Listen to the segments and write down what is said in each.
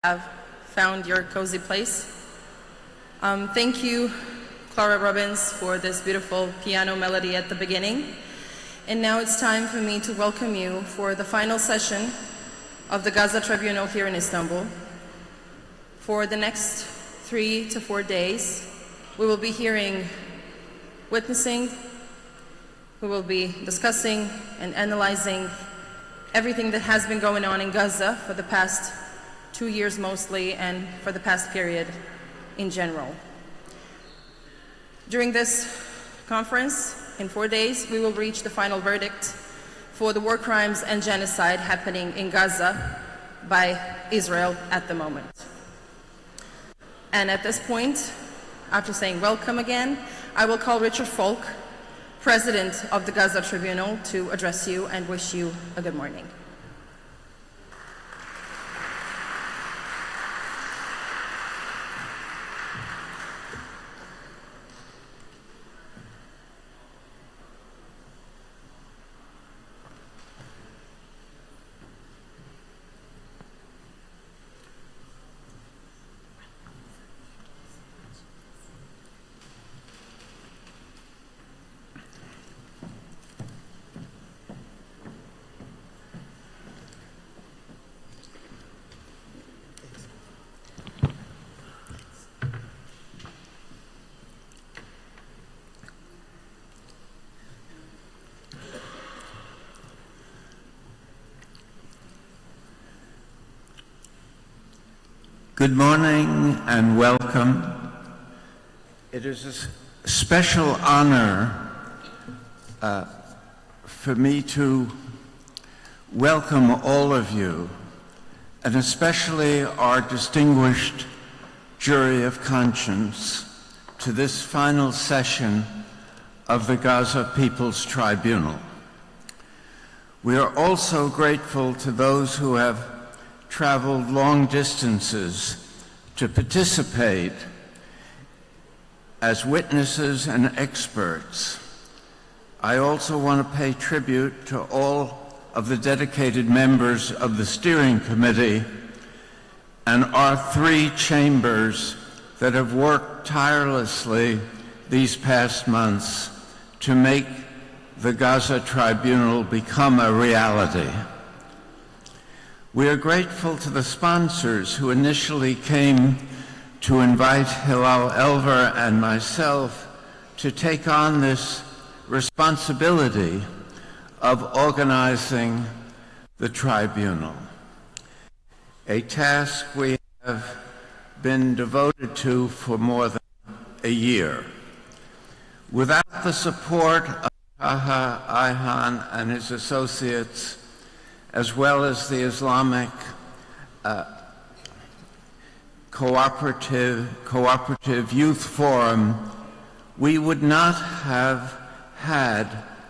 Have found your cozy place. Thank you, Clara Robbins, for this beautiful piano melody at the beginning. And now it's time for me to welcome you for the final session of the Gaza Tribunal here in Istanbul. For the next 3 to 4 days, we will be hearing, witnessing, we will be discussing and analyzing everything that has been going on in Gaza for the past 2 years mostly, and for the past period in general. During this conference, in 4 days, we will reach the final verdict for the war crimes and genocide happening in Gaza by Israel at the moment. And at this point, after saying welcome again, I will call Richard Falk, President of the Gaza Tribunal, to address you and wish you a good morning. Good morning and welcome. It is a special honor for me to welcome all of you, and especially our distinguished jury of conscience, to this final session of the Gaza People's Tribunal. We are also grateful to those who have traveled long distances to participate as witnesses and experts. I also want to pay tribute to all of the dedicated members of the steering committee and our 3 chambers that have worked tirelessly these past months to make the Gaza Tribunal become a reality. We are grateful to the sponsors who initially came to invite Hilal Elver and myself to take on this responsibility of organizing the tribunal, a task we have been devoted to for more than a year. Without the support of Taha Ayhan and his associates, as well as the Islamic Cooperative Youth Forum, we would not have had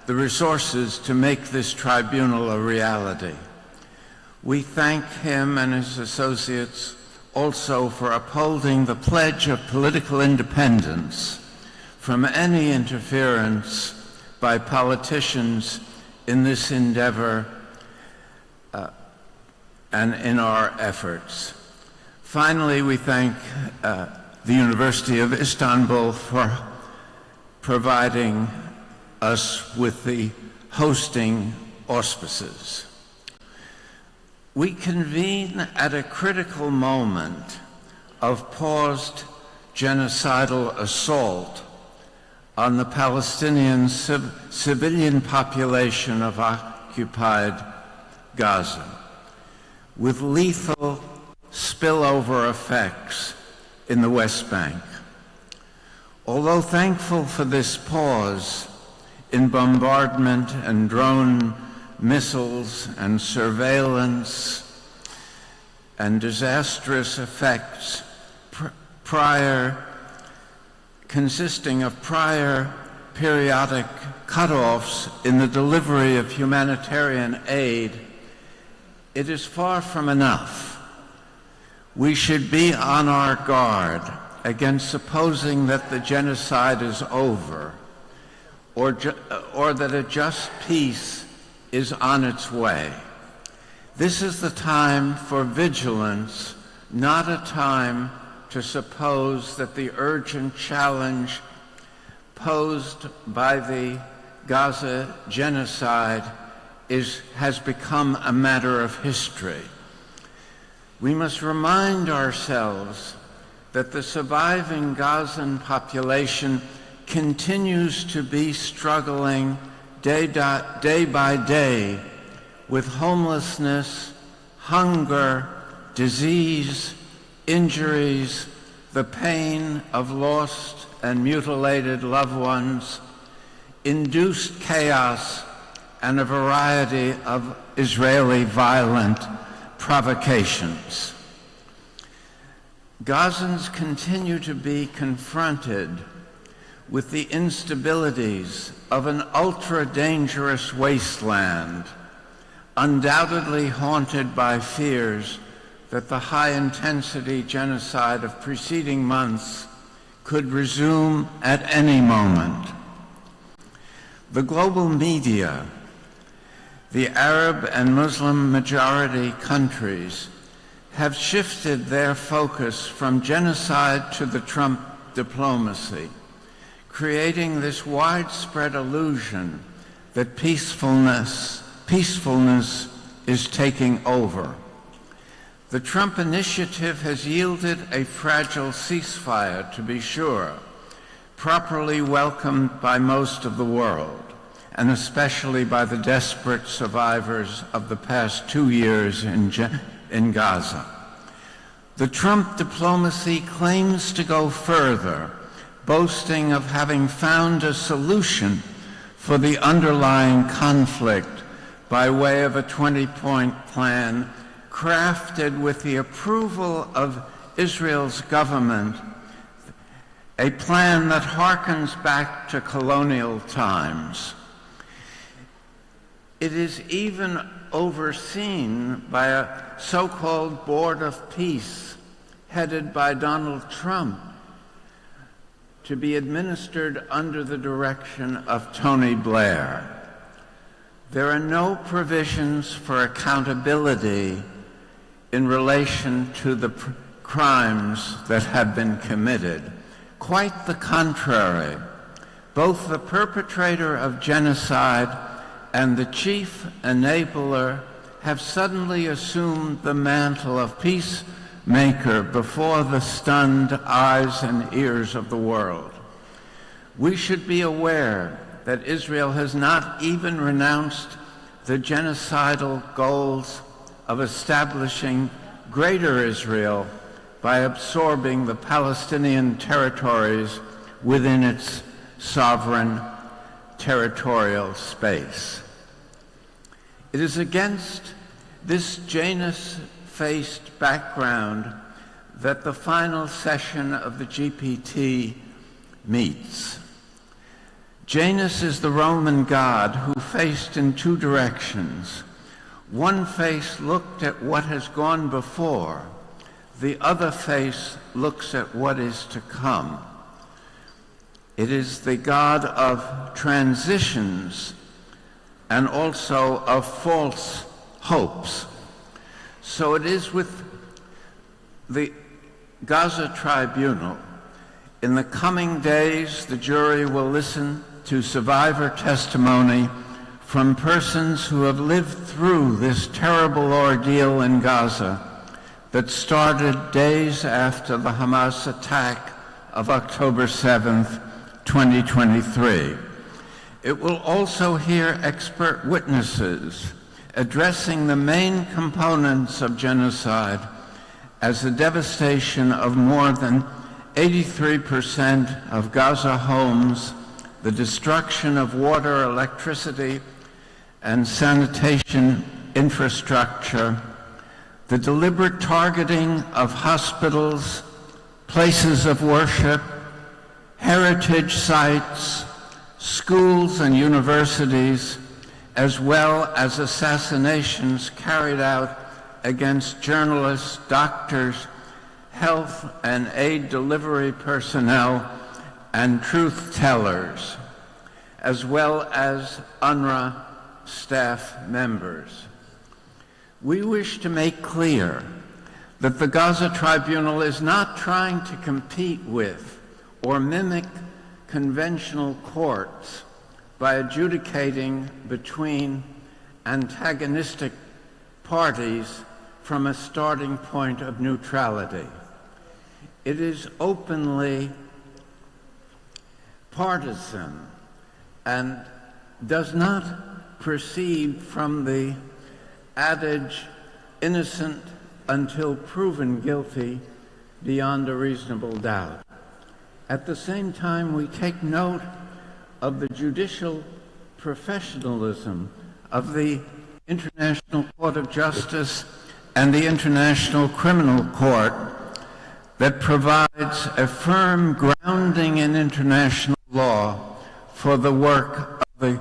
the resources to make this tribunal a reality. We thank him and his associates also for upholding the pledge of political independence from any interference by politicians in this endeavor and in our efforts. Finally, we thank the University of Istanbul for providing us with the hosting auspices. We convene at a critical moment of paused genocidal assault on the Palestinian civilian population of occupied Gaza, with lethal spillover effects in the West Bank. Although thankful for this pause in bombardment and drone missiles and surveillance and disastrous effects consisting of prior periodic cutoffs in the delivery of humanitarian aid, it is far from enough. We should be on our guard against supposing that the genocide is over or that a just peace is on its way. This is the time for vigilance, not a time to suppose that the urgent challenge posed by the Gaza genocide has become a matter of history. We must remind ourselves that the surviving Gazan population continues to be struggling day by day with homelessness, hunger, disease, injuries, the pain of lost and mutilated loved ones, induced chaos, and a variety of Israeli violent provocations. Gazans continue to be confronted with the instabilities of an ultra-dangerous wasteland, undoubtedly haunted by fears that the high-intensity genocide of preceding months could resume at any moment. The global media, the Arab and Muslim majority countries, have shifted their focus from genocide to the Trump diplomacy, creating this widespread illusion that peacefulness is taking over. The Trump initiative has yielded a fragile ceasefire, to be sure, properly welcomed by most of the world, and especially by the desperate survivors of the past 2 years in Gaza. The Trump diplomacy claims to go further, boasting of having found a solution for the underlying conflict by way of a 20-point plan crafted with the approval of Israel's government, a plan that harkens back to colonial times. It is even overseen by a so-called Board of Peace headed by Donald Trump, to be administered under the direction of Tony Blair. There are no provisions for accountability in relation to the crimes that have been committed. Quite the contrary. Both the perpetrator of genocide and the chief enabler have suddenly assumed the mantle of peacemaker before the stunned eyes and ears of the world. We should be aware that Israel has not even renounced the genocidal goals of establishing Greater Israel by absorbing the Palestinian territories within its sovereign territorial space. It is against this Janus-faced background that the final session of the GPT meets. Janus is the Roman god who faced in two directions. One face looked at what has gone before. The other face looks at what is to come. It is the god of transitions and also of false hopes. So it is with the Gaza Tribunal. In the coming days, the jury will listen to survivor testimony from persons who have lived through this terrible ordeal in Gaza that started days after the Hamas attack of October 7th, 2023. It will also hear expert witnesses addressing the main components of genocide as the devastation of more than 83% of Gaza homes, the destruction of water, electricity, and sanitation infrastructure, the deliberate targeting of hospitals, places of worship, heritage sites, schools and universities, as well as assassinations carried out against journalists, doctors, health and aid delivery personnel, and truth tellers, as well as UNRWA staff members. We wish to make clear that the Gaza Tribunal is not trying to compete with or mimic conventional courts by adjudicating between antagonistic parties from a starting point of neutrality. It is openly partisan and does not proceed from the adage, innocent until proven guilty beyond a reasonable doubt. At the same time, we take note of the judicial professionalism of the International Court of Justice and the International Criminal Court that provides a firm grounding in international law for the work of the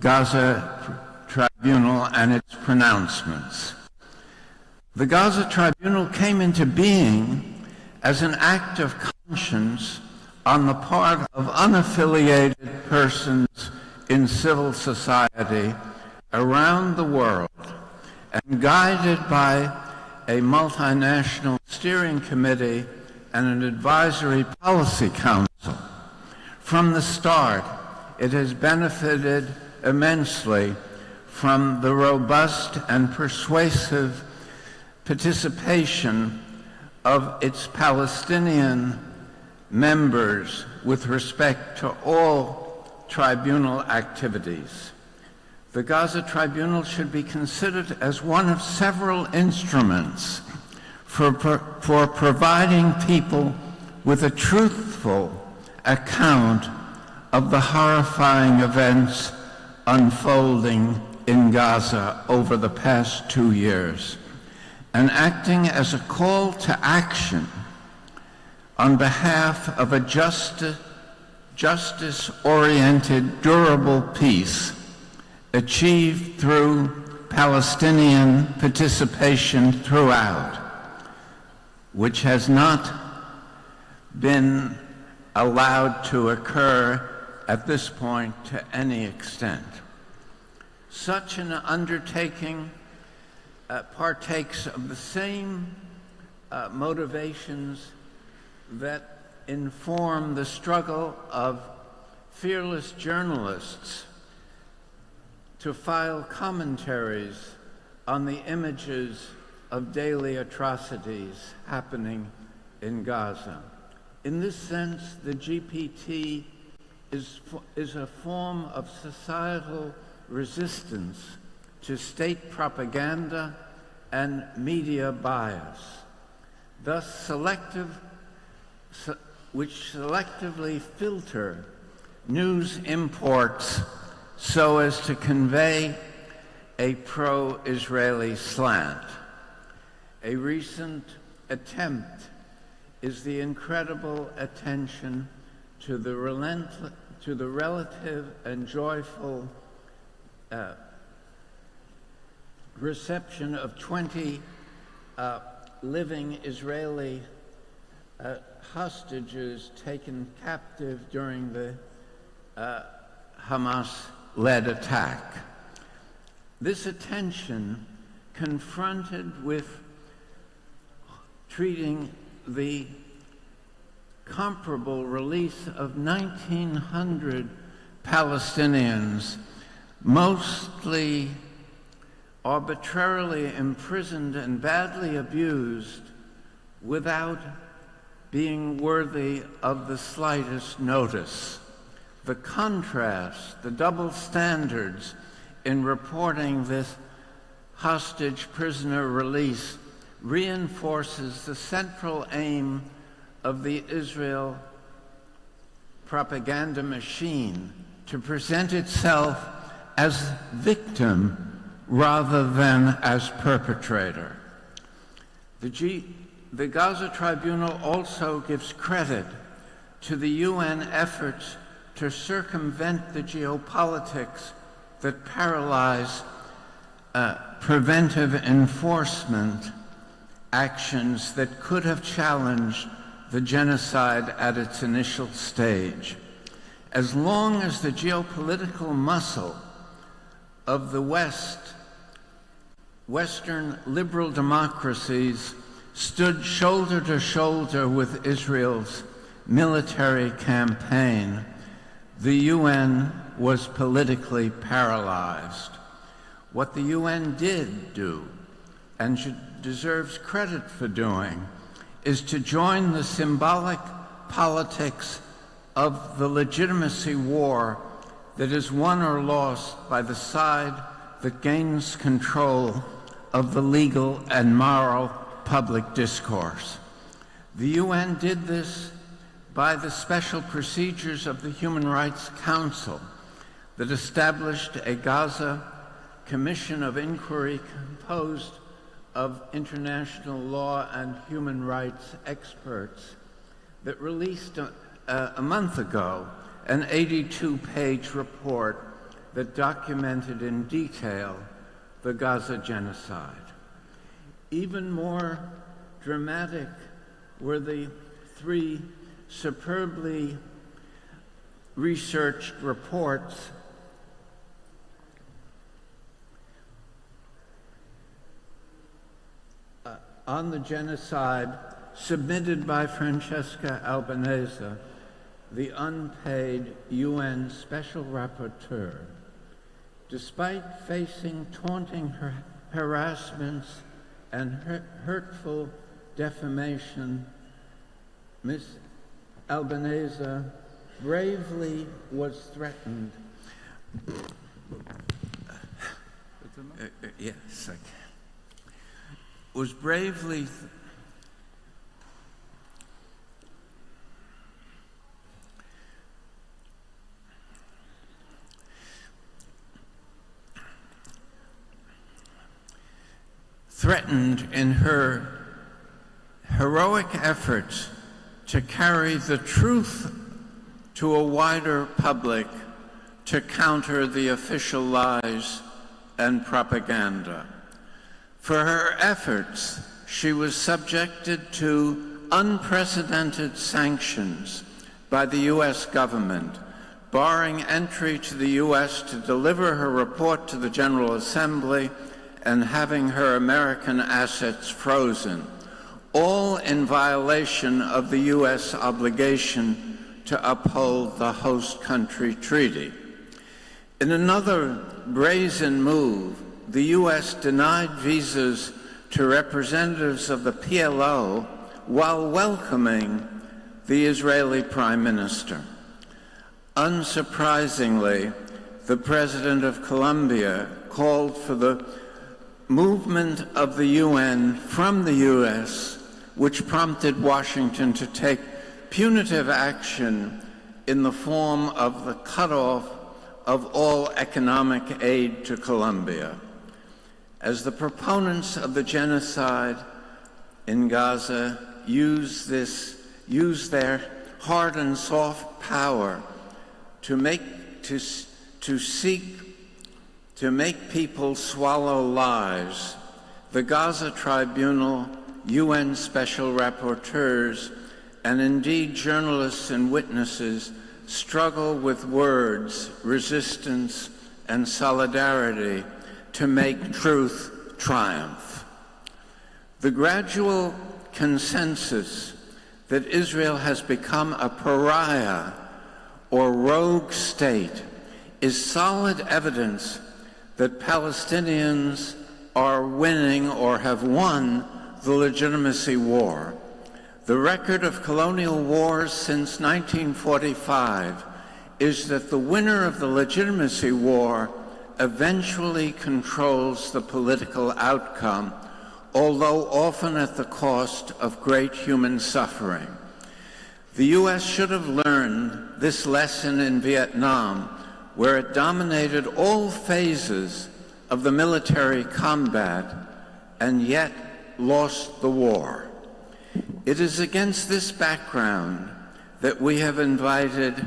Gaza Tribunal and its pronouncements. The Gaza Tribunal came into being as an act of conscience on the part of unaffiliated persons in civil society around the world and guided by a multinational steering committee and an advisory policy council. From the start, it has benefited immensely from the robust and persuasive participation of its Palestinian members with respect to all tribunal activities. The Gaza Tribunal should be considered as one of several instruments for providing people with a truthful account of the horrifying events unfolding in Gaza over the past 2 years, and acting as a call to action on behalf of a justice-oriented, durable peace achieved through Palestinian participation throughout, which has not been allowed to occur at this point to any extent. Such an undertaking partakes of the same motivations that inform the struggle of fearless journalists to file commentaries on the images of daily atrocities happening in Gaza. In this sense, the GPT is a form of societal resistance to state propaganda and media bias, which selectively filter news imports so as to convey a pro-Israeli slant. A recent attempt is the incredible attention to the relative and joyful reception of 20 living Israeli hostages taken captive during the Hamas-led attack. This attention, confronted with treating the comparable release of 1,900 Palestinians, mostly arbitrarily imprisoned and badly abused, without being worthy of the slightest notice. The contrast, the double standards in reporting this hostage prisoner release reinforces the central aim of the Israel propaganda machine to present itself as victim rather than as perpetrator. The Gaza Tribunal also gives credit to the UN efforts to circumvent the geopolitics that paralyze preventive enforcement actions that could have challenged the genocide at its initial stage. As long as the geopolitical muscle of the Western liberal democracies stood shoulder to shoulder with Israel's military campaign, the UN was politically paralyzed. What the UN did do, and deserves credit for doing, is to join the symbolic politics of the legitimacy war that is won or lost by the side that gains control of the legal and moral public discourse. The UN did this by the special procedures of the Human Rights Council that established a Gaza Commission of Inquiry composed of international law and human rights experts that released a month ago an 82-page report that documented in detail the Gaza genocide. Even more dramatic were the 3 superbly researched reports on the genocide submitted by Francesca Albanese, the unpaid UN Special Rapporteur. Despite facing taunting harassments and hurtful defamation, Ms. Albanese bravely was threatened. Yes, I can. Was bravely threatened in her heroic efforts to carry the truth to a wider public to counter the official lies and propaganda. For her efforts, she was subjected to unprecedented sanctions by the U.S. government, barring entry to the U.S. to deliver her report to the General Assembly and having her American assets frozen, all in violation of the U.S. obligation to uphold the host country treaty. In another brazen move, the U.S. denied visas to representatives of the PLO while welcoming the Israeli Prime Minister. Unsurprisingly, the President of Colombia called for the movement of the UN from the U.S., which prompted Washington to take punitive action in the form of the cutoff of all economic aid to Colombia. As the proponents of the genocide in Gaza use their hard and soft power to seek to make people swallow lies, the Gaza Tribunal, UN Special Rapporteurs, and indeed journalists and witnesses struggle with words, resistance, and solidarity to make truth triumph. The gradual consensus that Israel has become a pariah or rogue state is solid evidence that Palestinians are winning or have won the legitimacy war. The record of colonial wars since 1945 is that the winner of the legitimacy war eventually controls the political outcome, although often at the cost of great human suffering. The U.S. should have learned this lesson in Vietnam, where it dominated all phases of the military combat and yet lost the war. It is against this background that we have invited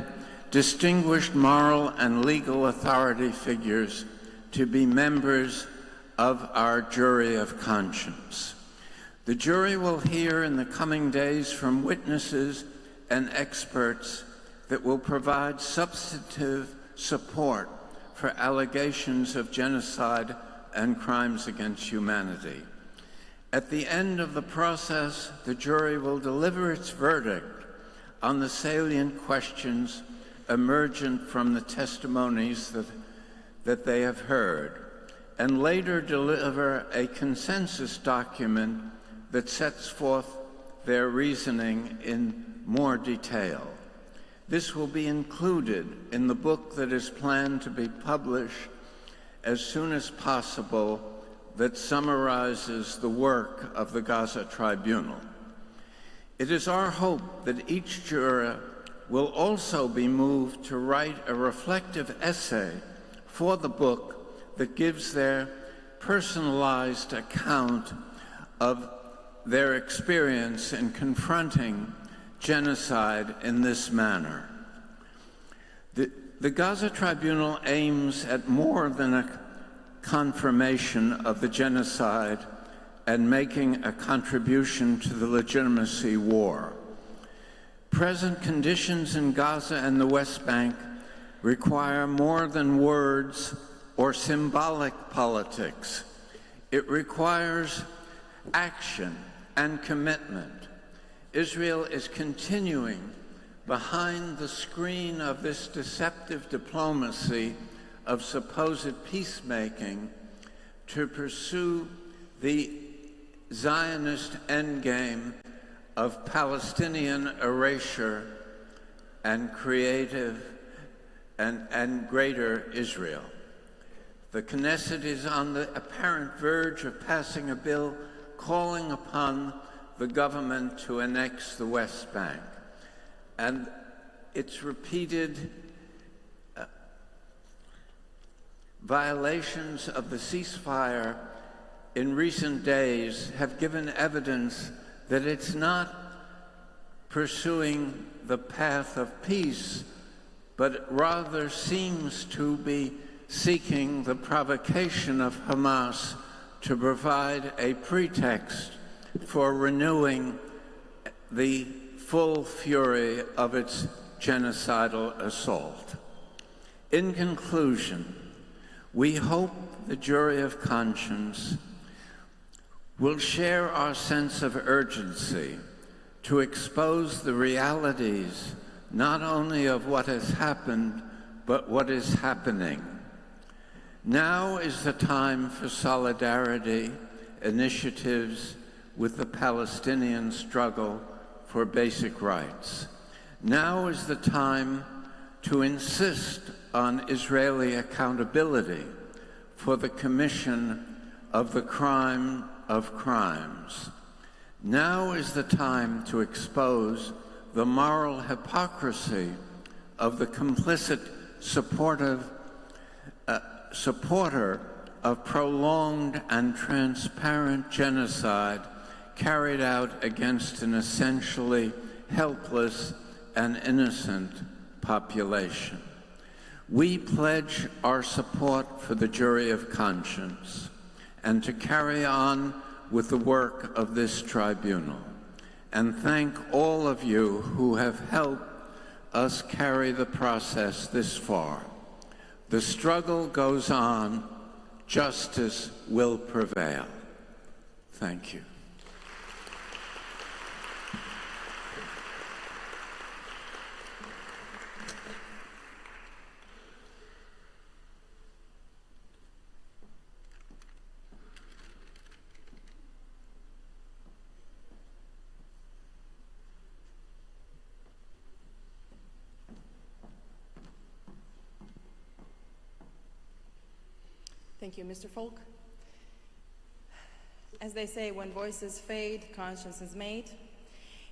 distinguished moral and legal authority figures to be members of our jury of conscience. The jury will hear in the coming days from witnesses and experts that will provide substantive support for allegations of genocide and crimes against humanity. At the end of the process, the jury will deliver its verdict on the salient questions emergent from the testimonies that they have heard, and later deliver a consensus document that sets forth their reasoning in more detail. This will be included in the book that is planned to be published as soon as possible that summarizes the work of the Gaza Tribunal. It is our hope that each juror will also be moved to write a reflective essay for the book that gives their personalized account of their experience in confronting genocide in this manner. The Gaza Tribunal aims at more than a confirmation of the genocide and making a contribution to the legitimacy war. Present conditions in Gaza and the West Bank require more than words or symbolic politics. It requires action and commitment. Israel is continuing behind the screen of this deceptive diplomacy of supposed peacemaking to pursue the Zionist endgame of Palestinian erasure and creative and greater Israel. The Knesset is on the apparent verge of passing a bill calling upon the government to annex the West Bank. And its repeated violations of the ceasefire in recent days have given evidence that it's not pursuing the path of peace, but rather seems to be seeking the provocation of Hamas to provide a pretext for renewing the full fury of its genocidal assault. In conclusion, we hope the jury of conscience will share our sense of urgency to expose the realities not only of what has happened, but what is happening. Now is the time for solidarity, initiatives with the Palestinian struggle for basic rights. Now is the time to insist on Israeli accountability for the commission of the crime of crimes. Now is the time to expose the moral hypocrisy of the complicit supporter of prolonged and transparent genocide carried out against an essentially helpless and innocent population. We pledge our support for the jury of conscience and to carry on with the work of this tribunal, and thank all of you who have helped us carry the process this far. The struggle goes on. Justice will prevail. Thank you. Thank you, Mr. Folk. As they say, when voices fade, conscience is made.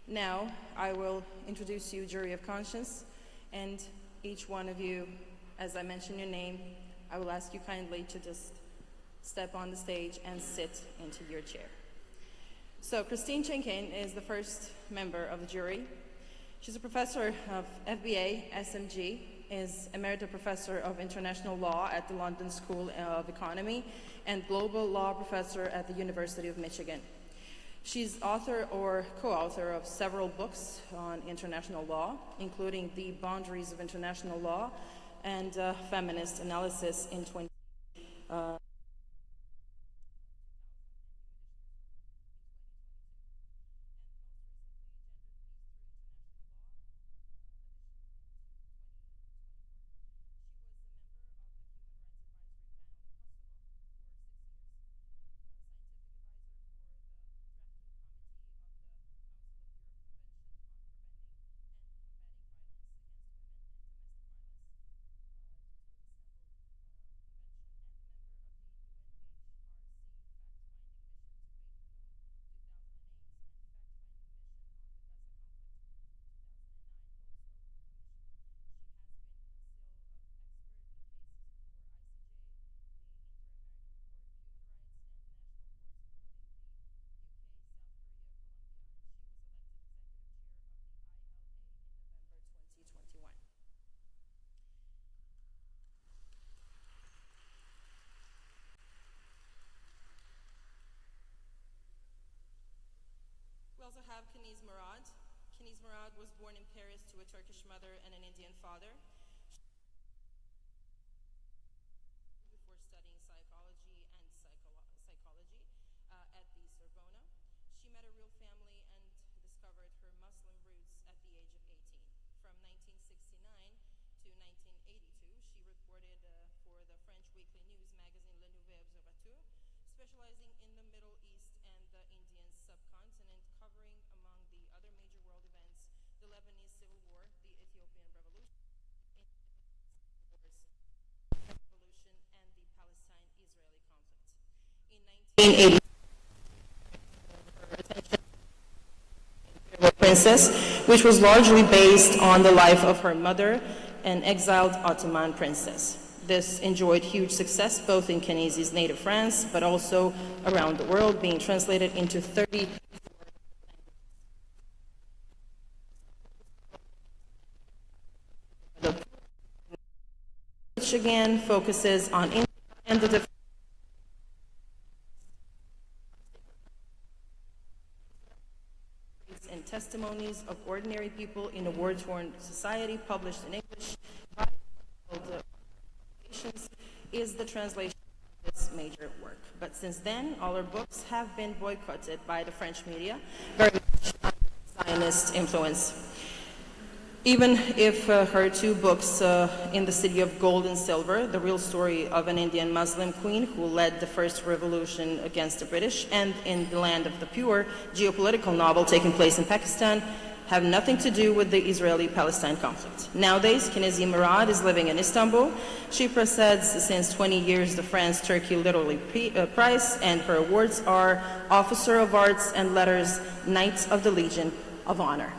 Now, I will introduce you, jury of conscience, and each one of you, as I mention your name, I will ask you kindly to just step on the stage and sit into your chair. So, Christine Chenkin is the first member of the jury. She's a professor of FBA, SMG, is Emerita Professor of International Law at the London School of Economy and Global Law Professor at the University of Michigan. She's author or co-author of several books on international law, including The Boundaries of International Law and Feminist Analysis in 20. was born in Paris to a Turkish mother and an Indian father. Before studying psychology and psychology at the Sorbonne, she met a real family and discovered her Muslim roots at the age of 18. From 1969 to 1982, she reported for the French weekly news magazine Le Nouvel Observateur, specializing in the Middle East and the Indian subcontinent, covering, among the other major world events, the Lebanese Civil War, the Ethiopian Revolution, Revolution, and the Palestine-Israeli conflict. In 1980, Princess, which was largely based on the life of her mother, an exiled Ottoman princess. This enjoyed huge success both in Kenezi's native France, but also around the world, being translated into 30 which again focuses on India and the different and testimonies of ordinary people in a war-torn society, published in English by is the translation of this major work. But since then, all her books have been boycotted by the French media, very much under Zionist influence. Even if her two books, In the City of Gold and Silver, the real story of an Indian Muslim queen who led the first revolution against the British, and In the Land of the Pure, geopolitical novel taking place in Pakistan, have nothing to do with the Israeli-Palestine conflict. Nowadays, Kenezi Murad is living in Istanbul. She precedes since 20 years the France-Turkey Literary Prize, and her awards are Officer of Arts and Letters, Knight of the Legion of Honor.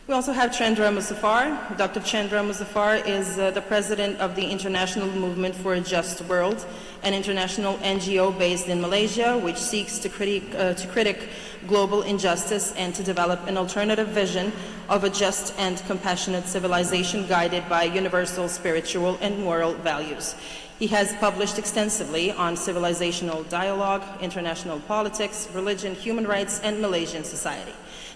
We also have Chandra Muzaffar. Dr. Chandra Muzaffar is the president of the International Movement for a Just World, an international NGO based in Malaysia, which seeks to critic global injustice and to develop an alternative vision of a just and compassionate civilization guided by universal spiritual and moral values. He has published extensively on civilizational dialogue, international politics, religion, human rights, and Malaysian society.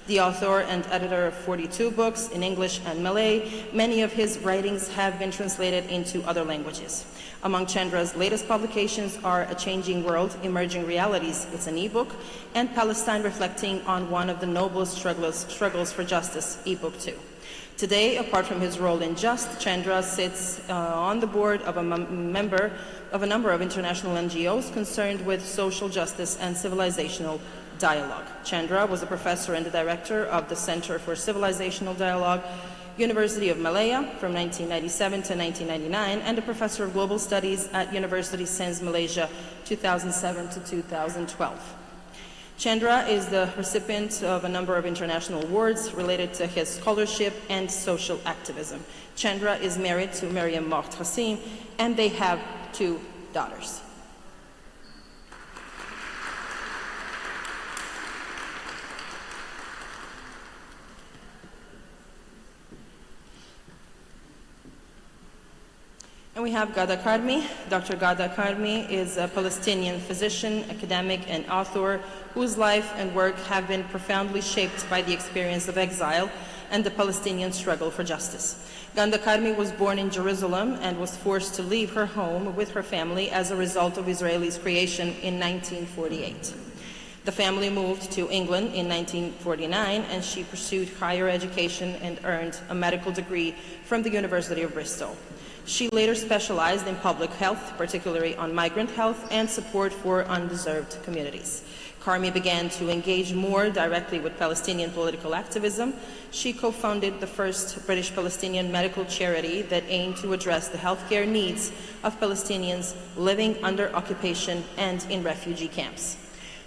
The author and editor of 42 books in English and Malay, many of his writings have been translated into other languages. Among Chandra's latest publications are A Changing World, Emerging Realities, it's an ebook, and Palestine Reflecting on One of the Noblest Struggles for Justice, ebook 2. Today, apart from his role in JUST, Chandra sits on the board of a number of international NGOs concerned with social justice and civilizational dialogue. Chandra was a professor and the director of the Center for Civilizational Dialogue, University of Malaya from 1997 to 1999, and a professor of global studies at University SENS Malaysia 2007 to 2012. Chandra is the recipient of a number of international awards related to his scholarship and social activism. Chandra is married to Maryam Moht Hassim, and they have 2 daughters. And we have Ghada Karmi. Dr. Ghada Karmi is a Palestinian physician, academic, and author whose life and work have been profoundly shaped by the experience of exile and the Palestinian struggle for justice. Ghada Karmi was born in Jerusalem and was forced to leave her home with her family as a result of Israelis' creation in 1948. The family moved to England in 1949, and she pursued higher education and earned a medical degree from the University of Bristol. She later specialized in public health, particularly on migrant health and support for undeserved communities. Karmi began to engage more directly with Palestinian political activism. She co-founded the first British-Palestinian medical charity that aimed to address the healthcare needs of Palestinians living under occupation and in refugee camps.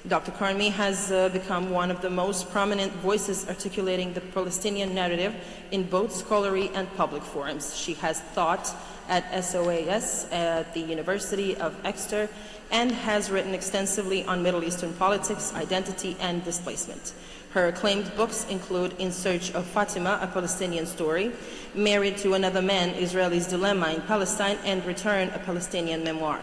Dr. Karmi has become one of the most prominent voices articulating the Palestinian narrative in both scholarly and public forums. She has taught at SOAS at the University of Exeter and has written extensively on Middle Eastern politics, identity, and displacement. Her acclaimed books include In Search of Fatima, a Palestinian story, Married to Another Man, Israeli's Dilemma in Palestine, and Return, a Palestinian memoir.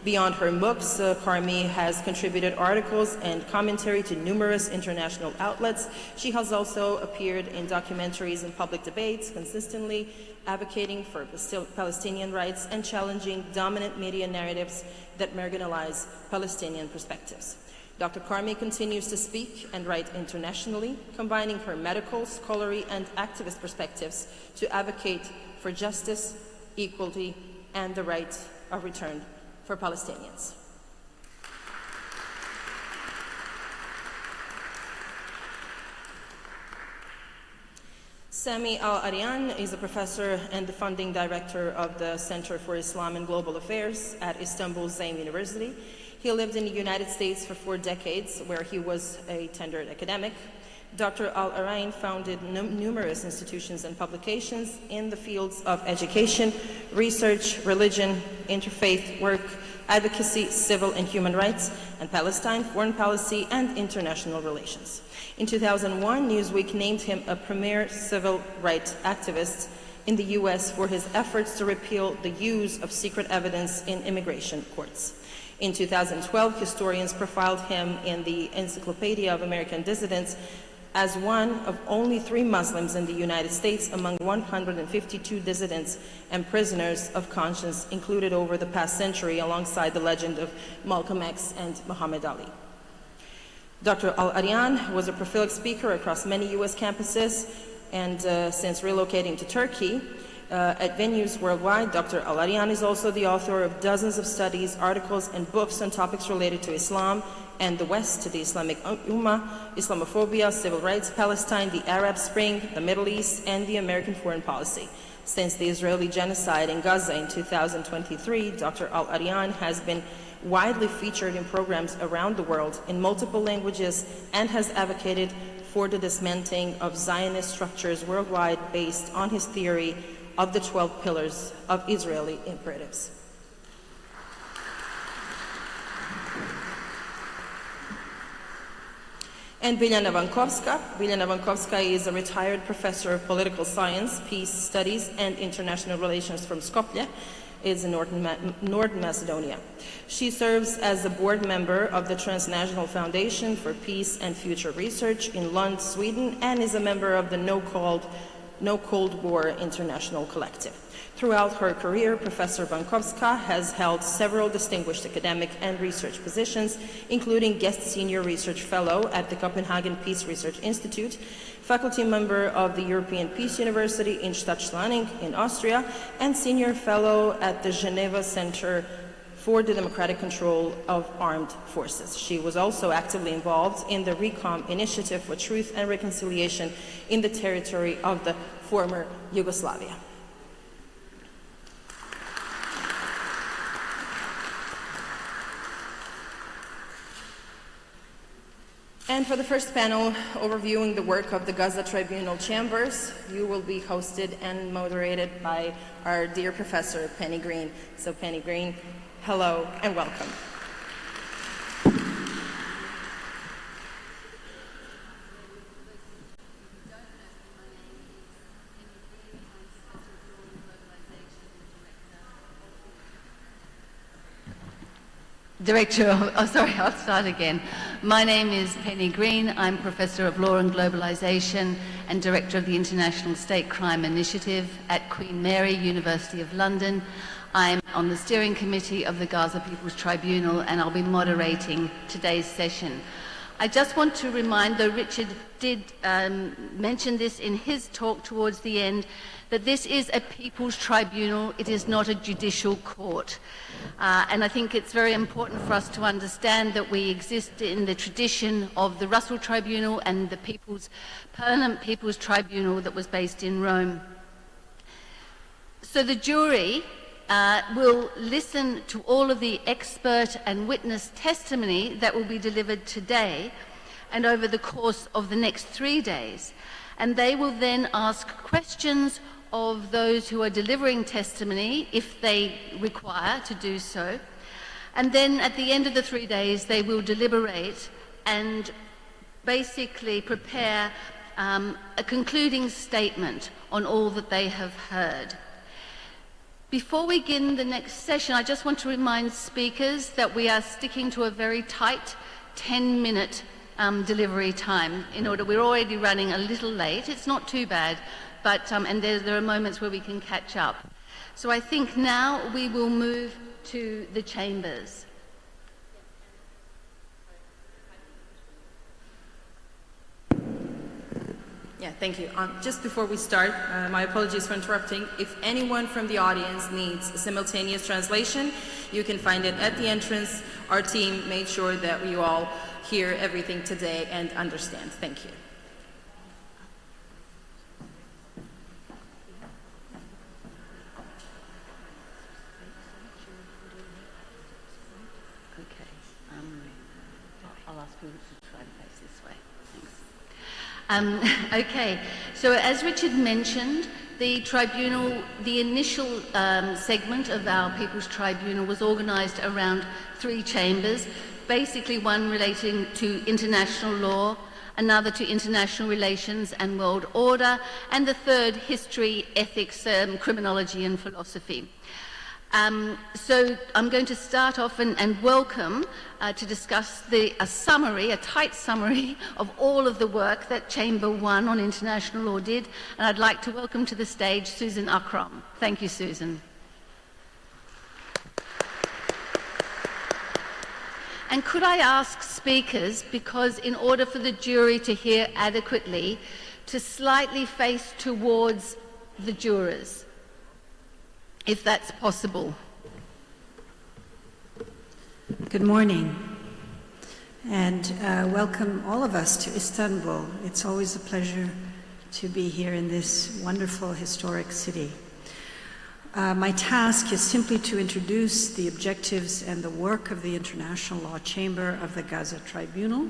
Beyond her books, Karmi has contributed articles and commentary to numerous international outlets. She has also appeared in documentaries and public debates, consistently advocating for Palestinian rights and challenging dominant media narratives that marginalize Palestinian perspectives. Dr. Karmi continues to speak and write internationally, combining her medical, scholarly, and activist perspectives to advocate for justice, equality, and the right of return for Palestinians. Sami Al-Arian is a professor and the founding director of the Center for Islam and Global Affairs at Istanbul Zaim University. He lived in the United States for 4 decades, where he was a tenured academic. Dr. Al-Arian founded numerous institutions and publications in the fields of education, research, religion, interfaith work, advocacy, civil and human rights, and Palestine, foreign policy, and international relations. In 2001, Newsweek named him a premier civil rights activist in the US for his efforts to repeal the use of secret evidence in immigration courts. In 2012, historians profiled him in the Encyclopedia of American Dissidents as one of only 3 Muslims in the United States among 152 dissidents and prisoners of conscience included over the past century, alongside the legend of Malcolm X and Muhammad Ali. Dr. Al-Arian was a prolific speaker across many US campuses, and since relocating to Turkey, at venues worldwide, Dr. Al-Arian is also the author of dozens of studies, articles, and books on topics related to Islam and the West, to the Islamic Ummah, Islamophobia, civil rights, Palestine, the Arab Spring, the Middle East, and the American foreign policy. Since the Israeli genocide in Gaza in 2023, Dr. Al-Arian has been widely featured in programs around the world in multiple languages and has advocated for the dismantling of Zionist structures worldwide based on his theory of the 12 pillars of Israeli imperatives. And Biljana Vankovska. Biljana Vankovska is a retired professor of political science, peace studies, and international relations from Skopje, is in North Macedonia. She serves as a board member of the Transnational Foundation for Peace and Future Research in Lund, Sweden, and is a member of the No Cold War International Collective. Throughout her career, Professor Vankovska has held several distinguished academic and research positions, including guest senior research fellow at the Copenhagen Peace Research Institute, faculty member of the European Peace University in Stadtschlaning in Austria, and senior fellow at the Geneva Center for the Democratic Control of Armed Forces. She was also actively involved in the RECOM Initiative for Truth and Reconciliation in the territory of the former Yugoslavia. And for the first panel, overviewing the work of the Gaza Tribunal chambers, you will be hosted and moderated by our dear professor, Penny Green. So Penny Green, hello and welcome. I'll start again. My name is Penny Green. I'm Professor of Law and Globalization and Director of the International State Crime Initiative at Queen Mary, University of London. I'm on the steering committee of the Gaza People's Tribunal, and I'll be moderating today's session. I just want to remind, though Richard did mention this in his talk towards the end, that this is a people's tribunal. It is not a judicial court. And I think it's very important for us to understand that we exist in the tradition of the Russell Tribunal and the Permanent People's Tribunal that was based in Rome. So the jury will listen to all of the expert and witness testimony that will be delivered today and over the course of the next 3 days. And they will then ask questions of those who are delivering testimony, if they require to do so. And then at the end of the 3 days, they will deliberate and basically prepare a concluding statement on all that they have heard. Before we begin the next session, I just want to remind speakers that we are sticking to a very tight 10-minute delivery time. We're already running a little late. It's not too bad, but and there are moments where we can catch up. So I think now we will move to the chambers. Yeah, thank you. Just before we start, my apologies for interrupting. If anyone from the audience needs a simultaneous translation, you can find it at the entrance. Our team made sure that you all hear everything today and understand. Thank you. I'll ask you to try to face this way. Thanks. Okay, so as Richard mentioned, the tribunal, the initial segment of our People's Tribunal was organised around 3 chambers, basically one relating to international law, another to international relations and world order, and the third, history, ethics, criminology and philosophy. So I'm going to start off and welcome to discuss a tight summary of all of the work that Chamber 1 on international law did, and I'd like to welcome to the stage Susan Akram. Thank you, Susan. And could I ask speakers, because in order for the jury to hear adequately, to slightly face towards the jurors, if that's possible. Good morning, and welcome all of us to Istanbul. It's always a pleasure to be here in this wonderful historic city. My task is simply to introduce the objectives and the work of the International Law Chamber of the Gaza Tribunal.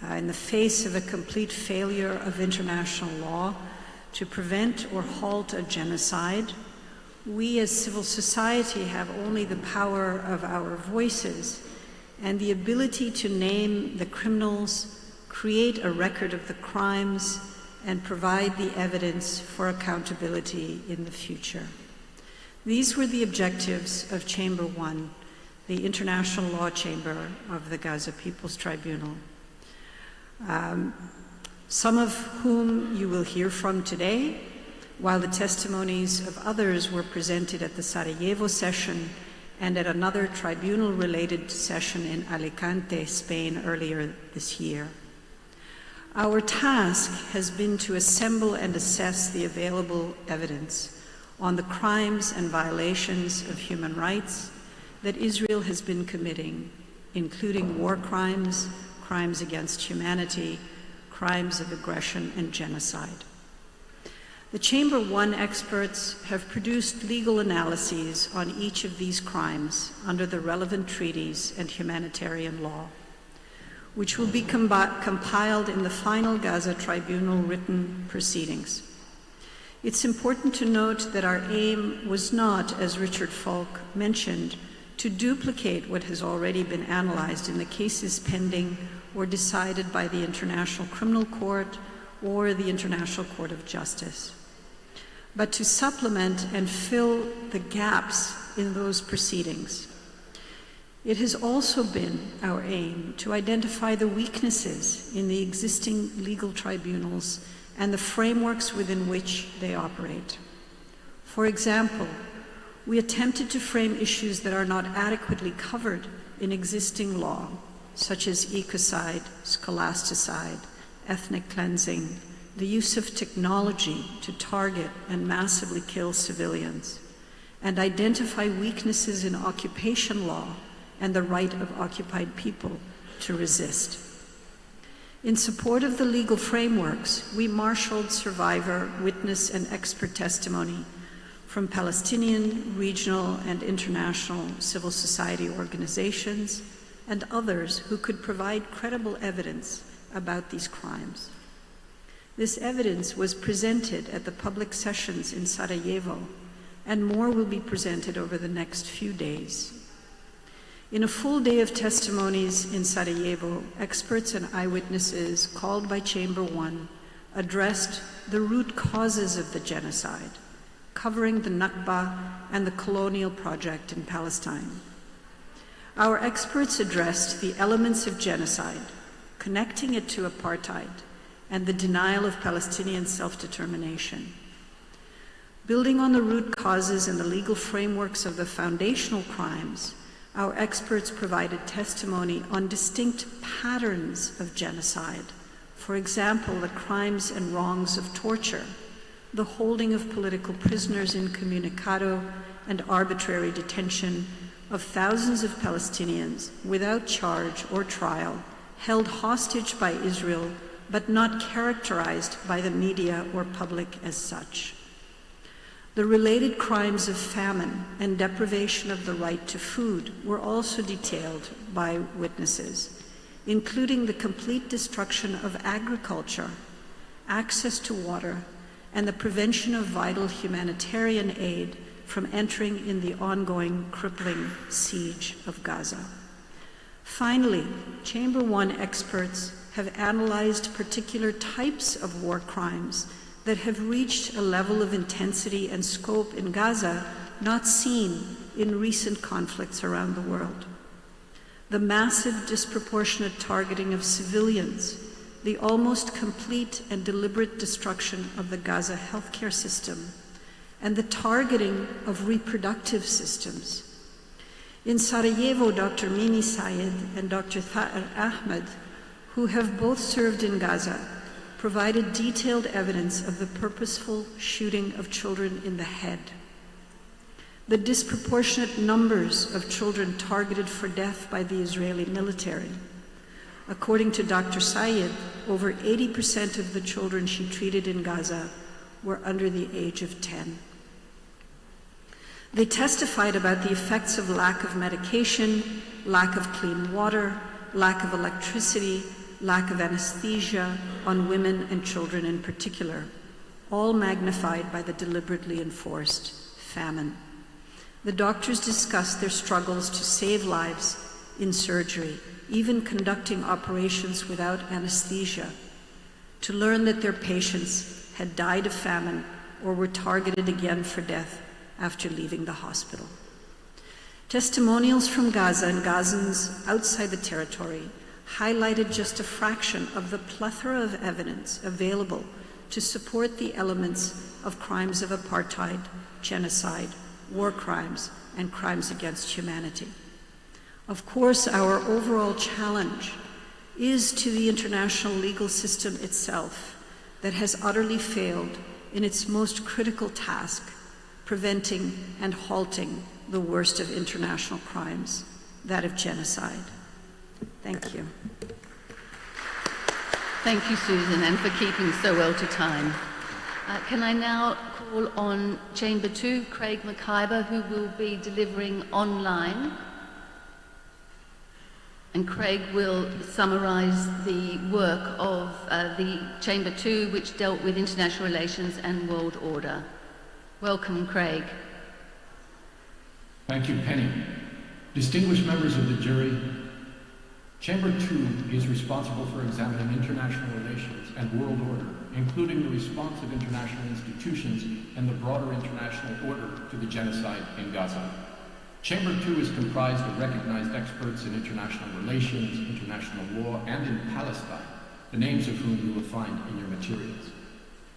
In the face of a complete failure of international law to prevent or halt a genocide, we as civil society have only the power of our voices and the ability to name the criminals, create a record of the crimes, and provide the evidence for accountability in the future. These were the objectives of Chamber 1, the International Law Chamber of the Gaza People's Tribunal, some of whom you will hear from today, while the testimonies of others were presented at the Sarajevo session and at another tribunal-related session in Alicante, Spain, earlier this year. Our task has been to assemble and assess the available evidence on the crimes and violations of human rights that Israel has been committing, including war crimes, crimes against humanity, crimes of aggression and genocide. The Chamber 1 experts have produced legal analyses on each of these crimes under the relevant treaties and humanitarian law, which will be compiled in the final Gaza Tribunal written proceedings. It's important to note that our aim was not, as Richard Falk mentioned, to duplicate what has already been analyzed in the cases pending or decided by the International Criminal Court or the International Court of Justice, but to supplement and fill the gaps in those proceedings. It has also been our aim to identify the weaknesses in the existing legal tribunals and the frameworks within which they operate. For example, we attempted to frame issues that are not adequately covered in existing law, such as ecocide, scholasticide, ethnic cleansing, the use of technology to target and massively kill civilians, and identify weaknesses in occupation law and the right of occupied people to resist. In support of the legal frameworks, we marshaled survivor, witness, and expert testimony from Palestinian, regional, and international civil society organizations and others who could provide credible evidence about these crimes. This evidence was presented at the public sessions in Sarajevo, and more will be presented over the next few days. In a full day of testimonies in Sarajevo, experts and eyewitnesses called by Chamber 1 addressed the root causes of the genocide, covering the Nakba and the colonial project in Palestine. Our experts addressed the elements of genocide, connecting it to apartheid and the denial of Palestinian self-determination. Building on the root causes and the legal frameworks of the foundational crimes, our experts provided testimony on distinct patterns of genocide. For example, the crimes and wrongs of torture, the holding of political prisoners incommunicado, and arbitrary detention of thousands of Palestinians without charge or trial, held hostage by Israel, but not characterized by the media or public as such. The related crimes of famine and deprivation of the right to food were also detailed by witnesses, including the complete destruction of agriculture, access to water, and the prevention of vital humanitarian aid from entering in the ongoing crippling siege of Gaza. Finally, Chamber 1 experts have analyzed particular types of war crimes that have reached a level of intensity and scope in Gaza not seen in recent conflicts around the world. The massive disproportionate targeting of civilians, the almost complete and deliberate destruction of the Gaza healthcare system, and the targeting of reproductive systems. In Sarajevo, Dr. Mini Sayed and Dr. Tha'ar Ahmed, who have both served in Gaza, provided detailed evidence of the purposeful shooting of children in the head, the disproportionate numbers of children targeted for death by the Israeli military. According to Dr. Sayed, over 80% of the children she treated in Gaza were under the age of 10. They testified about the effects of lack of medication, lack of clean water, lack of electricity, lack of anesthesia on women and children in particular, all magnified by the deliberately enforced famine. The doctors discussed their struggles to save lives in surgery, even conducting operations without anesthesia, to learn that their patients had died of famine or were targeted again for death after leaving the hospital. Testimonials from Gaza and Gazans outside the territory highlighted just a fraction of the plethora of evidence available to support the elements of crimes of apartheid, genocide, war crimes, and crimes against humanity. Of course, our overall challenge is to the international legal system itself that has utterly failed in its most critical task, preventing and halting the worst of international crimes, that of genocide. Thank you. Thank you, Susan, and for keeping so well to time. Can I now call on Chamber 2, Craig McIver, who will be delivering online. And Craig will summarise the work of the Chamber 2, which dealt with international relations and world order. Welcome, Craig. Thank you, Penny. Distinguished members of the jury, Chamber 2 is responsible for examining international relations and world order, including the response of international institutions and the broader international order to the genocide in Gaza. Chamber 2 is comprised of recognized experts in international relations, international law, and in Palestine, the names of whom you will find in your materials.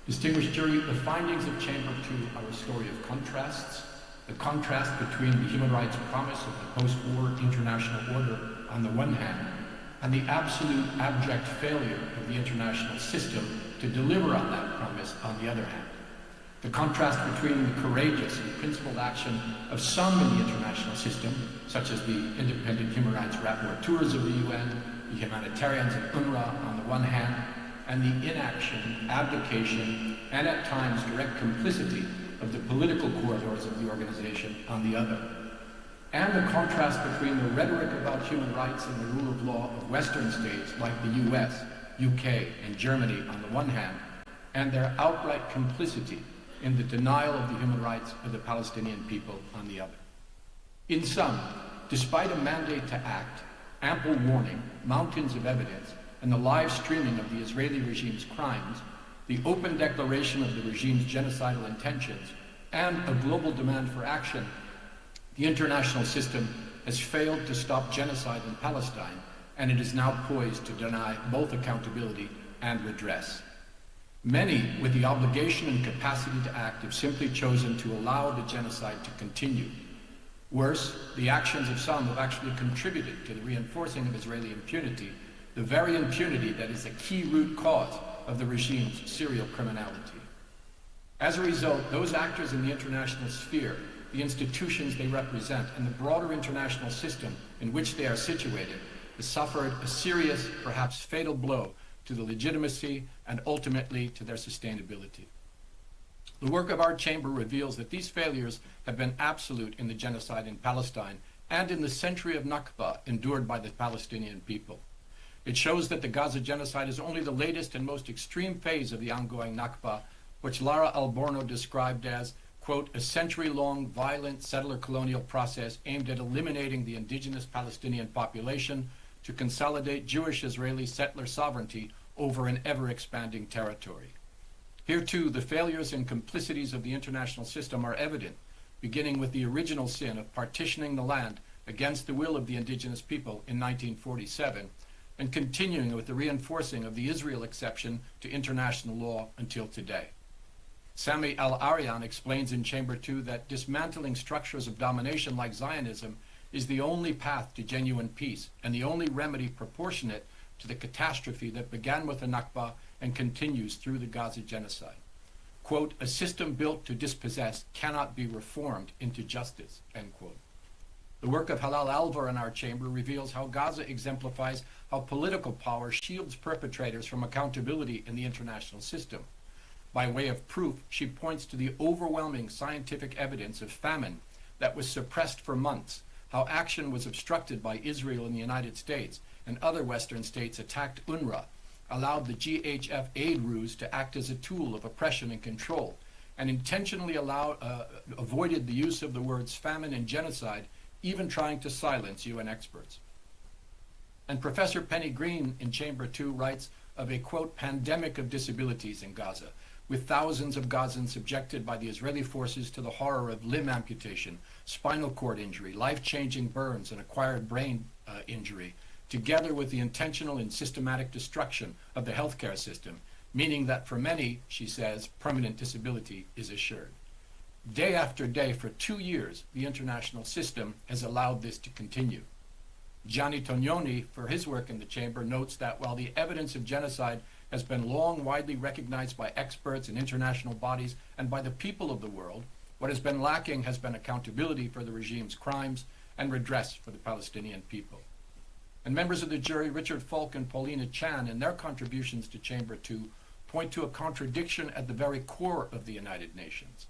Distinguished jury, the findings of Chamber 2 are a story of contrasts, the contrast between the human rights promise of the post-war international order on the one hand, and the absolute abject failure of the international system to deliver on that promise on the other hand. The contrast between the courageous and principled action of some in the international system, such as the independent human rights rapporteurs of the UN, the humanitarians of UNRWA on the one hand, and the inaction, abdication, and at times direct complicity of the political corridors of the organization on the other. And the contrast between the rhetoric about human rights and the rule of law of Western states like the US, UK, and Germany on the one hand, and their outright complicity in the denial of the human rights of the Palestinian people on the other. In sum, despite a mandate to act, ample warning, mountains of evidence, and the live streaming of the Israeli regime's crimes, the open declaration of the regime's genocidal intentions, and a global demand for action, the international system has failed to stop genocide in Palestine, and it is now poised to deny both accountability and redress. Many, with the obligation and capacity to act, have simply chosen to allow the genocide to continue. Worse, the actions of some have actually contributed to the reinforcing of Israeli impunity, the very impunity that is a key root cause of the regime's serial criminality. As a result, those actors in the international sphere, the institutions they represent, and the broader international system in which they are situated, have suffered a serious, perhaps fatal blow to the legitimacy and ultimately to their sustainability. The work of our chamber reveals that these failures have been absolute in the genocide in Palestine and in the century of Nakba endured by the Palestinian people. It shows that the Gaza genocide is only the latest and most extreme phase of the ongoing Nakba, which Lara Alborno described as, quote, a century-long violent settler colonial process aimed at eliminating the indigenous Palestinian population to consolidate Jewish-Israeli settler sovereignty over an ever-expanding territory. Here, too, the failures and complicities of the international system are evident, beginning with the original sin of partitioning the land against the will of the indigenous people in 1947, and continuing with the reinforcing of the Israel exception to international law until today. Sami Al-Aryan explains in Chamber 2 that dismantling structures of domination like Zionism is the only path to genuine peace and the only remedy proportionate to the catastrophe that began with the Nakba and continues through the Gaza genocide. Quote, a system built to dispossess cannot be reformed into justice, end quote. The work of Halal Alvar in our chamber reveals how Gaza exemplifies how political power shields perpetrators from accountability in the international system. By way of proof, she points to the overwhelming scientific evidence of famine that was suppressed for months, how action was obstructed by Israel and the United States, and other Western states attacked UNRWA, allowed the GHF aid ruse to act as a tool of oppression and control, and intentionally avoided the use of the words famine and genocide, even trying to silence UN experts. And Professor Penny Green in Chamber 2 writes of a, quote, pandemic of disabilities in Gaza, with thousands of Gazans subjected by the Israeli forces to the horror of limb amputation, spinal cord injury, life-changing burns, and acquired brain injury, together with the intentional and systematic destruction of the healthcare system, meaning that for many, she says, permanent disability is assured. Day after day for 2 years, the international system has allowed this to continue. Gianni Tognoni, for his work in the chamber, notes that while the evidence of genocide has been long widely recognized by experts and international bodies and by the people of the world, what has been lacking has been accountability for the regime's crimes and redress for the Palestinian people. And members of the jury, Richard Falk and Paulina Chan, in their contributions to Chamber 2, point to a contradiction at the very core of the United Nations.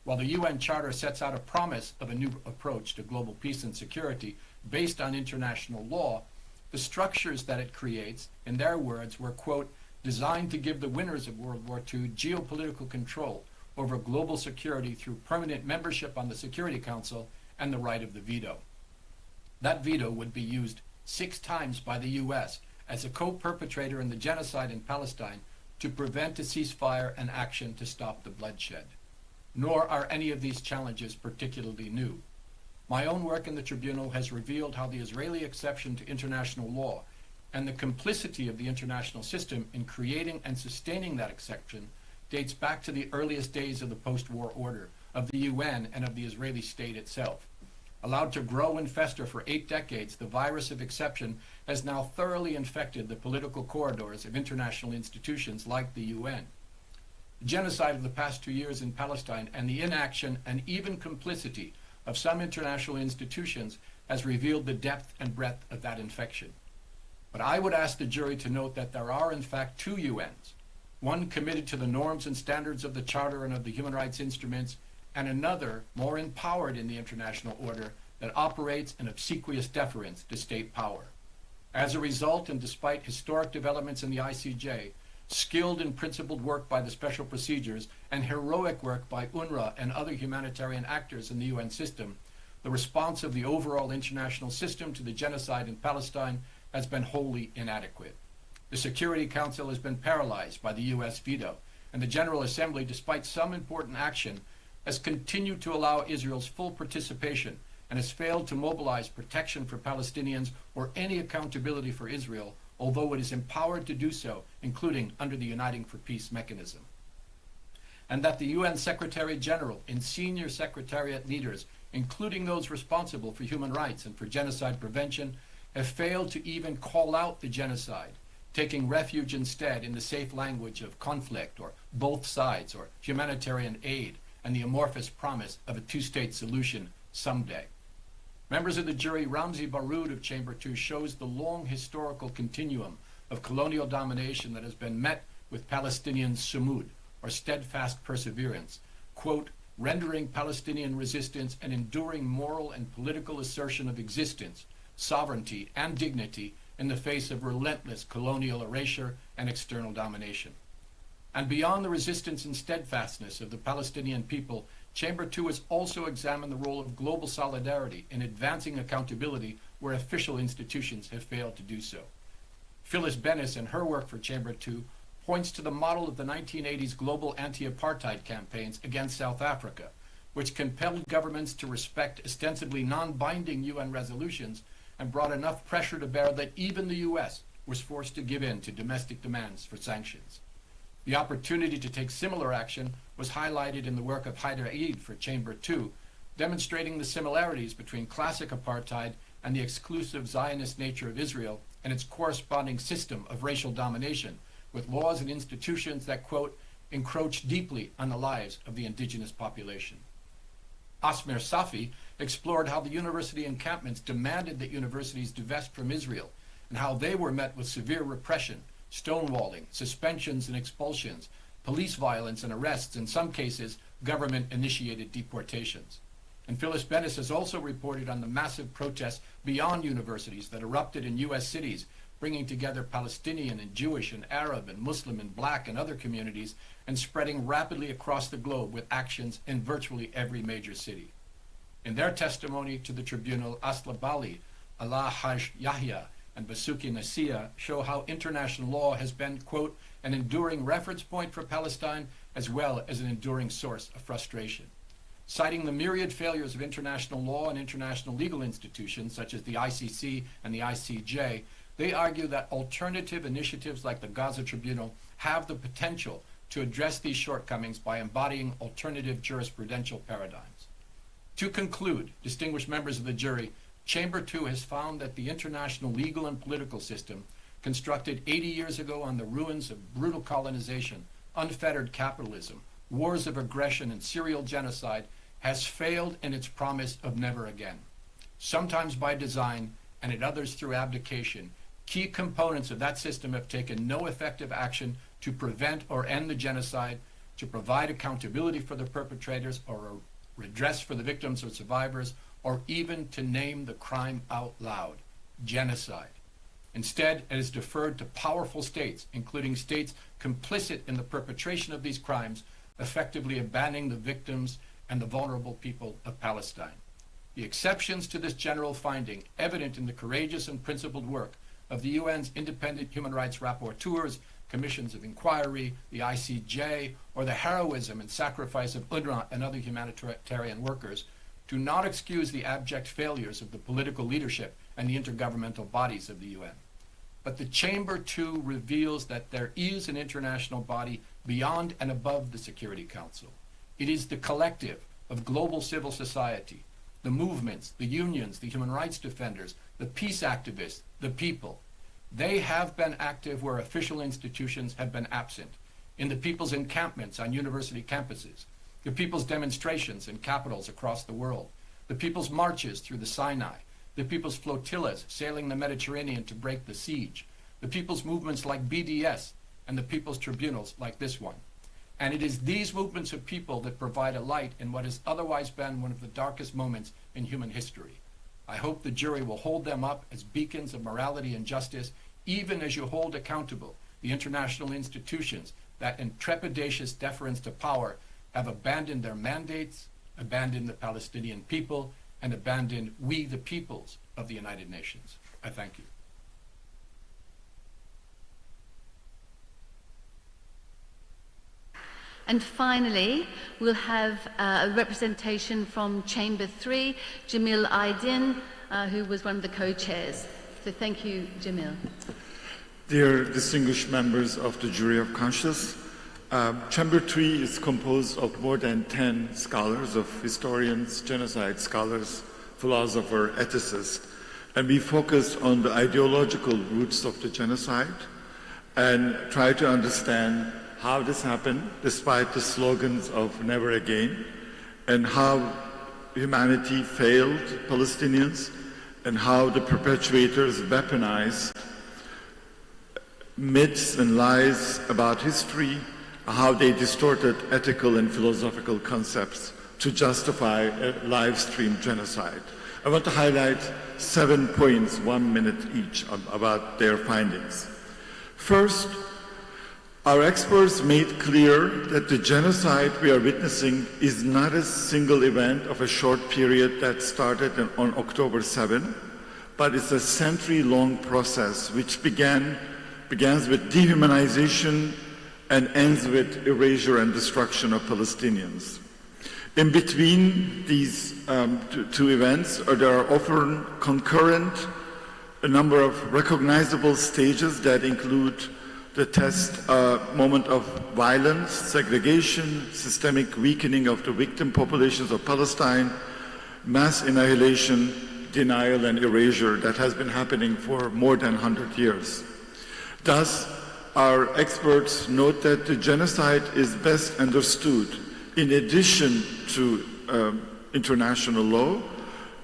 While the UN Charter sets out a promise of a new approach to global peace and security based on international law, the structures that it creates, in their words, were, quote, designed to give the winners of World War II geopolitical control over global security through permanent membership on the Security Council and the right of the veto. That veto would be used 6 times by the US as a co-perpetrator in the genocide in Palestine to prevent a ceasefire and action to stop the bloodshed. Nor are any of these challenges particularly new. My own work in the Tribunal has revealed how the Israeli exception to international law and the complicity of the international system in creating and sustaining that exception dates back to the earliest days of the post-war order, of the UN, and of the Israeli state itself. Allowed to grow and fester for 8 decades, the virus of exception has now thoroughly infected the political corridors of international institutions like the UN. The genocide of the past 2 years in Palestine and the inaction and even complicity of some international institutions has revealed the depth and breadth of that infection. But I would ask the jury to note that there are in fact 2 UNs, one committed to the norms and standards of the Charter and of the human rights instruments, and another more empowered in the international order that operates in obsequious deference to state power. As a result, and despite historic developments in the ICJ, skilled and principled work by the special procedures, and heroic work by UNRWA and other humanitarian actors in the UN system, the response of the overall international system to the genocide in Palestine has been wholly inadequate. The Security Council has been paralyzed by the U.S. veto, and the General Assembly, despite some important action, has continued to allow Israel's full participation and has failed to mobilize protection for Palestinians or any accountability for Israel, although it is empowered to do so, including under the Uniting for Peace mechanism. And that the UN Secretary General and senior secretariat leaders, including those responsible for human rights and for genocide prevention, have failed to even call out the genocide, taking refuge instead in the safe language of conflict or both sides or humanitarian aid and the amorphous promise of a two-state solution someday. Members of the jury, Ramzi Baroud of Chamber 2 shows the long historical continuum of colonial domination that has been met with Palestinian sumud, or steadfast perseverance, quote, rendering Palestinian resistance an enduring moral and political assertion of existence, sovereignty, and dignity in the face of relentless colonial erasure and external domination. And beyond the resistance and steadfastness of the Palestinian people, Chamber 2 has also examined the role of global solidarity in advancing accountability where official institutions have failed to do so. Phyllis Bennis, in her work for Chamber 2, points to the model of the 1980s global anti-apartheid campaigns against South Africa, which compelled governments to respect ostensibly non-binding UN resolutions and brought enough pressure to bear that even the US was forced to give in to domestic demands for sanctions. The opportunity to take similar action was highlighted in the work of Haider Eid for Chamber 2, demonstrating the similarities between classic apartheid and the exclusive Zionist nature of Israel and its corresponding system of racial domination, with laws and institutions that, quote, encroach deeply on the lives of the indigenous population. Asmer Safi explored how the university encampments demanded that universities divest from Israel and how they were met with severe repression, stonewalling, suspensions and expulsions, police violence and arrests, in some cases, government-initiated deportations. And Phyllis Bennis has also reported on the massive protests beyond universities that erupted in U.S. cities, bringing together Palestinian and Jewish and Arab and Muslim and Black and other communities, and spreading rapidly across the globe with actions in virtually every major city. In their testimony to the tribunal, Asla Bali, Allah Haj Yahya, and Basuki Nasia show how international law has been, quote, an enduring reference point for Palestine as well as an enduring source of frustration. Citing the myriad failures of international law and international legal institutions such as the ICC and the ICJ, they argue that alternative initiatives like the Gaza Tribunal have the potential to address these shortcomings by embodying alternative jurisprudential paradigms. To conclude, distinguished members of the jury, Chamber 2 has found that the international legal and political system, constructed 80 years ago on the ruins of brutal colonization, unfettered capitalism, wars of aggression, and serial genocide, has failed in its promise of never again. Sometimes by design, and at others through abdication, key components of that system have taken no effective action to prevent or end the genocide, to provide accountability for the perpetrators or a redress for the victims or survivors, or even to name the crime out loud, genocide. Instead, it has deferred to powerful states, including states complicit in the perpetration of these crimes, effectively abandoning the victims and the vulnerable people of Palestine. The exceptions to this general finding, evident in the courageous and principled work of the UN's independent human rights rapporteurs, commissions of inquiry, the ICJ, or the heroism and sacrifice of UNRWA and other humanitarian workers, do not excuse the abject failures of the political leadership and the intergovernmental bodies of the UN. But the Chamber 2 reveals that there is an international body beyond and above the Security Council. It is the collective of global civil society, the movements, the unions, the human rights defenders, the peace activists, the people. They have been active where official institutions have been absent, in the people's encampments on university campuses, the people's demonstrations in capitals across the world, the people's marches through the Sinai, the people's flotillas sailing the Mediterranean to break the siege, the people's movements like BDS, and the people's tribunals like this one. And it is these movements of people that provide a light in what has otherwise been one of the darkest moments in human history. I hope the jury will hold them up as beacons of morality and justice, even as you hold accountable the international institutions that in trepidatious deference to power have abandoned their mandates, abandoned the Palestinian people, and abandon we the peoples of the United Nations. I thank you. And finally, we'll have a representation from Chamber 3, Jamil Aydin, who was one of the co-chairs. So thank you, Jamil. Dear distinguished members of the Jury of Conscience, Chamber 3 is composed of more than 10 scholars, of historians, genocide scholars, philosophers, ethicists, and we focus on the ideological roots of the genocide and try to understand how this happened despite the slogans of never again, and how humanity failed Palestinians, and how the perpetrators weaponized myths and lies about history, how they distorted ethical and philosophical concepts to justify a live-stream genocide. I want to highlight 7 points, 1 minute each, about their findings. First, our experts made clear that the genocide we are witnessing is not a single event of a short period that started on October 7, but it's a century-long process which begins with dehumanization and ends with erasure and destruction of Palestinians. In between these two events, there are often concurrent a number of recognizable stages that include the test moment of violence, segregation, systemic weakening of the victim populations of Palestine, mass annihilation, denial and erasure that has been happening for more than 100 years. Thus, our experts note that the genocide is best understood, in addition to international law,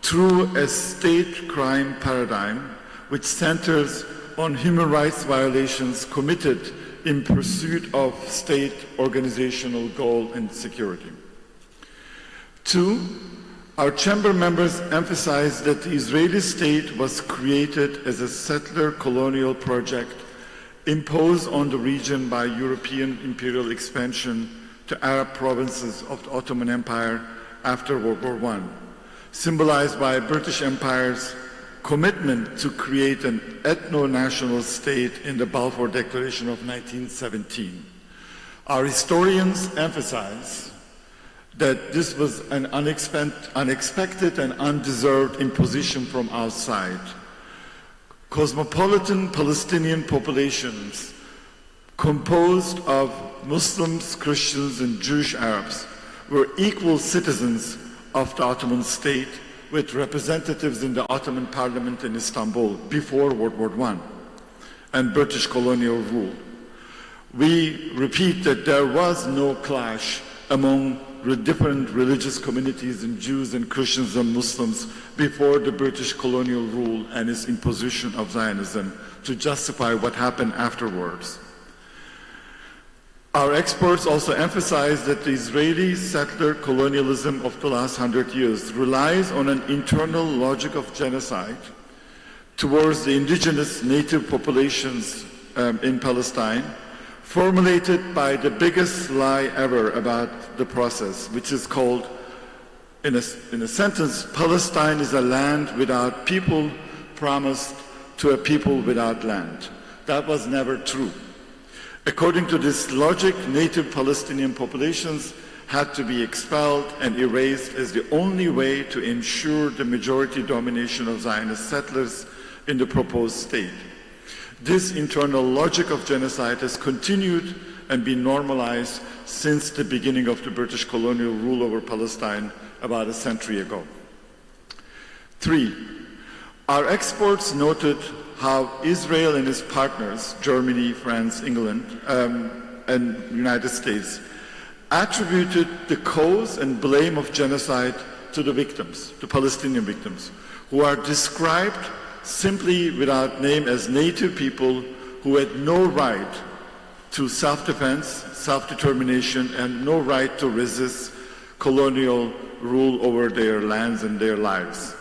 through a state crime paradigm which centers on human rights violations committed in pursuit of state organizational goal and security. 2, our chamber members emphasize that the Israeli state was created as a settler colonial project imposed on the region by European imperial expansion to Arab provinces of the Ottoman Empire after World War I, symbolized by British Empire's commitment to create an ethno-national state in the Balfour Declaration of 1917. Our historians emphasize that this was an unexpected and undeserved imposition from outside. Cosmopolitan Palestinian populations composed of Muslims, Christians, and Jewish Arabs were equal citizens of the Ottoman state, with representatives in the Ottoman Parliament in Istanbul before World War I and British colonial rule. We repeat that there was no clash among different religious communities in Jews and Christians and Muslims before the British colonial rule and its imposition of Zionism to justify what happened afterwards. Our experts also emphasize that the Israeli settler colonialism of the last 100 years relies on an internal logic of genocide towards the indigenous native populations in Palestine, formulated by the biggest lie ever about the process, which is called, in a sentence, Palestine is a land without people promised to a people without land. That was never true. According to this logic, native Palestinian populations had to be expelled and erased as the only way to ensure the majority domination of Zionist settlers in the proposed state. This internal logic of genocide has continued and been normalized since the beginning of the British colonial rule over Palestine about a century ago. 3, our experts noted how Israel and its partners, Germany, France, England, and United States, attributed the cause and blame of genocide to the victims, the Palestinian victims, who are described simply without name as native people who had no right to self-defense, self-determination, and no right to resist colonial rule over their lands and their lives.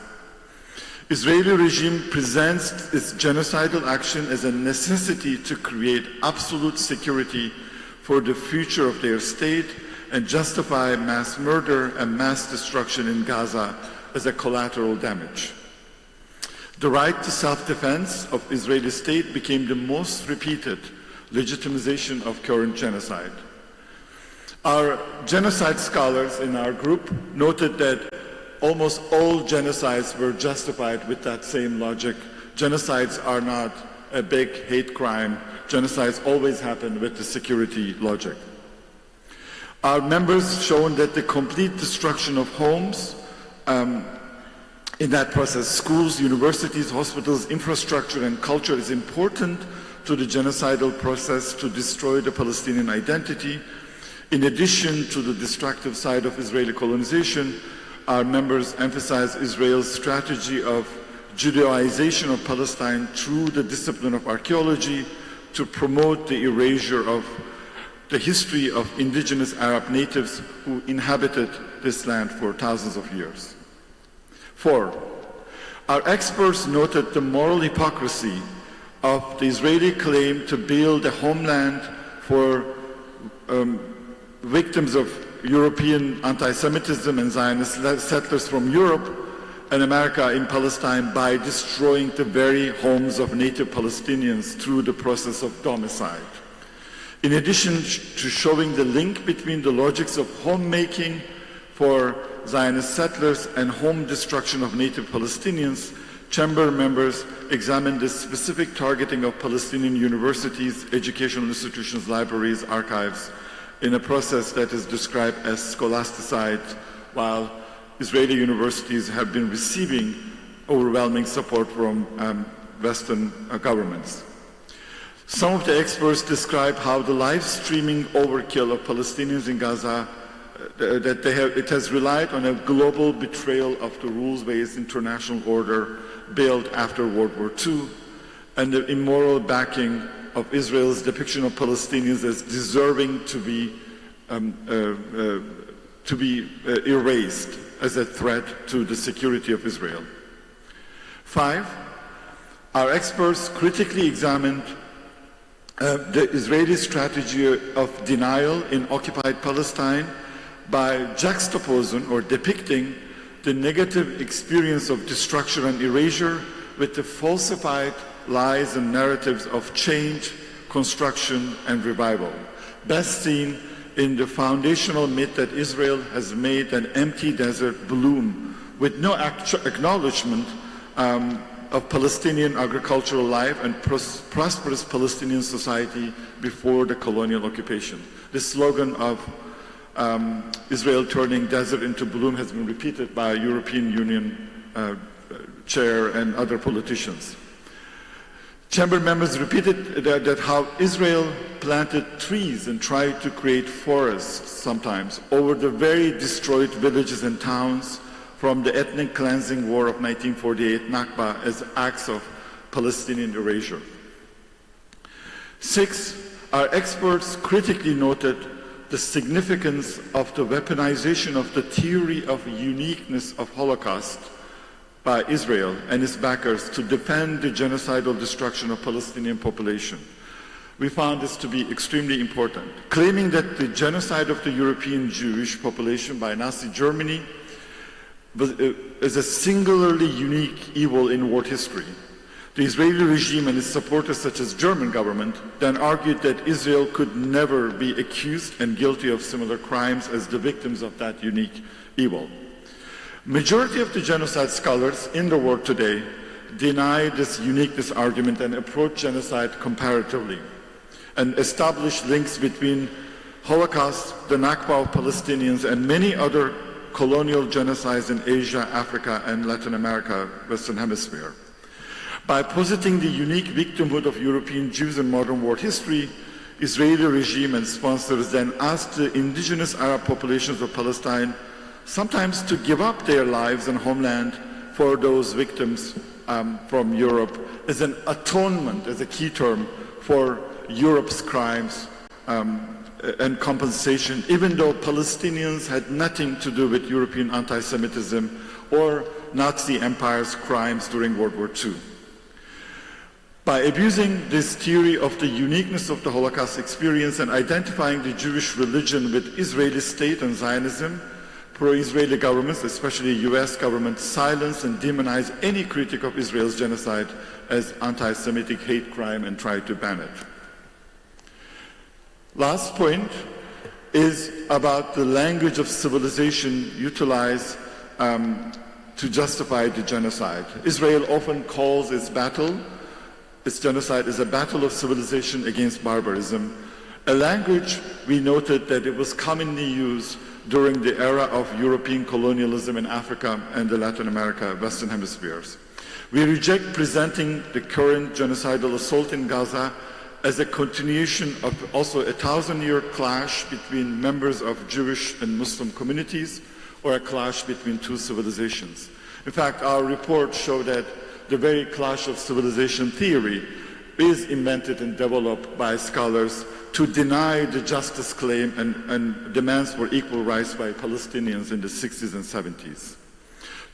Israeli regime presents its genocidal action as a necessity to create absolute security for the future of their state and justify mass murder and mass destruction in Gaza as a collateral damage. The right to self-defense of Israeli state became the most repeated legitimization of current genocide. Our genocide scholars in our group noted that almost all genocides were justified with that same logic. Genocides are not a big hate crime. Genocides always happen with the security logic. Our members shown that the complete destruction of homes, in that process, schools, universities, hospitals, infrastructure, and culture is important to the genocidal process to destroy the Palestinian identity. In addition to the destructive side of Israeli colonization, our members emphasize Israel's strategy of Judaization of Palestine through the discipline of archaeology to promote the erasure of the history of indigenous Arab natives who inhabited this land for thousands of years. 4. Our experts noted the moral hypocrisy of the Israeli claim to build a homeland for victims of European anti-Semitism and Zionist settlers from Europe and America in Palestine by destroying the very homes of native Palestinians through the process of domicide. In addition to showing the link between the logics of homemaking for Zionist settlers and home destruction of native Palestinians, Chamber members examined the specific targeting of Palestinian universities, educational institutions, libraries, archives, in a process that is described as scholasticide, while Israeli universities have been receiving overwhelming support from Western governments. Some of the experts describe how the live streaming overkill of Palestinians in Gaza, it has relied on a global betrayal of the rules-based international order built after World War II, and the immoral backing of Israel's depiction of Palestinians as deserving to be erased as a threat to the security of Israel. 5. Our experts critically examined the Israeli strategy of denial in occupied Palestine by juxtaposing or depicting the negative experience of destruction and erasure with the falsified lies and narratives of change, construction, and revival, best seen in the foundational myth that Israel has made an empty desert bloom with no acknowledgement of Palestinian agricultural life and prosperous Palestinian society before the colonial occupation. The slogan of Israel turning desert into bloom has been repeated by European Union chair and other politicians. Chamber members repeated that how Israel planted trees and tried to create forests sometimes over the very destroyed villages and towns from the ethnic cleansing war of 1948 Nakba as acts of Palestinian erasure. 6. Our experts critically noted the significance of the weaponization of the theory of uniqueness of Holocaust by Israel and its backers to defend the genocidal destruction of Palestinian population. We found this to be extremely important. Claiming that the genocide of the European Jewish population by Nazi Germany is a singularly unique evil in world history. The Israeli regime and its supporters, such as German government, then argued that Israel could never be accused and guilty of similar crimes as the victims of that unique evil. Majority of the genocide scholars in the world today deny this uniqueness argument and approach genocide comparatively and establish links between Holocaust, the Nakba of Palestinians, and many other colonial genocides in Asia, Africa, and Latin America, Western Hemisphere. By positing the unique victimhood of European Jews in modern world history, Israeli regime and sponsors then asked the indigenous Arab populations of Palestine sometimes to give up their lives and homeland for those victims from Europe as an atonement, as a key term, for Europe's crimes and compensation, even though Palestinians had nothing to do with European anti-Semitism or Nazi Empire's crimes during World War II. By abusing this theory of the uniqueness of the Holocaust experience and identifying the Jewish religion with Israeli state and Zionism, Pro-Israeli governments, especially US government, silence and demonize any critic of Israel's genocide as anti-Semitic hate crime and try to ban it. Last point is about the language of civilization utilized to justify the genocide. Israel often calls its genocide as a battle of civilization against barbarism, a language we noted that it was commonly used during the era of European colonialism in Africa and the Latin America, Western hemispheres. We reject presenting the current genocidal assault in Gaza as a continuation of also a 1,000-year clash between members of Jewish and Muslim communities, or a clash between two civilizations. In fact, our reports show that the very clash of civilization theory is invented and developed by scholars to deny the justice claim and demands for equal rights by Palestinians in the 60s and 70s.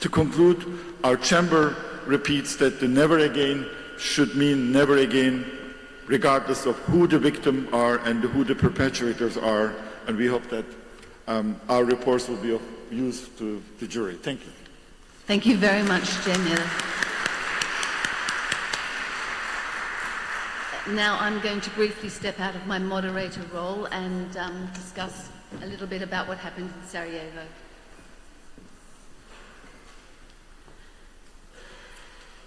To conclude, our chamber repeats that the never again should mean never again, regardless of who the victims are and who the perpetrators are, and we hope that our reports will be of use to the jury. Thank you. Thank you very much, Jenya. Now I'm going to briefly step out of my moderator role and discuss a little bit about what happened in Sarajevo.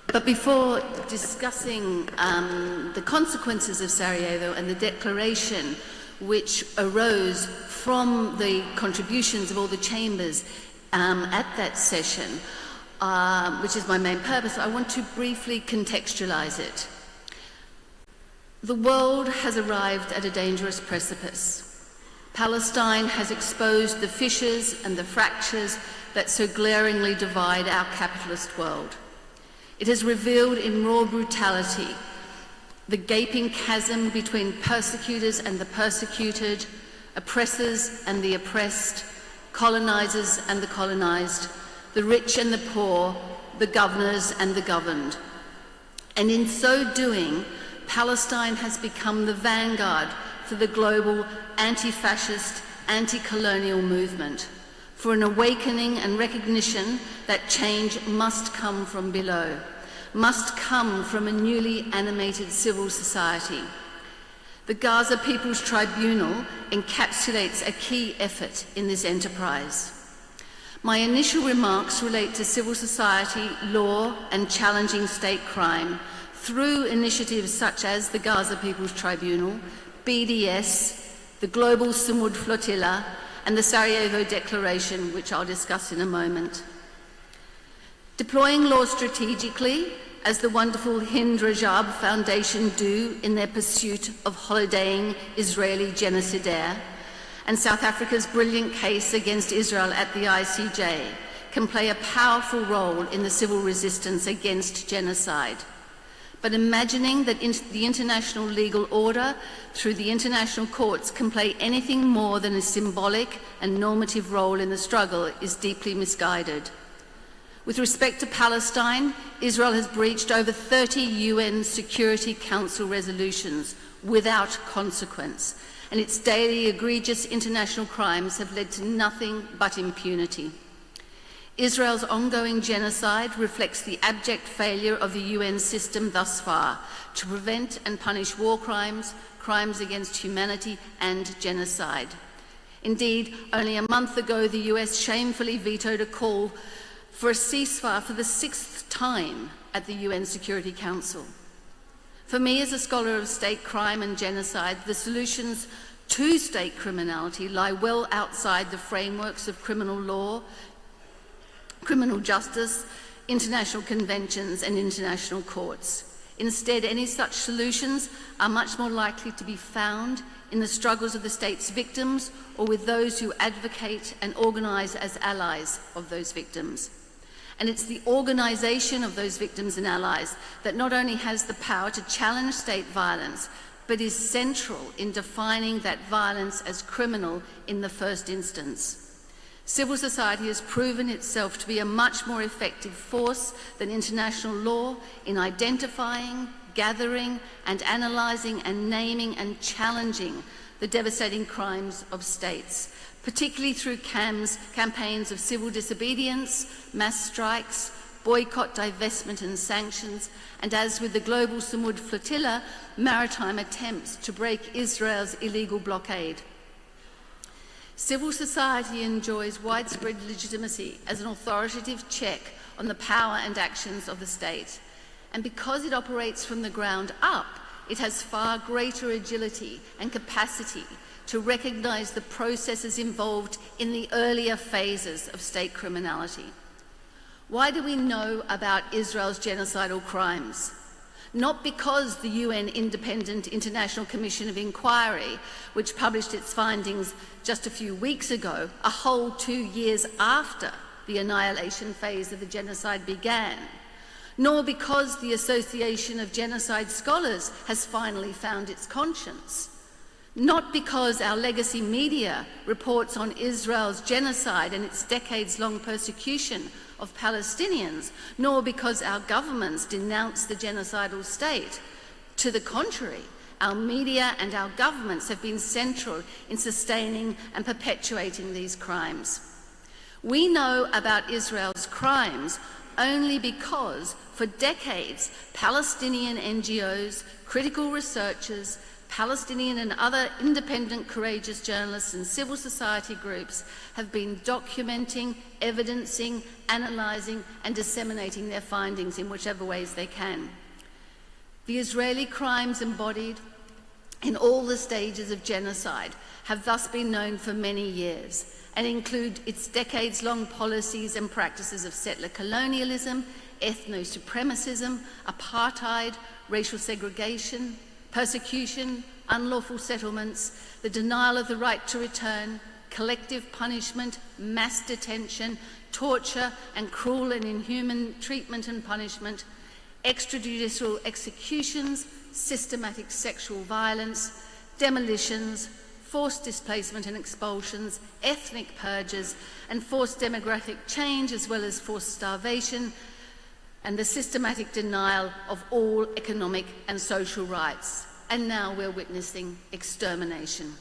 But before discussing the consequences of Sarajevo and the declaration which arose from the contributions of all the chambers at that session, which is my main purpose, I want to briefly contextualize it. The world has arrived at a dangerous precipice. Palestine has exposed the fissures and the fractures that so glaringly divide our capitalist world. It has revealed in raw brutality the gaping chasm between persecutors and the persecuted, oppressors and the oppressed, colonizers and the colonized, the rich and the poor, the governors and the governed. And in so doing, Palestine has become the vanguard for the global anti-fascist, anti-colonial movement, for an awakening and recognition that change must come from below, must come from a newly animated civil society. The Gaza People's Tribunal encapsulates a key effort in this enterprise. My initial remarks relate to civil society, law, and challenging state crime through initiatives such as the Gaza People's Tribunal, BDS, the Global Sumud Flotilla, and the Sarajevo Declaration, which I'll discuss in a moment. Deploying law strategically, as the wonderful Hind Rajab Foundation do in their pursuit of holidaying Israeli genocidaire, and South Africa's brilliant case against Israel at the ICJ, can play a powerful role in the civil resistance against genocide. But imagining that the international legal order through the international courts can play anything more than a symbolic and normative role in the struggle is deeply misguided. With respect to Palestine, Israel has breached over 30 UN Security Council resolutions without consequence, and its daily egregious international crimes have led to nothing but impunity. Israel's ongoing genocide reflects the abject failure of the UN system thus far to prevent and punish war crimes, crimes against humanity, and genocide. Indeed, only a month ago, the US shamefully vetoed a call for a ceasefire for the 6th time at the UN Security Council. For me, as a scholar of state crime and genocide, the solutions to state criminality lie well outside the frameworks of criminal law, criminal justice, international conventions, and international courts. Instead, any such solutions are much more likely to be found in the struggles of the state's victims or with those who advocate and organize as allies of those victims. And it's the organization of those victims and allies that not only has the power to challenge state violence, but is central in defining that violence as criminal in the first instance. Civil society has proven itself to be a much more effective force than international law in identifying, gathering, and analysing and naming and challenging the devastating crimes of states, particularly through campaigns of civil disobedience, mass strikes, boycott, divestment and sanctions, and as with the global Samud flotilla, maritime attempts to break Israel's illegal blockade. Civil society enjoys widespread legitimacy as an authoritative check on the power and actions of the state. And because it operates from the ground up, it has far greater agility and capacity to recognise the processes involved in the earlier phases of state criminality. Why do we know about Israel's genocidal crimes? Not because the UN Independent International Commission of Inquiry, which published its findings just a few weeks ago, a whole 2 years after the annihilation phase of the genocide began, nor because the Association of Genocide Scholars has finally found its conscience. Not because our legacy media reports on Israel's genocide and its decades-long persecution of Palestinians, nor because our governments denounce the genocidal state. To the contrary, our media and our governments have been central in sustaining and perpetuating these crimes. We know about Israel's crimes only because, for decades, Palestinian NGOs, critical researchers, Palestinian and other independent, courageous journalists and civil society groups have been documenting, evidencing, analysing and disseminating their findings in whichever ways they can. The Israeli crimes embodied in all the stages of genocide have thus been known for many years and include its decades-long policies and practices of settler colonialism, ethno-supremacism, apartheid, racial segregation, persecution, unlawful settlements, the denial of the right to return, collective punishment, mass detention, torture and cruel and inhuman treatment and punishment, extrajudicial executions, systematic sexual violence, demolitions, forced displacement and expulsions, ethnic purges and forced demographic change, as well as forced starvation, and the systematic denial of all economic and social rights. And now we're witnessing extermination.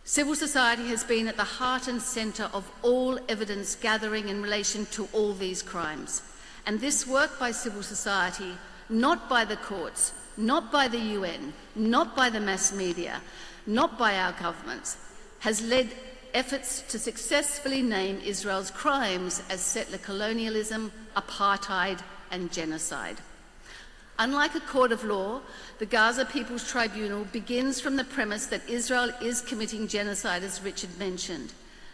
Civil society has been at the heart and centre of all evidence gathering in relation to all these crimes. And this work by civil society, not by the courts, not by the UN, not by the mass media, not by our governments, has led efforts to successfully name Israel's crimes as settler colonialism, apartheid and genocide. Unlike a court of law, the Gaza People's Tribunal begins from the premise that Israel is committing genocide, as Richard mentioned,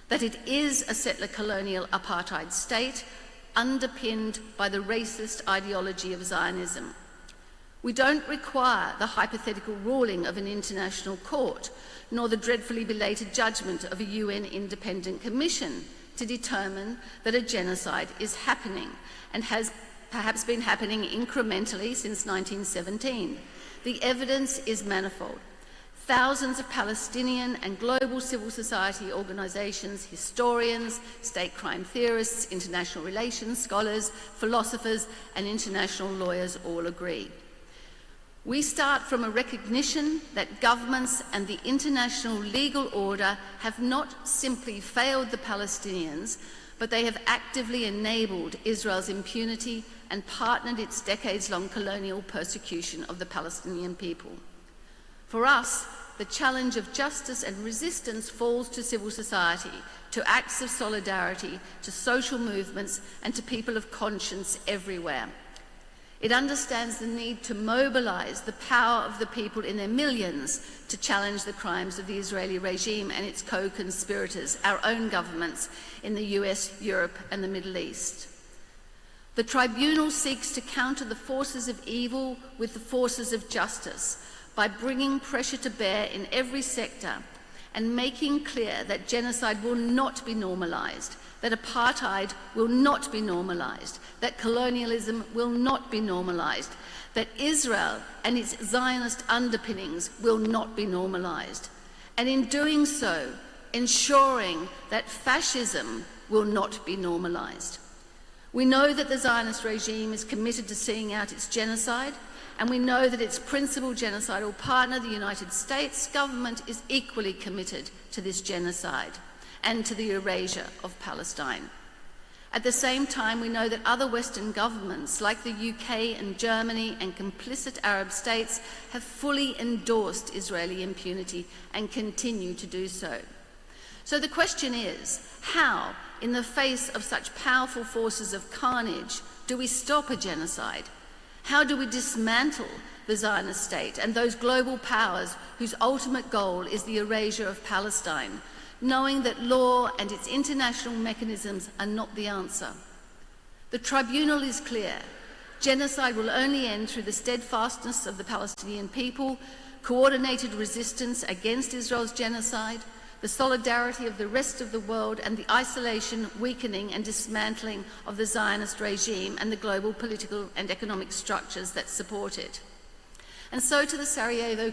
that it is a settler colonial apartheid state underpinned by the racist ideology of Zionism. We don't require the hypothetical ruling of an international court, nor the dreadfully belated judgment of a UN independent commission to determine that a genocide is happening and has perhaps been happening incrementally since 1917. The evidence is manifold. Thousands of Palestinian and global civil society organisations, historians, state crime theorists, international relations scholars, philosophers and international lawyers all agree. We start from a recognition that governments and the international legal order have not simply failed the Palestinians, but they have actively enabled Israel's impunity and partnered its decades-long colonial persecution of the Palestinian people. For us, the challenge of justice and resistance falls to civil society, to acts of solidarity, to social movements, and to people of conscience everywhere. It understands the need to mobilise the power of the people in their millions to challenge the crimes of the Israeli regime and its co-conspirators, our own governments in the US, Europe and the Middle East. The tribunal seeks to counter the forces of evil with the forces of justice by bringing pressure to bear in every sector and making clear that genocide will not be normalised, that apartheid will not be normalised, that colonialism will not be normalised, that Israel and its Zionist underpinnings will not be normalised, and in doing so, ensuring that fascism will not be normalised. We know that the Zionist regime is committed to seeing out its genocide And we know that its principal genocidal partner, the United States government, is equally committed to this genocide and to the erasure of Palestine. At the same time, we know that other Western governments, like the UK and Germany and complicit Arab states, have fully endorsed Israeli impunity and continue to do so. So the question is, how, in the face of such powerful forces of carnage, do we stop a genocide? How do we dismantle the Zionist state and those global powers whose ultimate goal is the erasure of Palestine, knowing that law and its international mechanisms are not the answer? The tribunal is clear. Genocide will only end through the steadfastness of the Palestinian people, coordinated resistance against Israel's genocide, the solidarity of the rest of the world, and the isolation, weakening, and dismantling of the Zionist regime and the global political and economic structures that support it. And so to the Sarajevo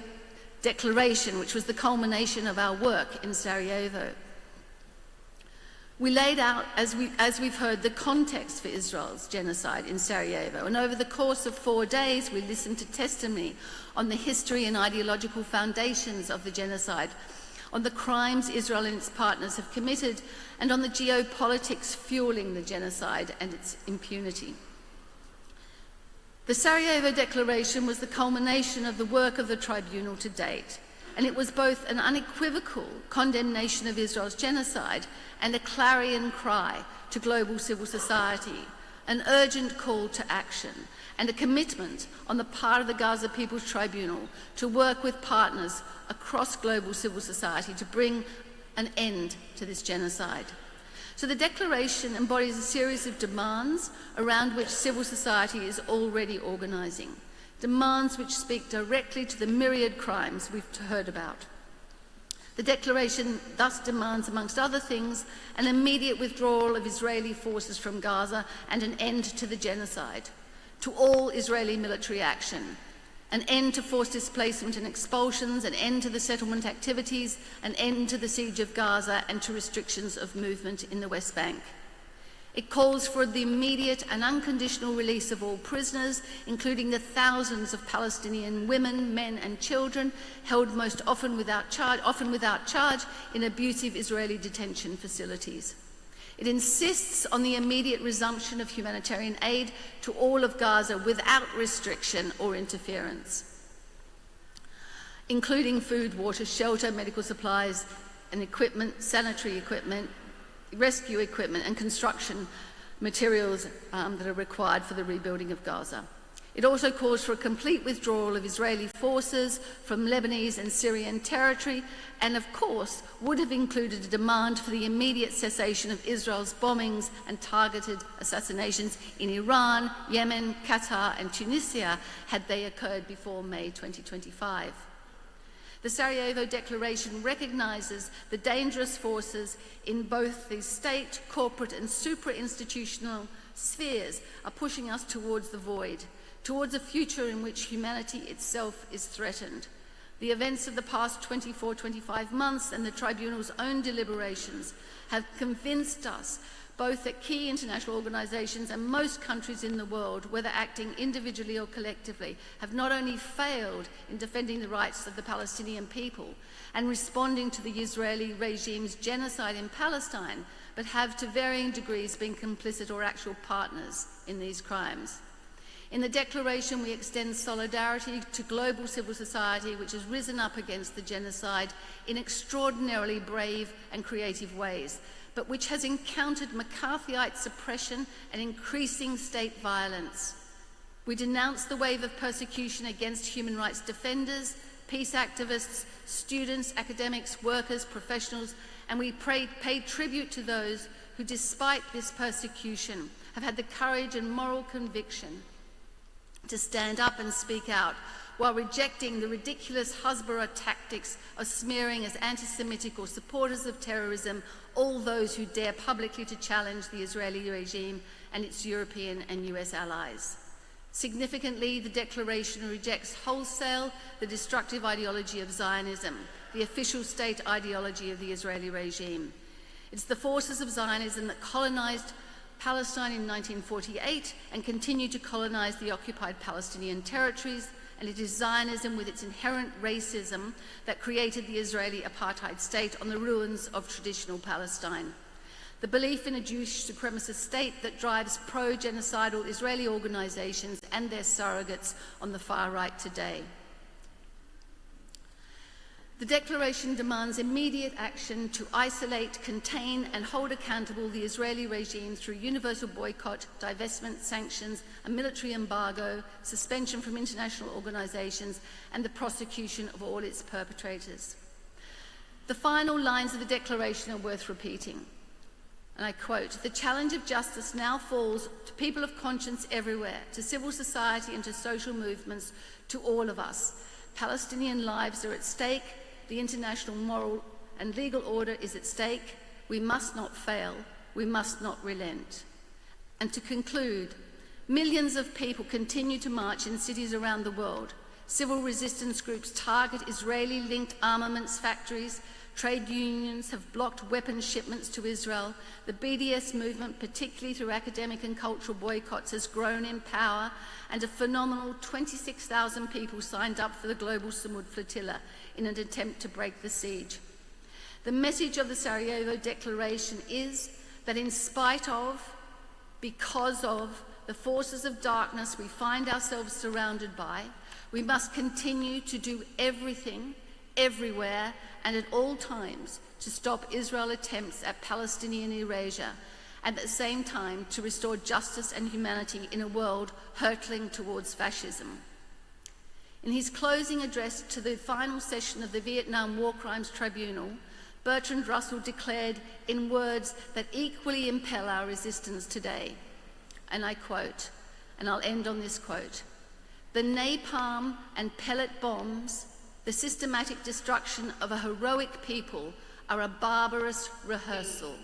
Declaration, which was the culmination of our work in Sarajevo. We laid out, as we've heard, the context for Israel's genocide in Sarajevo, and over the course of 4 days we listened to testimony on the history and ideological foundations of the genocide, on the crimes Israel and its partners have committed, and on the geopolitics fueling the genocide and its impunity. The Sarajevo Declaration was the culmination of the work of the tribunal to date, and it was both an unequivocal condemnation of Israel's genocide and a clarion cry to global civil society, an urgent call to action, and a commitment on the part of the Gaza People's Tribunal to work with partners across global civil society to bring an end to this genocide. So the declaration embodies a series of demands around which civil society is already organising, demands which speak directly to the myriad crimes we've heard about. The declaration thus demands, amongst other things, an immediate withdrawal of Israeli forces from Gaza and an end to the genocide, to all Israeli military action, an end to forced displacement and expulsions, an end to the settlement activities, an end to the siege of Gaza, and to restrictions of movement in the West Bank. It calls for the immediate and unconditional release of all prisoners, including the thousands of Palestinian women, men and children held most often without charge in abusive Israeli detention facilities. It insists on the immediate resumption of humanitarian aid to all of Gaza without restriction or interference, including food, water, shelter, medical supplies and equipment, sanitary equipment, rescue equipment and construction materials that are required for the rebuilding of Gaza. It also calls for a complete withdrawal of Israeli forces from Lebanese and Syrian territory, and of course would have included a demand for the immediate cessation of Israel's bombings and targeted assassinations in Iran, Yemen, Qatar and Tunisia had they occurred before May 2025. The Sarajevo Declaration recognises the dangerous forces in both the state, corporate and supra-institutional spheres are pushing us towards the void, towards a future in which humanity itself is threatened. The events of the past 24-25 months and the Tribunal's own deliberations have convinced us both that key international organisations and most countries in the world, whether acting individually or collectively, have not only failed in defending the rights of the Palestinian people and responding to the Israeli regime's genocide in Palestine, but have to varying degrees been complicit or actual partners in these crimes. In the Declaration, we extend solidarity to global civil society, which has risen up against the genocide in extraordinarily brave and creative ways, but which has encountered McCarthyite suppression and increasing state violence. We denounce the wave of persecution against human rights defenders, peace activists, students, academics, workers, professionals, and we pay tribute to those who, despite this persecution, have had the courage and moral conviction to stand up and speak out, while rejecting the ridiculous Hasbara tactics of smearing as anti-Semitic or supporters of terrorism all those who dare publicly to challenge the Israeli regime and its European and US allies. Significantly, the Declaration rejects wholesale the destructive ideology of Zionism, the official state ideology of the Israeli regime. It's the forces of Zionism that colonized Palestine in 1948 and continued to colonize the occupied Palestinian territories, and it is Zionism with its inherent racism that created the Israeli apartheid state on the ruins of traditional Palestine. The belief in a Jewish supremacist state that drives pro-genocidal Israeli organizations and their surrogates on the far right today. The declaration demands immediate action to isolate, contain and hold accountable the Israeli regime through universal boycott, divestment, sanctions, a military embargo, suspension from international organizations and the prosecution of all its perpetrators. The final lines of the declaration are worth repeating. And I quote, "The challenge of justice now falls to people of conscience everywhere, to civil society and to social movements, to all of us. Palestinian lives are at stake. The international moral and legal order is at stake. We must not fail. We must not relent." And to conclude, millions of people continue to march in cities around the world. Civil resistance groups target Israeli-linked armaments factories. Trade unions have blocked weapons shipments to Israel. The BDS movement, particularly through academic and cultural boycotts, has grown in power, and a phenomenal 26,000 people signed up for the global Samud flotilla in an attempt to break the siege. The message of the Sarajevo Declaration is that in spite of, because of, the forces of darkness we find ourselves surrounded by, we must continue to do everything, everywhere, and at all times to stop Israel's attempts at Palestinian erasure, and at the same time to restore justice and humanity in a world hurtling towards fascism. In his closing address to the final session of the Vietnam War Crimes Tribunal, Bertrand Russell declared in words that equally impel our resistance today, and I quote, and I'll end on this quote, "The napalm and pellet bombs, the systematic destruction of a heroic people, are a barbarous rehearsal.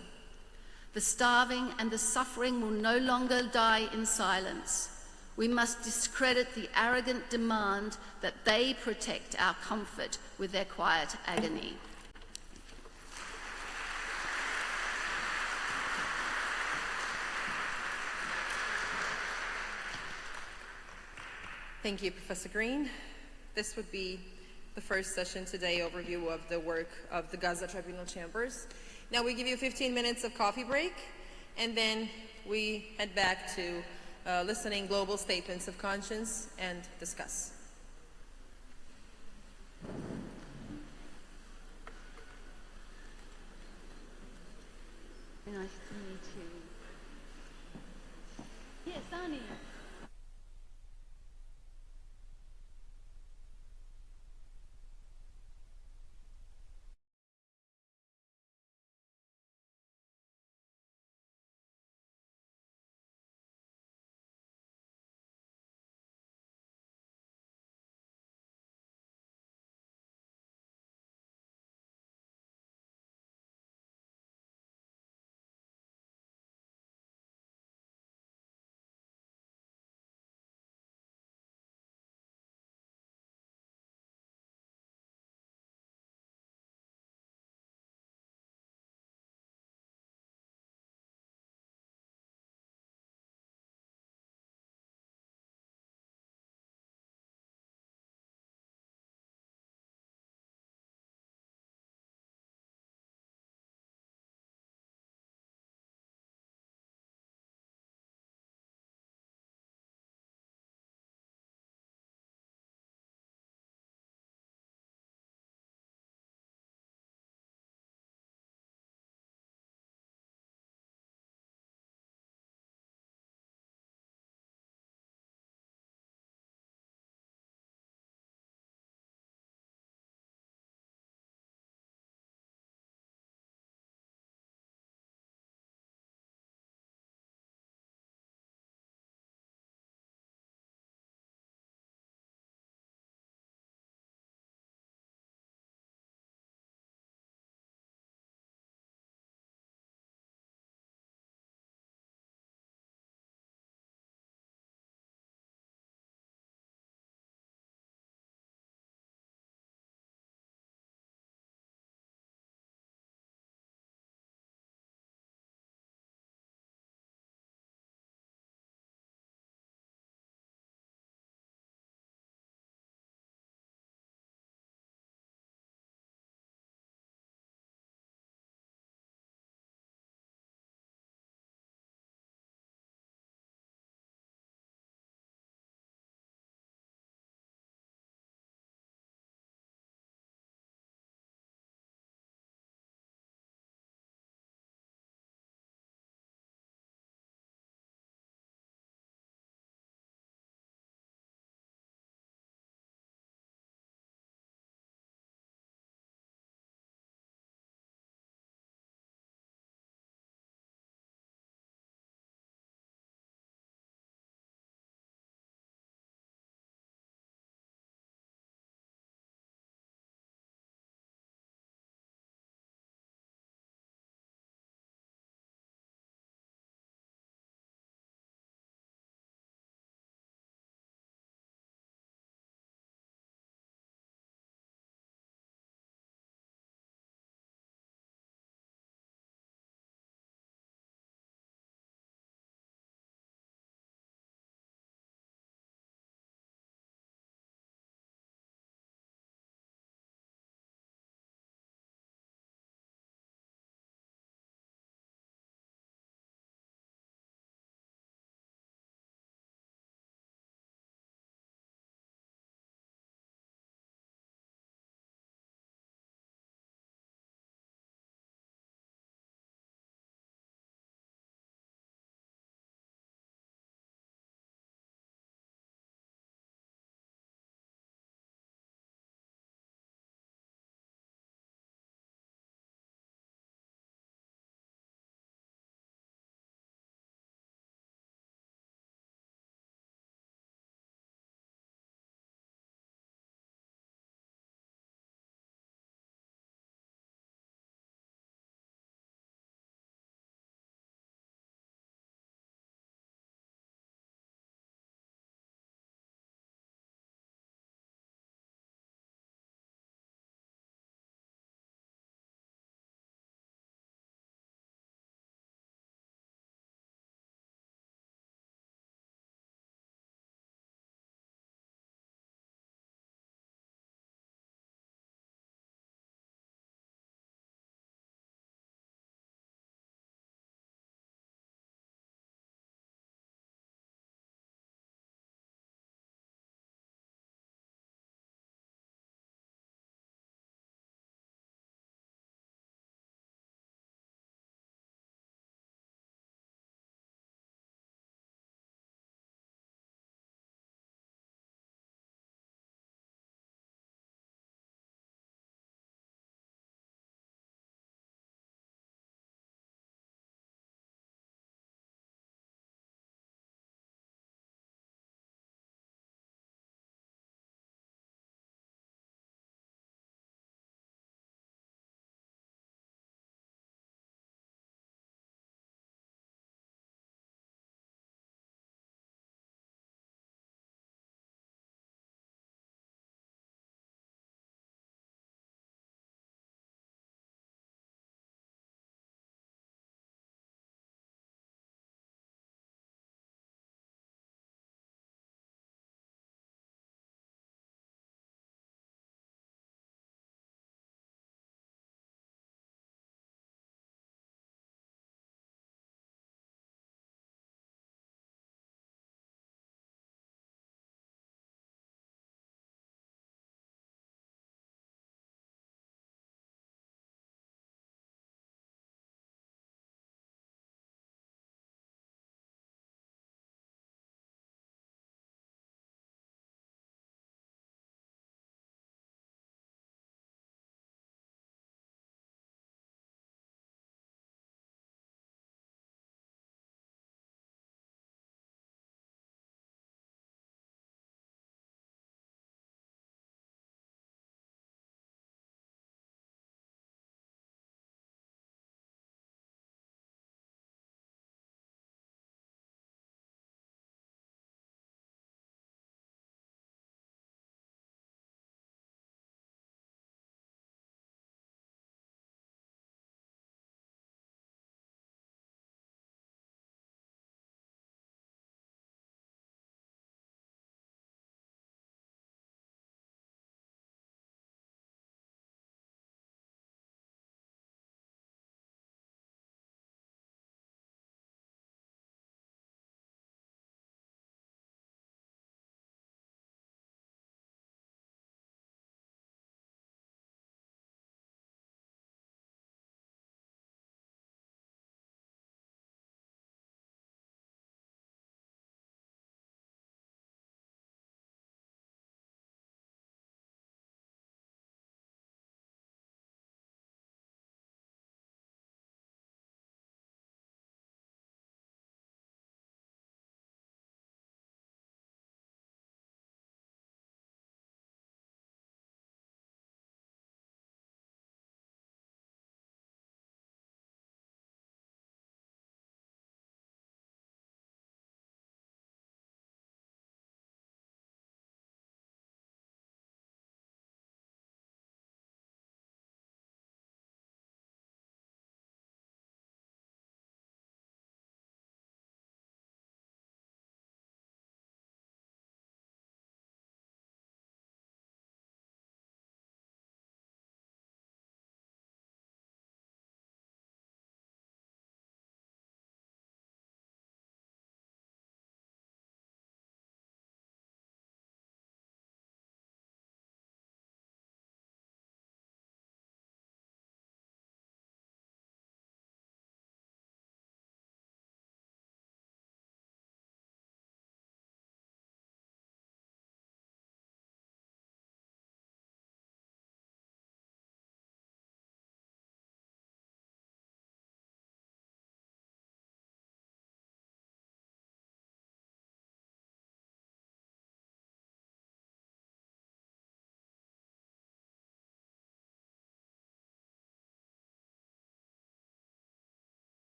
The starving and the suffering will no longer die in silence. We must discredit the arrogant demand that they protect our comfort with their quiet agony." Thank you, Professor Green. This would be the first session today, overview of the work of the Gaza Tribunal Chambers. Now we give you 15 minutes of coffee break, and then we head back to listening global statements of conscience and discuss. Nice to meet you. Yes, Annie.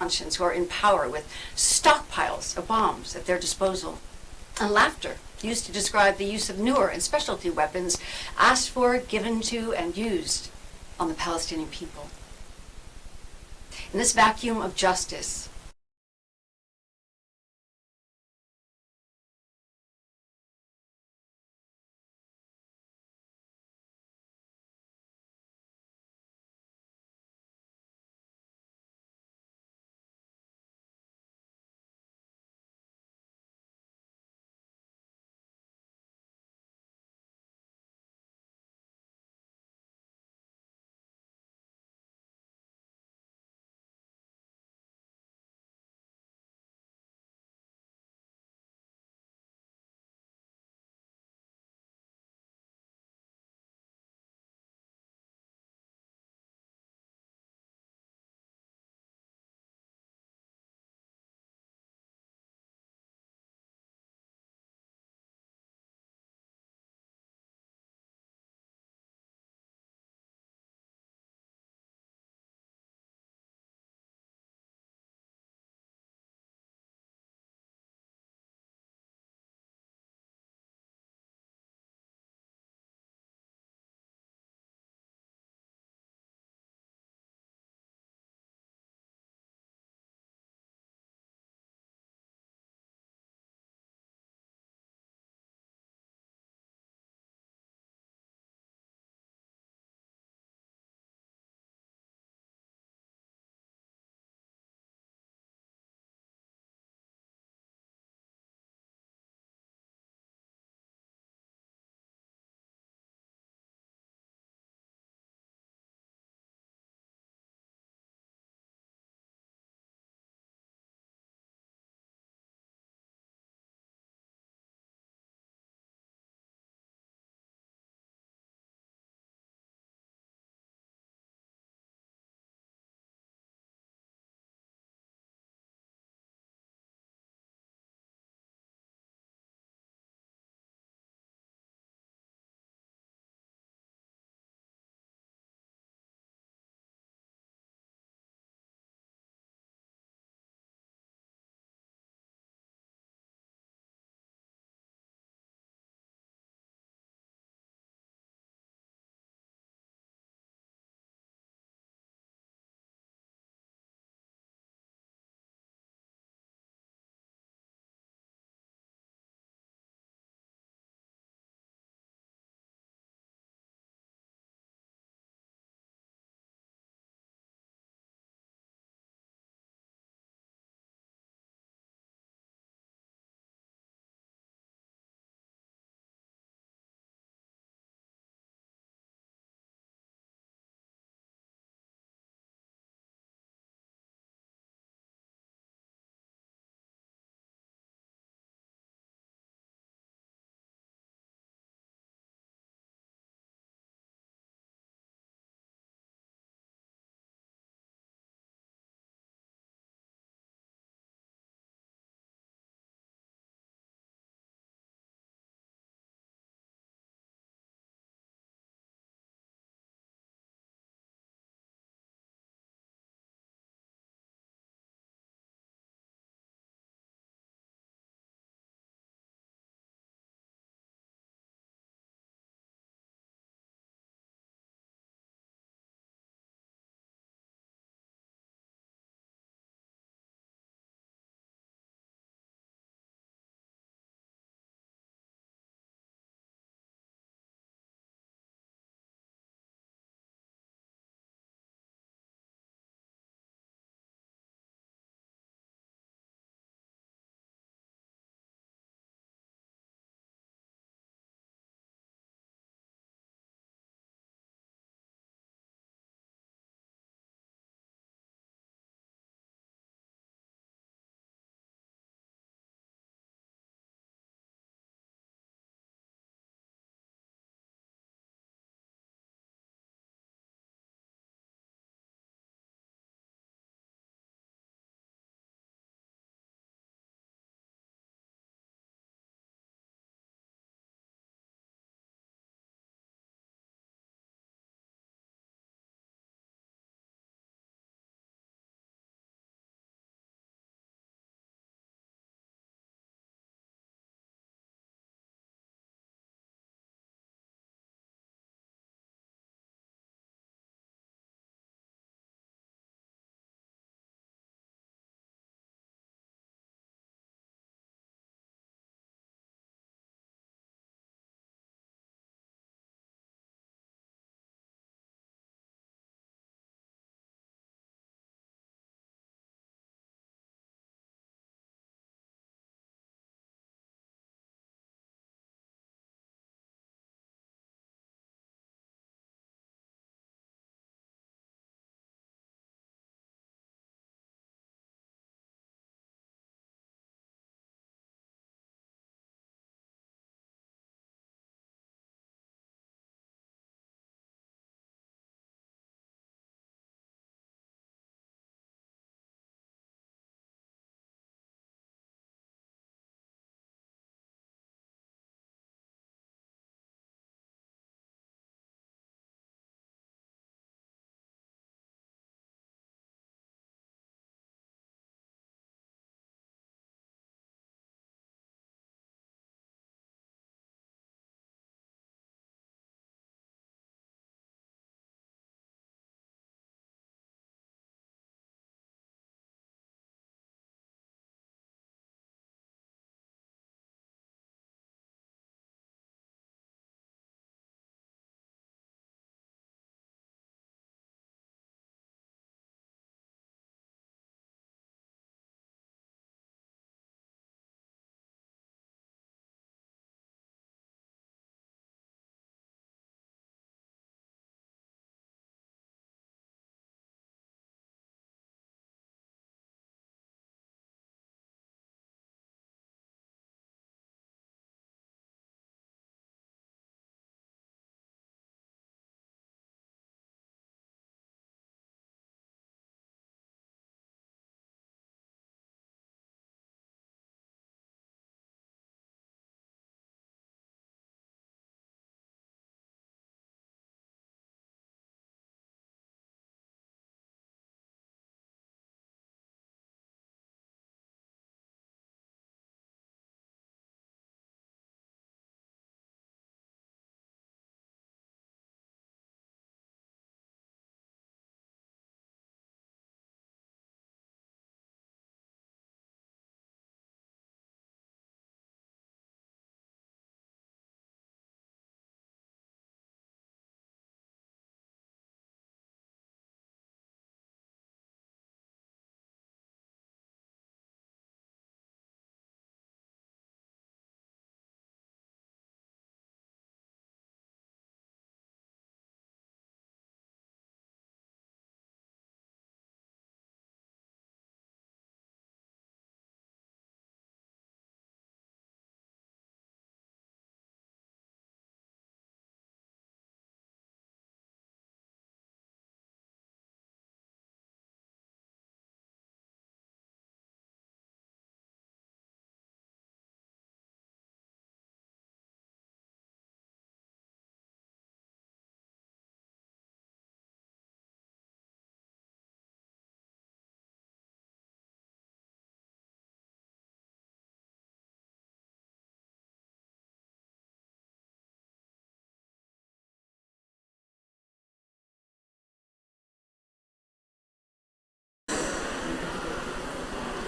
conscience who are in power with stockpiles of bombs at their disposal, and laughter used to describe the use of newer and specialty weapons asked for, given to, and used on the Palestinian people. In this vacuum of justice,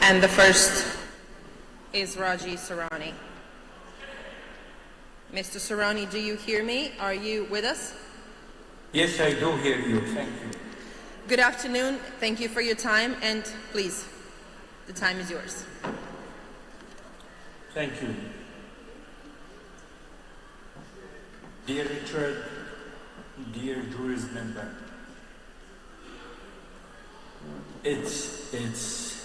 And the first is Raji Sarani. Mr. Sarani, do you hear me? Are you with us? Yes, I do hear you. Thank you. Good afternoon. Thank you for your time, and please, the time is yours. Thank you. Dear Richard, dear jury's member, it's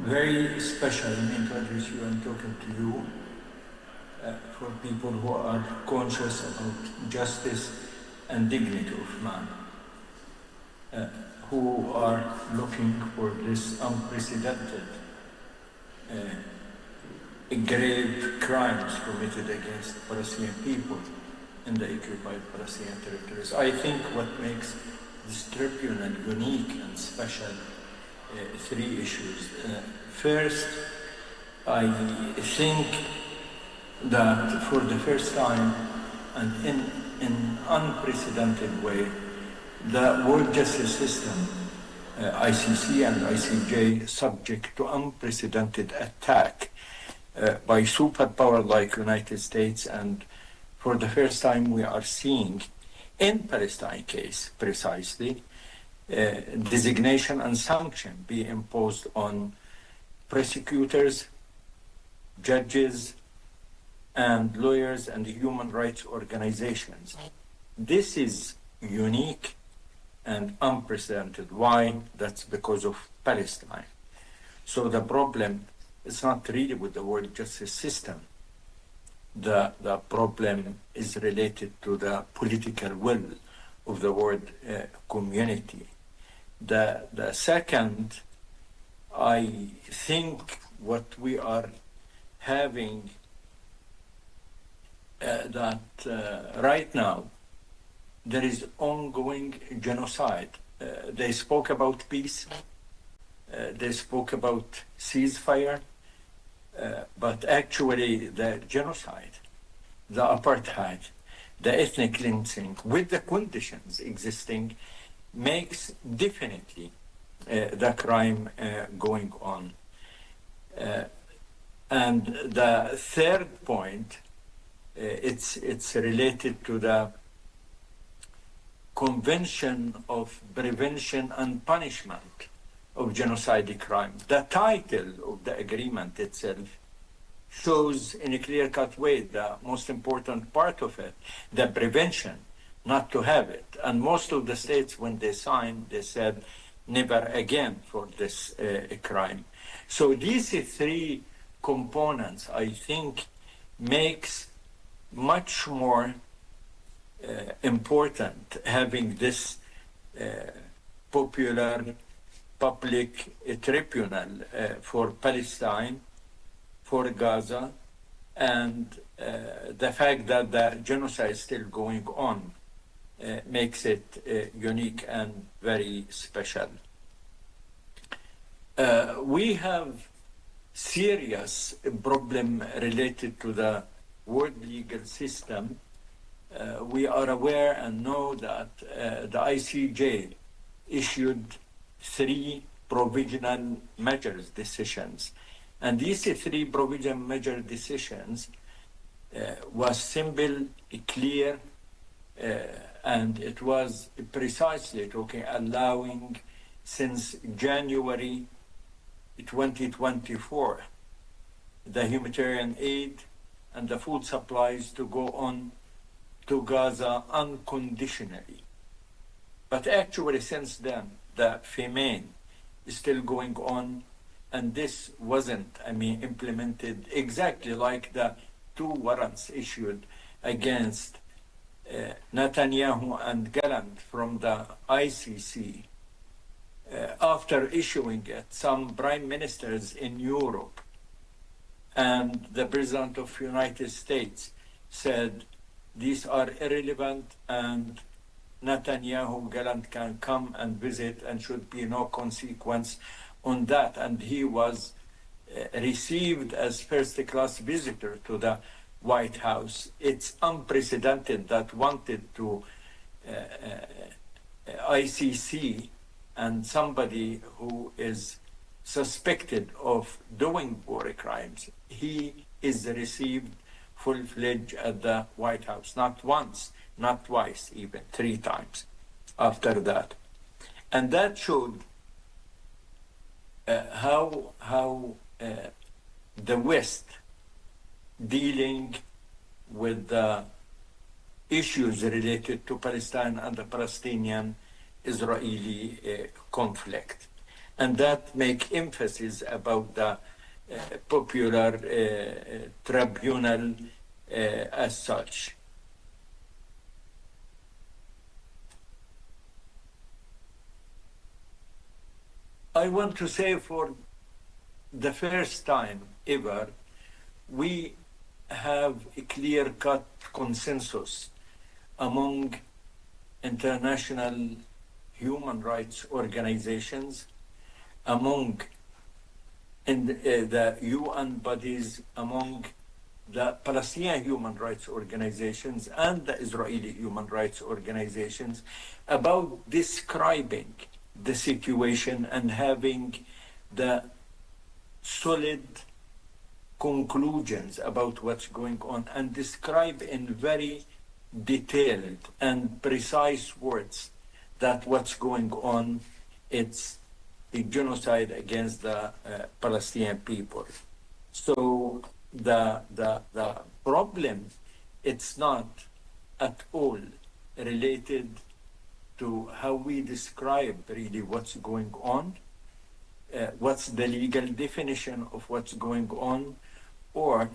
very special me to address you and talking to you for people who are conscious about justice and dignity of man, who are looking for this unprecedented grave crimes committed against Palestinian people in the occupied Palestinian territories. I think what makes this tribunal unique and special, three issues. First, I think that for the first time and in unprecedented way, the world justice system, ICC and ICJ, subject to unprecedented attack by superpower like United States, and for the first time we are seeing in Palestine case precisely designation and sanction be imposed on prosecutors, judges, and lawyers and human rights organizations. This is unique and unprecedented. Why? That's because of Palestine. So the problem is not really with the world justice system. The problem is related to the political will of the world community. The second, I think what we are having right now, there is ongoing genocide. They spoke about peace, they spoke about ceasefire, but actually the genocide, the apartheid, the ethnic cleansing with the conditions existing makes definitely the crime going on. And the third point, it's related to the Convention of Prevention and Punishment of Genocide crime. The title of the agreement itself shows in a clear-cut way the most important part of it, the prevention, not to have it. And most of the states, when they signed, they said never again for this crime. So these three components, I think, makes much more important having this popular public tribunal for Palestine, for Gaza, and the fact that the genocide is still going on makes it unique and very special. We have serious problem related to the world legal system. We are aware and know that the ICJ issued 3 provisional measures decisions. And these 3 provisional measure decisions was simple, clear, and it was precisely talking, allowing since January 2024, the humanitarian aid and the food supplies to go on to Gaza unconditionally. But actually since then, the famine is still going on, and this wasn't, implemented exactly like the 2 warrants issued against Netanyahu and Gallant from the ICC. After issuing it, some prime ministers in Europe and the President of the United States said these are irrelevant and Netanyahu, Gallant can come and visit and should be no consequence on that. And he was received as first-class visitor to the White House. It's unprecedented that wanted to ICC and somebody who is suspected of doing war crimes, he is received full-fledged at the White House, not once, not twice, even 3 times after that. And that showed how the West dealing with the issues related to Palestine and the Palestinian-Israeli conflict. And that make emphasis about the popular tribunal as such. I want to say for the first time ever, we have a clear-cut consensus among international human rights organizations, among the UN bodies, among the Palestinian human rights organizations and the Israeli human rights organizations about describing the situation and having the solid conclusions about what's going on and describe in very detailed and precise words that what's going on, it's a genocide against the Palestinian people. So the problem, it's not at all related to how we describe really what's going on, what's the legal definition of what's going on, or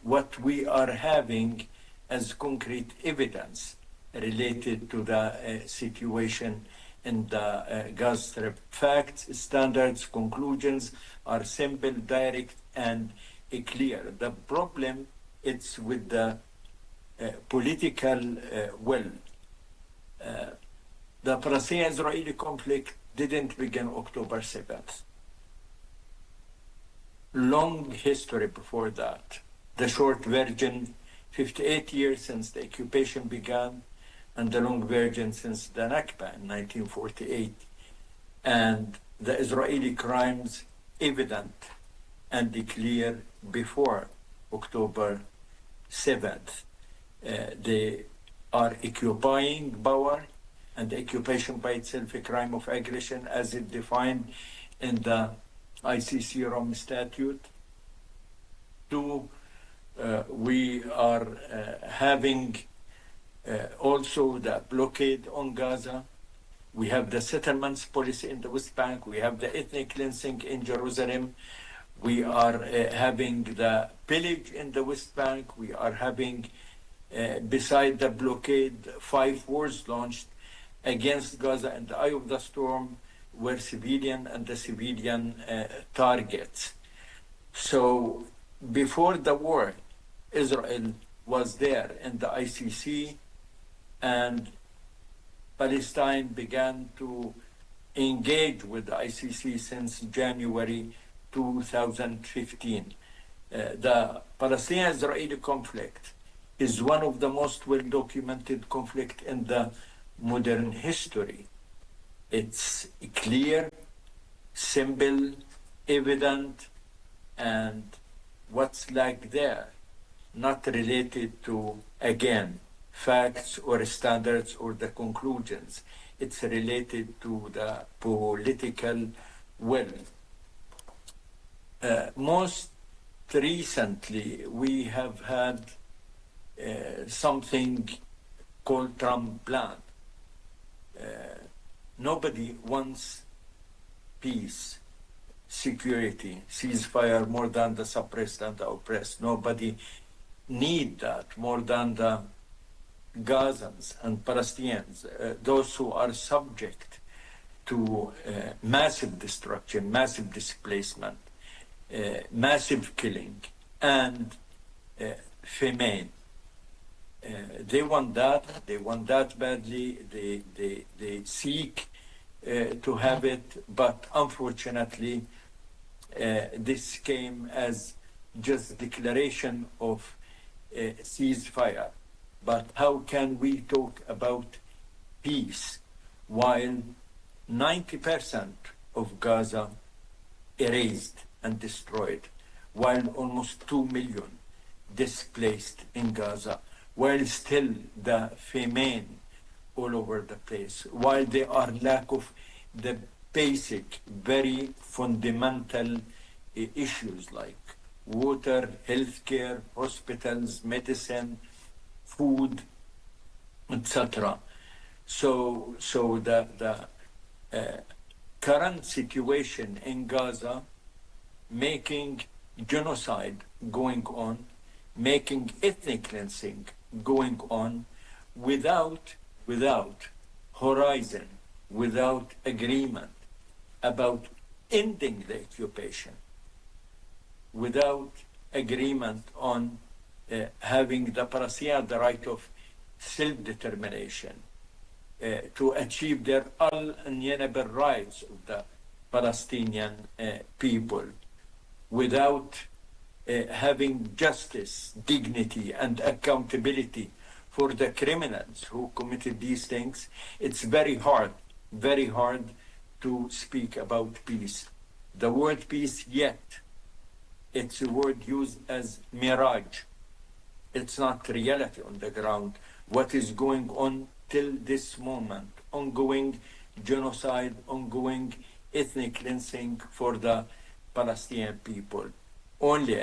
what we are having as concrete evidence related to the situation in the Gaza Strip. Facts, standards, conclusions are simple, direct, and clear. The problem, it's with the political will. The Palestinian-Israeli conflict didn't begin October 7th. Long history before that. The short version, 58 years since the occupation began, and the long version since the Nakba in 1948. And the Israeli crimes evident and clear before October 7th. They are occupying power, and the occupation by itself a crime of aggression as it defined in the ICC Rome Statute. 2, we are having also the blockade on Gaza. We have the settlements policy in the West Bank. We have the ethnic cleansing in Jerusalem. We are having the pillage in the West Bank. We are having, beside the blockade, 5 wars launched against Gaza in the eye of the storm, were civilian and the civilian targets. So before the war, Israel was there in the ICC, and Palestine began to engage with the ICC since January 2015. The Palestinian-Israeli conflict is one of the most well-documented conflicts in the modern history. It's clear, simple, evident, and what's like there, not related to, again, facts or standards or the conclusions. It's related to the political will. Most recently, we have had something called Trump plan. Nobody wants peace, security, ceasefire more than the suppressed and the oppressed. Nobody need that more than the Gazans and Palestinians, those who are subject to massive destruction, massive displacement, massive killing, and famine. They want that badly. They seek to have it, but unfortunately, this came as just declaration of ceasefire. But how can we talk about peace while 90% of Gaza erased and destroyed, while almost 2 million displaced in Gaza, while still the famine all over the place, while there are lack of the basic, very fundamental issues like water, healthcare, hospitals, medicine, food, etc. So the current situation in Gaza, making genocide going on, making ethnic cleansing going on, without horizon, without agreement about ending the occupation, without agreement on having the Palestinians the right of self-determination, to achieve their unalienable rights of the Palestinian people, without having justice, dignity, and accountability for the criminals who committed these things. It's very hard to speak about peace. The word peace, yet, it's a word used as mirage. It's not reality on the ground. What is going on till this moment? Ongoing genocide, ongoing ethnic cleansing for the Palestinian people. Only,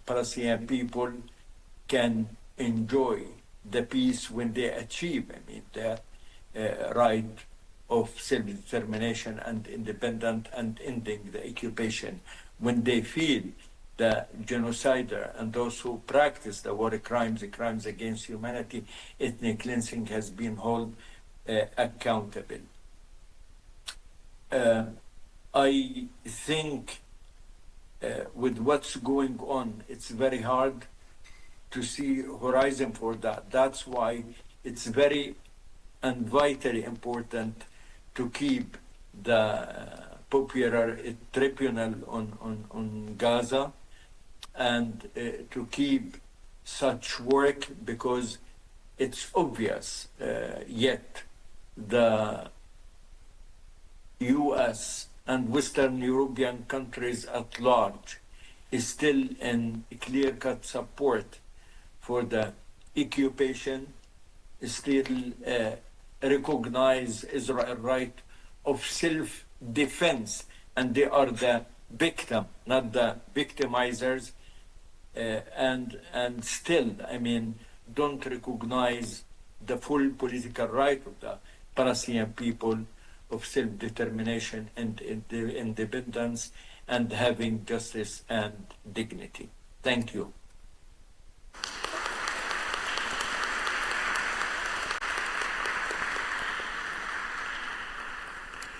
Palestinian people can enjoy the peace when they achieve, the right of self-determination and independence and ending the occupation. When they feel the genocider and those who practice the war crimes, the crimes against humanity, ethnic cleansing has been held accountable. I think with what's going on, it's very hard to see horizon for that. That's why it's very and vitally important to keep the popular tribunal on Gaza and to keep such work, because it's obvious yet the US and Western European countries at large is still in clear-cut support for the occupation, still recognize Israel's right of self-defense, and they are the victim, not the victimizers, and still, don't recognize the full political right of the Palestinian people of self-determination and independence and having justice and dignity. Thank you.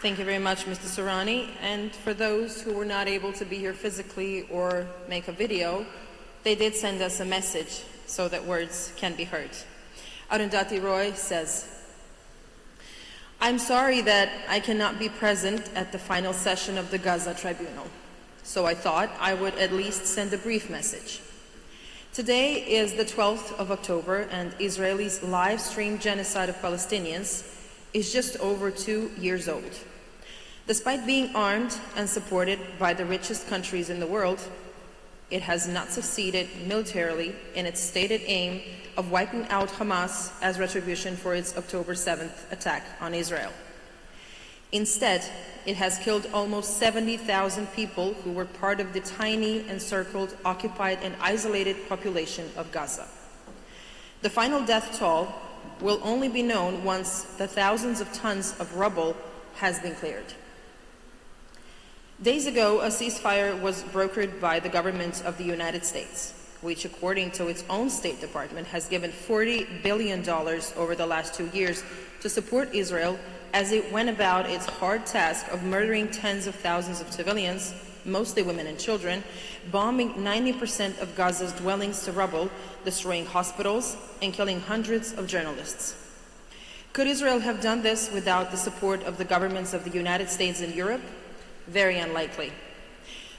Thank you very much, Mr. Sourani. And for those who were not able to be here physically or make a video, they did send us a message so that words can be heard. Arundhati Roy says, I'm sorry that I cannot be present at the final session of the Gaza Tribunal, so I thought I would at least send a brief message. Today is the 12th of October, and Israelis live-streamed genocide of Palestinians is just over 2 years old. Despite being armed and supported by the richest countries in the world, it has not succeeded militarily in its stated aim of wiping out Hamas as retribution for its October 7th attack on Israel. Instead, it has killed almost 70,000 people who were part of the tiny, encircled, occupied, and isolated population of Gaza. The final death toll will only be known once the thousands of tons of rubble has been cleared. Days ago, a ceasefire was brokered by the government of the United States, which, according to its own State Department, has given $40 billion over the last 2 years to support Israel as it went about its hard task of murdering tens of thousands of civilians, mostly women and children, bombing 90% of Gaza's dwellings to rubble, destroying hospitals, and killing hundreds of journalists. Could Israel have done this without the support of the governments of the United States and Europe? Very unlikely.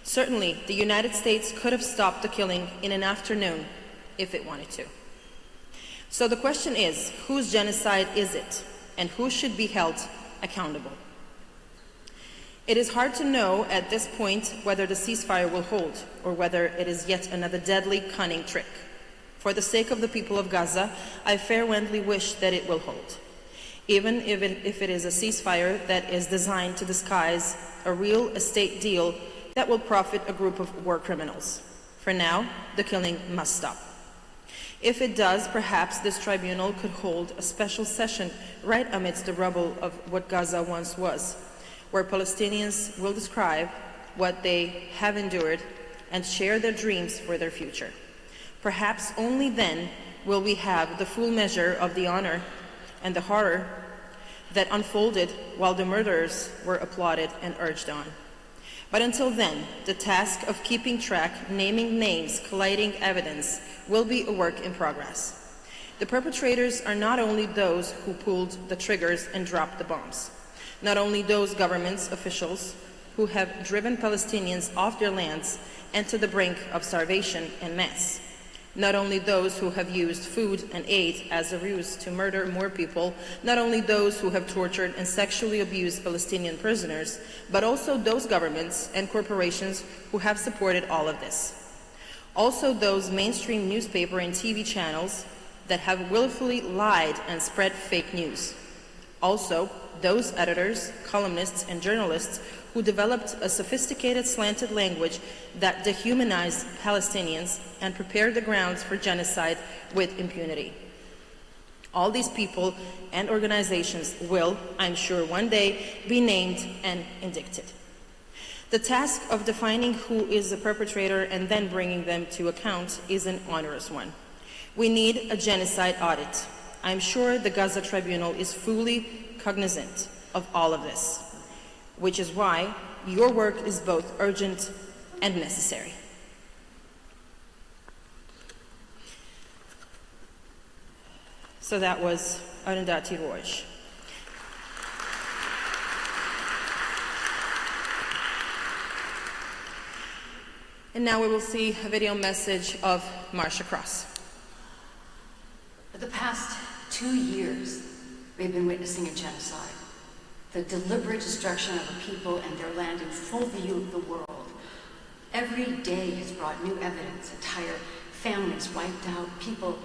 Certainly, the United States could have stopped the killing in an afternoon if it wanted to. So the question is, whose genocide is it, and who should be held accountable? It is hard to know at this point whether the ceasefire will hold or whether it is yet another deadly, cunning trick. For the sake of the people of Gaza, I fervently wish that it will hold, even if it is a ceasefire that is designed to disguise a real estate deal that will profit a group of war criminals. For now, the killing must stop. If it does, perhaps this tribunal could hold a special session right amidst the rubble of what Gaza once was, where Palestinians will describe what they have endured and share their dreams for their future. Perhaps only then will we have the full measure of the honor and the horror that unfolded while the murderers were applauded and urged on. But until then, the task of keeping track, naming names, collating evidence will be a work in progress. The perpetrators are not only those who pulled the triggers and dropped the bombs, not only those government officials who have driven Palestinians off their lands and to the brink of starvation en masse, not only those who have used food and aid as a ruse to murder more people, not only those who have tortured and sexually abused Palestinian prisoners, but also those governments and corporations who have supported all of this. Also those mainstream newspaper and TV channels that have willfully lied and spread fake news. Also those editors, columnists, and journalists who developed a sophisticated slanted language that dehumanized Palestinians and prepared the grounds for genocide with impunity. All these people and organizations will, I'm sure, one day be named and indicted. The task of defining who is the perpetrator and then bringing them to account is an onerous one. We need a genocide audit. I'm sure the Gaza Tribunal is fully cognizant of all of this, which is why your work is both urgent and necessary. So that was Arundhati Roy. And now we will see a video message of Marcia Cross. For the past 2 years, we've been witnessing a genocide, the deliberate destruction of a people and their land in full view of the world. Every day has brought new evidence, entire families wiped out, people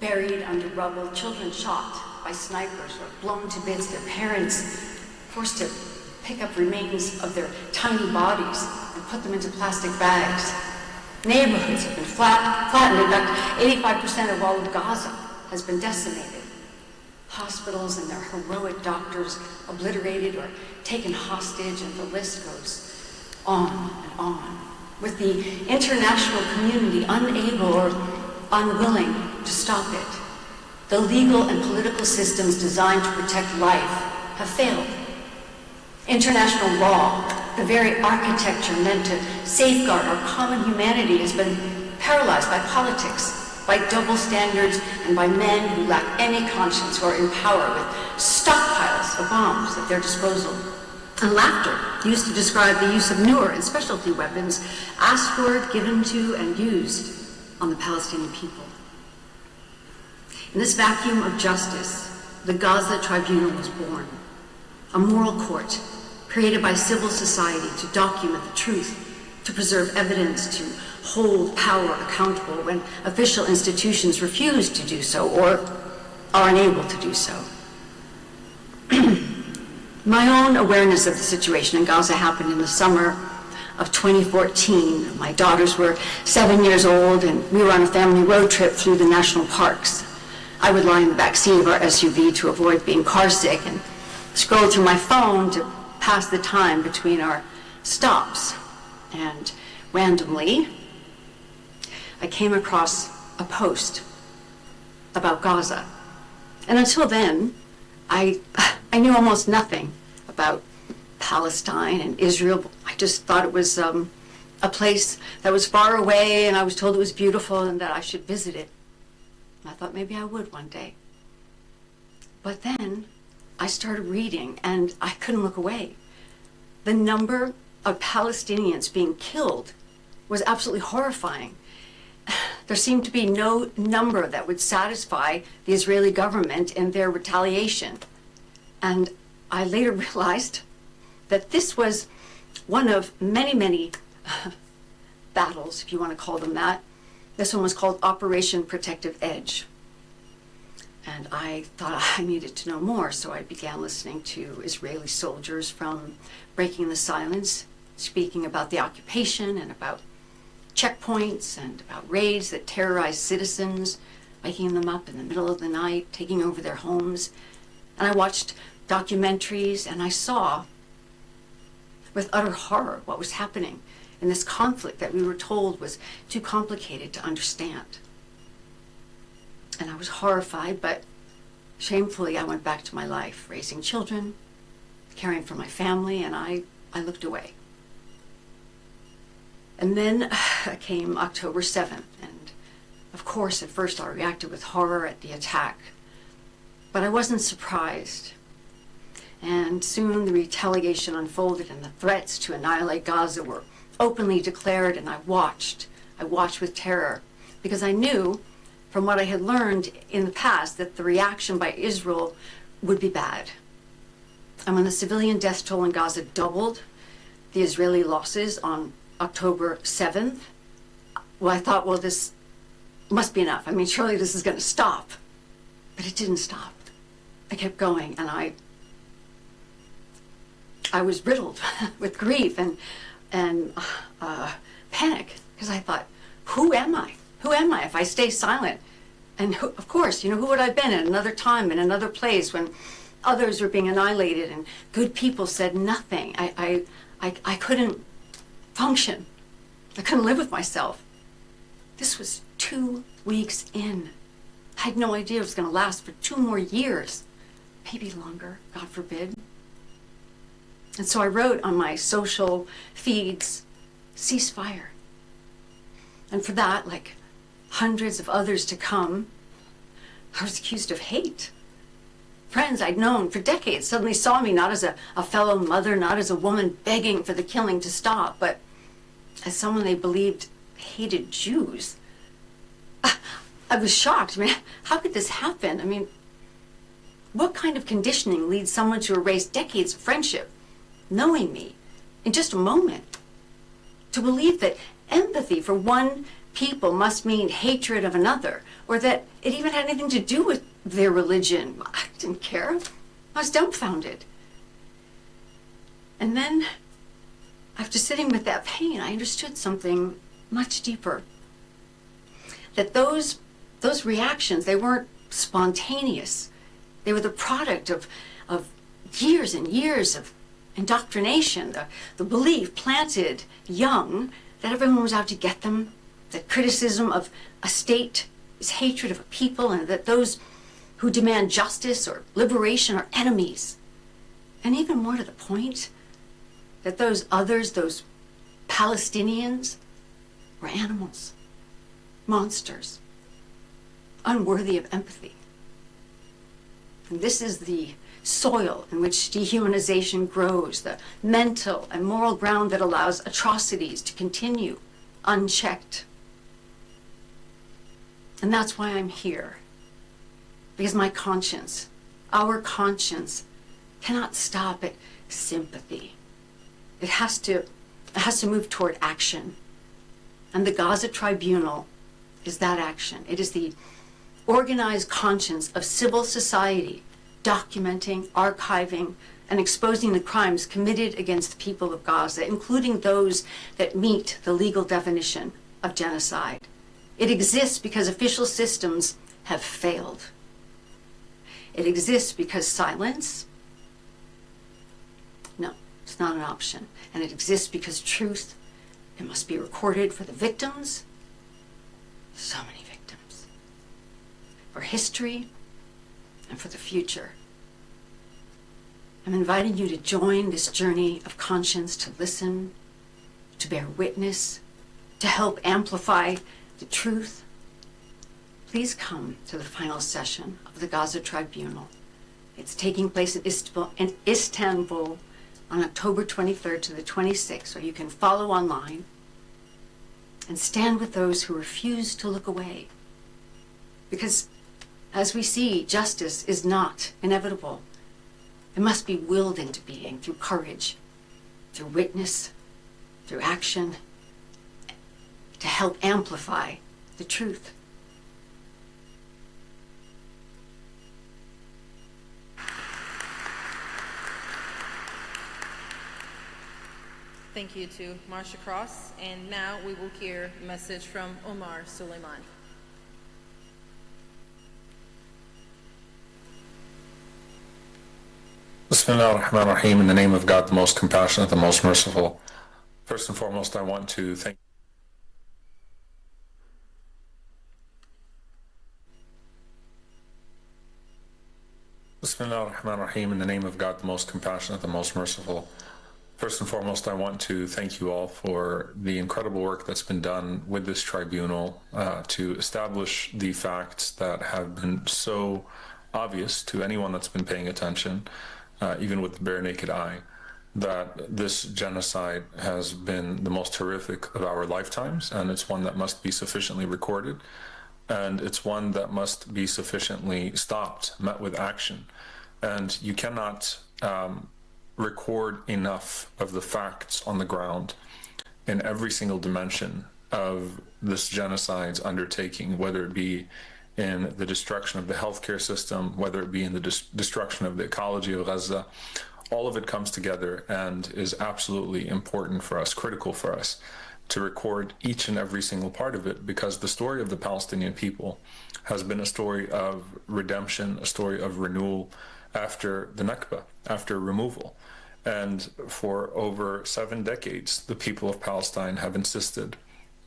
buried under rubble, children shot by snipers or blown to bits, their parents forced to pick up remains of their tiny bodies and put them into plastic bags. Neighborhoods have been flattened. In fact, 85% of all of Gaza has been decimated. Hospitals and their heroic doctors obliterated or taken hostage, and the list goes on and on. With the international community unable or unwilling to stop it, the legal and political systems designed to protect life have failed. International law, the very architecture meant to safeguard our common humanity, has been paralyzed by politics, by double standards, and by men who lack any conscience, who are in power with stockpiles of bombs at their disposal. And laughter, used to describe the use of newer and specialty weapons, asked for, given to, and used on the Palestinian people. In this vacuum of justice, the Gaza Tribunal was born, a moral court created by civil society to document the truth, to preserve evidence, to hold power accountable when official institutions refuse to do so or are unable to do so. My own awareness of the situation in Gaza happened in the summer of 2014. My daughters were 7 years old and we were on a family road trip through the national parks. I would lie in the back seat of our SUV to avoid being car sick and scroll through my phone to pass the time between our stops. And randomly, I came across a post about Gaza. And until then, I knew almost nothing about Palestine and Israel. I just thought it was a place that was far away, and I was told it was beautiful and that I should visit it. I thought maybe I would one day. But then I started reading and I couldn't look away. The number of Palestinians being killed was absolutely horrifying. There seemed to be no number that would satisfy the Israeli government in their retaliation. And I later realized that this was one of many, many battles, if you want to call them that. This one was called Operation Protective Edge. And I thought I needed to know more, so I began listening to Israeli soldiers from breaking the silence, speaking about the occupation and about checkpoints and about raids that terrorized citizens, waking them up in the middle of the night, taking over their homes. And I watched documentaries, and I saw with utter horror what was happening in this conflict that we were told was too complicated to understand. And I was horrified, but shamefully I went back to my life, raising children, caring for my family, and I looked away. And then came October 7th, and of course at first I reacted with horror at the attack, but I wasn't surprised. And soon the retaliation unfolded, and the threats to annihilate Gaza were openly declared, and I watched with terror, because I knew from what I had learned in the past that the reaction by Israel would be bad. And when the civilian death toll in Gaza doubled the Israeli losses on October 7th, well, I thought, well, this must be enough. I mean, surely this is going to stop. But it didn't stop. I kept going, and I was riddled with grief and panic, because I thought, who am I? Who am I if I stay silent? And who, of course, who would I have been at another time, in another place, when others were being annihilated and good people said nothing? I couldn't function. I couldn't live with myself. This was 2 weeks in. I had no idea it was going to last for 2 more years, maybe longer, God forbid. And so I wrote on my social feeds, ceasefire. And for that, like hundreds of others to come, I was accused of hate. Friends I'd known for decades suddenly saw me not as a fellow mother, not as a woman begging for the killing to stop, but as someone they believed hated Jews. I was shocked. I mean, how could this happen? I mean, what kind of conditioning leads someone to erase decades of friendship, knowing me, in just a moment? To believe that empathy for one people must mean hatred of another, or that it even had anything to do with their religion. I didn't care. I was dumbfounded. And then, after sitting with that pain, I understood something much deeper. That those reactions, they weren't spontaneous. They were the product of years and years of indoctrination, the belief planted young that everyone was out to get them, that criticism of a state is hatred of a people, and that those who demand justice or liberation are enemies. And even more to the point, that those others, those Palestinians, were animals, monsters, unworthy of empathy. And this is the soil in which dehumanization grows, the mental and moral ground that allows atrocities to continue unchecked. And that's why I'm here. Because my conscience, our conscience, cannot stop at sympathy. It has to move toward action. And the Gaza Tribunal is that action. It is the organized conscience of civil society, documenting, archiving, and exposing the crimes committed against the people of Gaza, including those that meet the legal definition of genocide. It exists because official systems have failed. It exists because silence, no, it's not an option. And it exists because truth, it must be recorded for the victims, so many victims, for history, and for the future. I'm inviting you to join this journey of conscience, to listen, to bear witness, to help amplify the truth. Please come to the final session of the Gaza Tribunal. It's taking place in Istanbul on October 23rd to the 26th, or you can follow online and stand with those who refuse to look away. Because as we see, justice is not inevitable. It must be willed into being through courage, through witness, through action, to help amplify the truth. Thank you to March Across, and now we will hear a message from Omar Soleimani. Bismillah ar-Rahman ar-Rahim, in the name of God, the most compassionate, the most merciful. First and foremost, I want to thank Bismillah ar-Rahman ar-Rahim, in the name of God, the most compassionate, the most merciful. First and foremost, I want to thank you all for the incredible work that's been done with this tribunal to establish the facts that have been so obvious to anyone that's been paying attention, even with the bare naked eye, that this genocide has been the most horrific of our lifetimes, and it's one that must be sufficiently recorded, and it's one that must be sufficiently stopped, met with action. And you cannot record enough of the facts on the ground in every single dimension of this genocide's undertaking, whether it be in the destruction of the healthcare system, whether it be in the destruction of the ecology of Gaza. All of it comes together and is absolutely important for us, critical for us, to record each and every single part of it, because the story of the Palestinian people has been a story of redemption, a story of renewal after the Nakba, after removal. And for over 7 decades, the people of Palestine have insisted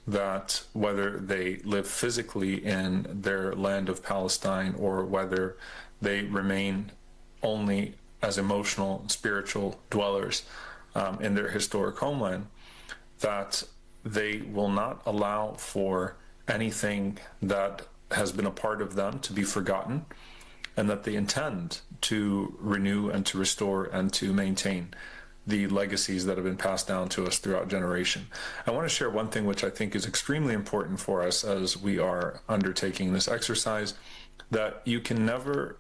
that whether they live physically in their land of Palestine or whether they remain only as emotional and spiritual dwellers in their historic homeland, that they will not allow for anything that has been a part of them to be forgotten, and that they intend to renew and to restore and to maintain the legacies that have been passed down to us throughout generation. I want to share one thing which I think is extremely important for us as we are undertaking this exercise, that you can never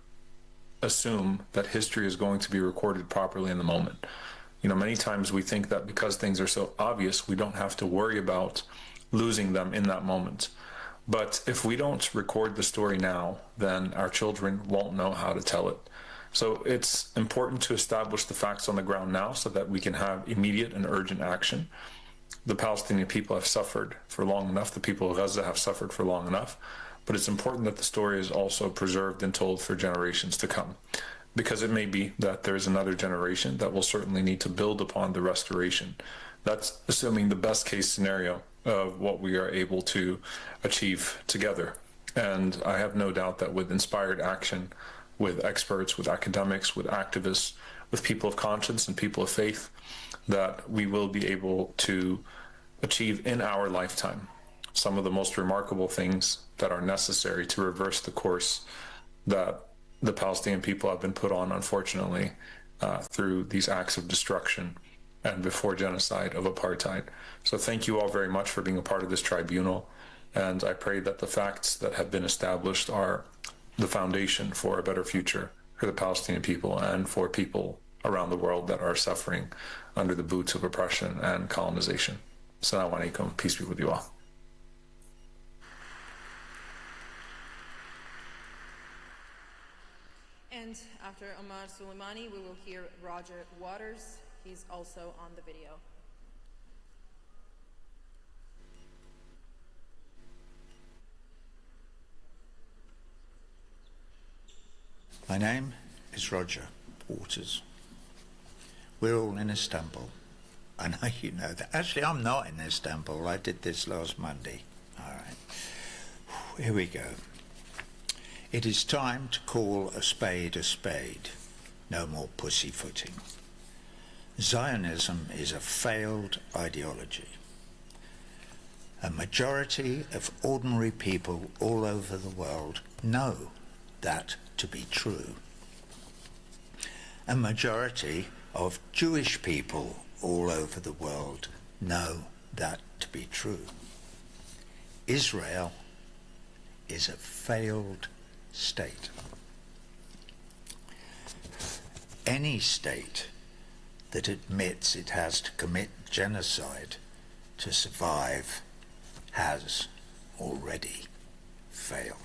assume that history is going to be recorded properly in the moment. You know, many times we think that because things are so obvious, we don't have to worry about losing them in that moment. But if we don't record the story now, then our children won't know how to tell it. So it's important to establish the facts on the ground now so that we can have immediate and urgent action. The Palestinian people have suffered for long enough. The people of Gaza have suffered for long enough. But it's important that the story is also preserved and told for generations to come, because it may be that there's another generation that will certainly need to build upon the restoration. That's assuming the best case scenario of what we are able to achieve together. And I have no doubt that with inspired action, with experts, with academics, with activists, with people of conscience and people of faith, that we will be able to achieve in our lifetime some of the most remarkable things that are necessary to reverse the course that the Palestinian people have been put on, unfortunately, through these acts of destruction and before genocide of apartheid. So thank you all very much for being a part of this tribunal, and I pray that the facts that have been established are the foundation for a better future for the Palestinian people and for people around the world that are suffering under the boots of oppression and colonization. Assalamu alaikum. Peace be with you all. And after Omar Soleimani, we will hear Roger Waters. He's also on the video. My name is Roger Waters. We're all in Istanbul. I know you know that. Actually, I'm not in Istanbul. I did this last Monday. All right. Here we go. It is time to call a spade a spade. No more pussyfooting. Zionism is a failed ideology. A majority of ordinary people all over the world know that to be true. A majority of Jewish people all over the world know that to be true. Israel is a failed state. Any state that admits it has to commit genocide to survive has already failed.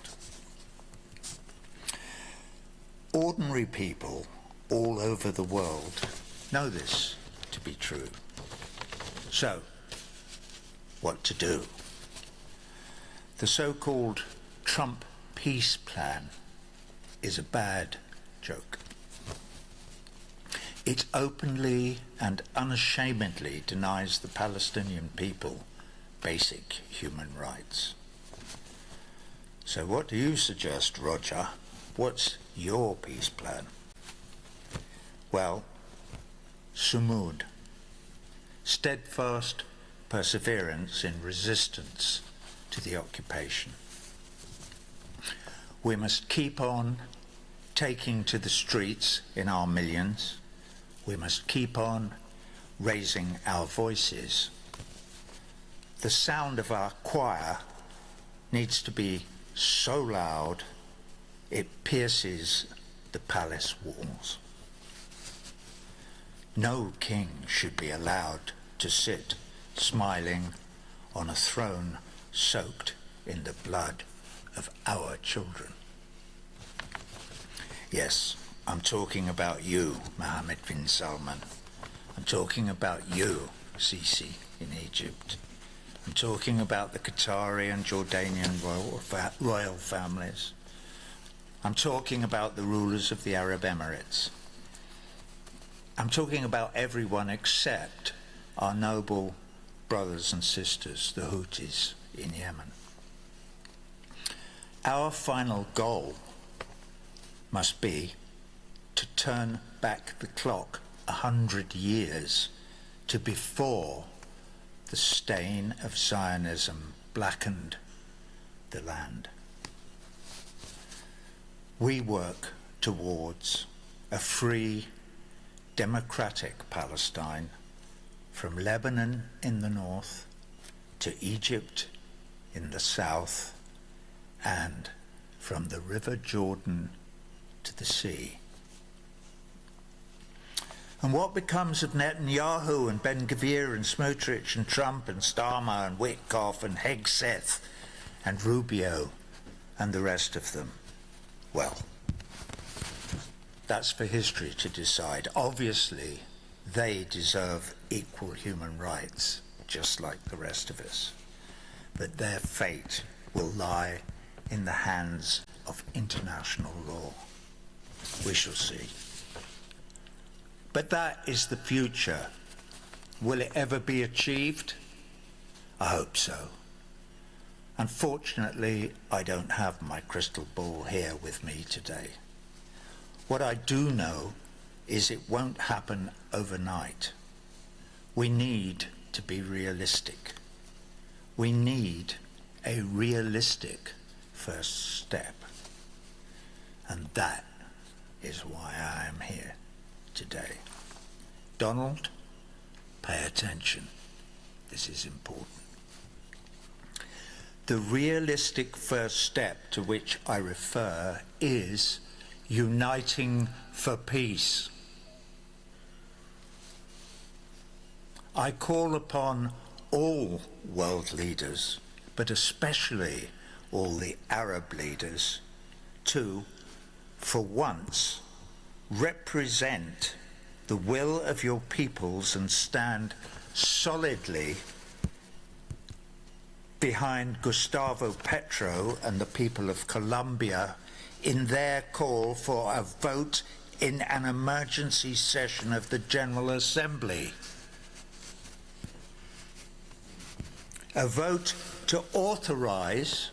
Ordinary people all over the world know this to be true. So, what to do? The so-called Trump peace plan is a bad joke. It openly and unashamedly denies the Palestinian people basic human rights. So what do you suggest, Roger? What's your peace plan? Well, sumud, steadfast perseverance in resistance to the occupation. We must keep on taking to the streets in our millions. We must keep on raising our voices. The sound of our choir needs to be so loud it pierces the palace walls. No king should be allowed to sit smiling on a throne soaked in the blood of our children. Yes, I'm talking about you, Mohammed bin Salman. I'm talking about you, Sisi, in Egypt. I'm talking about the Qatari and Jordanian royal families. I'm talking about the rulers of the Arab Emirates. I'm talking about everyone except our noble brothers and sisters, the Houthis in Yemen. Our final goal must be to turn back the clock 100 years to before the stain of Zionism blackened the land. We work towards a free, democratic Palestine from Lebanon in the north to Egypt in the south and from the River Jordan to the sea. And what becomes of Netanyahu and Ben-Gvir and Smotrich and Trump and Starmer and Witkoff and Hegseth and Rubio and the rest of them? Well, that's for history to decide. Obviously, they deserve equal human rights, just like the rest of us. But their fate will lie in the hands of international law. We shall see. But that is the future. Will it ever be achieved? I hope so. Unfortunately, I don't have my crystal ball here with me today. What I do know is it won't happen overnight. We need to be realistic. We need a realistic first step. And that is why I am here today. Donald, pay attention. This is important. The realistic first step to which I refer is uniting for peace. I call upon all world leaders, but especially all the Arab leaders, to, for once, represent the will of your peoples and stand solidly behind Gustavo Petro and the people of Colombia in their call for a vote in an emergency session of the General Assembly. A vote to authorize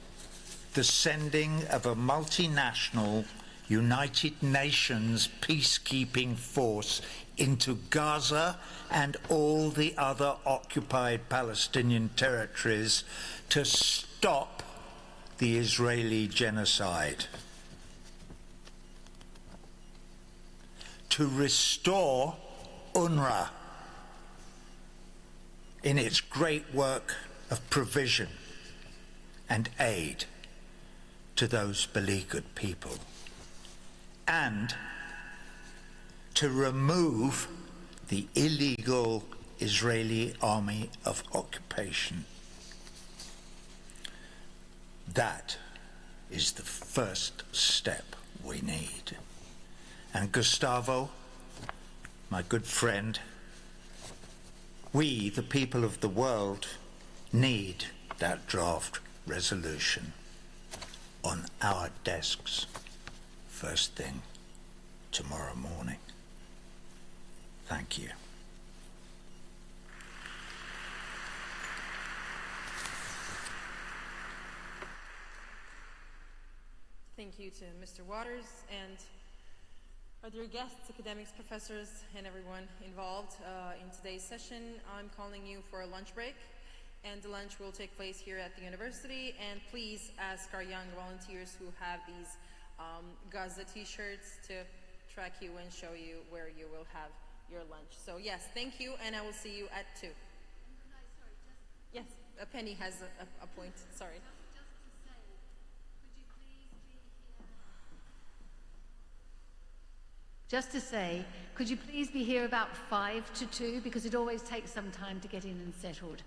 the sending of a multinational United Nations peacekeeping force into Gaza and all the other occupied Palestinian territories to stop the Israeli genocide, to restore UNRWA in its great work of provision and aid to those beleaguered people, and to remove the illegal Israeli army of occupation. That is the first step we need. And Gustavo, my good friend, we, the people of the world, need that draft resolution on our desks first thing tomorrow morning. Thank you. Thank you to Mr. Waters and our dear guests, academics, professors, and everyone involved in today's session. I'm calling you for a lunch break, and the lunch will take place here at the university. And please ask our young volunteers who have these Gaza t-shirts to track you and show you where you will have your lunch. So yes, thank you, and I will see you at 2. Yes, Penny has a point, sorry. Just to say, could you please be here about 5 to 2, because it always takes some time to get in and settled.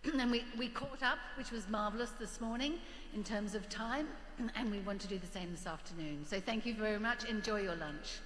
And we caught up, which was marvellous this morning in terms of time, and we want to do the same this afternoon. So thank you very much. Enjoy your lunch.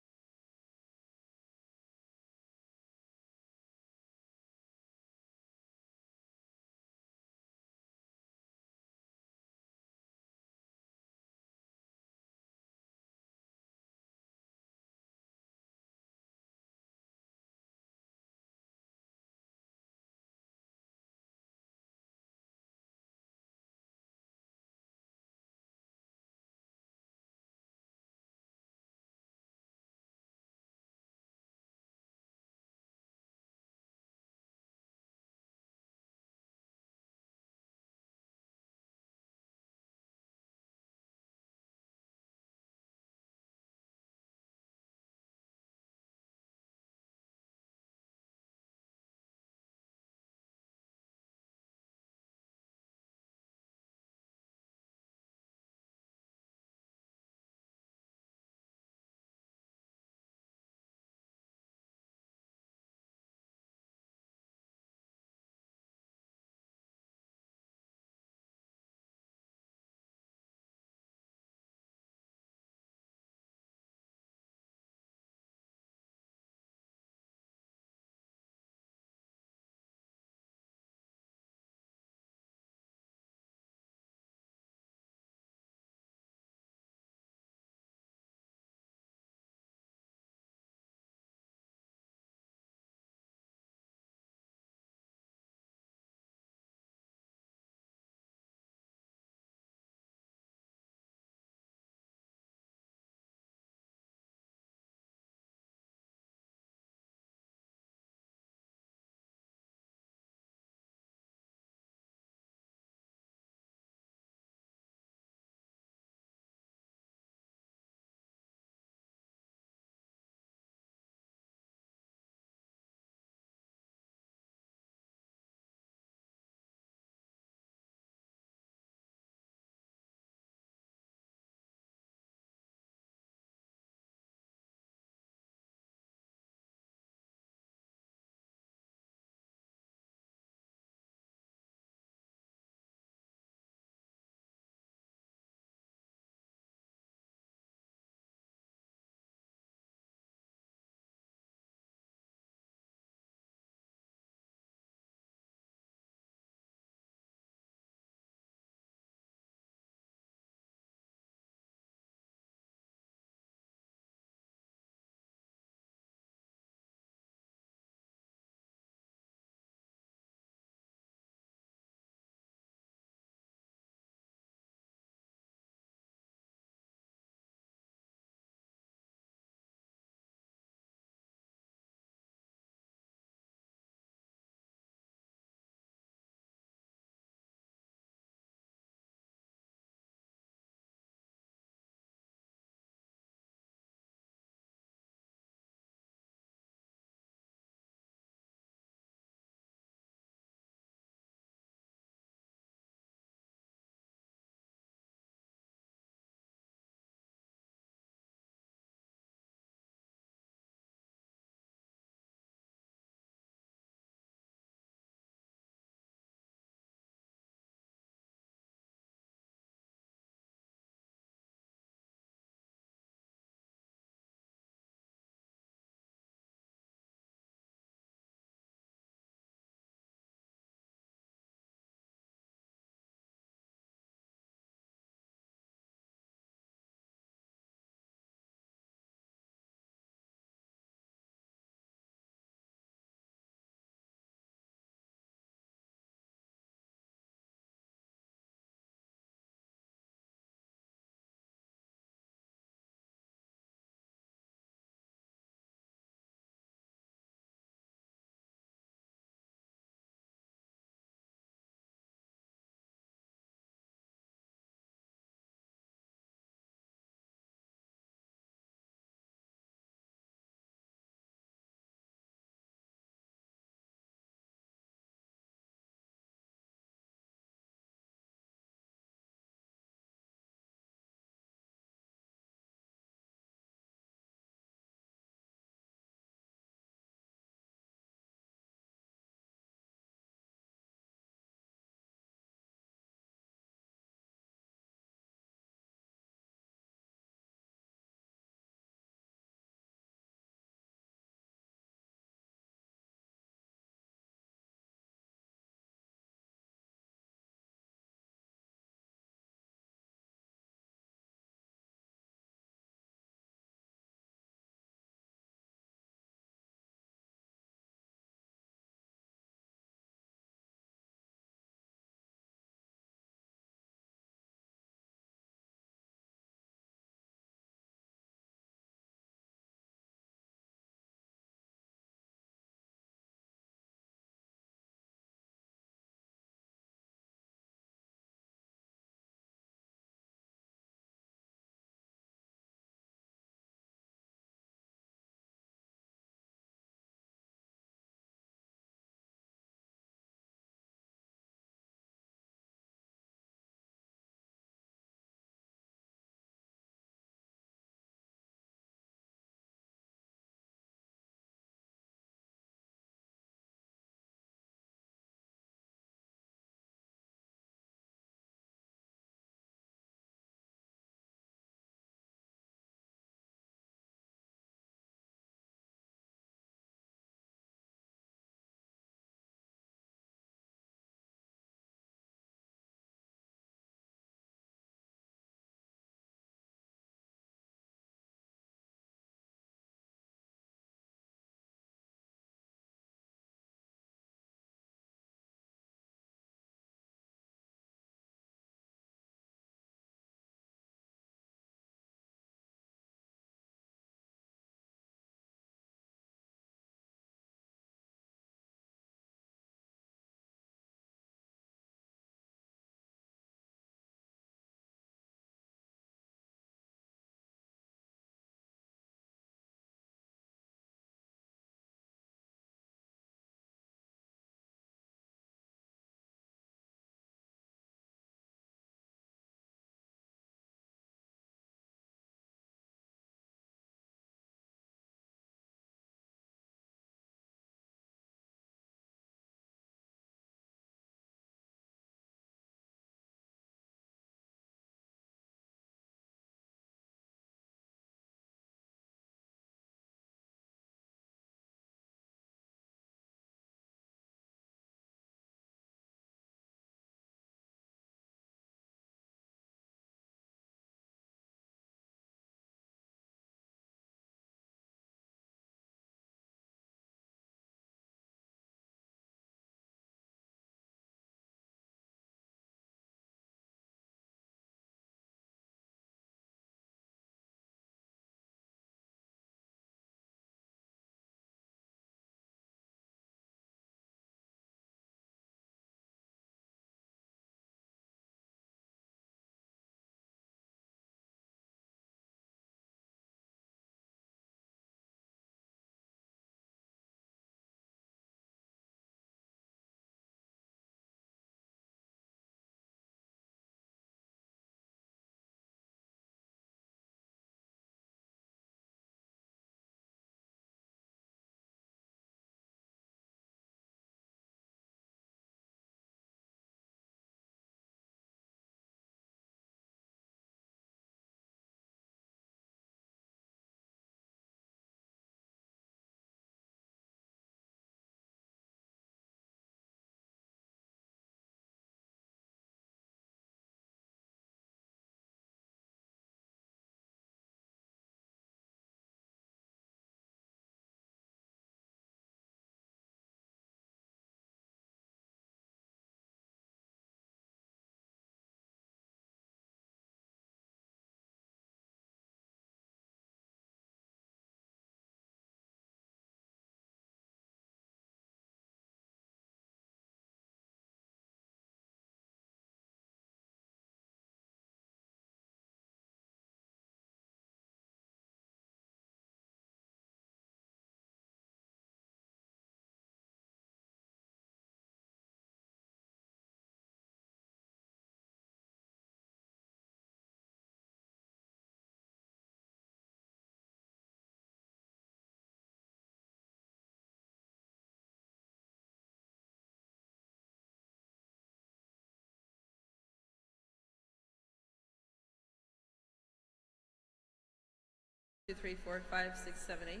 2, 3, 4, 5, 6, 7, 8.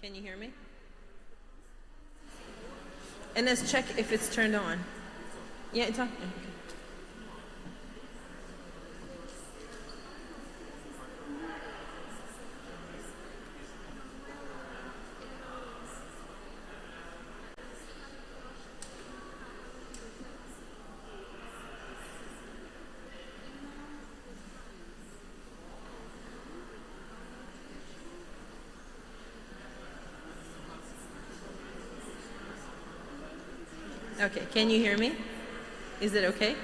Can you hear me? And let's check if it's turned on. Yeah, it's on. Yeah, okay. Okay, can you hear me? Is it okay?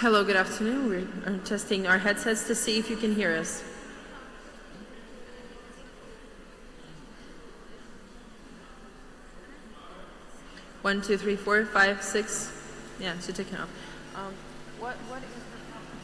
Hello, good afternoon. We're testing our headsets to see if you can hear us. One, two, three, 4, 5, 6. Yeah, she's taking off. What is the problem?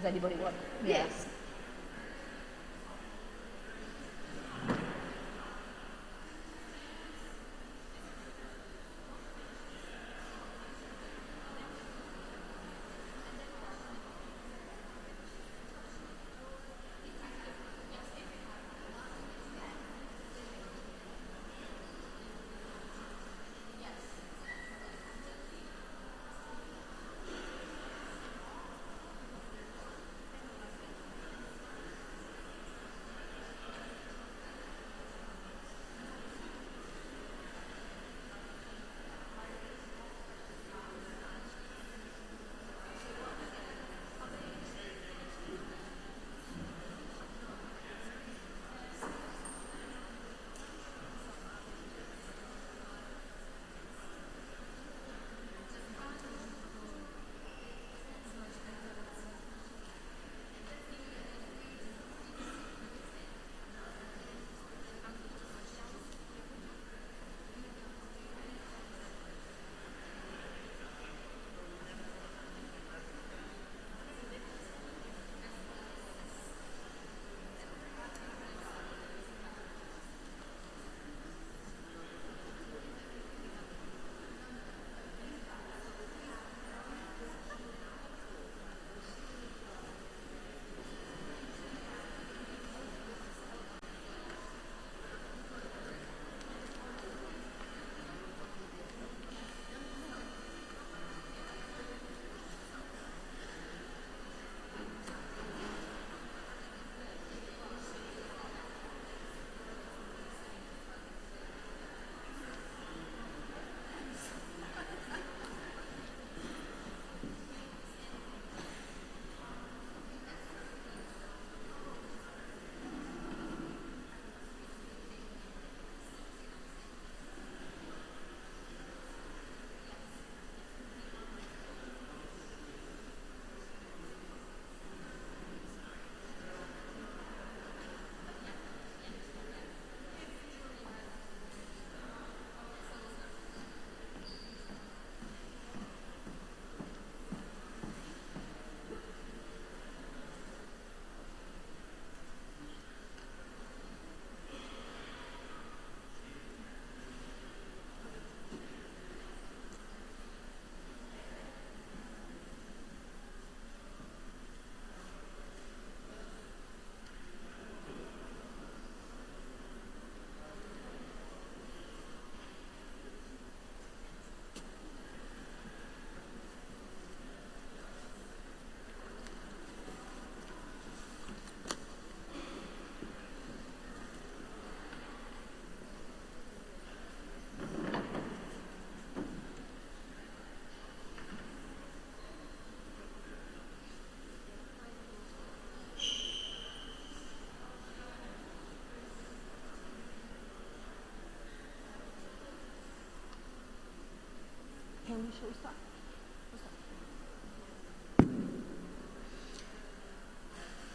Does anybody want? Yes.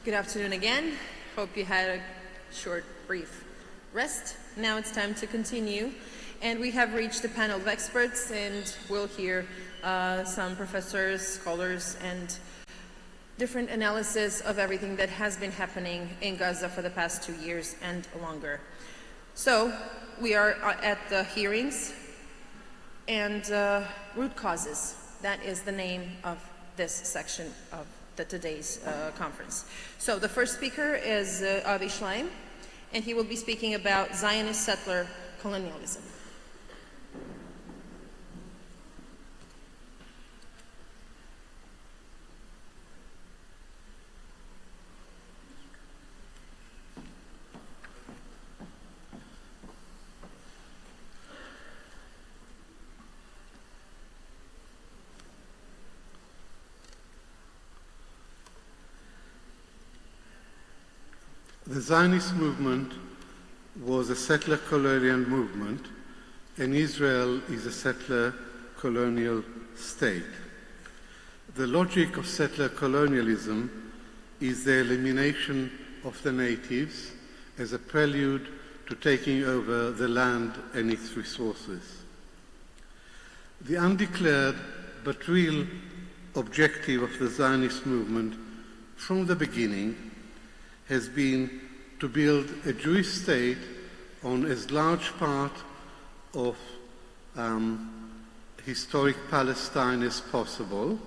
Good afternoon again. Hope you had a short, brief rest. Now it's time to continue. And we have reached the panel of experts, and we'll hear some professors, scholars, and different analysis of everything that has been happening in Gaza for the past 2 years and longer. So we are at the hearings and root causes. That is the name of this section of today's conference. So the first speaker is Avi Schleim, and he will be speaking about Zionist settler colonialism. The Zionist movement was a settler colonial movement, and Israel is a settler colonial state. The logic of settler colonialism is the elimination of the natives as a prelude to taking over the land and its resources. The undeclared but real objective of the Zionist movement from the beginning, has been to build a Jewish state on as large part of historic Palestine as possible,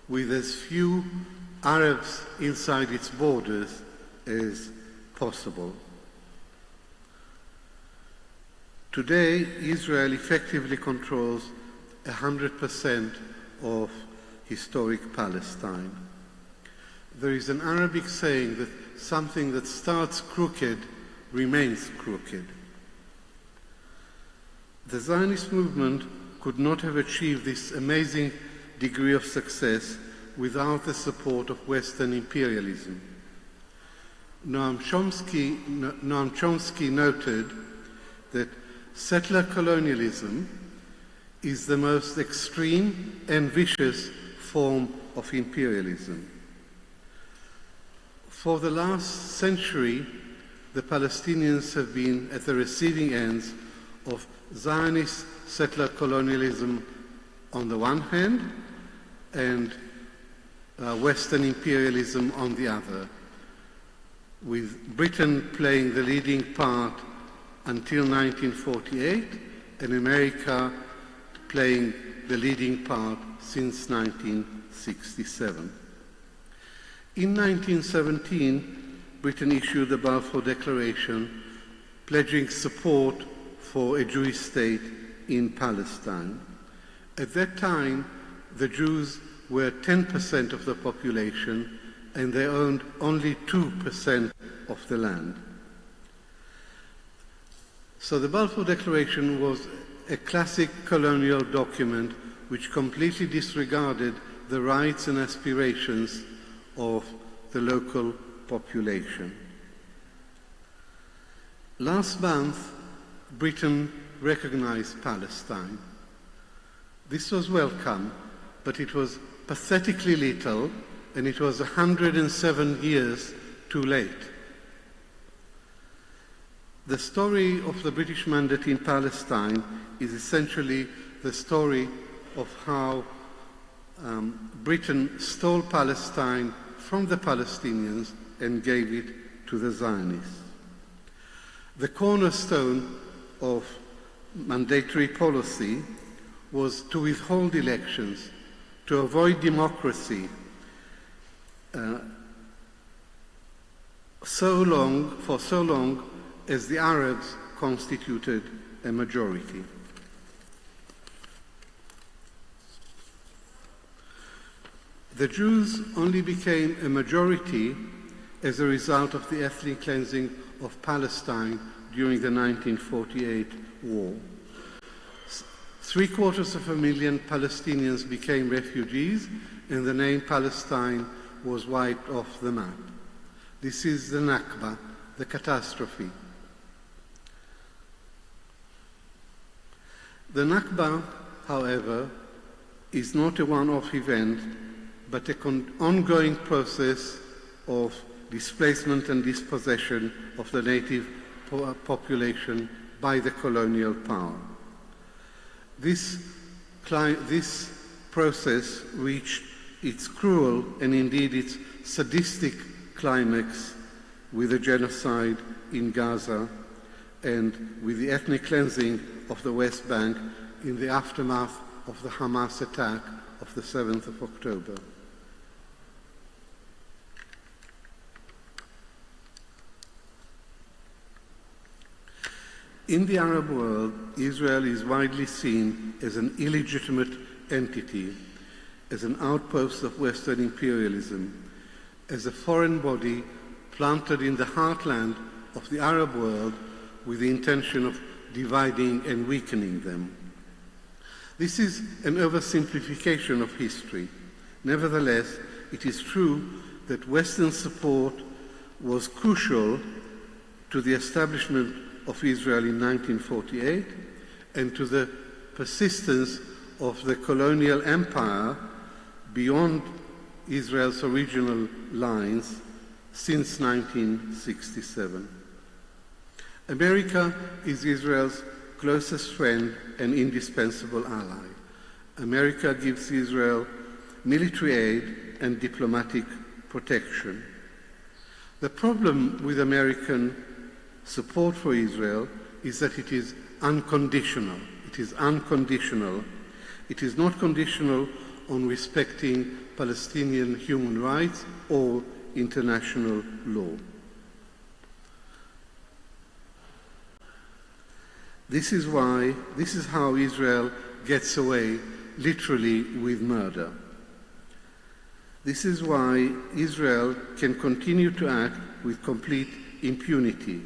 with as few Arabs inside its borders as possible. Today, Israel effectively controls 100% of historic Palestine. There is an Arabic saying that something that starts crooked remains crooked. The Zionist movement could not have achieved this amazing degree of success without the support of Western imperialism. Noam Chomsky noted that settler colonialism is the most extreme and vicious form of imperialism. For the last century, the Palestinians have been at the receiving ends of Zionist settler colonialism on the one hand and Western imperialism on the other, with Britain playing the leading part until 1948 and America playing the leading part since 1967. In 1917, Britain issued the Balfour Declaration pledging support for a Jewish state in Palestine. At that time, the Jews were 10% of the population and they owned only 2% of the land. So the Balfour Declaration was a classic colonial document which completely disregarded the rights and aspirations of the local population. Last month, Britain recognized Palestine. This was welcome, but it was pathetically little, and it was 107 years too late. The story of the British mandate in Palestine is essentially the story of how Britain stole Palestine from the Palestinians and gave it to the Zionists. The cornerstone of mandatory policy was to withhold elections, to avoid democracy, for so long as the Arabs constituted a majority. The Jews only became a majority as a result of the ethnic cleansing of Palestine during the 1948 war. 750,000 Palestinians became refugees, and the name Palestine was wiped off the map. This is the Nakba, the catastrophe. The Nakba, however, is not a one-off event, but an ongoing process of displacement and dispossession of the native population by the colonial power. This process reached its cruel and indeed its sadistic climax with the genocide in Gaza and with the ethnic cleansing of the West Bank in the aftermath of the Hamas attack of the 7th of October. In the Arab world, Israel is widely seen as an illegitimate entity, as an outpost of Western imperialism, as a foreign body planted in the heartland of the Arab world with the intention of dividing and weakening them. This is an oversimplification of history. Nevertheless, it is true that Western support was crucial to the establishment of Israel in 1948 and to the persistence of the colonial empire beyond Israel's original lines since 1967. America is Israel's closest friend and indispensable ally. America gives Israel military aid and diplomatic protection. The problem with American support for Israel is that it is unconditional. It is unconditional. It is not conditional on respecting Palestinian human rights or international law. This is how Israel gets away literally with murder. This is why Israel can continue to act with complete impunity.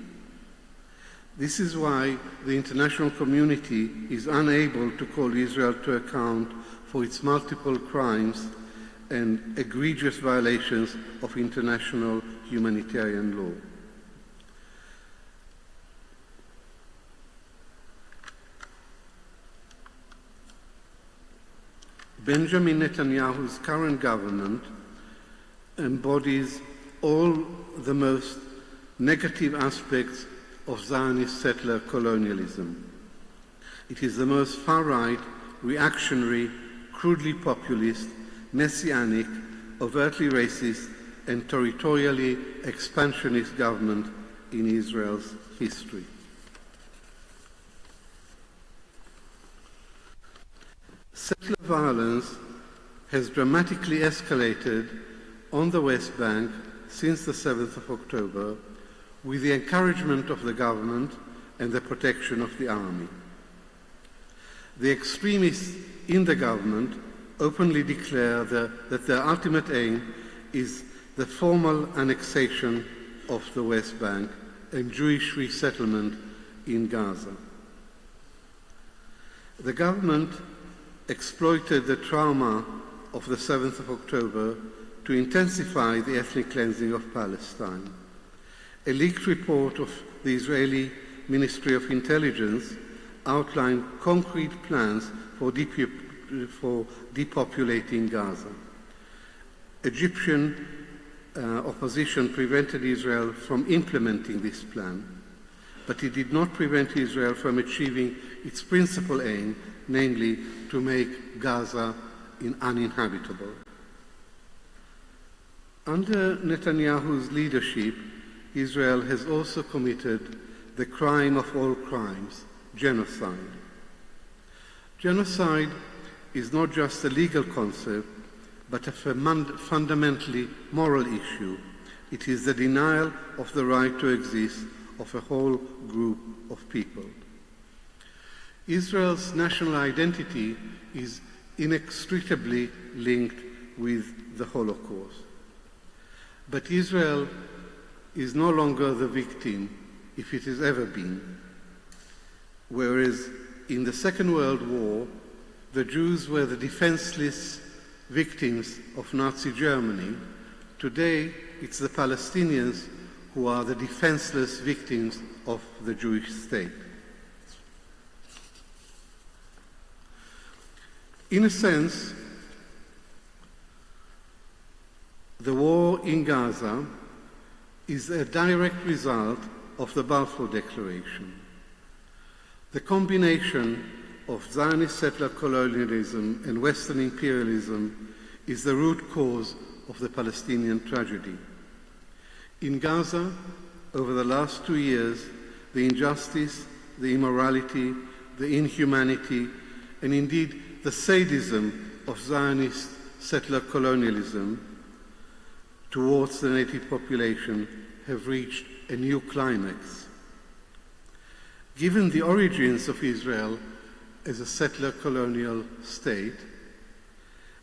This is why the international community is unable to call Israel to account for its multiple crimes and egregious violations of international humanitarian law. Benjamin Netanyahu's current government embodies all the most negative aspects of Zionist settler colonialism. It is the most far-right, reactionary, crudely populist, messianic, overtly racist, and territorially expansionist government in Israel's history. Settler violence has dramatically escalated on the West Bank since the 7th of October, with the encouragement of the government and the protection of the army. The extremists in the government openly declare that their ultimate aim is the formal annexation of the West Bank and Jewish resettlement in Gaza. The government exploited the trauma of the 7th of October to intensify the ethnic cleansing of Palestine. A leaked report of the Israeli Ministry of Intelligence outlined concrete plans for depopulating Gaza. Egyptian opposition prevented Israel from implementing this plan, but it did not prevent Israel from achieving its principal aim, namely to make Gaza uninhabitable. Under Netanyahu's leadership, Israel has also committed the crime of all crimes, genocide. Genocide is not just a legal concept, but a fundamentally moral issue. It is the denial of the right to exist of a whole group of people. Israel's national identity is inextricably linked with the Holocaust. But Israel is no longer the victim, if it has ever been. Whereas in the Second World War, the Jews were the defenseless victims of Nazi Germany, today it's the Palestinians who are the defenseless victims of the Jewish state. In a sense, the war in Gaza is a direct result of the Balfour Declaration. The combination of Zionist settler colonialism and Western imperialism is the root cause of the Palestinian tragedy. In Gaza, over the last 2 years, the injustice, the immorality, the inhumanity, and indeed the sadism of Zionist settler colonialism towards the native population have reached a new climax. Given the origins of Israel as a settler colonial state,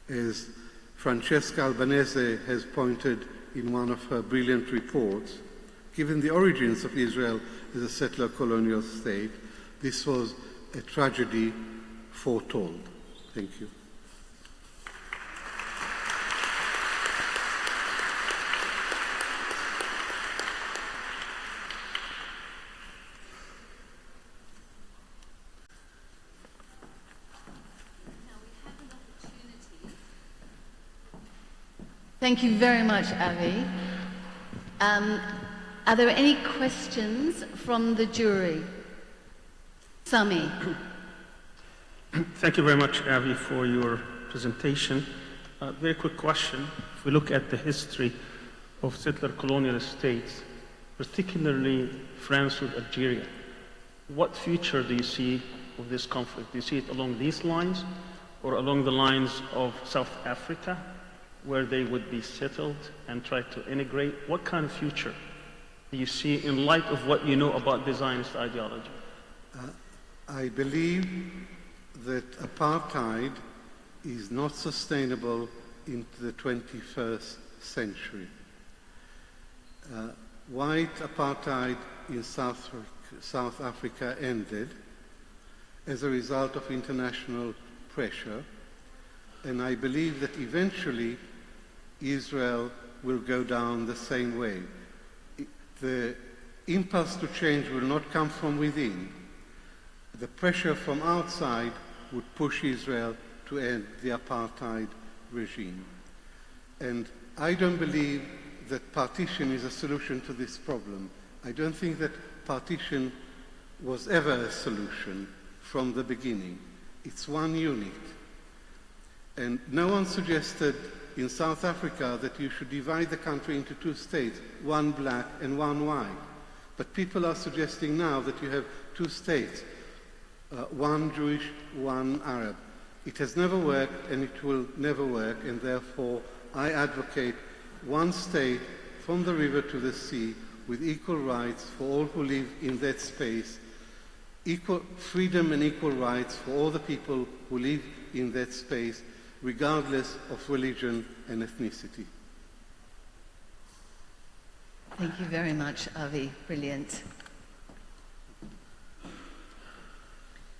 as Francesca Albanese has pointed in one of her brilliant reports, given the origins of Israel as a settler colonial state, this was a tragedy foretold. Thank you. Thank you very much, Avi. Are there any questions from the jury? Sami. Thank you very much, Avi, for your presentation. Very quick question. If we look at the history of settler colonial states, particularly France with Algeria. What future do you see of this conflict? Do you see it along these lines or along the lines of South Africa, where they would be settled and try to integrate? What kind of future do you see in light of what you know about the Zionist ideology? I believe that apartheid is not sustainable into the 21st century. White apartheid in South Africa ended as a result of international pressure, and I believe that eventually Israel will go down the same way. The impulse to change will not come from within. The pressure from outside would push Israel to end the apartheid regime. And I don't believe that partition is a solution to this problem. I don't think that partition was ever a solution from the beginning. It's one unit. And no one suggested in South Africa that you should divide the country into two states, one black and one white. But people are suggesting now that you have two states, one Jewish, one Arab. It has never worked and it will never work, and therefore I advocate one state from the river to the sea with equal rights for all who live in that space, equal freedom and equal rights for all the people who live in that space, regardless of religion and ethnicity. Thank you very much, Avi. Brilliant.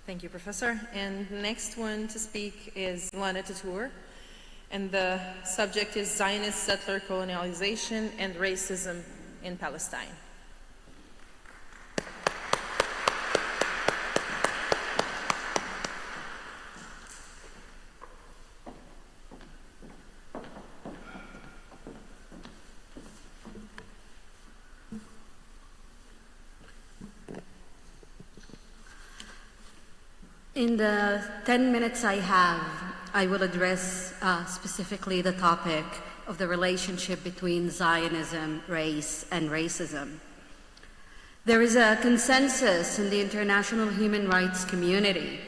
Thank you, Professor. And the next one to speak is Lana Tatour, and the subject is Zionist settler colonialization and racism in Palestine. In the 10 minutes I have, I will address specifically the topic of the relationship between Zionism, race, and racism. There is a consensus in the international human rights community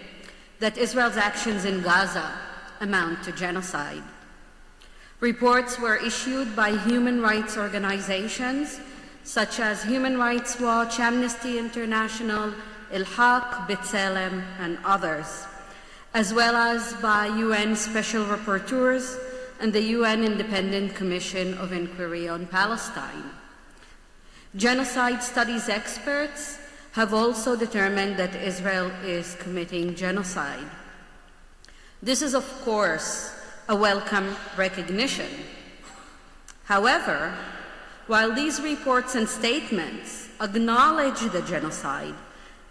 that Israel's actions in Gaza amount to genocide. Reports were issued by human rights organizations such as Human Rights Watch, Amnesty International, Il-Haq, B'Tselem, and others, as well as by UN Special Rapporteurs and the UN Independent Commission of Inquiry on Palestine. Genocide studies experts have also determined that Israel is committing genocide. This is, of course, a welcome recognition. However, while these reports and statements acknowledge the genocide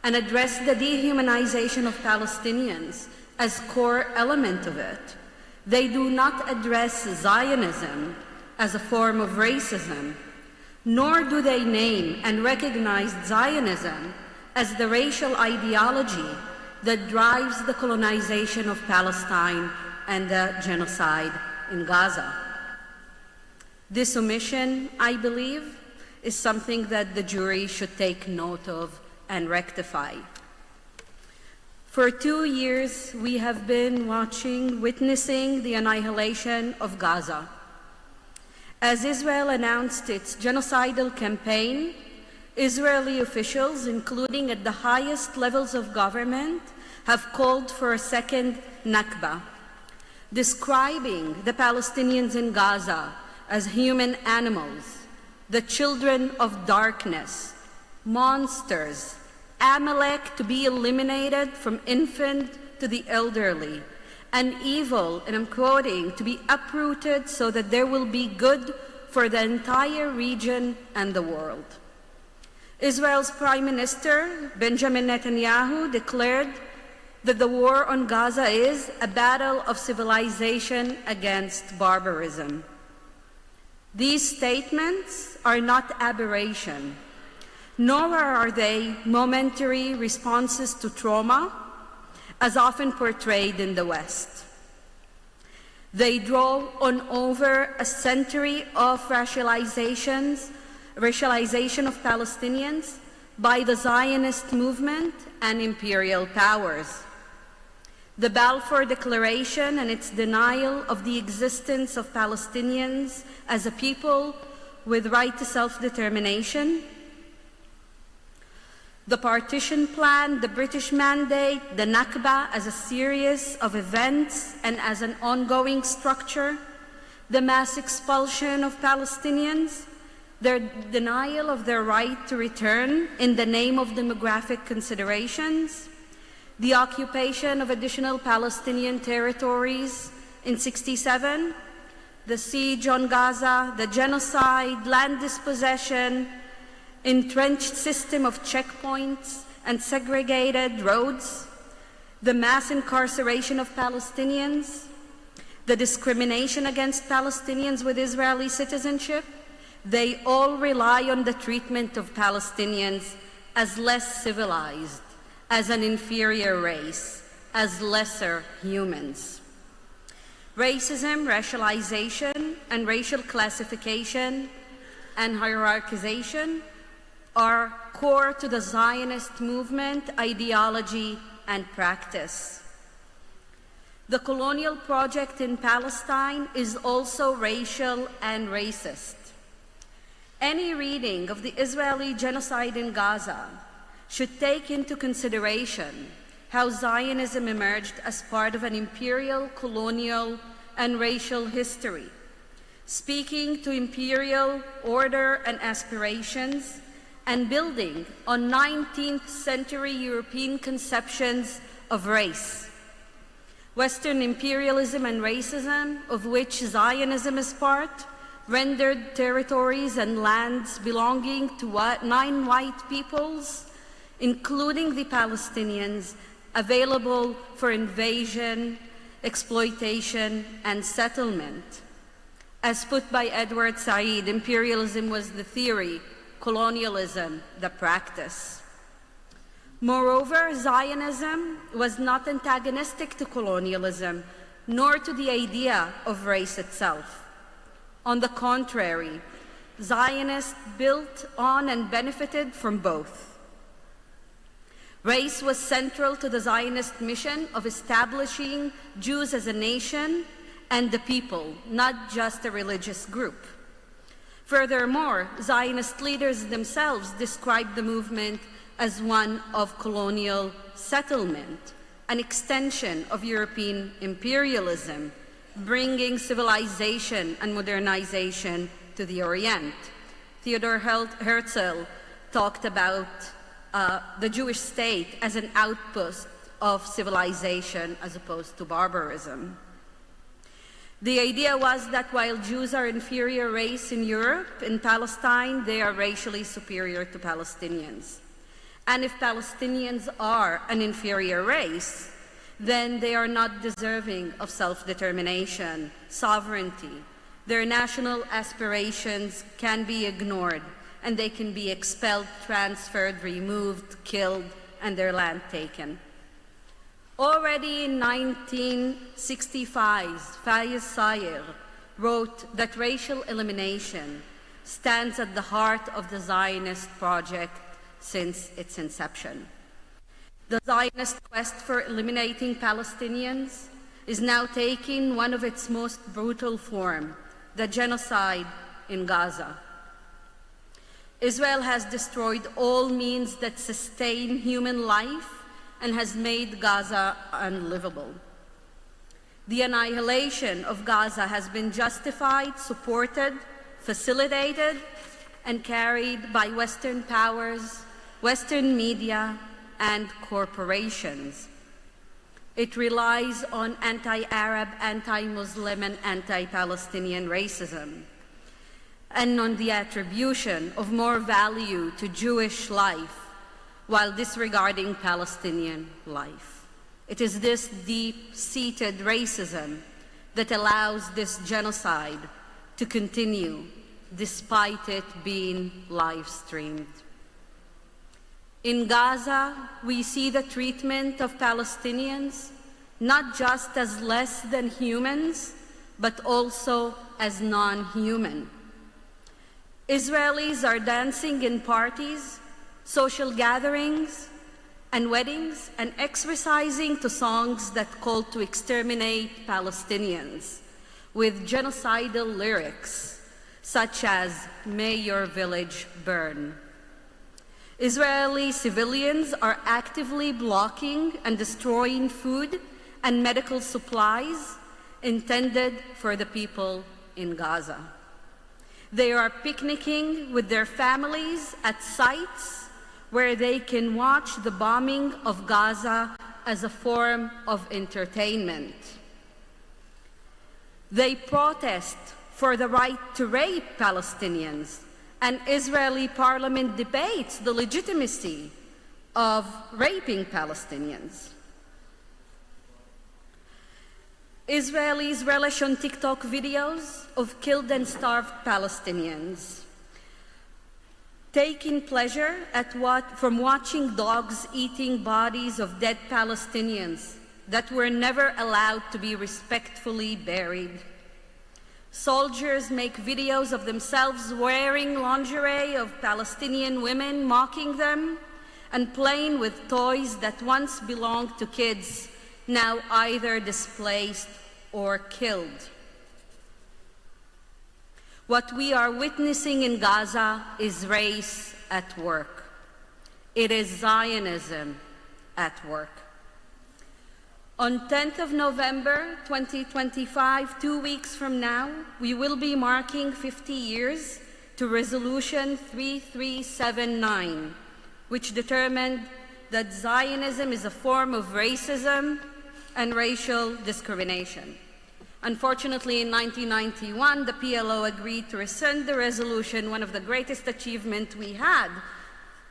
and address the dehumanization of Palestinians as core element of it, they do not address Zionism as a form of racism, nor do they name and recognize Zionism as the racial ideology that drives the colonization of Palestine and the genocide in Gaza. This omission, I believe, is something that the jury should take note of and rectify. For 2 years, we have been witnessing the annihilation of Gaza. As Israel announced its genocidal campaign, Israeli officials, including at the highest levels of government, have called for a second Nakba, describing the Palestinians in Gaza as human animals, the children of darkness, monsters, Amalek to be eliminated from infant to the elderly, and evil, and I'm quoting, to be uprooted so that there will be good for the entire region and the world. Israel's Prime Minister, Benjamin Netanyahu, declared that the war on Gaza is a battle of civilization against barbarism. These statements are not aberration, nor are they momentary responses to trauma, as often portrayed in the West. They draw on over a century of racialization of Palestinians by the Zionist movement and imperial powers. The Balfour Declaration and its denial of the existence of Palestinians as a people with right to self-determination, the partition plan, the British mandate, the Nakba as a series of events and as an ongoing structure, the mass expulsion of Palestinians, their denial of their right to return in the name of demographic considerations, the occupation of additional Palestinian territories in '67, the siege on Gaza, the genocide, land dispossession, entrenched system of checkpoints and segregated roads, the mass incarceration of Palestinians, the discrimination against Palestinians with Israeli citizenship, they all rely on the treatment of Palestinians as less civilized, as an inferior race, as lesser humans. Racism, racialization, and racial classification and hierarchization are core to the Zionist movement, ideology, and practice. The colonial project in Palestine is also racial and racist. Any reading of the Israeli genocide in Gaza should take into consideration how Zionism emerged as part of an imperial, colonial, and racial history, speaking to imperial order and aspirations, and building on 19th century European conceptions of race. Western imperialism and racism, of which Zionism is part, rendered territories and lands belonging to 9 white peoples, including the Palestinians, available for invasion, exploitation, and settlement. As put by Edward Said, imperialism was the theory, colonialism, the practice. Moreover, Zionism was not antagonistic to colonialism, nor to the idea of race itself. On the contrary, Zionists built on and benefited from both. Race was central to the Zionist mission of establishing Jews as a nation and the people, not just a religious group. Furthermore, Zionist leaders themselves described the movement as one of colonial settlement, an extension of European imperialism, bringing civilization and modernization to the Orient. Theodor Herzl talked about the Jewish state as an outpost of civilization as opposed to barbarism. The idea was that while Jews are inferior race in Europe, in Palestine, they are racially superior to Palestinians. And if Palestinians are an inferior race, then they are not deserving of self-determination, sovereignty. Their national aspirations can be ignored, and they can be expelled, transferred, removed, killed, and their land taken. Already in 1965, Fayez Sayer wrote that racial elimination stands at the heart of the Zionist project since its inception. The Zionist quest for eliminating Palestinians is now taking one of its most brutal forms, the genocide in Gaza. Israel has destroyed all means that sustain human life and has made Gaza unlivable. The annihilation of Gaza has been justified, supported, facilitated, and carried by Western powers, Western media, and corporations. It relies on anti-Arab, anti-Muslim, and anti-Palestinian racism, and on the attribution of more value to Jewish life while disregarding Palestinian life. It is this deep-seated racism that allows this genocide to continue despite it being live-streamed. In Gaza, we see the treatment of Palestinians not just as less than humans, but also as non-human. Israelis are dancing in parties, social gatherings, and weddings, and exercising to songs that call to exterminate Palestinians with genocidal lyrics, such as "May your village burn." Israeli civilians are actively blocking and destroying food and medical supplies intended for the people in Gaza. They are picnicking with their families at sites where they can watch the bombing of Gaza as a form of entertainment. They protest for the right to rape Palestinians, and Israeli parliament debates the legitimacy of raping Palestinians. Israelis relish on TikTok videos of killed and starved Palestinians, taking pleasure from watching dogs eating bodies of dead Palestinians that were never allowed to be respectfully buried. Soldiers make videos of themselves wearing lingerie of Palestinian women, mocking them, and playing with toys that once belonged to kids, now either displaced or killed. What we are witnessing in Gaza is race at work. It is Zionism at work. On 10th of November 2025, 2 weeks from now, we will be marking 50 years to Resolution 3379, which determined that Zionism is a form of racism and racial discrimination. Unfortunately, in 1991, the PLO agreed to rescind the resolution, one of the greatest achievements we had,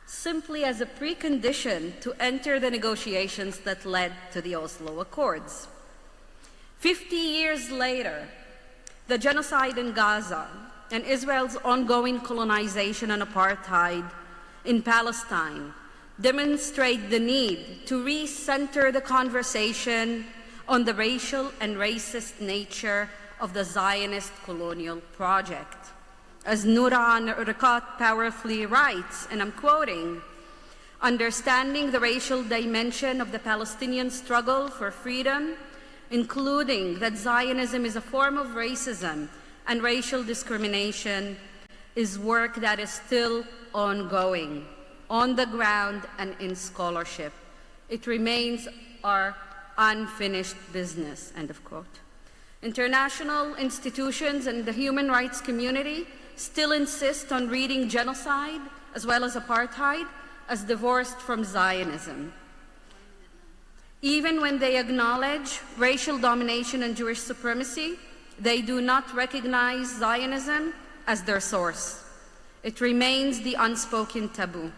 simply as a precondition to enter the negotiations that led to the Oslo Accords. 50 years later, the genocide in Gaza and Israel's ongoing colonization and apartheid in Palestine demonstrate the need to recenter the conversation on the racial and racist nature of the Zionist colonial project. As Noura Rekat powerfully writes, and I'm quoting, "Understanding the racial dimension of the Palestinian struggle for freedom, including that Zionism is a form of racism and racial discrimination, is work that is still ongoing, on the ground and in scholarship. It remains our unfinished business," end of quote. International institutions and the human rights community still insist on reading genocide as well as apartheid as divorced from Zionism. Even when they acknowledge racial domination and Jewish supremacy, they do not recognize Zionism as their source. It remains the unspoken taboo.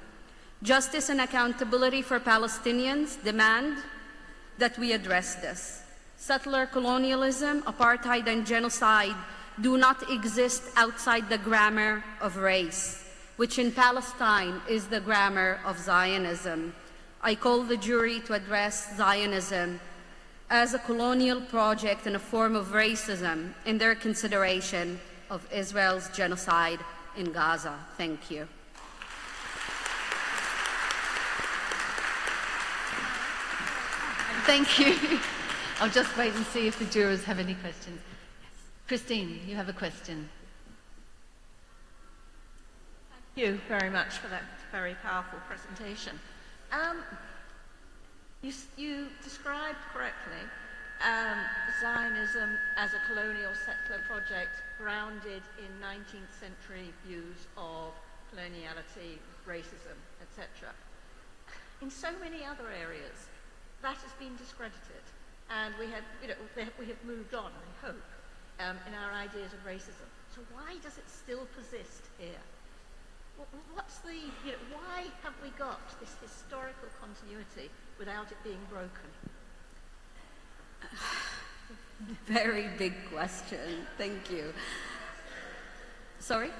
Justice and accountability for Palestinians demand that we address this. Settler colonialism, apartheid, and genocide do not exist outside the grammar of race, which in Palestine is the grammar of Zionism. I call the jury to address Zionism as a colonial project and a form of racism in their consideration of Israel's genocide in Gaza. Thank you. Thank you. I'll just wait and see if the jurors have any questions. Christine, you have a question. Thank you very much for that very powerful presentation. You described correctly Zionism as a colonial settler project grounded in 19th century views of coloniality, racism, etc. In so many other areas, that has been discredited, and we have moved on, I hope, in our ideas of racism. So why does it still persist here? Why have we got this historical continuity without it being broken? Very big question. Thank you. Sorry?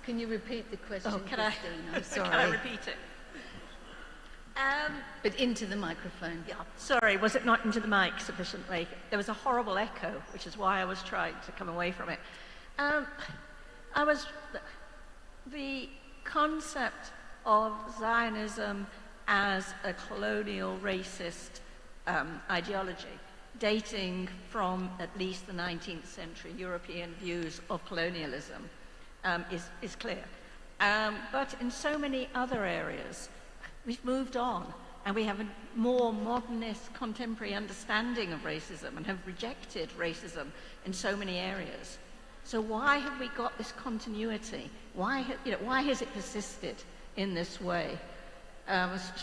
Can you repeat the question, Oh, Christine? I'm sorry. Can I repeat it? But into the microphone. Yeah, sorry, was it not into the mic sufficiently? There was a horrible echo, which is why I was trying to come away from it. The concept of Zionism as a colonial racist ideology, dating from at least the 19th century European views of colonialism, is clear. But in so many other areas, we've moved on, and we have a more modernist, contemporary understanding of racism and have rejected racism in so many areas. So why have we got this continuity? Why has it persisted in this way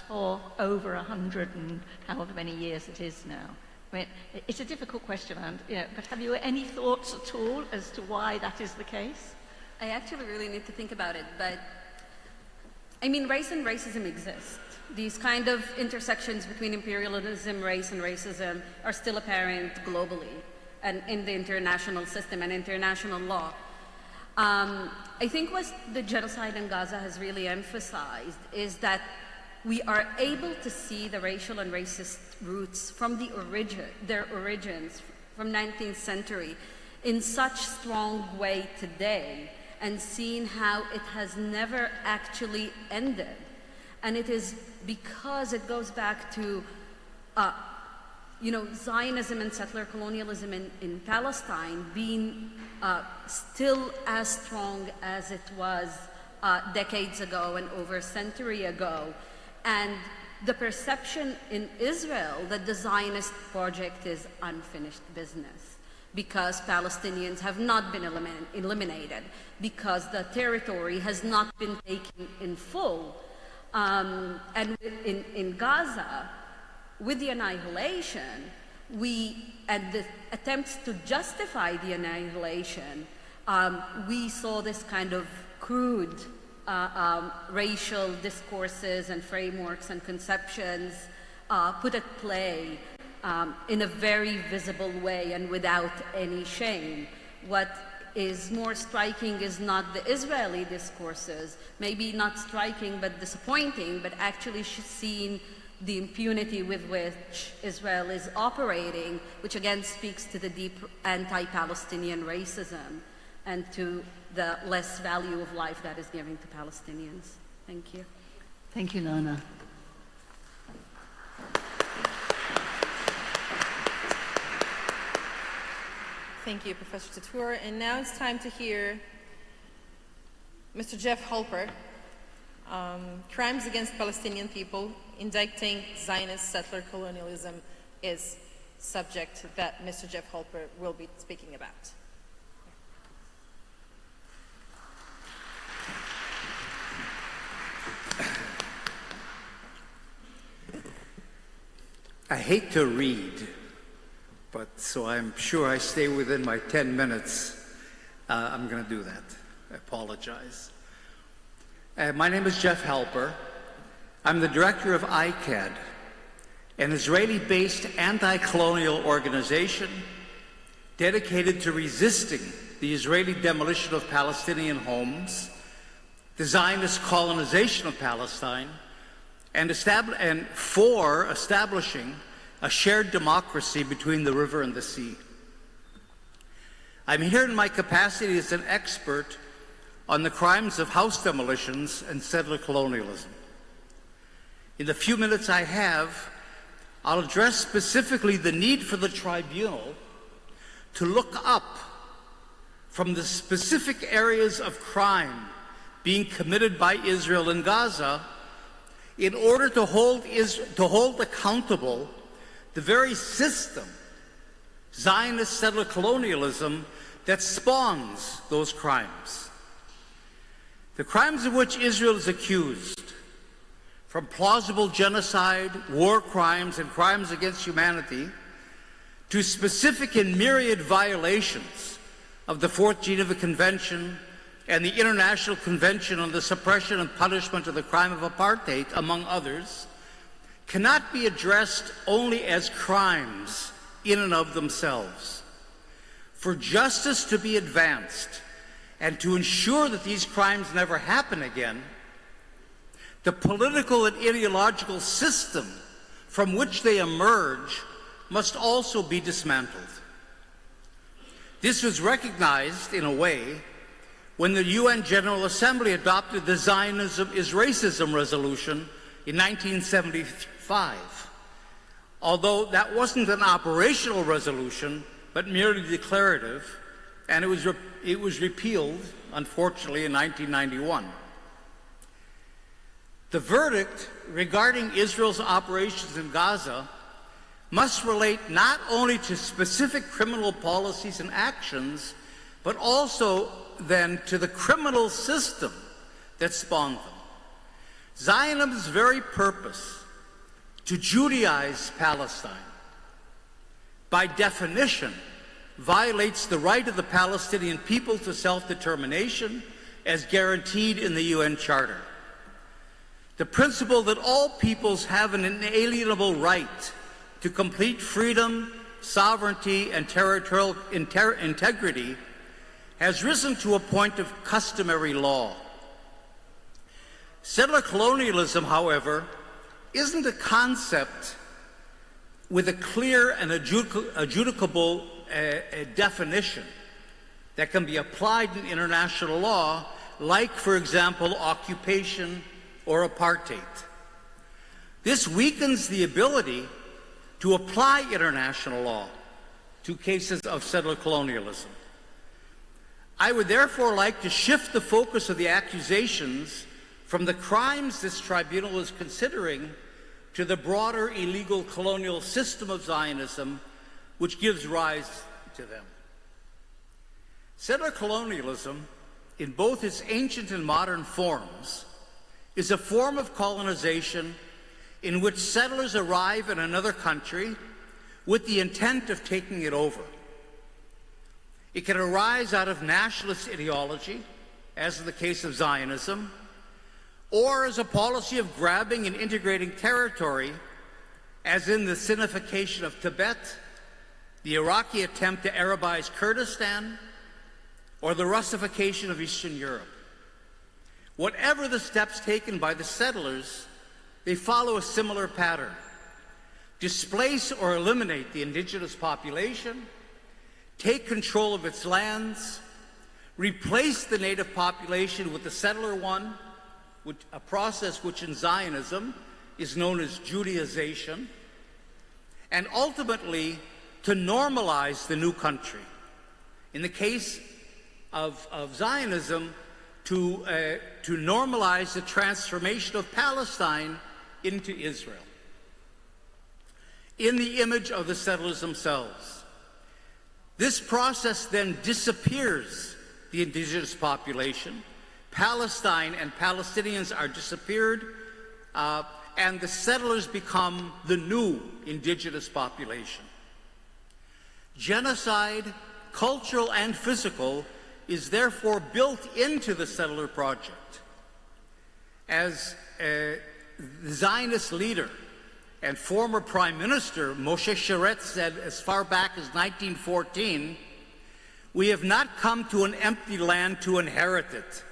for over 100 and however many years it is now? I mean, it's a difficult question, but have you any thoughts at all as to why that is the case? I actually really need to think about it, but I mean, race and racism exist. These kind of intersections between imperialism, race, and racism are still apparent globally and in the international system and international law. I think what the genocide in Gaza has really emphasized is that we are able to see the racial and racist roots from their origins from 19th century in such strong way today, and seeing how it has never actually ended. And it is because it goes back to Zionism and settler colonialism in Palestine being still as strong as it was decades ago and over a century ago. And the perception in Israel that the Zionist project is unfinished business, because Palestinians have not been eliminated, because the territory has not been taken in full. And in Gaza, with the annihilation, and the attempts to justify the annihilation, we saw this kind of crude racial discourses and frameworks and conceptions put at play in a very visible way and without any shame. What is more striking is not the Israeli discourses, maybe not striking but disappointing, but actually seeing the impunity with which Israel is operating, which again speaks to the deep anti-Palestinian racism and to the less value of life that is given to Palestinians. Thank you. Thank you, Nana. Thank you, Professor Tatour. And now it's time to hear Mr. Jeff Halper, Crimes Against Palestinian People, Indicting Zionist Settler Colonialism is subject that Mr. Jeff Halper will be speaking about. I hate to read, but so I'm sure I stay within my 10 minutes. I'm going to do that. I apologize. My name is Jeff Halper. I'm the director of ICAD, an Israeli-based anti-colonial organization dedicated to resisting the Israeli demolition of Palestinian homes, the Zionist colonization of Palestine, and for establishing a shared democracy between the river and the sea. I'm here in my capacity as an expert on the crimes of house demolitions and settler colonialism. In the few minutes I have, I'll address specifically the need for the tribunal to look up from the specific areas of crime being committed by Israel in Gaza in order to hold accountable the very system, Zionist settler colonialism, that spawns those crimes. The crimes of which Israel is accused, from plausible genocide, war crimes, and crimes against humanity, to specific and myriad violations of the Fourth Geneva Convention and the International Convention on the Suppression and Punishment of the Crime of Apartheid, among others, cannot be addressed only as crimes in and of themselves. For justice to be advanced and to ensure that these crimes never happen again, the political and ideological system from which they emerge must also be dismantled. This was recognized, in a way, when the UN General Assembly adopted the Zionism is Racism resolution in 1975. Although that wasn't an operational resolution, but merely declarative, and it was repealed, unfortunately, in 1991. The verdict regarding Israel's operations in Gaza must relate not only to specific criminal policies and actions, but also then to the criminal system that spawned them. Zionism's very purpose, to Judaize Palestine, by definition, violates the right of the Palestinian people to self-determination as guaranteed in the UN Charter. The principle that all peoples have an inalienable right to complete freedom, sovereignty, and territorial integrity has risen to a point of customary law. Settler colonialism, however, isn't a concept with a clear and adjudicable definition that can be applied in international law, like, for example, occupation or apartheid. This weakens the ability to apply international law to cases of settler colonialism. I would therefore like to shift the focus of the accusations from the crimes this tribunal is considering to the broader illegal colonial system of Zionism, which gives rise to them. Settler colonialism, in both its ancient and modern forms, is a form of colonization in which settlers arrive in another country with the intent of taking it over. It can arise out of nationalist ideology, as in the case of Zionism, or as a policy of grabbing and integrating territory, as in the Sinification of Tibet, the Iraqi attempt to Arabize Kurdistan, or the Russification of Eastern Europe. Whatever the steps taken by the settlers, they follow a similar pattern. Displace or eliminate the indigenous population, take control of its lands, replace the native population with the settler one, a process which in Zionism is known as Judaization, and ultimately to normalize the new country. In the case of Zionism, to normalize the transformation of Palestine into Israel, in the image of the settlers themselves. This process then disappears the indigenous population. Palestine and Palestinians are disappeared, and the settlers become the new indigenous population. Genocide, cultural and physical, is therefore built into the settler project. As the Zionist leader and former Prime Minister Moshe Sharett said as far back as 1914, "We have not come to an empty land to inherit it.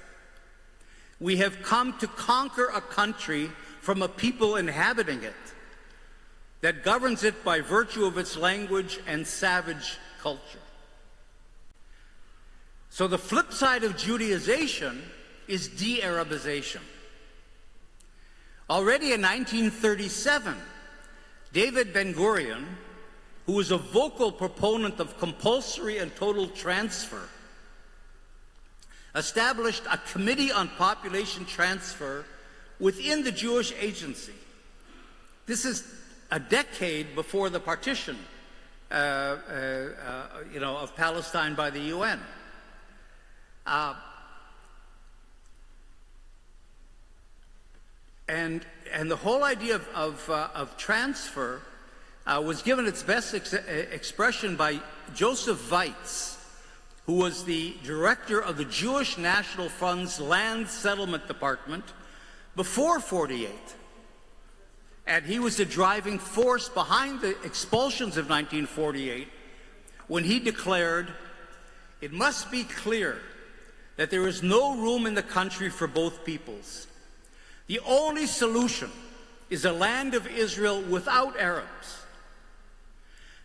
We have come to conquer a country from a people inhabiting it, that governs it by virtue of its language and savage culture." So the flip side of Judaization is de-Arabization. Already in 1937, David Ben-Gurion, who was a vocal proponent of compulsory and total transfer, established a committee on population transfer within the Jewish Agency. This is a decade before the partition, of Palestine by the UN. And the whole idea of transfer was given its best expression by Joseph Weitz, who was the director of the Jewish National Fund's Land Settlement Department before '48. And he was the driving force behind the expulsions of 1948 when he declared, "It must be clear that there is no room in the country for both peoples. The only solution is a land of Israel without Arabs.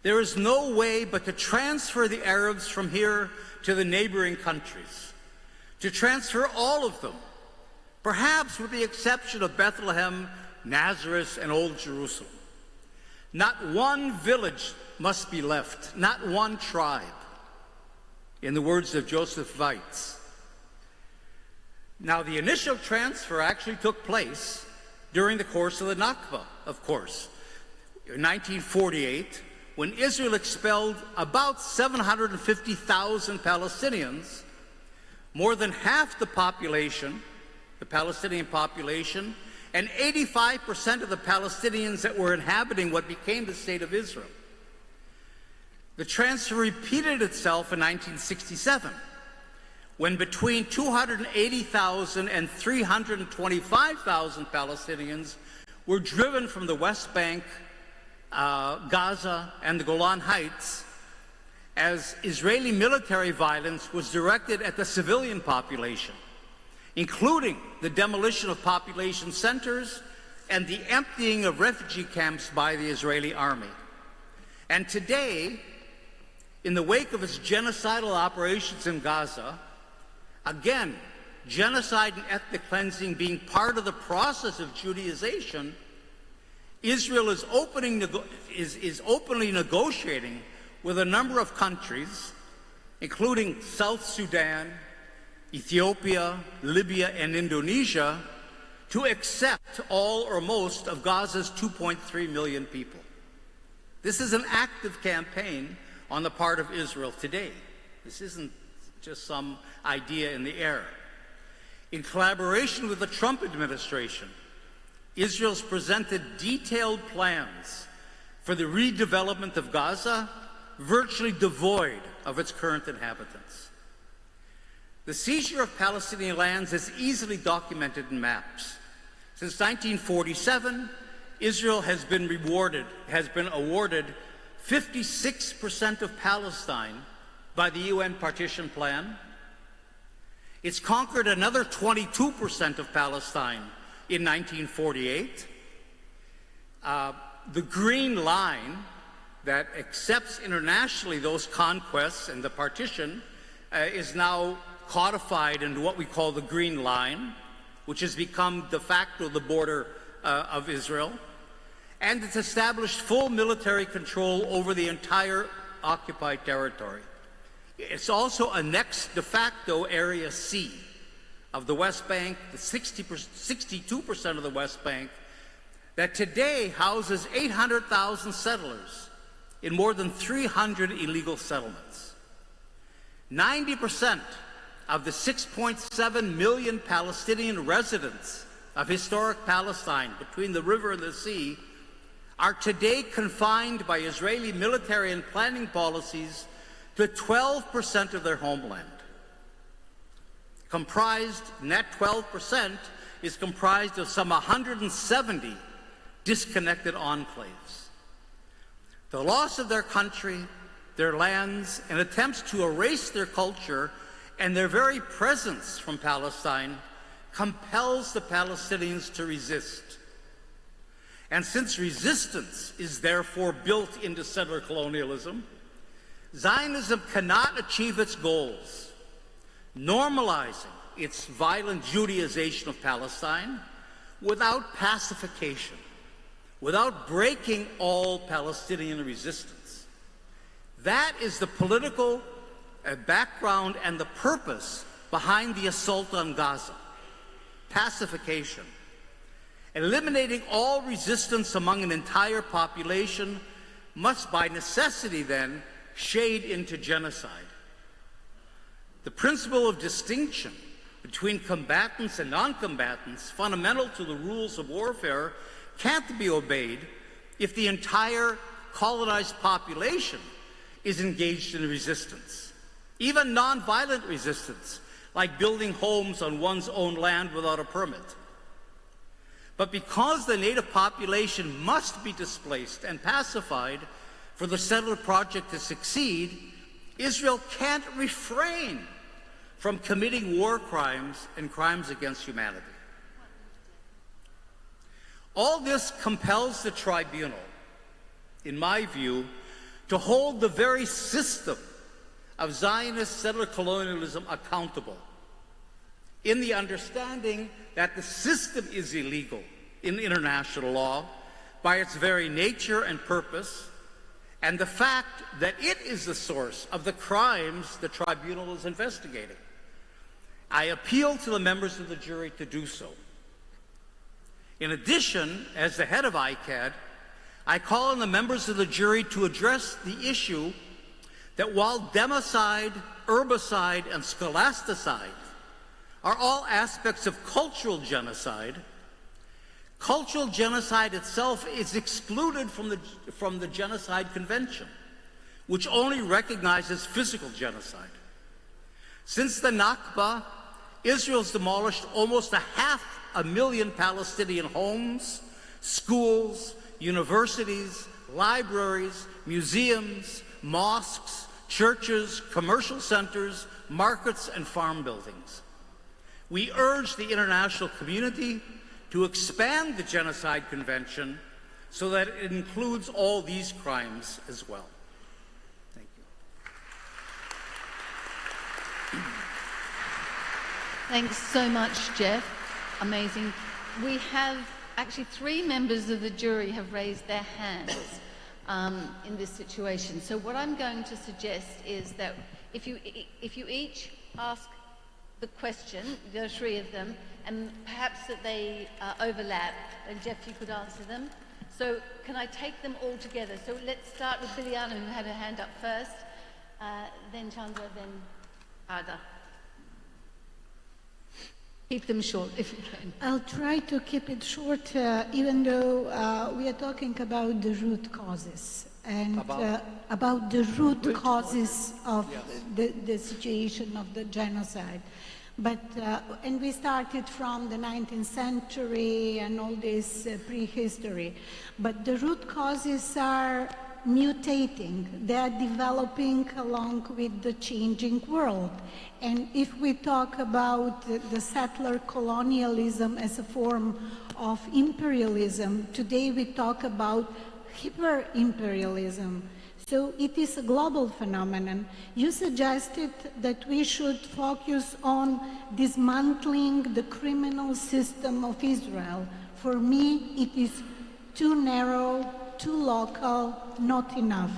There is no way but to transfer the Arabs from here to the neighboring countries, to transfer all of them, perhaps with the exception of Bethlehem, Nazareth, and Old Jerusalem. Not one village must be left, not one tribe, in the words of Joseph Weitz. Now, the initial transfer actually took place during the course of the Nakba, of course, in 1948, when Israel expelled about 750,000 Palestinians, more than half the population, the Palestinian population, and 85% of the Palestinians that were inhabiting what became the State of Israel. The transfer repeated itself in 1967, when between 280,000 and 325,000 Palestinians were driven from the West Bank, Gaza, and the Golan Heights, as Israeli military violence was directed at the civilian population, including the demolition of population centers and the emptying of refugee camps by the Israeli army. And today, in the wake of its genocidal operations in Gaza, again, genocide and ethnic cleansing being part of the process of Judaization, Israel is openly negotiating with a number of countries, including South Sudan, Ethiopia, Libya, and Indonesia, to accept all or most of Gaza's 2.3 million people. This is an active campaign on the part of Israel today. This isn't just some idea in the air. In collaboration with the Trump administration, Israel's presented detailed plans for the redevelopment of Gaza, virtually devoid of its current inhabitants. The seizure of Palestinian lands is easily documented in maps. Since 1947, Israel has been awarded 56% of Palestine by the UN partition plan. It's conquered another 22% of Palestine in 1948. The Green Line that accepts internationally those conquests and the partition is now codified into what we call the Green Line, which has become de facto the border of Israel. And it's established full military control over the entire occupied territory. It's also annexed de facto Area C of the West Bank, the 62% of the West Bank, that today houses 800,000 settlers in more than 300 illegal settlements. 90% of the 6.7 million Palestinian residents of historic Palestine between the river and the sea are today confined by Israeli military and planning policies to 12% of their homeland. And that 12% is comprised of some 170 disconnected enclaves. The loss of their country, their lands, and attempts to erase their culture and their very presence from Palestine compels the Palestinians to resist. And since resistance is therefore built into settler colonialism, Zionism cannot achieve its goals, normalizing its violent Judaization of Palestine, without pacification, without breaking all Palestinian resistance. That is the political background and the purpose behind the assault on Gaza. Pacification. Eliminating all resistance among an entire population must by necessity then shade into genocide. The principle of distinction between combatants and non-combatants, fundamental to the rules of warfare, can't be obeyed if the entire colonized population is engaged in resistance. Even non-violent resistance, like building homes on one's own land without a permit. But because the native population must be displaced and pacified for the settler project to succeed, Israel can't refrain from committing war crimes and crimes against humanity. All this compels the tribunal, in my view, to hold the very system of Zionist settler colonialism accountable, in the understanding that the system is illegal in international law by its very nature and purpose, and the fact that it is the source of the crimes the tribunal is investigating. I appeal to the members of the jury to do so. In addition, as the head of ICAD, I call on the members of the jury to address the issue that while democide, herbicide, and scholasticide are all aspects of cultural genocide itself is excluded from the Genocide Convention, which only recognizes physical genocide. Since the Nakba, Israel's demolished almost 500,000 Palestinian homes, schools, universities, libraries, museums, mosques, churches, commercial centers, markets, and farm buildings. We urge the international community to expand the Genocide Convention so that it includes all these crimes as well. Thank you. Thanks so much, Jeff. Amazing. We have actually 3 members of the jury have raised their hands in this situation. So what I'm going to suggest is that if you each ask the question, there are 3 of them, and perhaps that they overlap, and Jeff, you could answer them. So can I take them all together? So let's start with Biliana, who had her hand up first, then Chandra, then Ada. Keep them short if you can. I'll try to keep it short, even though we are talking about the root causes and about the root causes of the situation of the genocide. But, and we started from the 19th century and all this prehistory. But the root causes are mutating. They are developing along with the changing world. And if we talk about the settler colonialism as a form of imperialism, today we talk about hyper-imperialism. So it is a global phenomenon. You suggested that we should focus on dismantling the criminal system of Israel. For me, it is too narrow, too local, not enough.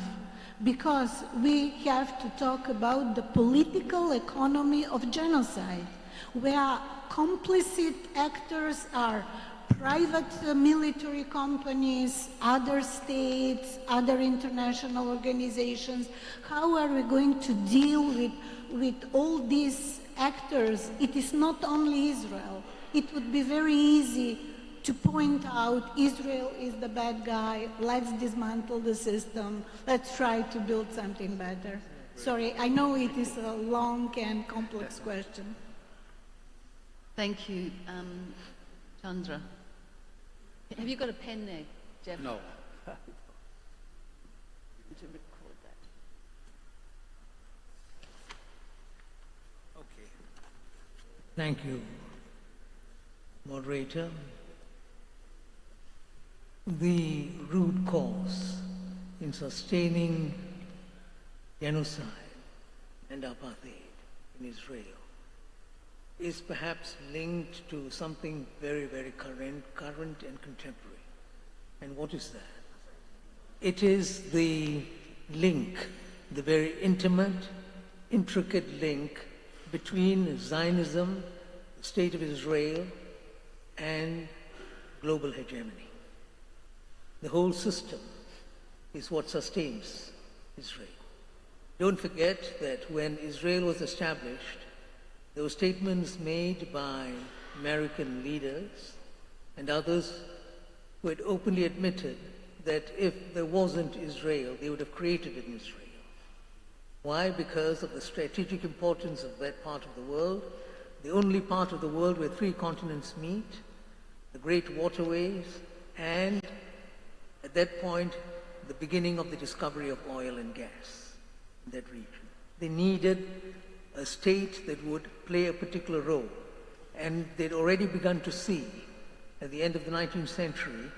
Because we have to talk about the political economy of genocide, where complicit actors are private military companies, other states, other international organizations. How are we going to deal with all these actors? It is not only Israel. It would be very easy to point out Israel is the bad guy, let's dismantle the system, let's try to build something better. Sorry, I know it is a long and complex question. Thank you. Chandra. Have you got a pen there, Jeff? No. To record that. Okay. Thank you, moderator. The root cause in sustaining genocide and apartheid in Israel is perhaps linked to something very, very current and contemporary. And what is that? It is the link, the very intimate, intricate link between Zionism, the State of Israel, and global hegemony. The whole system is what sustains Israel. Don't forget that when Israel was established, there were statements made by American leaders and others who had openly admitted that if there wasn't Israel, they would have created an Israel. Why? Because of the strategic importance of that part of the world, the only part of the world where 3 continents meet, the great waterways, and at that point, the beginning of the discovery of oil and gas in that region. They needed a state that would play a particular role. And they'd already begun to see at the end of the 19th century,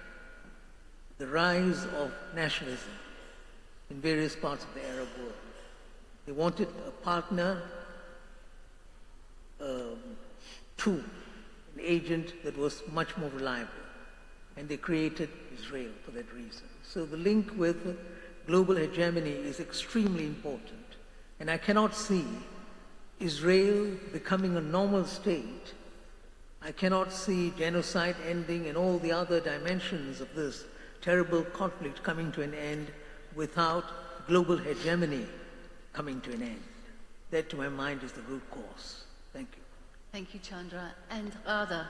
the rise of nationalism in various parts of the Arab world. They wanted a partner, tool, an agent that was much more reliable. And they created Israel for that reason. So the link with global hegemony is extremely important. And I cannot see Israel becoming a normal state. I cannot see genocide ending and all the other dimensions of this terrible conflict coming to an end without global hegemony coming to an end. That, to my mind, is the root cause. Thank you. Thank you, Chandra. And Radha.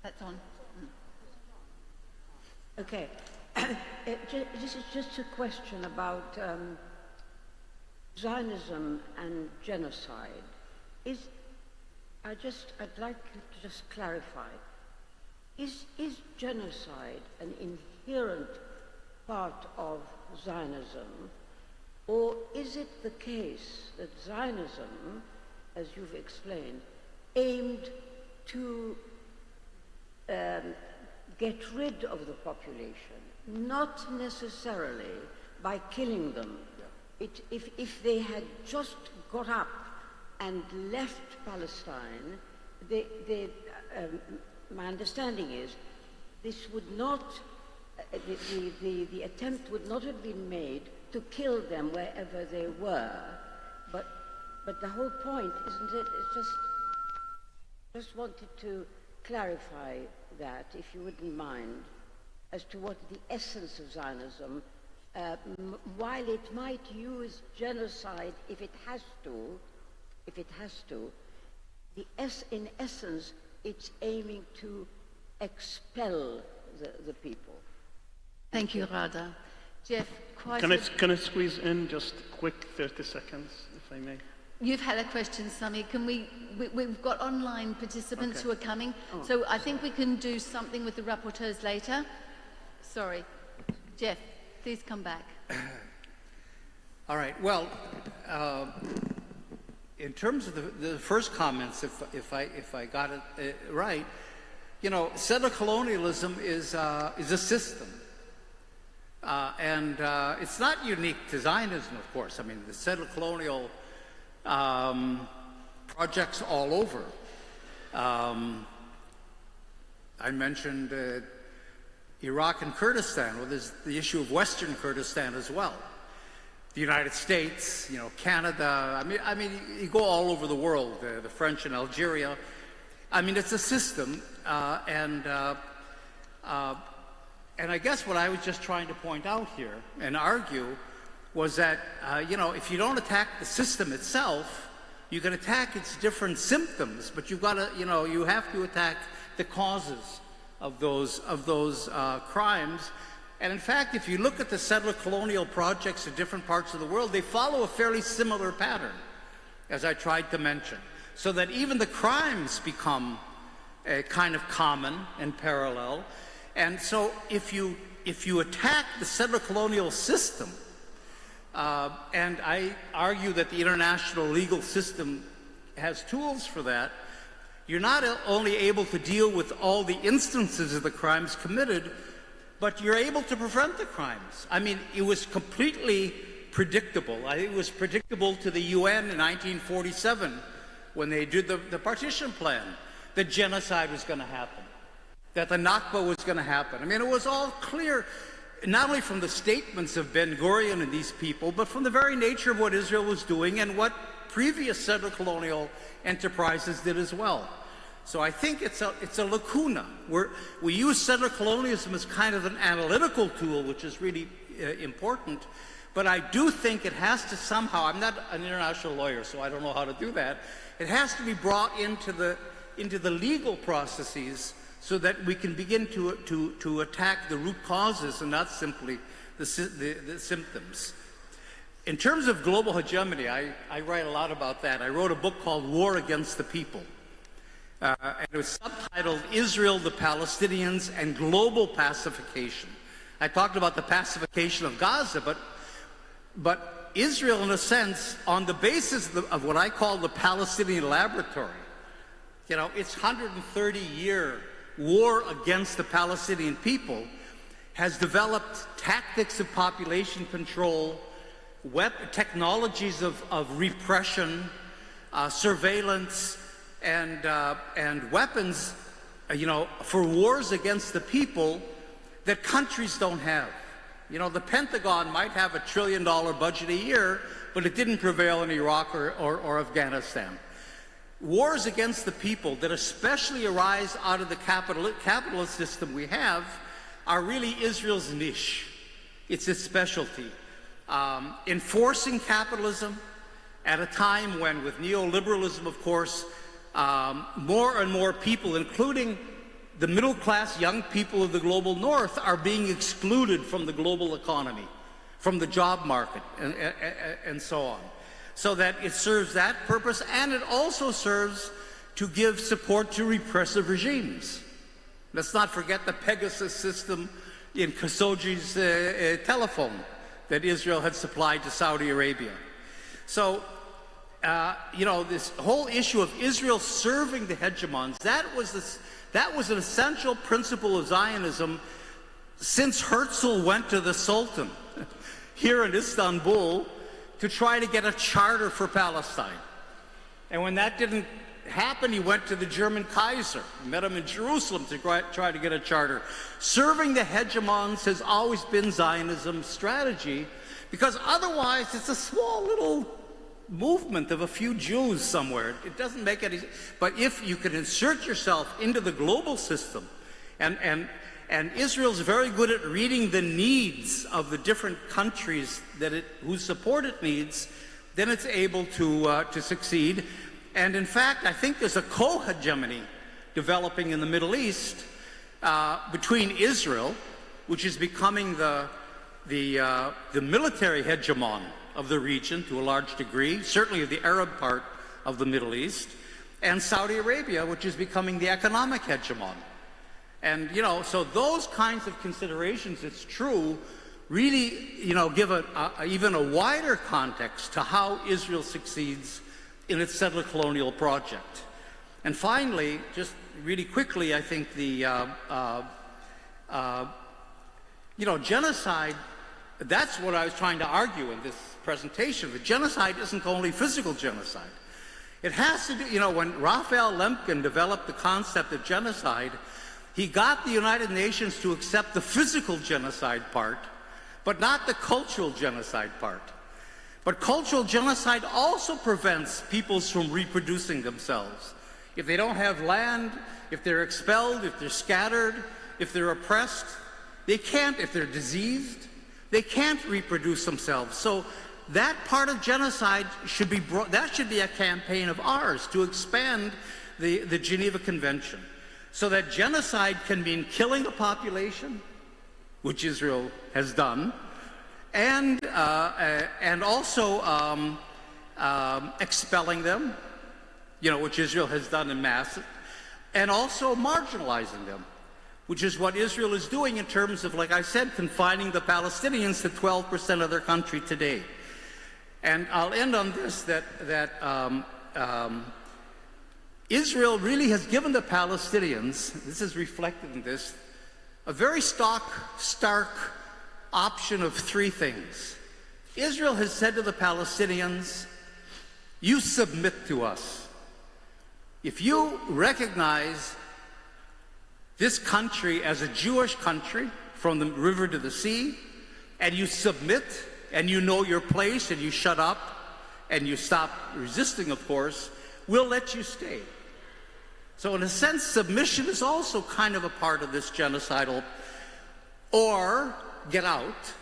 That's on. Okay. This is just a question about Zionism and genocide. I'd like you to just clarify. Is genocide an inherent part of Zionism, or is it the case that Zionism, as you've explained, aimed to get rid of the population, not necessarily by killing them? If they had just got up and left Palestine, my understanding is this would not, the attempt would not have been made to kill them wherever they were, but the whole point, isn't it? It's just wanted to clarify that, if you wouldn't mind, as to what the essence of Zionism, while it might use genocide if it has to, in essence, it's aiming to expel the people. Thank you, Radha. Jeff, Can I squeeze in just quick 30 seconds, if I may? You've had a question, Sami. Can we've got online participants Okay. who are coming, so I think we can do something with the rapporteurs later. Sorry. Jeff, please come back. All right. Well, in terms of the first comments, if I got it right, you know, settler colonialism is a system, and it's not unique to Zionism, of course. I mean, the settler colonial projects all over. I mentioned Iraq and Kurdistan. Well, there's the issue of Western Kurdistan as well. The United States, you know, Canada. I mean, you go all over the world. The French in Algeria. I mean, it's a system, and I guess what I was just trying to point out here and argue was that, you know, if you don't attack the system itself, you can attack its different symptoms, but you've got to, you know, you have to attack the causes of those crimes. And in fact, if you look at the settler colonial projects in different parts of the world, they follow a fairly similar pattern, as I tried to mention, so that even the crimes become kind of common and parallel. And so if you attack the settler colonial system, and I argue that the international legal system has tools for that, you're not only able to deal with all the instances of the crimes committed, but you're able to prevent the crimes. I mean, it was completely predictable. I think it was predictable to the UN in 1947 when they did the partition plan, that genocide was going to happen, that the Nakba was going to happen. I mean, it was all clear, not only from the statements of Ben-Gurion and these people, but from the very nature of what Israel was doing and what previous settler colonial enterprises did as well. So I think it's a lacuna. We use settler colonialism as kind of an analytical tool, which is really important, but I do think it has to somehow, I'm not an international lawyer, so I don't know how to do that, it has to be brought into the legal processes so that we can begin to attack the root causes and not simply the symptoms. In terms of global hegemony, I write a lot about that. I wrote a book called War Against the People. And it was subtitled Israel, the Palestinians, and Global Pacification. I talked about the pacification of Gaza, but Israel, in a sense, on the basis of what I call the Palestinian laboratory, you know, its 130-year war against the Palestinian people has developed tactics of population control, technologies of repression, surveillance, and weapons, you know, for wars against the people that countries don't have. You know, the Pentagon might have $1 trillion budget a year, but it didn't prevail in Iraq or Afghanistan. Wars against the people that especially arise out of the capitalist system we have are really Israel's niche. It's its specialty. Enforcing capitalism at a time when, with neoliberalism, of course, more and more people, including the middle-class young people of the global north, are being excluded from the global economy, from the job market, and so on. So that it serves that purpose, and it also serves to give support to repressive regimes. Let's not forget the Pegasus system in Khashoggi's telephone that Israel had supplied to Saudi Arabia. So, you know, this whole issue of Israel serving the hegemons, that was an essential principle of Zionism since Herzl went to the Sultan here in Istanbul to try to get a charter for Palestine. And when that didn't happen, he went to the German Kaiser, met him in Jerusalem to try to get a charter. Serving the hegemons has always been Zionism's strategy, because otherwise it's a small little movement of a few Jews somewhere. It doesn't make any sense. But if you can insert yourself into the global system, and Israel's very good at reading the needs of the different countries whose support it needs, then it's able to succeed. And in fact, I think there's a co-hegemony developing in the Middle East between Israel, which is becoming the military hegemon of the region to a large degree, certainly of the Arab part of the Middle East, and Saudi Arabia, which is becoming the economic hegemon. And, you know, so those kinds of considerations, it's true, really, you know, give even a wider context to how Israel succeeds in its settler colonial project. And finally, just really quickly, I think genocide, that's what I was trying to argue in this presentation. The genocide isn't only physical genocide. It has to do, you know, when Raphael Lemkin developed the concept of genocide, he got the United Nations to accept the physical genocide part, but not the cultural genocide part. But cultural genocide also prevents peoples from reproducing themselves. If they don't have land, if they're expelled, if they're scattered, if they're oppressed, they can't, if they're diseased, they can't reproduce themselves. So that part of genocide should be that should be a campaign of ours to expand the Geneva Convention, so that genocide can mean killing a population, which Israel has done, and also expelling them, you know, which Israel has done in mass, and also marginalizing them, which is what Israel is doing in terms of, like I said, confining the Palestinians to 12% of their country today. And I'll end on this, that Israel really has given the Palestinians, this is reflected in this, a very stark option of three things. Israel has said to the Palestinians, you submit to us. If you recognize this country as a Jewish country from the river to the sea, and you submit, and you know your place, and you shut up, and you stop resisting, of course, we'll let you stay. So in a sense, submission is also kind of a part of this genocidal, or get out.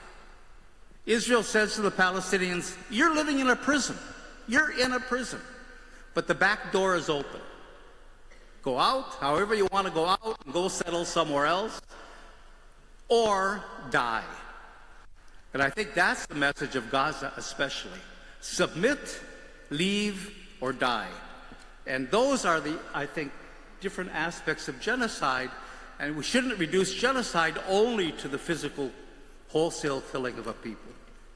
Israel says to the Palestinians, you're living in a prison. You're in a prison, but the back door is open. Go out, however you want to go out, and go settle somewhere else, or die. And I think that's the message of Gaza especially. Submit, leave, or die. And those are the, I think, different aspects of genocide, and we shouldn't reduce genocide only to the physical wholesale killing of a people.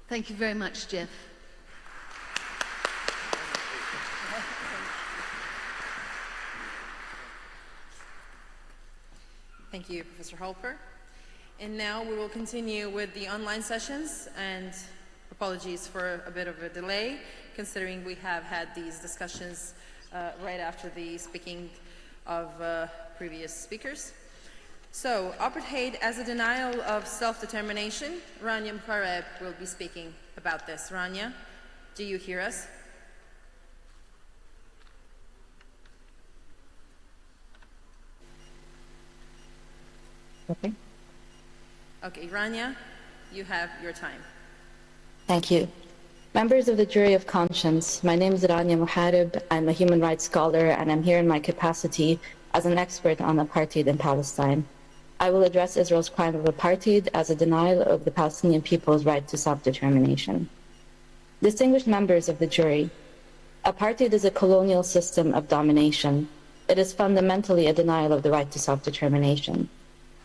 Thank you very much, Jeff. Thank you, Professor Halper. And now we will continue with the online sessions, and apologies for a bit of a delay, considering we have had these discussions right after the speaking of previous speakers. So, apartheid as a denial of self-determination. Rania Mkareb will be speaking about this. Rania, do you hear us? Okay. Okay, Rania, you have your time. Thank you. Members of the Jury of Conscience, my name is Rania Muharib. I'm a human rights scholar, and I'm here in my capacity as an expert on apartheid in Palestine. I will address Israel's crime of apartheid as a denial of the Palestinian people's right to self-determination. Distinguished members of the jury, apartheid is a colonial system of domination. It is fundamentally a denial of the right to self-determination.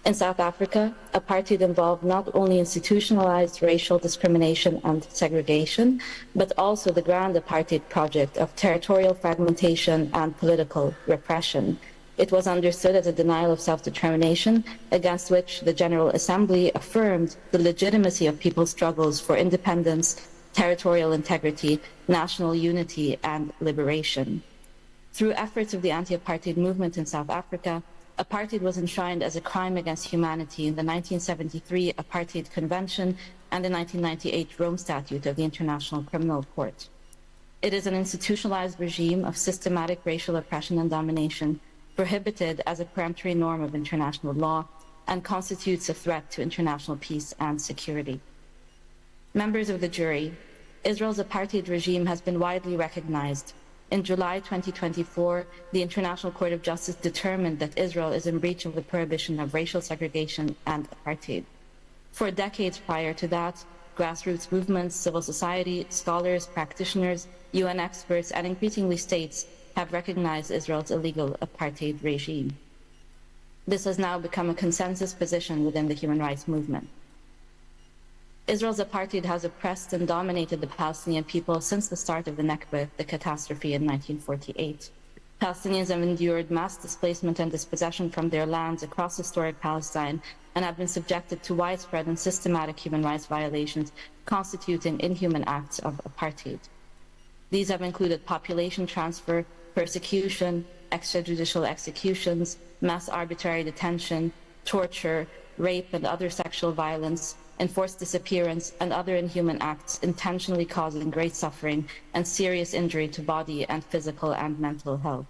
In South Africa, apartheid involved not only institutionalized racial discrimination and segregation, but also the grand apartheid project of territorial fragmentation and political repression. It was understood as a denial of self-determination against which the General Assembly affirmed the legitimacy of people's struggles for independence, territorial integrity, national unity, and liberation. Through efforts of the anti-apartheid movement in South Africa, apartheid was enshrined as a crime against humanity in the 1973 Apartheid Convention and the 1998 Rome Statute of the International Criminal Court. It is an institutionalized regime of systematic racial oppression and domination, prohibited as a peremptory norm of international law, and constitutes a threat to international peace and security. Members of the jury, Israel's apartheid regime has been widely recognized. In July 2024, the International Court of Justice determined that Israel is in breach of the prohibition of racial segregation and apartheid. For decades prior to that, grassroots movements, civil society, scholars, practitioners, UN experts, and increasingly states have recognized Israel's illegal apartheid regime. This has now become a consensus position within the human rights movement. Israel's apartheid has oppressed and dominated the Palestinian people since the start of the Nakba, the catastrophe in 1948. Palestinians have endured mass displacement and dispossession from their lands across historic Palestine and have been subjected to widespread and systematic human rights violations constituting inhuman acts of apartheid. These have included population transfer, persecution, extrajudicial executions, mass arbitrary detention, torture, rape and other sexual violence, enforced disappearance, and other inhuman acts intentionally causing great suffering and serious injury to body and physical and mental health.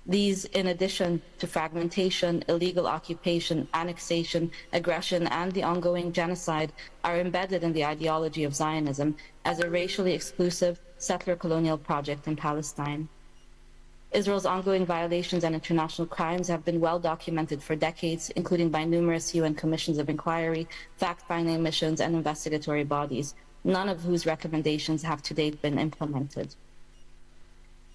These, in addition to fragmentation, illegal occupation, annexation, aggression, and the ongoing genocide, are embedded in the ideology of Zionism as a racially exclusive settler colonial project in Palestine. Israel's ongoing violations and international crimes have been well documented for decades, including by numerous UN commissions of inquiry, fact-finding missions, and investigatory bodies, none of whose recommendations have to date been implemented.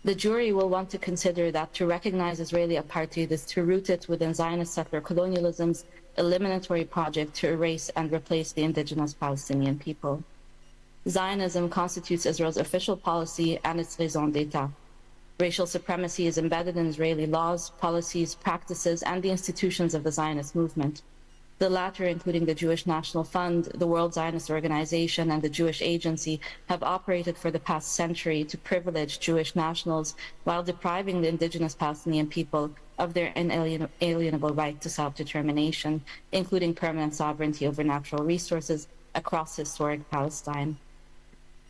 The jury will want to consider that to recognize Israeli apartheid is to root it within Zionist settler colonialism's eliminatory project to erase and replace the indigenous Palestinian people. Zionism constitutes Israel's official policy and its raison d'etat. Racial supremacy is embedded in Israeli laws, policies, practices, and the institutions of the Zionist movement. The latter, including the Jewish National Fund, the World Zionist Organization, and the Jewish Agency, have operated for the past century to privilege Jewish nationals while depriving the indigenous Palestinian people of their inalienable right to self-determination, including permanent sovereignty over natural resources across historic Palestine.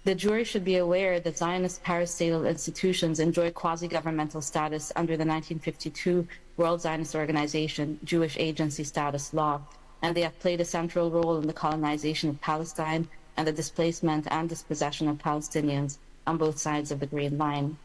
The jury should be aware that Zionist parastatal institutions enjoy quasi-governmental status under the 1952 World Zionist Organization Jewish Agency Status Law, and they have played a central role in the colonization of Palestine and the displacement and dispossession of Palestinians on both sides of the Green Line.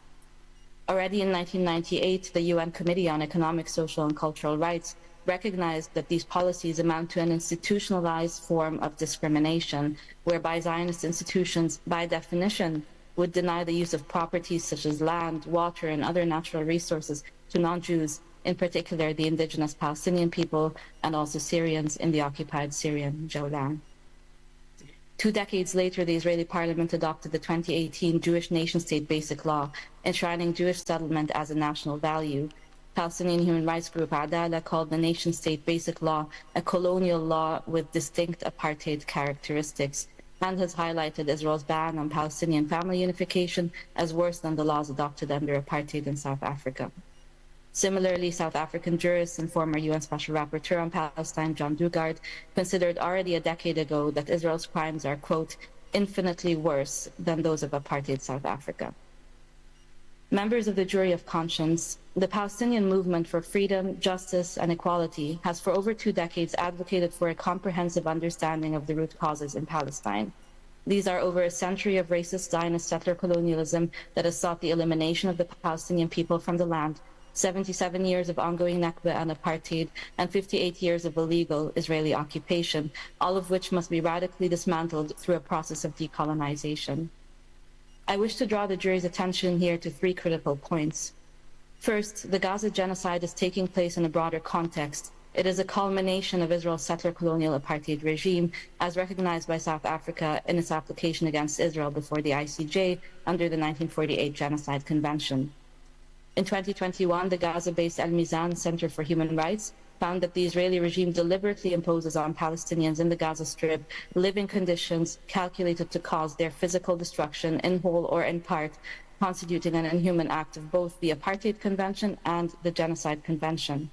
Already in 1998, the UN Committee on Economic, Social, and Cultural Rights recognized that these policies amount to an institutionalized form of discrimination, whereby Zionist institutions, by definition, would deny the use of properties such as land, water, and other natural resources to non-Jews, in particular the indigenous Palestinian people and also Syrians in the occupied Syrian Golan. 2 decades later, the Israeli parliament adopted the 2018 Jewish nation-state basic law, enshrining Jewish settlement as a national value. Palestinian human rights group Adala called the nation-state basic law a colonial law with distinct apartheid characteristics, and has highlighted Israel's ban on Palestinian family unification as worse than the laws adopted under apartheid in South Africa. Similarly, South African jurists and former UN Special Rapporteur on Palestine, John Dugard, considered already a decade ago that Israel's crimes are, quote, infinitely worse than those of apartheid South Africa. Members of the jury of conscience, the Palestinian movement for freedom, justice, and equality has for over 2 decades advocated for a comprehensive understanding of the root causes in Palestine. These are over a century of racist Zionist settler colonialism that has sought the elimination of the Palestinian people from the land, 77 years of ongoing Nakba and apartheid, and 58 years of illegal Israeli occupation, all of which must be radically dismantled through a process of decolonization. I wish to draw the jury's attention here to 3 critical points. First, the Gaza genocide is taking place in a broader context. It is a culmination of Israel's settler colonial apartheid regime, as recognized by South Africa in its application against Israel before the ICJ under the 1948 Genocide Convention. In 2021, the Gaza-based Al Mizan Center for Human Rights found that the Israeli regime deliberately imposes on Palestinians in the Gaza Strip living conditions calculated to cause their physical destruction in whole or in part, constituting an inhuman act of both the Apartheid Convention and the Genocide Convention.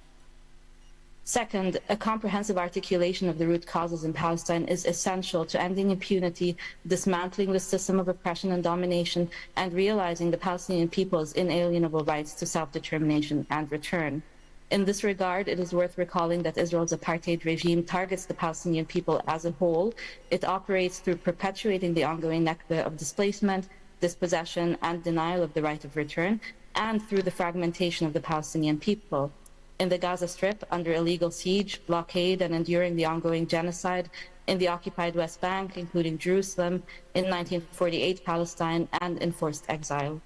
Second, a comprehensive articulation of the root causes in Palestine is essential to ending impunity, dismantling the system of oppression and domination, and realizing the Palestinian people's inalienable rights to self-determination and return. In this regard, it is worth recalling that Israel's apartheid regime targets the Palestinian people as a whole. It operates through perpetuating the ongoing Nakba of displacement, dispossession, and denial of the right of return, and through the fragmentation of the Palestinian people. In the Gaza Strip, under illegal siege, blockade, and enduring the ongoing genocide, in the occupied West Bank, including Jerusalem, in 1948 Palestine, and in forced exile.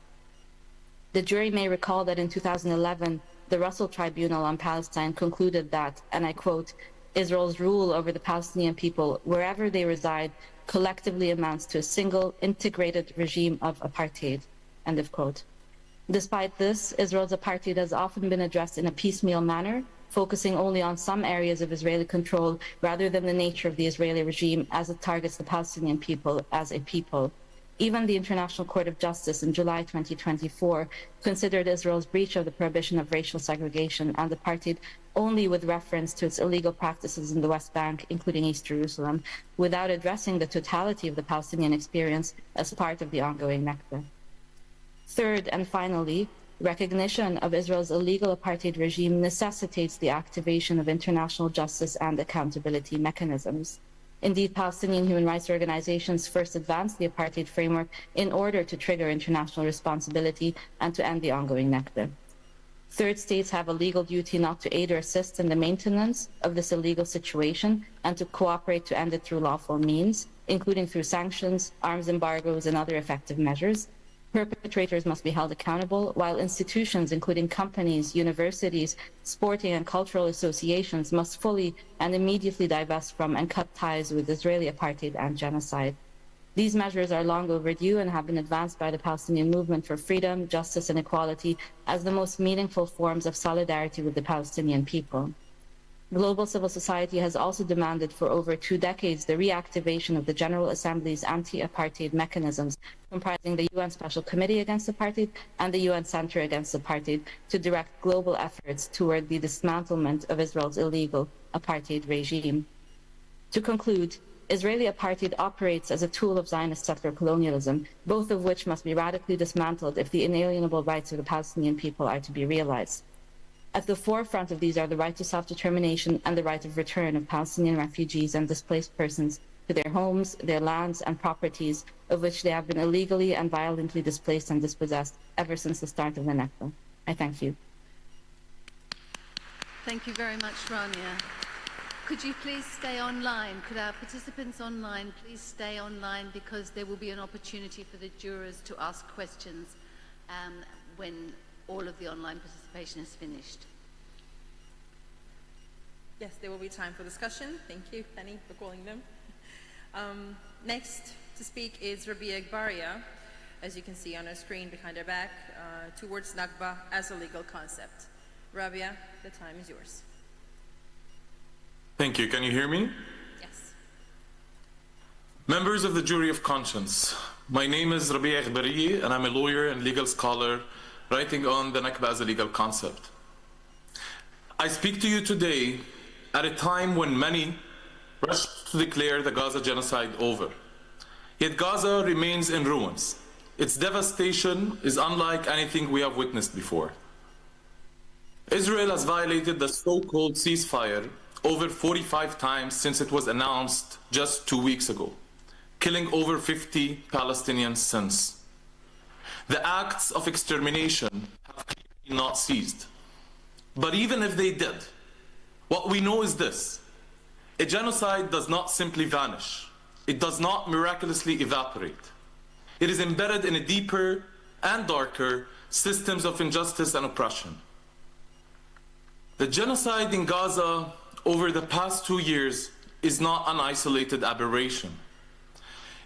The jury may recall that in 2011, the Russell Tribunal on Palestine concluded that, and I quote, Israel's rule over the Palestinian people, wherever they reside, collectively amounts to a single integrated regime of apartheid, end of quote. Despite this, Israel's apartheid has often been addressed in a piecemeal manner, focusing only on some areas of Israeli control rather than the nature of the Israeli regime as it targets the Palestinian people as a people. Even the International Court of Justice in July 2024 considered Israel's breach of the prohibition of racial segregation and apartheid only with reference to its illegal practices in the West Bank, including East Jerusalem, without addressing the totality of the Palestinian experience as part of the ongoing Nakba. Third, and finally, recognition of Israel's illegal apartheid regime necessitates the activation of international justice and accountability mechanisms. Indeed, Palestinian human rights organizations first advanced the apartheid framework in order to trigger international responsibility and to end the ongoing Nakba. Third states have a legal duty not to aid or assist in the maintenance of this illegal situation and to cooperate to end it through lawful means, including through sanctions, arms embargoes, and other effective measures. Perpetrators must be held accountable, while institutions, including companies, universities, sporting and cultural associations, must fully and immediately divest from and cut ties with Israeli apartheid and genocide. These measures are long overdue and have been advanced by the Palestinian movement for freedom, justice, and equality as the most meaningful forms of solidarity with the Palestinian people. Global civil society has also demanded for over 2 decades the reactivation of the General Assembly's anti-apartheid mechanisms, comprising the UN Special Committee Against Apartheid and the UN Center Against Apartheid, to direct global efforts toward the dismantlement of Israel's illegal apartheid regime. To conclude, Israeli apartheid operates as a tool of Zionist settler colonialism, both of which must be radically dismantled if the inalienable rights of the Palestinian people are to be realized. At the forefront of these are the right to self-determination and the right of return of Palestinian refugees and displaced persons to their homes, their lands, and properties, of which they have been illegally and violently displaced and dispossessed ever since the start of the Nakba. I thank you. Thank you very much, Rania. Could you please stay online? Could our participants online please stay online, because there will be an opportunity for the jurors to ask questions when all of the online participation is finished. Yes, there will be time for discussion. Thank you, Penny, for calling them. Next to speak is Rabia Agbaria, as you can see on our screen behind our back, towards Nakba as a legal concept. Rabia, the time is yours. Thank you. Can you hear me? Yes. Members of the Jury of Conscience, my name is Rabia Ighbariyi, and I'm a lawyer and legal scholar writing on the Nakba as a legal concept. I speak to you today at a time when many rushed to declare the Gaza genocide over. Yet Gaza remains in ruins. Its devastation is unlike anything we have witnessed before. Israel has violated the so-called ceasefire over 45 times since it was announced just 2 weeks ago, killing over 50 Palestinians since. The acts of extermination have clearly not ceased. But even if they did, what we know is this: a genocide does not simply vanish. It does not miraculously evaporate. It is embedded in a deeper and darker systems of injustice and oppression. The genocide in Gaza over the past 2 years is not an isolated aberration.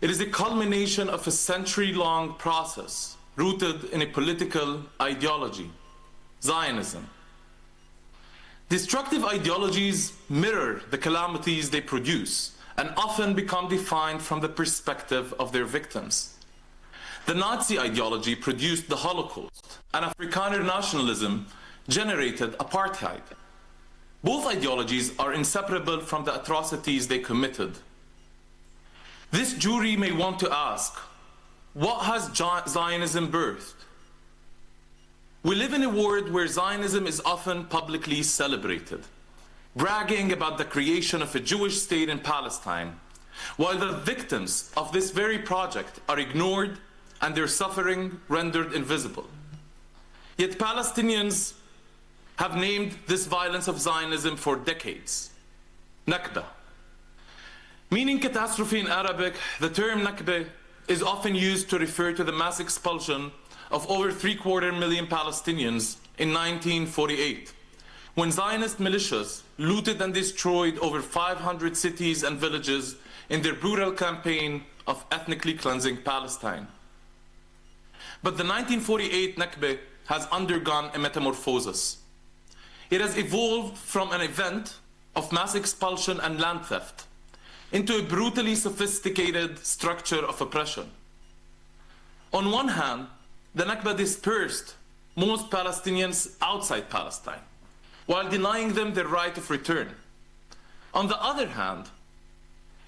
It is a culmination of a century-long process rooted in a political ideology, Zionism. Destructive ideologies mirror the calamities they produce and often become defined from the perspective of their victims. The Nazi ideology produced the Holocaust, and Afrikaner nationalism generated apartheid. Both ideologies are inseparable from the atrocities they committed. This jury may want to ask, what has Zionism birthed? We live in a world where Zionism is often publicly celebrated, bragging about the creation of a Jewish state in Palestine, while the victims of this very project are ignored and their suffering rendered invisible. Yet Palestinians have named this violence of Zionism for decades, Nakba. Meaning catastrophe in Arabic, the term Nakba is often used to refer to the mass expulsion of over 750,000 Palestinians in 1948, when Zionist militias looted and destroyed over 500 cities and villages in their brutal campaign of ethnically cleansing Palestine. But the 1948 Nakba has undergone a metamorphosis. It has evolved from an event of mass expulsion and land theft into a brutally sophisticated structure of oppression. On one hand, the Nakba dispersed most Palestinians outside Palestine, while denying them their right of return. On the other hand,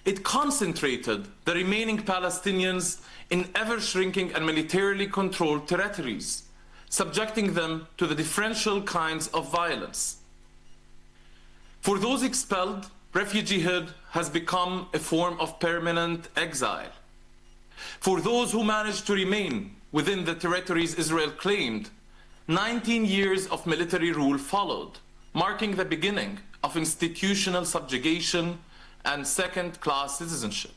it concentrated the remaining Palestinians in ever-shrinking and militarily controlled territories, subjecting them to the differential kinds of violence. For those expelled, refugeehood has become a form of permanent exile. For those who managed to remain within the territories Israel claimed, 19 years of military rule followed, marking the beginning of institutional subjugation and second-class citizenship.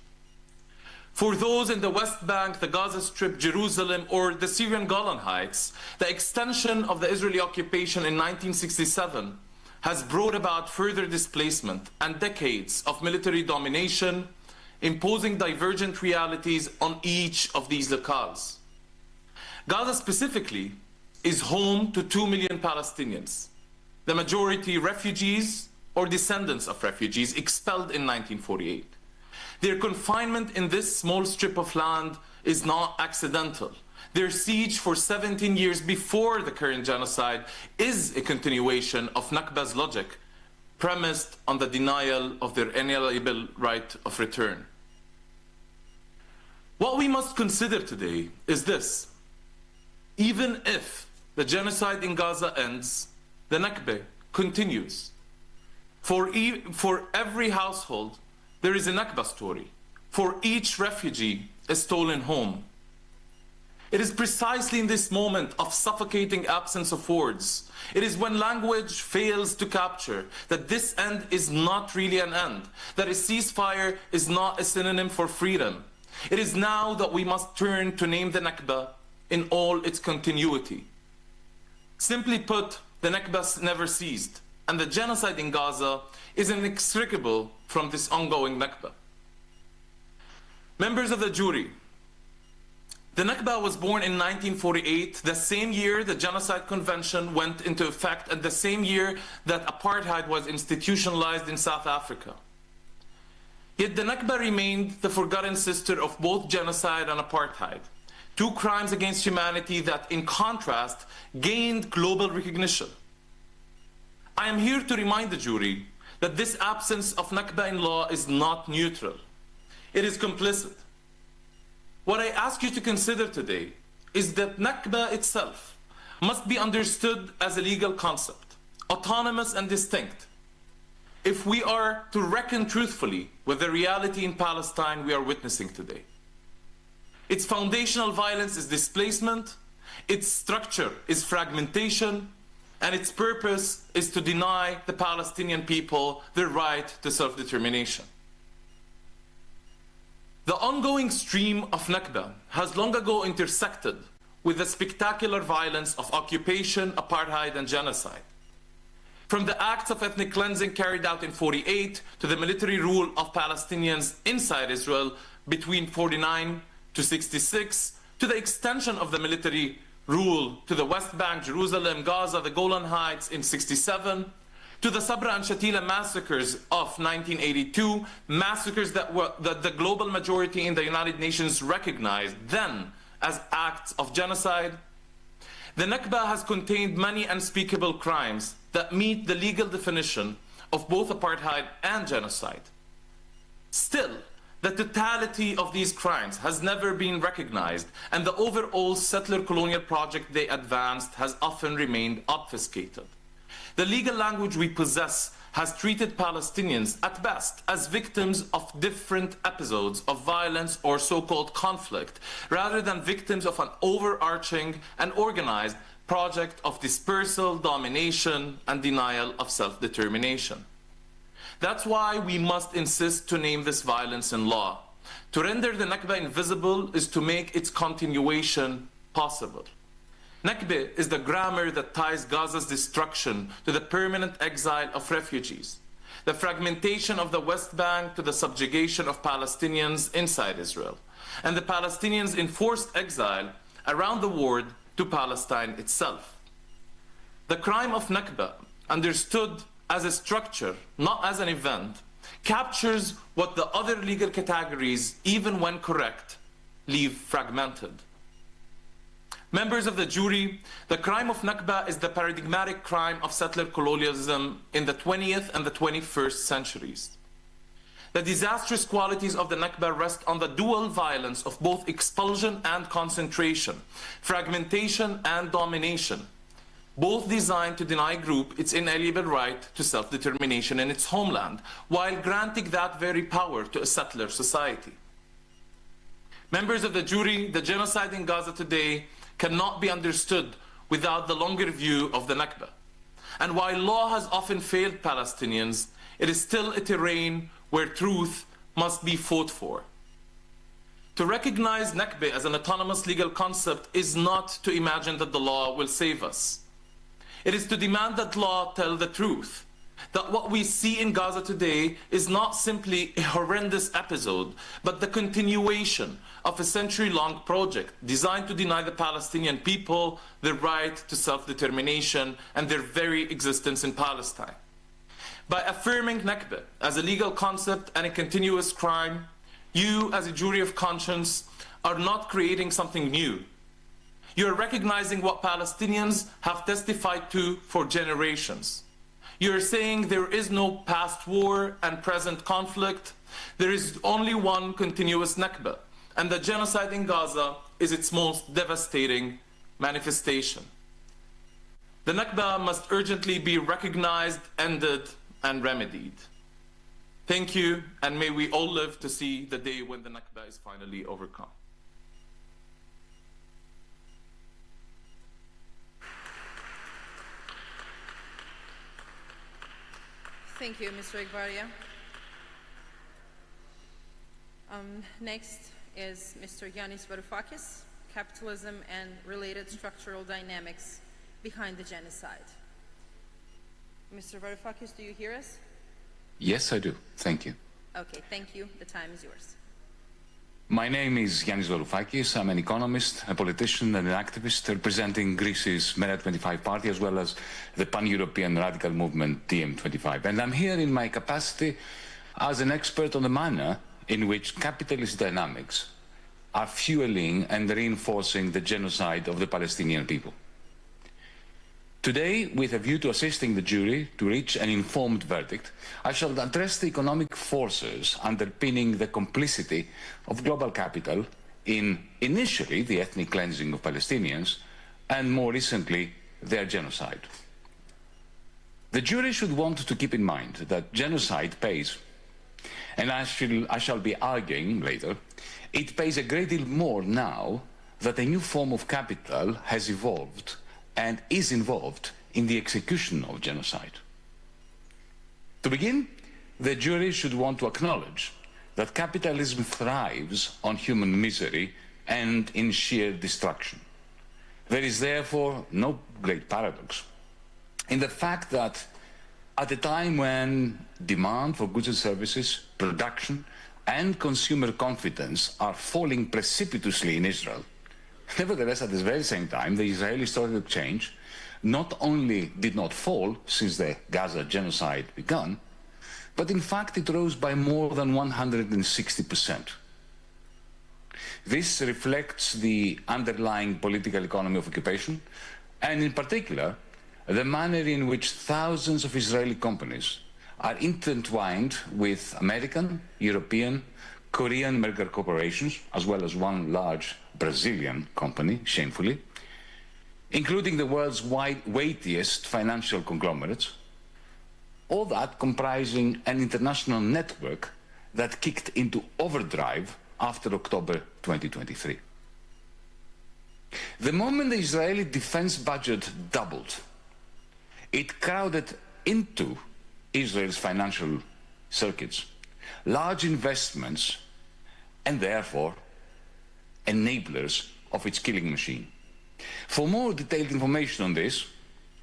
For those in the West Bank, the Gaza Strip, Jerusalem, or the Syrian Golan Heights, the extension of the Israeli occupation in 1967 has brought about further displacement and decades of military domination, imposing divergent realities on each of these locales. Gaza specifically is home to 2 million Palestinians, the majority refugees or descendants of refugees expelled in 1948. Their confinement in this small strip of land is not accidental. Their siege for 17 years before the current genocide is a continuation of Nakba's logic, premised on the denial of their inalienable right of return. What we must consider today is this: even if the genocide in Gaza ends, the Nakba continues. For every household, there is a Nakba story. For each refugee, a stolen home. It is precisely in this moment of suffocating absence of words, it is when language fails to capture that this end is not really an end, that a ceasefire is not a synonym for freedom. It is now that we must turn to name the Nakba in all its continuity. Simply put, the Nakba never ceased, and the genocide in Gaza is inextricable from this ongoing Nakba. Members of the jury, The Nakba was born in 1948, the same year the Genocide Convention went into effect and the same year that apartheid was institutionalized in South Africa. Yet the Nakba remained the forgotten sister of both genocide and apartheid, two crimes against humanity that, in contrast, gained global recognition. I am here to remind the jury that this absence of Nakba in law is not neutral. It is complicit. What I ask you to consider today is that Nakba itself must be understood as a legal concept, autonomous and distinct, if we are to reckon truthfully with the reality in Palestine we are witnessing today. Its foundational violence is displacement, its structure is fragmentation, and its purpose is to deny the Palestinian people their right to self-determination. The ongoing stream of Nakba has long ago intersected with the spectacular violence of occupation, apartheid, and genocide. From the acts of ethnic cleansing carried out in 48 to the military rule of Palestinians inside Israel between 49 to 66, to the extension of the military rule to the West Bank, Jerusalem, Gaza, the Golan Heights in 67, to the Sabra and Shatila massacres of 1982, massacres that the global majority in the United Nations recognized then as acts of genocide. The Nakba has contained many unspeakable crimes that meet the legal definition of both apartheid and genocide. Still, the totality of these crimes has never been recognized, and the overall settler colonial project they advanced has often remained obfuscated. The legal language we possess has treated Palestinians at best as victims of different episodes of violence or so-called conflict, rather than victims of an overarching and organized project of dispersal, domination, and denial of self-determination. That's why we must insist to name this violence in law. To render the Nakba invisible is to make its continuation possible. Nakba is the grammar that ties Gaza's destruction to the permanent exile of refugees, the fragmentation of the West Bank to the subjugation of Palestinians inside Israel, and the Palestinians' enforced exile around the world to Palestine itself. The crime of Nakba, understood as a structure, not as an event, captures what the other legal categories, even when correct, leave fragmented. Members of the jury, the crime of Nakba is the paradigmatic crime of settler colonialism in the 20th and the 21st centuries. The disastrous qualities of the Nakba rest on the dual violence of both expulsion and concentration, fragmentation and domination, both designed to deny a group its inalienable right to self-determination in its homeland, while granting that very power to a settler society. Members of the jury, the genocide in Gaza today cannot be understood without the longer view of the Nakba. And while law has often failed Palestinians, it is still a terrain where truth must be fought for. To recognize Nakba as an autonomous legal concept is not to imagine that the law will save us. It is to demand that law tell the truth, that what we see in Gaza today is not simply a horrendous episode, but the continuation of a century-long project designed to deny the Palestinian people their right to self-determination and their very existence in Palestine. By affirming Nakba as a legal concept and a continuous crime, you, as a jury of conscience, are not creating something new. You are recognizing what Palestinians have testified to for generations. You are saying there is no past war and present conflict. There is only one continuous Nakba, and the genocide in Gaza is its most devastating manifestation. The Nakba must urgently be recognized, ended, and remedied. Thank you, and may we all live to see the day when the Nakba is finally overcome. Thank you, Mr. Igbaria. Next is Mr. Yanis Varoufakis, Capitalism and Related Structural Dynamics Behind the Genocide. Mr. Varoufakis, do you hear us? Yes, I do. Thank you. Okay, thank you. The time is yours. My name is Yannis Varoufakis. I'm an economist, a politician and an activist representing Greece's Mera25 party as well as the pan-European radical movement TM25. And I'm here in my capacity as an expert on the manner in which capitalist dynamics are fueling and reinforcing the genocide of the Palestinian people. Today, with a view to assisting the jury to reach an informed verdict, I shall address the economic forces underpinning the complicity of global capital in initially the ethnic cleansing of Palestinians and more recently their genocide. The jury should want to keep in mind that genocide pays, and I shall be arguing later, it pays a great deal more now that a new form of capital has evolved and is involved in the execution of genocide. To begin, the jury should want to acknowledge that capitalism thrives on human misery and in sheer destruction. There is therefore no great paradox in the fact that at a time when demand for goods and services, production, and consumer confidence are falling precipitously in Israel, nevertheless, at the very same time, the Israeli stock exchange not only did not fall since the Gaza genocide began, but in fact it rose by more than 160%. This reflects the underlying political economy of occupation, and in particular, the manner in which thousands of Israeli companies are intertwined with American, European, Korean merger corporations, as well as one large Brazilian company, shamefully, including the world's weightiest financial conglomerates, all that comprising an international network that kicked into overdrive after October 2023. The moment the Israeli defense budget doubled, it crowded into Israel's financial circuits large investments and therefore enablers of its killing machine. For more detailed information on this,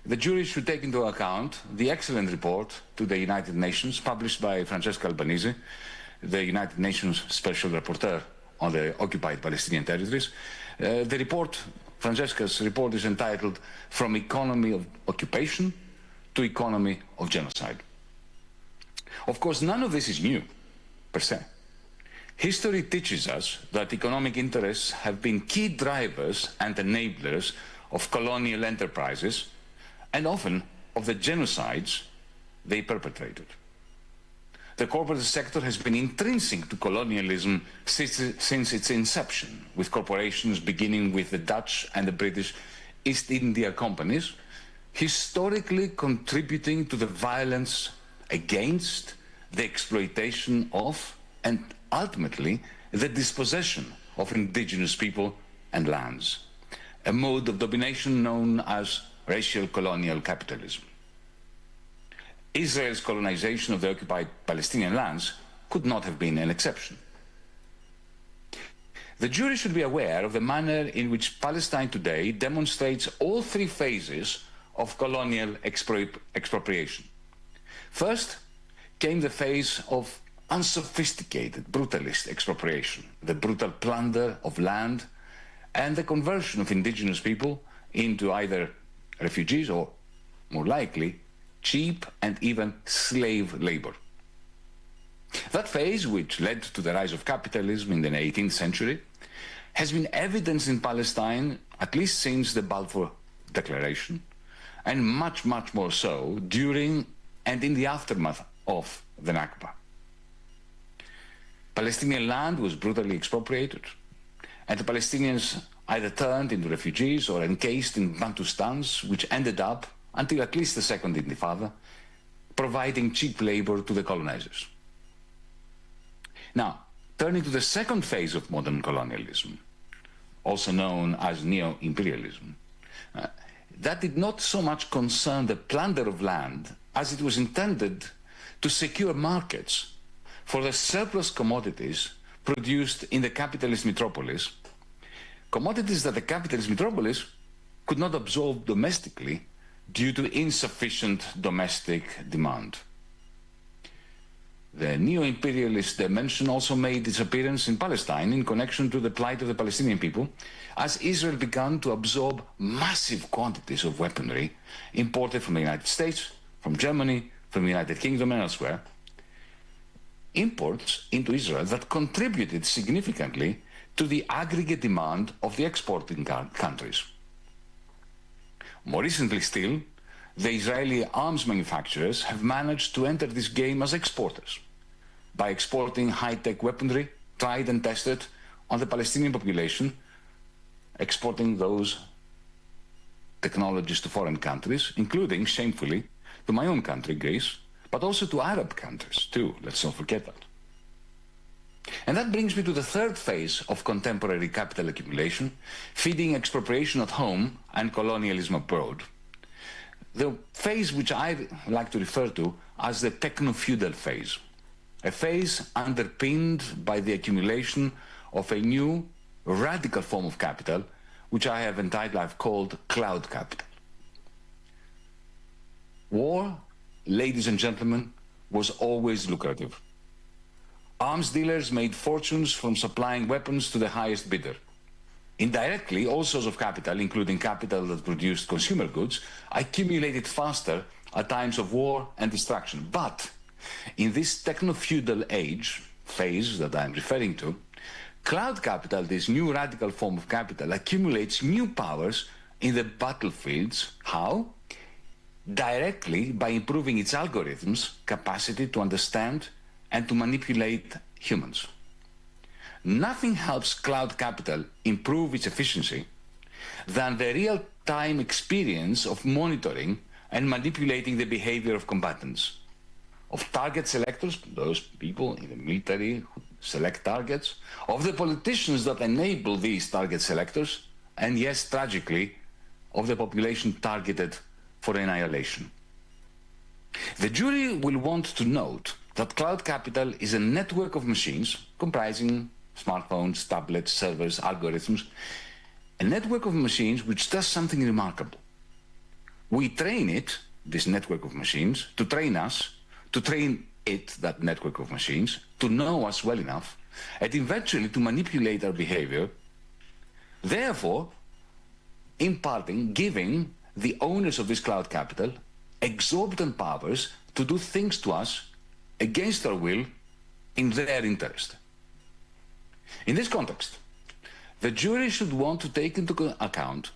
the jury should take into account the excellent report to the United Nations published by Francesca Albanese, the United Nations Special Rapporteur on the occupied Palestinian territories. Francesca's report is entitled From Economy of Occupation to Economy of Genocide. Of course, none of this is new, per se. History teaches us that economic interests have been key drivers and enablers of colonial enterprises and often of the genocides they perpetrated. The corporate sector has been intrinsic to colonialism since its inception, with corporations beginning with the Dutch and the British East India companies, historically contributing to the violence against, the exploitation of, and ultimately the dispossession of indigenous people and lands, a mode of domination known as racial colonial capitalism. Israel's colonization of the occupied Palestinian lands could not have been an exception. The jury should be aware of the manner in which Palestine today demonstrates all three phases of colonial expropriation. First came the phase of unsophisticated, brutalist expropriation, the brutal plunder of land and the conversion of indigenous people into either refugees or, more likely, cheap and even slave labor. That phase, which led to the rise of capitalism in the 18th century, has been evidenced in Palestine at least since the Balfour Declaration, and much, much more so during and in the aftermath of the Nakba. Palestinian land was brutally expropriated, and the Palestinians either turned into refugees or encased in Bantustans, which ended up, until at least the Second Intifada, providing cheap labor to the colonizers. Now, turning to the second phase of modern colonialism, also known as neo-imperialism, that did not so much concern the plunder of land as it was intended to secure markets for the surplus commodities produced in the capitalist metropolis, commodities that the capitalist metropolis could not absorb domestically due to insufficient domestic demand. The neo-imperialist dimension also made its appearance in Palestine in connection to the plight of the Palestinian people, as Israel began to absorb massive quantities of weaponry imported from the United States, from Germany, from the United Kingdom and elsewhere, imports into Israel that contributed significantly to the aggregate demand of the exporting countries. More recently still, the Israeli arms manufacturers have managed to enter this game as exporters by exporting high-tech weaponry tried and tested on the Palestinian population, exporting those technologies to foreign countries, including, shamefully, to my own country, Greece, but also to Arab countries too, let's not forget that. And that brings me to the third phase of contemporary capital accumulation, feeding expropriation at home and colonialism abroad. The phase which I like to refer to as the techno-feudal phase, a phase underpinned by the accumulation of a new radical form of capital, which I have entitled, I've called cloud capital. War, ladies and gentlemen, was always lucrative. Arms dealers made fortunes from supplying weapons to the highest bidder. Indirectly, all sorts of capital, including capital that produced consumer goods, accumulated faster at times of war and destruction. But in this techno-feudal age, phase that I'm referring to, cloud capital, this new radical form of capital, accumulates new powers in the battlefields. How? Directly by improving its algorithms' capacity to understand and to manipulate humans. Nothing helps cloud capital improve its efficiency than the real-time experience of monitoring and manipulating the behavior of combatants, of target selectors, those people in the military who select targets, of the politicians that enable these target selectors, and yes, tragically, of the population targeted for annihilation. The jury will want to note that cloud capital is a network of machines comprising smartphones, tablets, servers, algorithms, a network of machines which does something remarkable. We train it, this network of machines, to train us, to train it, that network of machines, to know us well enough, and eventually to manipulate our behavior, therefore imparting, giving the owners of this cloud capital exorbitant powers to do things to us against our will in their interest. In this context, the jury should want to take into account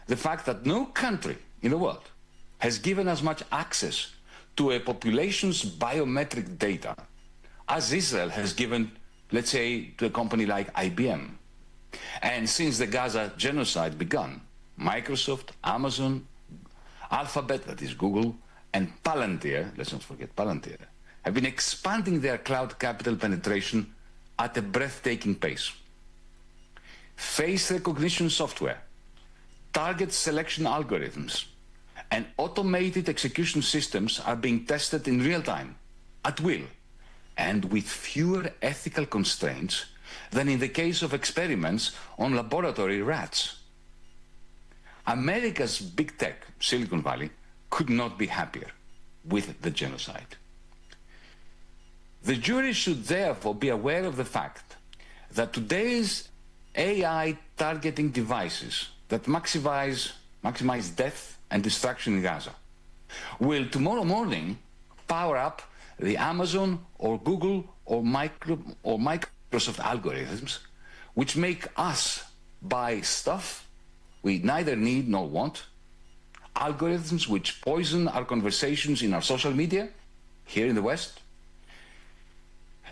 the fact that no country in the world has given as much access to a population's biometric data as Israel has given, let's say, to a company like IBM. And since the Gaza genocide began, Microsoft, Amazon, Alphabet, that is Google, and Palantir, let's not forget Palantir, have been expanding their cloud capital penetration at a breathtaking pace. Face recognition software, target selection algorithms, and automated execution systems are being tested in real time, at will, and with fewer ethical constraints than in the case of experiments on laboratory rats. America's big tech, Silicon Valley, could not be happier with the genocide. The jury should therefore be aware of the fact that today's AI targeting devices that maximize death and destruction in Gaza will tomorrow morning power up the Amazon or Google or Microsoft algorithms, which make us buy stuff we neither need nor want, algorithms which poison our conversations in our social media here in the West,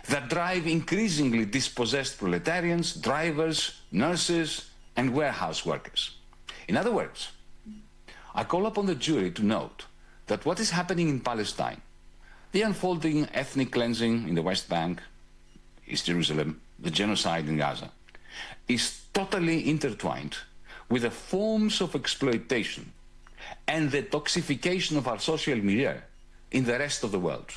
that drive increasingly dispossessed proletarians, drivers, nurses, and warehouse workers. In other words, I call upon the jury to note that what is happening in Palestine, the unfolding ethnic cleansing in the West Bank, East Jerusalem, the genocide in Gaza, is totally intertwined with the forms of exploitation and the toxification of our social milieu in the rest of the world.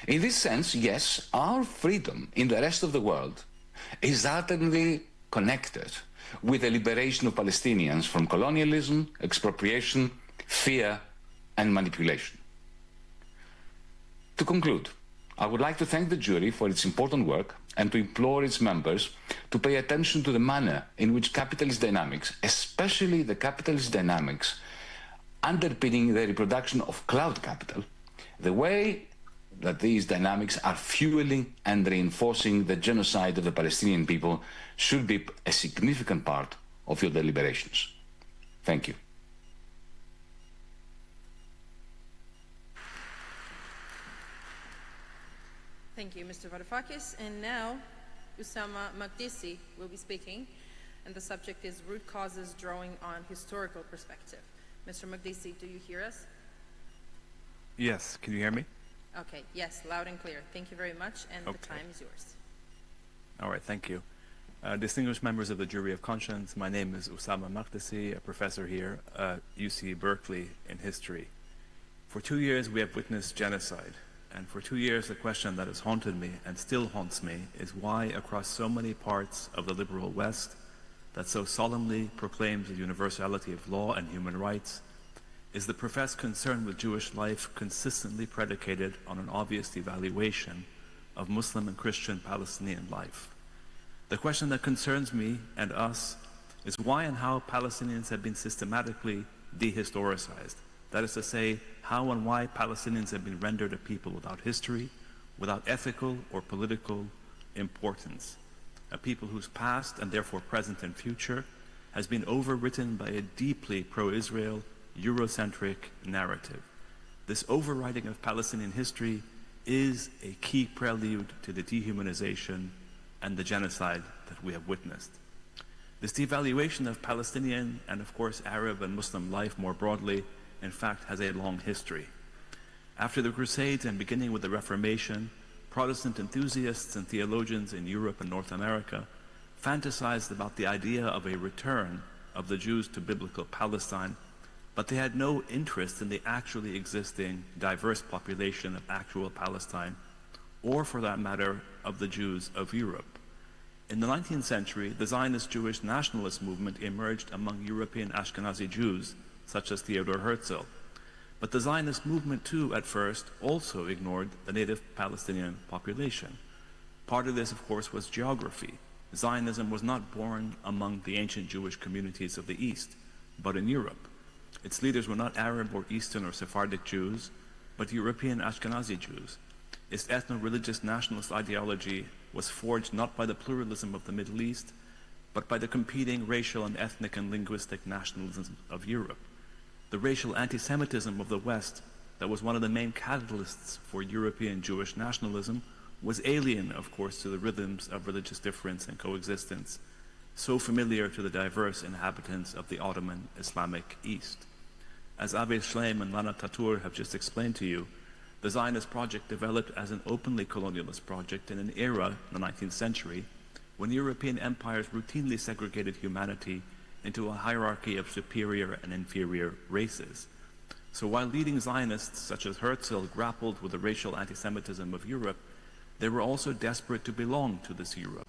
In this sense, yes, our freedom in the rest of the world is certainly connected with the liberation of Palestinians from colonialism, expropriation, fear, and manipulation. To conclude, I would like to thank the jury for its important work and to implore its members to pay attention to the manner in which capitalist dynamics, especially the capitalist dynamics underpinning the reproduction of cloud capital, the way that these dynamics are fueling and reinforcing the genocide of the Palestinian people should be a significant part of your deliberations. Thank you. Thank you, Mr. Varoufakis. And now, Usama Makdisi will be speaking, and the subject is root causes drawing on historical perspective. Mr. Makdisi, do you hear us? Yes, can you hear me? Okay, yes, loud and clear. Thank you very much, and Okay. the time is yours. All right, thank you. Distinguished members of the Jury of Conscience, my name is Usama Makdisi, a professor here at UC Berkeley in history. For 2 years, we have witnessed genocide. And for 2 years, the question that has haunted me and still haunts me is why, across so many parts of the liberal West that so solemnly proclaims the universality of law and human rights, is the professed concern with Jewish life consistently predicated on an obvious devaluation of Muslim and Christian Palestinian life. The question that concerns me and us is why and how Palestinians have been systematically dehistoricized. That is to say, how and why Palestinians have been rendered a people without history, without ethical or political importance. A people whose past, and therefore present and future, has been overwritten by a deeply pro-Israel, Eurocentric narrative. This overwriting of Palestinian history is a key prelude to the dehumanization and the genocide that we have witnessed. This devaluation of Palestinian and, of course, Arab and Muslim life more broadly, in fact, has a long history. After the Crusades and beginning with the Reformation, Protestant enthusiasts and theologians in Europe and North America fantasized about the idea of a return of the Jews to biblical Palestine, but they had no interest in the actually existing diverse population of actual Palestine, or for that matter, of the Jews of Europe. In the 19th century, the Zionist Jewish nationalist movement emerged among European Ashkenazi Jews, such as Theodor Herzl. But the Zionist movement, too, at first, also ignored the native Palestinian population. Part of this, of course, was geography. Zionism was not born among the ancient Jewish communities of the East, but in Europe. Its leaders were not Arab or Eastern or Sephardic Jews, but European Ashkenazi Jews. Its ethno-religious nationalist ideology was forged not by the pluralism of the Middle East, but by the competing racial and ethnic and linguistic nationalisms of Europe. The racial anti-Semitism of the West, that was one of the main catalysts for European Jewish nationalism, was alien, of course, to the rhythms of religious difference and coexistence, so familiar to the diverse inhabitants of the Ottoman Islamic East. As Avi Shleim and Lana Tatur have just explained to you, the Zionist project developed as an openly colonialist project in an era, in the 19th century, when European empires routinely segregated humanity into a hierarchy of superior and inferior races. So while leading Zionists such as Herzl grappled with the racial anti-Semitism of Europe, they were also desperate to belong to this Europe.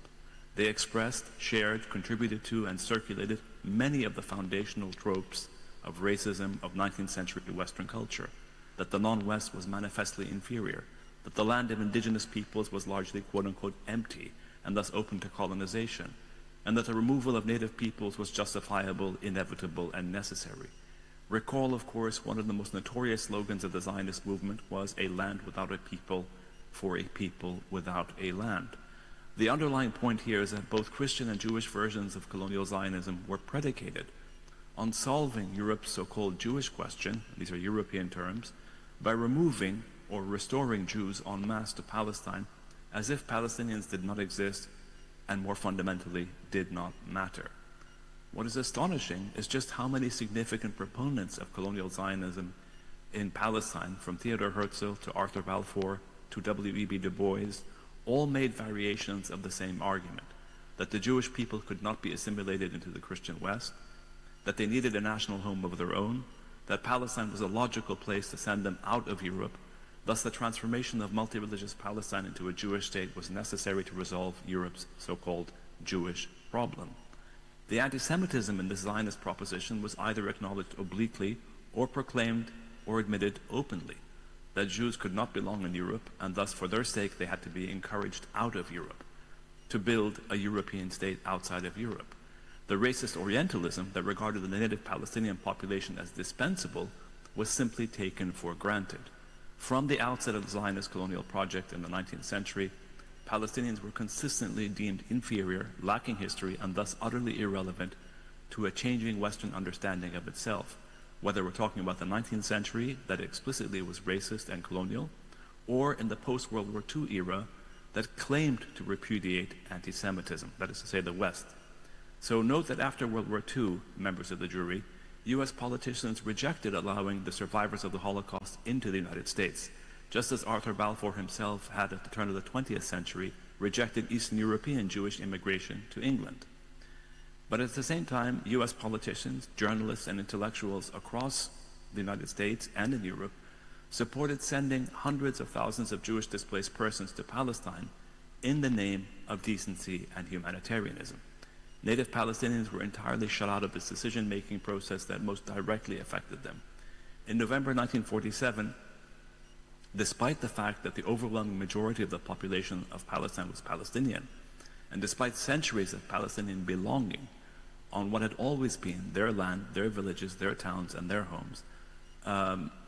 They expressed, shared, contributed to, and circulated many of the foundational tropes of racism of 19th century Western culture, that the non-West was manifestly inferior, that the land of indigenous peoples was largely quote-unquote empty and thus open to colonization, and that the removal of native peoples was justifiable, inevitable, and necessary. Recall, of course, one of the most notorious slogans of the Zionist movement was "a land without a people for a people without a land." The underlying point here is that both Christian and Jewish versions of colonial Zionism were predicated on solving Europe's so-called Jewish question, these are European terms, by removing or restoring Jews en masse to Palestine as if Palestinians did not exist and more fundamentally did not matter. What is astonishing is just how many significant proponents of colonial Zionism in Palestine, from Theodor Herzl to Arthur Balfour to W.E.B. Du Bois, all made variations of the same argument, that the Jewish people could not be assimilated into the Christian West, that they needed a national home of their own, that Palestine was a logical place to send them out of Europe. Thus, the transformation of multi-religious Palestine into a Jewish state was necessary to resolve Europe's so-called Jewish problem. The anti-Semitism in this Zionist proposition was either acknowledged obliquely or proclaimed or admitted openly. that Jews could not belong in Europe, and thus for their sake they had to be encouraged out of Europe, to build a European state outside of Europe. The racist Orientalism that regarded the native Palestinian population as dispensable was simply taken for granted. From the outset of the Zionist colonial project in the 19th century, Palestinians were consistently deemed inferior, lacking history, and thus utterly irrelevant to a changing Western understanding of itself, whether we're talking about the 19th century that explicitly was racist and colonial, or in the post-World War II era that claimed to repudiate anti-Semitism, that is to say the West. So note that after World War II, members of the jury, US politicians rejected allowing the survivors of the Holocaust into the United States, just as Arthur Balfour himself had at the turn of the 20th century rejected Eastern European Jewish immigration to England. But at the same time, US politicians, journalists, and intellectuals across the United States and in Europe supported sending hundreds of thousands of Jewish displaced persons to Palestine in the name of decency and humanitarianism. Native Palestinians were entirely shut out of this decision-making process that most directly affected them. In November 1947, despite the fact that the overwhelming majority of the population of Palestine was Palestinian, and despite centuries of Palestinian belonging on what had always been their land, their villages, their towns, and their homes,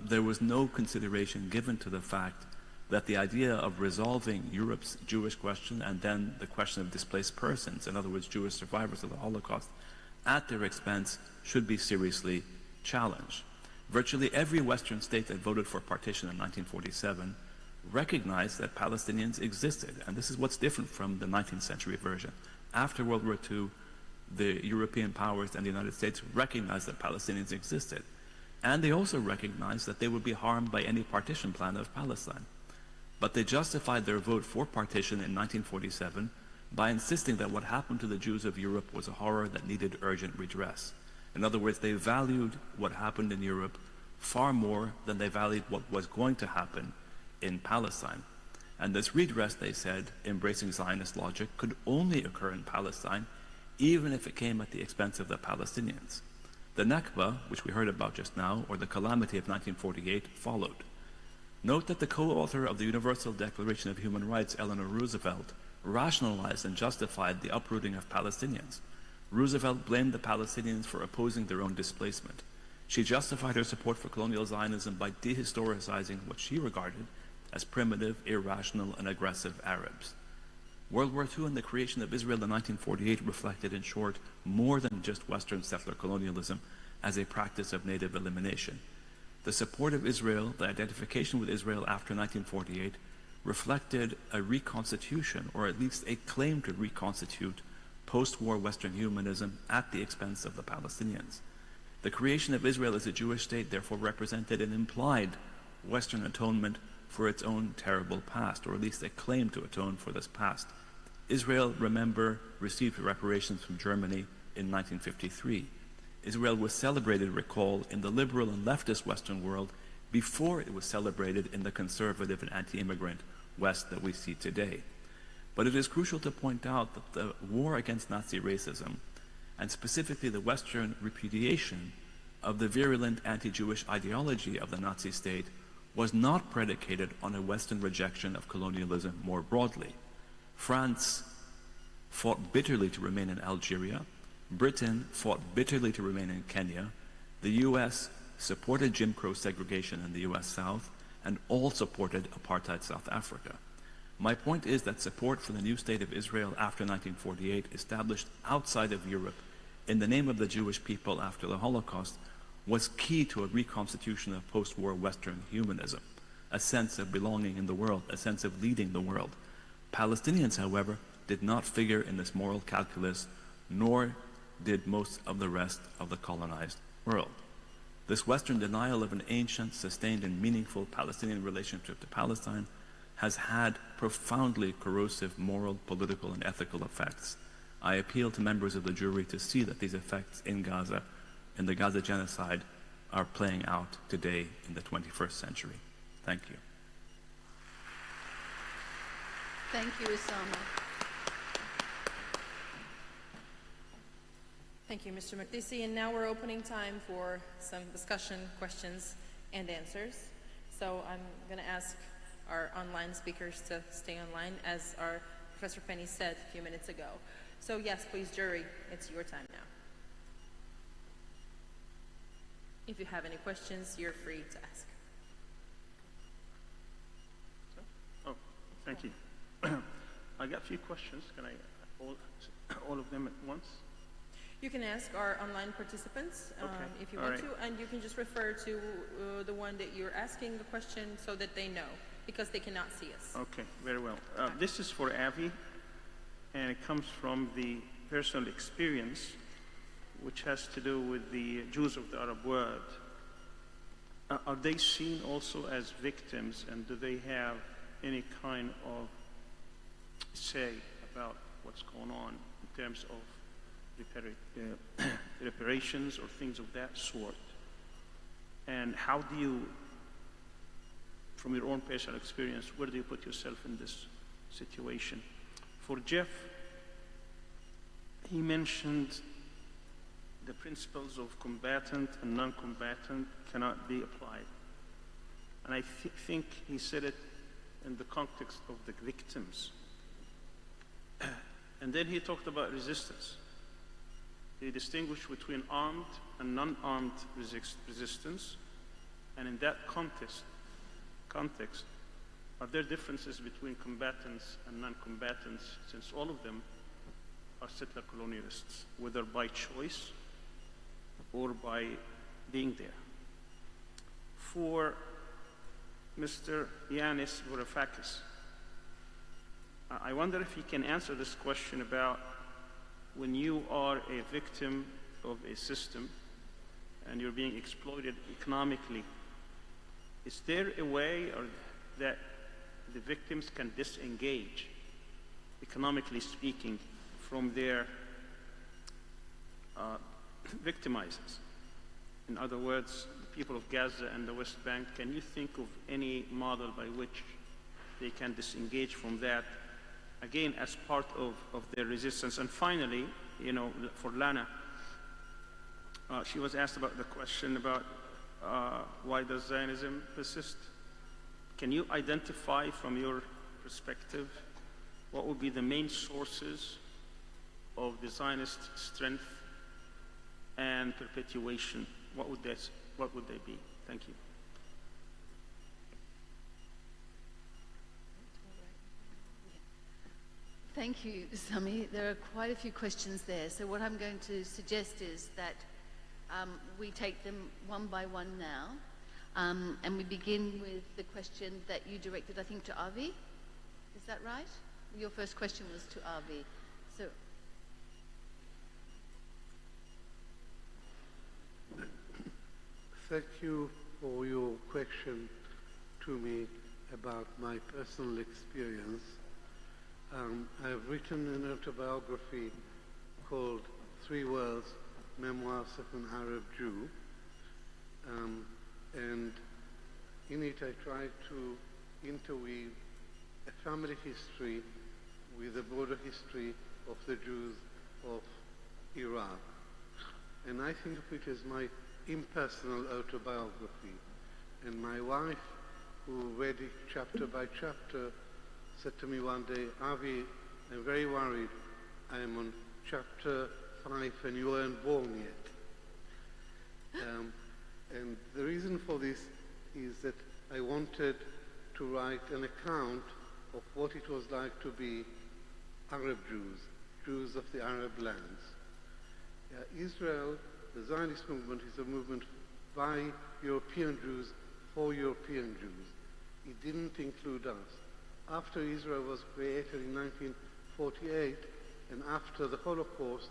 there was no consideration given to the fact that the idea of resolving Europe's Jewish question and then the question of displaced persons, in other words, Jewish survivors of the Holocaust, at their expense should be seriously challenged. Virtually every Western state that voted for partition in 1947 recognized that Palestinians existed, and this is what's different from the 19th century version. After World War II, the European powers and the United States recognized that Palestinians existed, and they also recognized that they would be harmed by any partition plan of Palestine. But they justified their vote for partition in 1947 by insisting that what happened to the Jews of Europe was a horror that needed urgent redress. In other words, they valued what happened in Europe far more than they valued what was going to happen in Palestine. And this redress, they said, embracing Zionist logic, could only occur in Palestine, even if it came at the expense of the Palestinians. The Nakba, which we heard about just now, or the calamity of 1948, followed. Note that the co-author of the Universal Declaration of Human Rights, Eleanor Roosevelt, rationalized and justified the uprooting of Palestinians. Roosevelt blamed the Palestinians for opposing their own displacement. She justified her support for colonial Zionism by dehistoricizing what she regarded as primitive, irrational, and aggressive Arabs. World War II and the creation of Israel in 1948 reflected, in short, more than just Western settler colonialism as a practice of native elimination. The support of Israel, the identification with Israel after 1948, reflected a reconstitution, or at least a claim to reconstitute post-war Western humanism at the expense of the Palestinians. The creation of Israel as a Jewish state therefore represented an implied Western atonement for its own terrible past, or at least a claim to atone for this past. Israel, remember, received reparations from Germany in 1953. Israel was celebrated, recall, in the liberal and leftist Western world before it was celebrated in the conservative and anti-immigrant West that we see today. But it is crucial to point out that the war against Nazi racism, and specifically the Western repudiation of the virulent anti-Jewish ideology of the Nazi state, was not predicated on a Western rejection of colonialism more broadly. France fought bitterly to remain in Algeria. Britain fought bitterly to remain in Kenya. The US supported Jim Crow segregation in the US South, and all supported apartheid South Africa. My point is that support for the new state of Israel after 1948, established outside of Europe in the name of the Jewish people after the Holocaust, was key to a reconstitution of post-war Western humanism, a sense of belonging in the world, a sense of leading the world. Palestinians, however, did not figure in this moral calculus, nor did most of the rest of the colonized world. This Western denial of an ancient, sustained, and meaningful Palestinian relationship to Palestine has had profoundly corrosive moral, political, and ethical effects. I appeal to members of the jury to see that these effects in Gaza, in the Gaza genocide, are playing out today in the 21st century. Thank you. Thank you, Osama. Thank you, Mr. Makdisi. And now we're opening time for some discussion, questions, and answers. So I'm going to ask our online speakers to stay online, as our Professor Penny said a few minutes ago. So yes, please, jury, it's your time now. If you have any questions, you're free to ask. Oh, thank you. I got a few questions. Can I all of them at once? You can ask our online participants if you want to, and you can just refer to the one that you're asking the question so that they know, because they cannot see us. Okay, very well. This is for Avi, and it comes from the personal experience, which has to do with the Jews of the Arab world. Are they seen also as victims, and do they have any kind of say about what's going on in terms of reparations or things of that sort? And how do you, from your own personal experience, where do you put yourself in this situation? For Jeff, he mentioned the principles of combatant and non-combatant cannot be applied. And I think he said it in the context of the victims. And then he talked about resistance. He distinguished between armed and non-armed resistance. And in that context, are there differences between combatants and non-combatants, since all of them are settler colonialists, whether by choice or by being there? For Mr. Yanis Varoufakis, I wonder if he can answer this question about when you are a victim of a system and you're being exploited economically, is there a way that the victims can disengage, economically speaking, from their victimizers? In other words, the people of Gaza and the West Bank, can you think of any model by which they can disengage from that, again, as part of their resistance? And finally, for Lana, she was asked about the question about why does Zionism persist? Can you identify from your perspective what would be the main sources of the Zionist strength and perpetuation? What would they be? Thank you. Thank you, Sami. There are quite a few questions there. So what I'm going to suggest is that we take them one by one now. And we begin with the question that you directed, I think, to Avi. Is that right? Your first question was to Avi. So. Thank you for your question to me about my personal experience. I have written an autobiography called 3 Worlds, Memoirs of an Arab Jew. And in it I try to interweave a family history with a broader history of the Jews of Iraq. And I think of it as my impersonal autobiography. And my wife, who read it chapter by chapter, said to me one day, Avi, I'm very worried. I'm on chapter 5 and you weren't born yet. And the reason for this is that I wanted to write an account of what it was like to be Arab Jews, Jews of the Arab lands. Israel, the Zionist movement, is a movement by European Jews for European Jews. It didn't include us. After Israel was created in 1948, and after the Holocaust,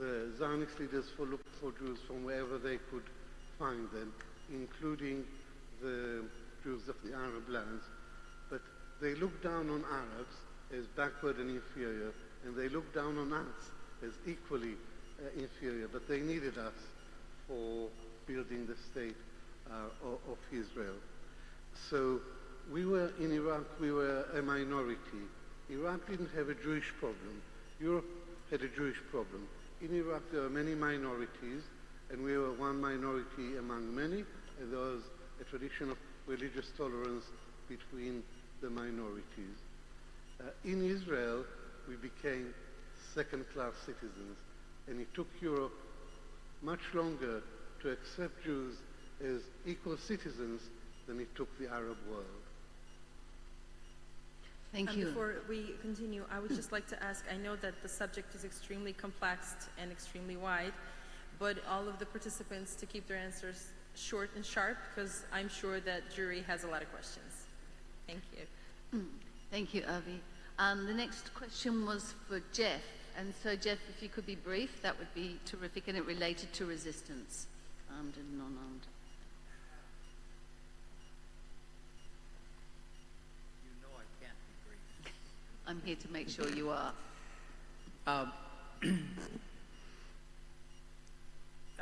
the Zionist leaders looked for Jews from wherever they could find them, including the Jews of the Arab lands. But they looked down on Arabs as backward and inferior, and they looked down on us as equally inferior, but they needed us for building the state of Israel. So we were in Iraq, we were a minority. Iraq didn't have a Jewish problem. Europe had a Jewish problem. In Iraq there were many minorities, and we were one minority among many, and there was a tradition of religious tolerance between the minorities. In Israel, we became second-class citizens, and it took Europe much longer to accept Jews as equal citizens than it took the Arab world. Thank you. Before we continue, I would just like to ask, I know that the subject is extremely complex and extremely wide, but all of the participants to keep their answers short and sharp, because I'm sure that jury has a lot of questions. Thank you. Thank you, Avi. The next question was for Jeff. And so, Jeff, if you could be brief, that would be terrific, and it related to resistance, armed and non-armed. You know I can't be brief. I'm here to make sure you are.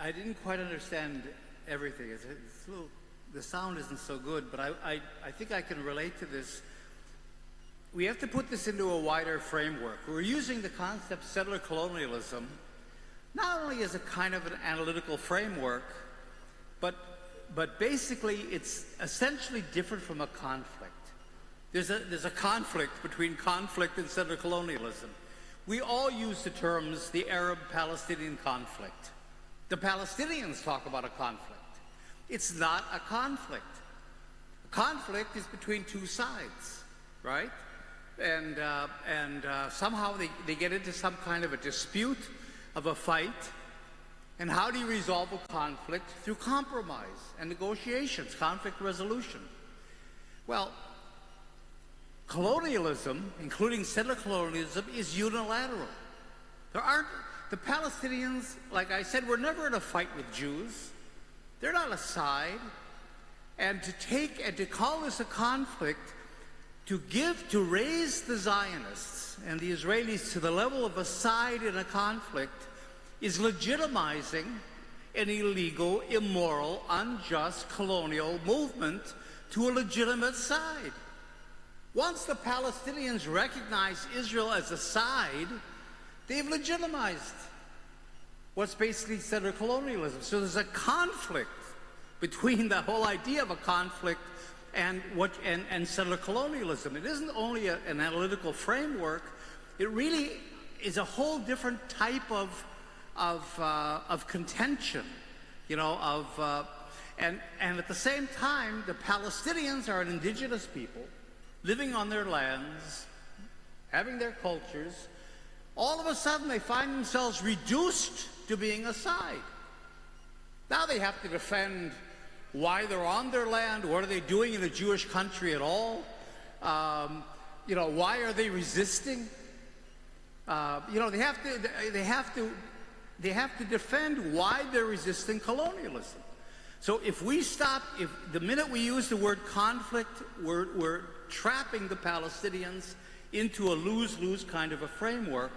I didn't quite understand everything. It's a little, the sound isn't so good, but I think I can relate to this. We have to put this into a wider framework. We're using the concept settler colonialism not only as a kind of an analytical framework, but basically it's essentially different from a conflict. There's a conflict between conflict and settler colonialism. We all use the terms the Arab-Palestinian conflict. The Palestinians talk about a conflict. It's not a conflict. A conflict is between two sides, right? And somehow they get into some kind of a dispute, of a fight. And how do you resolve a conflict? Through compromise and negotiations, conflict resolution. Well, colonialism, including settler colonialism, is unilateral. The Palestinians, like I said, were never in a fight with Jews. They're not a side. And to call this a conflict, to raise the Zionists and the Israelis to the level of a side in a conflict is legitimizing an illegal, immoral, unjust colonial movement to a legitimate side. Once the Palestinians recognize Israel as a side, they've legitimized what's basically settler colonialism. So there's a conflict between the whole idea of a conflict and settler colonialism. It isn't only an analytical framework. It really is a whole different type of contention, you know. And at the same time, the Palestinians are an indigenous people living on their lands, having their cultures. All of a sudden, they find themselves reduced to being a side. Now they have to defend why they're on their land, what are they doing in a Jewish country at all, you know, why are they resisting? You know, they have to defend why they're resisting colonialism. So if the minute we use the word conflict, we're trapping the Palestinians into a lose-lose kind of a framework,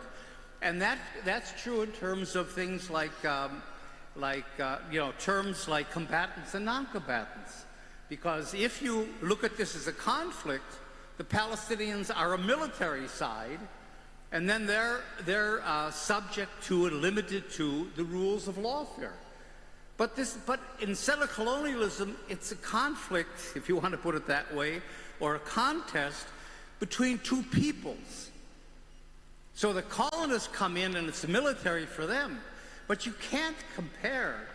and that's true in terms of things like you know, terms like combatants and non-combatants. Because if you look at this as a conflict, the Palestinians are a military side, and then they're subject to and limited to the rules of lawfare. But in settler colonialism, it's a conflict, if you want to put it that way, or a contest between two peoples. So the colonists come in and it's military for them. But you can't compare.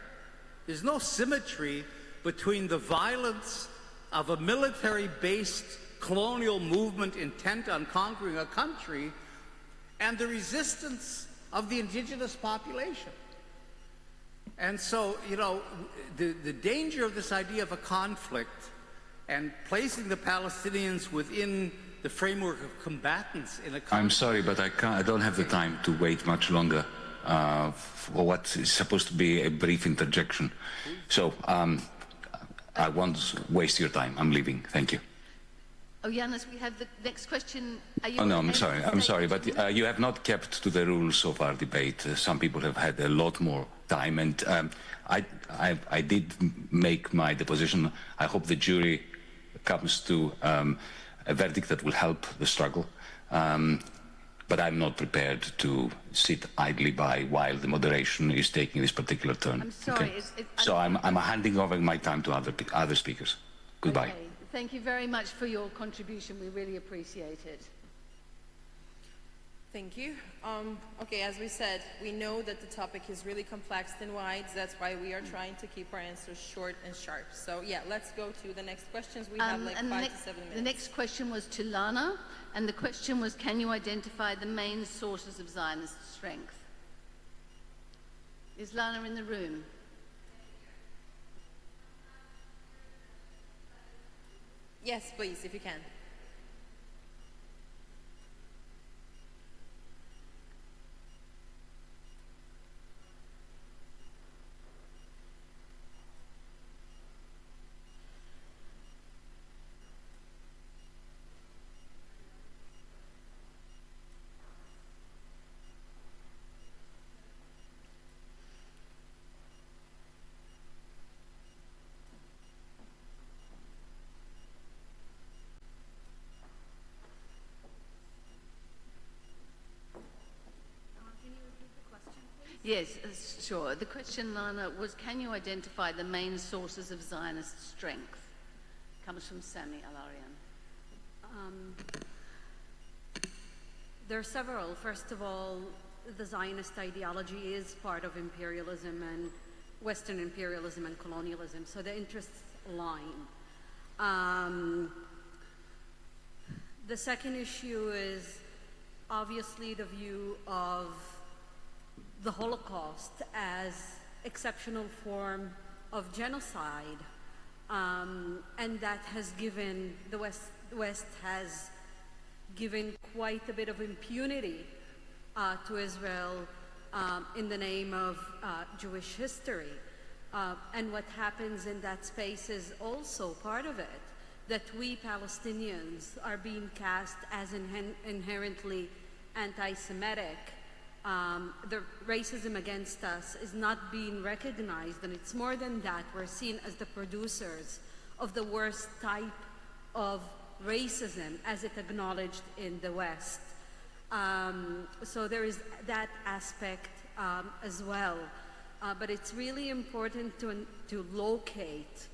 There's no symmetry between the violence of a military-based colonial movement intent on conquering a country and the resistance of the indigenous population. And so, you know, the danger of this idea of a conflict and placing the Palestinians within the framework of combatants in a conflict. I'm sorry, but I don't have the time to wait much longer for what is supposed to be a brief interjection. So I won't waste your time. I'm leaving. Thank you. Oh, Yanis, we have the next question. Oh, no, I'm sorry, but you have not kept to the rules of our debate. Some people have had a lot more time, and I did make my deposition. I hope the jury comes to a verdict that will help the struggle. But I'm not prepared to sit idly by while the moderation is taking this particular turn. I'm sorry. Okay? So I'm handing over my time to other speakers. Goodbye. Okay. Thank you very much for your contribution. We really appreciate it. Thank you. Okay, as we said, we know that the topic is really complex and wide. That's why we are trying to keep our answers short and sharp. So yeah, let's go to the next questions. We have like 5 to 7 minutes. The next question was to Lana, and the question was, can you identify the main sources of Zionist strength? Is Lana in the room? Yes, please, if you can. Yes, sure. The question, Lana, was, can you identify the main sources of Zionist strength? Comes from Sami Alarian. There are several. First of all, the Zionist ideology is part of imperialism and Western imperialism and colonialism, so the interests align. The second issue is obviously the view of the Holocaust as exceptional form of genocide, and that has given the West has given quite a bit of impunity to Israel in the name of Jewish history. And what happens in that space is also part of it, that we Palestinians are being cast as inherently anti-Semitic. The racism against us is not being recognized, and it's more than that. We're seen as the producers of the worst type of racism as it acknowledged in the West. So there is that aspect as well. But it's really important to locate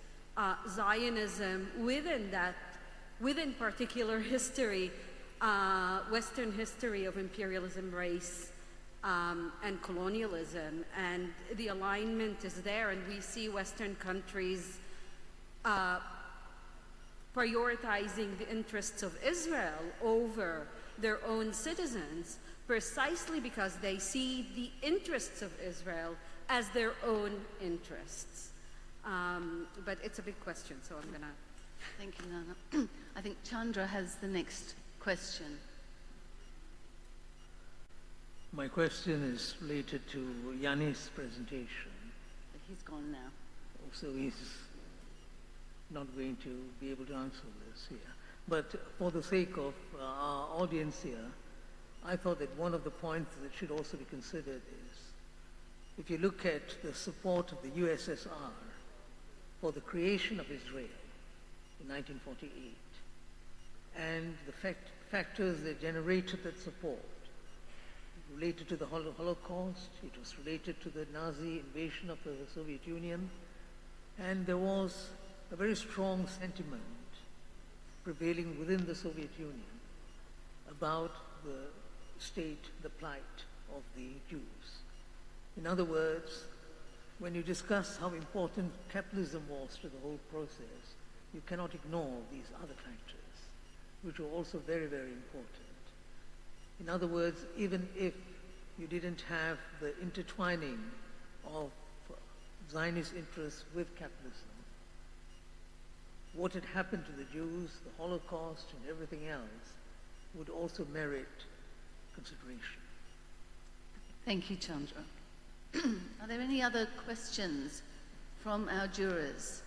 Zionism within particular history, Western history of imperialism, race, and colonialism, and the alignment is there, and we see Western countries prioritizing the interests of Israel over their own citizens precisely because they see the interests of Israel as their own interests. But it's a big question, so I'm gonna... Thank you, Nana. I think Chandra has the next question. My question is related to Yannis' presentation. But he's gone now. So he's not going to be able to answer this here. But for the sake of our audience here, I thought that one of the points that should also be considered is, if you look at the support of the USSR for the creation of Israel in 1948, and the factors that generated that support, related to the Holocaust, it was related to the Nazi invasion of the Soviet Union, and there was a very strong sentiment prevailing within the Soviet Union about the state, the plight of the Jews. In other words, when you discuss how important capitalism was to the whole process, you cannot ignore these other factors, which were also very, very important. In other words, even if you didn't have the intertwining of Zionist interests with capitalism, what had happened to the Jews, the Holocaust, and everything else would also merit consideration. Thank you, Chandra. Are there any other questions from our jurors?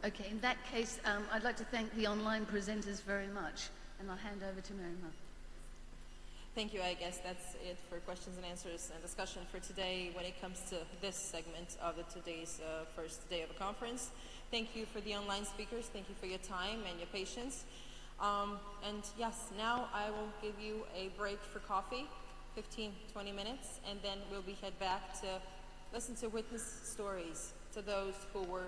Okay, in that case, I'd like to thank the online presenters very much, and I'll hand over to Marima. Thank you. I guess that's it for questions and answers and discussion for today when it comes to this segment of today's first day of the conference. Thank you for the online speakers. Thank you for your time and your patience. And yes, now I will give you a break for coffee. 15, 20 minutes, and then we'll be head back to listen to witness stories to those who were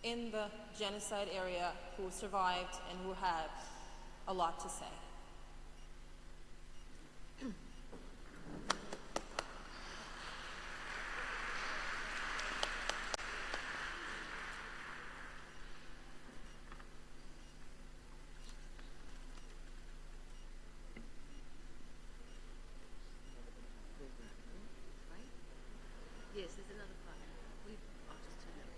in the genocide area, who survived, and who have a lot to say. Yes, there's another part. I'll just turn it.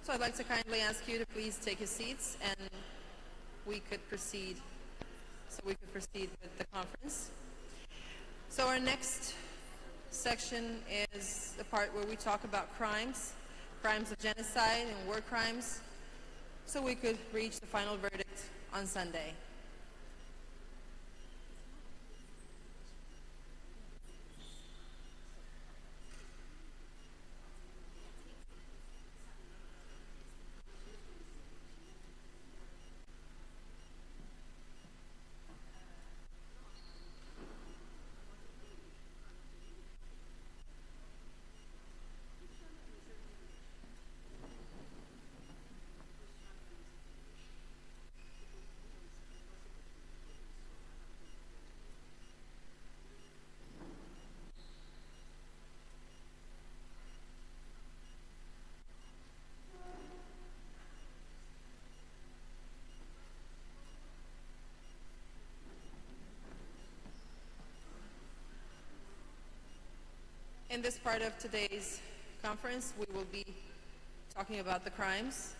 So I'd like to kindly ask you to please take your seats and we could proceed with the conference. So our next section is the part where we talk about crimes of genocide and war crimes, so we could reach the final verdict on Sunday. In this part of today's conference, we will be talking about the crimes,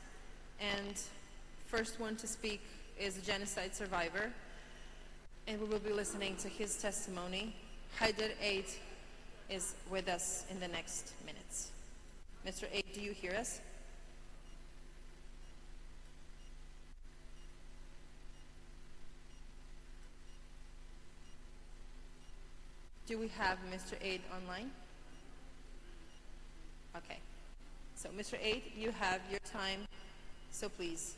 and first one to speak is a genocide survivor, and we will be listening to his testimony. Haider Eid is with us in the next minutes. Mr. Eid, do you hear us? Do we have Mr. Eid online? Okay. So, Mr. Eid, you have your time. So please,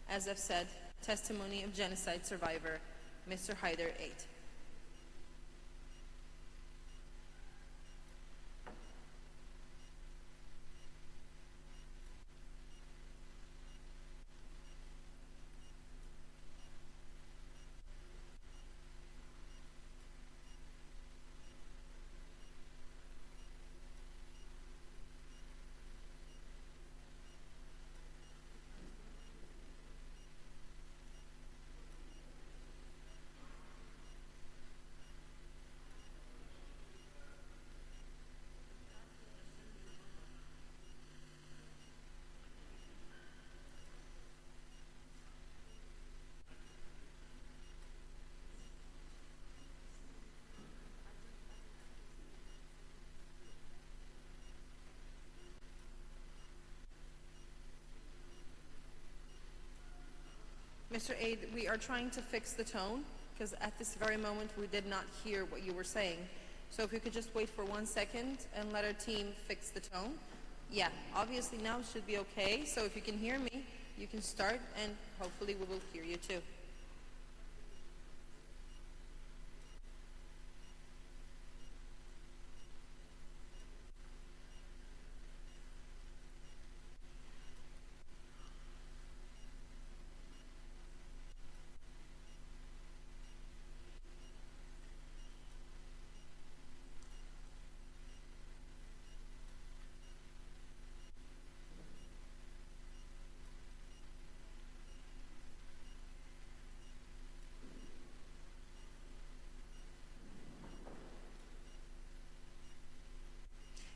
as I've said, testimony of genocide survivor, Mr. Haider Eid. Mr. Eid, we are trying to fix the tone, because at this very moment we did not hear what you were saying. So if you could just wait for 1 second and let our team fix the tone. Yeah, obviously now it should be okay. So if you can hear me, you can start, and hopefully we will hear you too.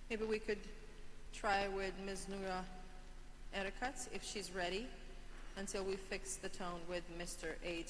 Maybe we could try with Ms. Noura Erekat, if she's ready, until we fix the tone with Mr. Eid.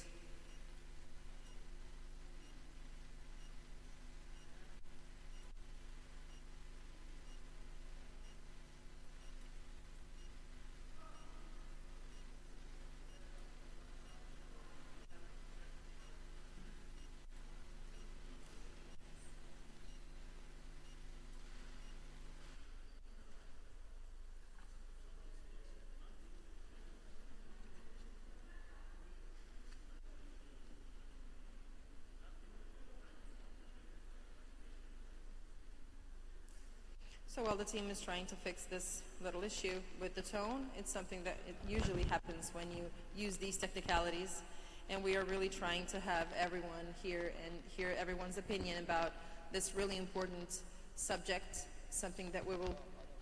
So while the team is trying to fix this little issue with the tone, it's something that it usually happens when you use these technicalities, and we are really trying to have everyone here and hear everyone's opinion about this really important subject, something that we will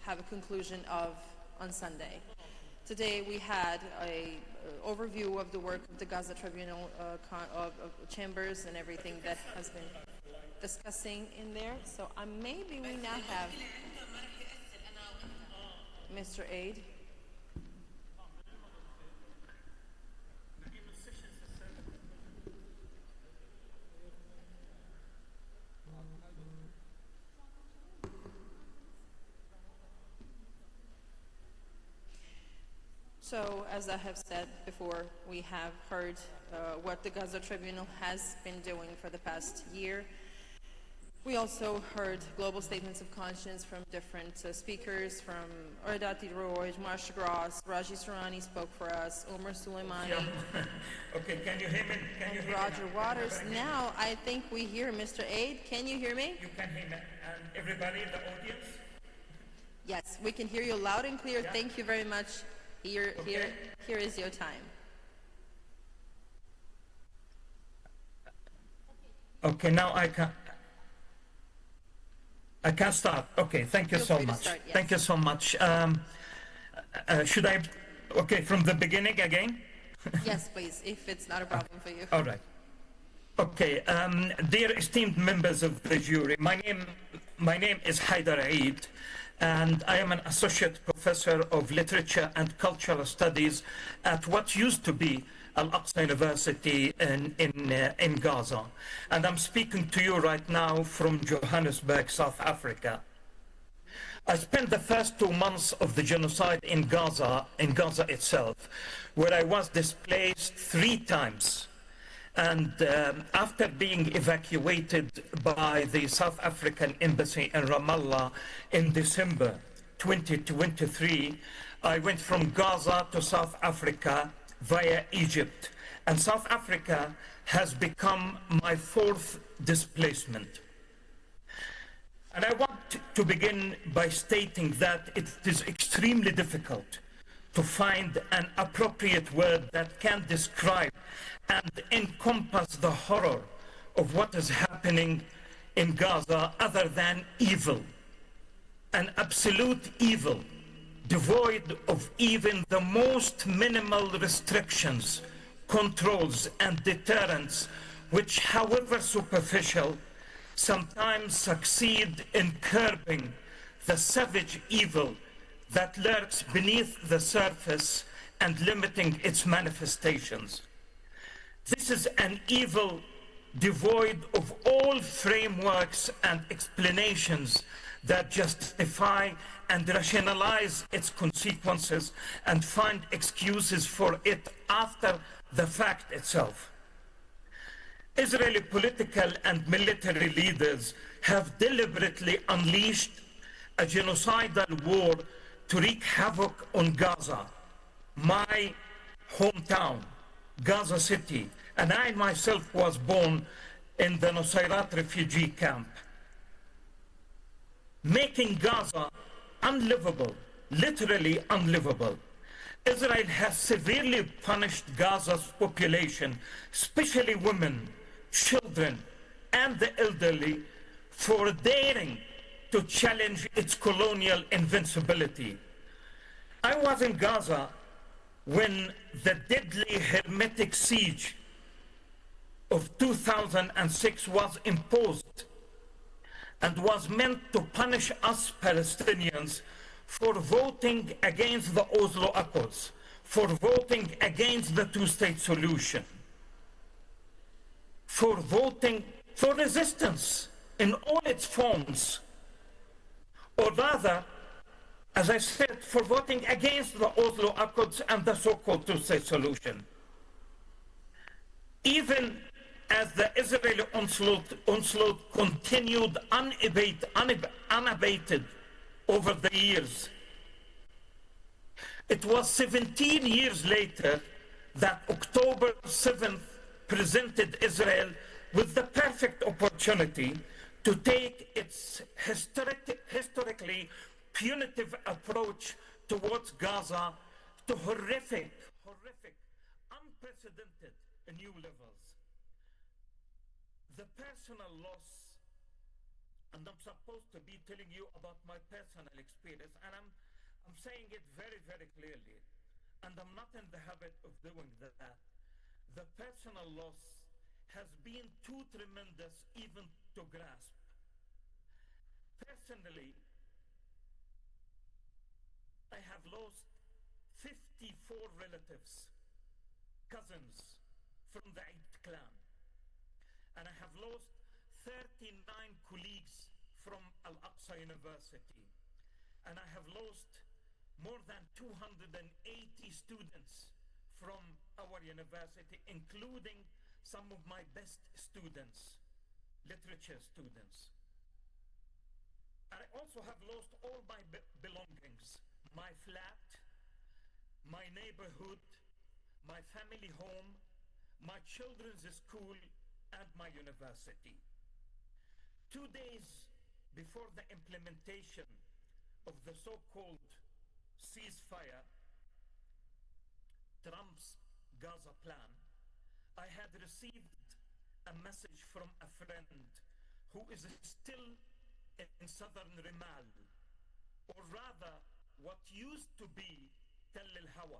have a conclusion of on Sunday. Today we had an overview of the work of the Gaza Tribunal of chambers and everything that has been discussing in there. So maybe we now have Mr. Eid. So, as I have said before, we have heard what the Gaza Tribunal has been doing for the past year. We also heard global statements of conscience from different speakers, from Ordati Roy, Marsha Gross, Raji Surani spoke for us, Omar Suleimani. Okay, can you hear me? Can you hear Roger me Waters. Now I think we hear Mr. Aid. Can you hear me? You can hear me. And everybody in the audience? Yes, we can hear you loud and clear. Yeah. Thank you very much. Here is your time. Okay, now I can start. Okay, thank you so much. Start, yes. Thank you so much. Should I, okay, from the beginning again? Yes, please, if it's not a problem for you. All right. Okay, dear esteemed members of the jury, my name is Haidar Eid, and I am an associate professor of literature and cultural studies at what used to be Al-Aqsa University in Gaza. And I'm speaking to you right now from Johannesburg, South Africa. I spent the first 2 months of the genocide in Gaza itself, where I was displaced 3 times. And after being evacuated by the South African embassy in Ramallah in December 2023, I went from Gaza to South Africa via Egypt. And South Africa has become my 4th displacement. And I want to begin by stating that it is extremely difficult to find an appropriate word that can describe and encompass the horror of what is happening in Gaza other than evil, an absolute evil, devoid of even the most minimal restrictions, controls, and deterrents, which, however superficial, sometimes succeed in curbing the savage evil that lurks beneath the surface and limiting its manifestations. This is an evil devoid of all frameworks and explanations that justify and rationalize its consequences and find excuses for it after the fact itself. Israeli political and military leaders have deliberately unleashed a genocidal war to wreak havoc on Gaza, my hometown, Gaza City, and I myself was born in the Nusayrat refugee camp, making Gaza unlivable, literally unlivable. Israel has severely punished Gaza's population, especially women, children, and the elderly, for daring to challenge its colonial invincibility. I was in Gaza when the deadly hermetic siege of 2006 was imposed and was meant to punish us Palestinians for voting against the Oslo Accords, for voting against the two-state solution, for voting for resistance in all its forms, or rather, as I said, for voting against the Oslo Accords and the so-called two-state solution. Even as the Israeli onslaught continued unabated over the years, it was 17 years later that October 7th presented Israel with the perfect opportunity to take its historically punitive approach towards Gaza to horrific, unprecedented new levels. The personal loss, and I'm supposed to be telling you about my personal experience, and I'm saying it very, very clearly, and I'm not in the habit of doing that. The personal loss has been too tremendous even to grasp. Personally, I have lost 54 relatives, cousins from the Eid clan, and I have lost 39 colleagues from Al-Aqsa University, and I have lost more than 280 students from our university, including some of my best students, literature students. I also have lost all my belongings, my flat, my neighborhood, my family home, my children's school, and my university. 2 days before the implementation of the so-called ceasefire, Trump's Gaza plan, I had received a message from a friend who is still in southern Rimal, or rather what used to be Tel el-Hawa.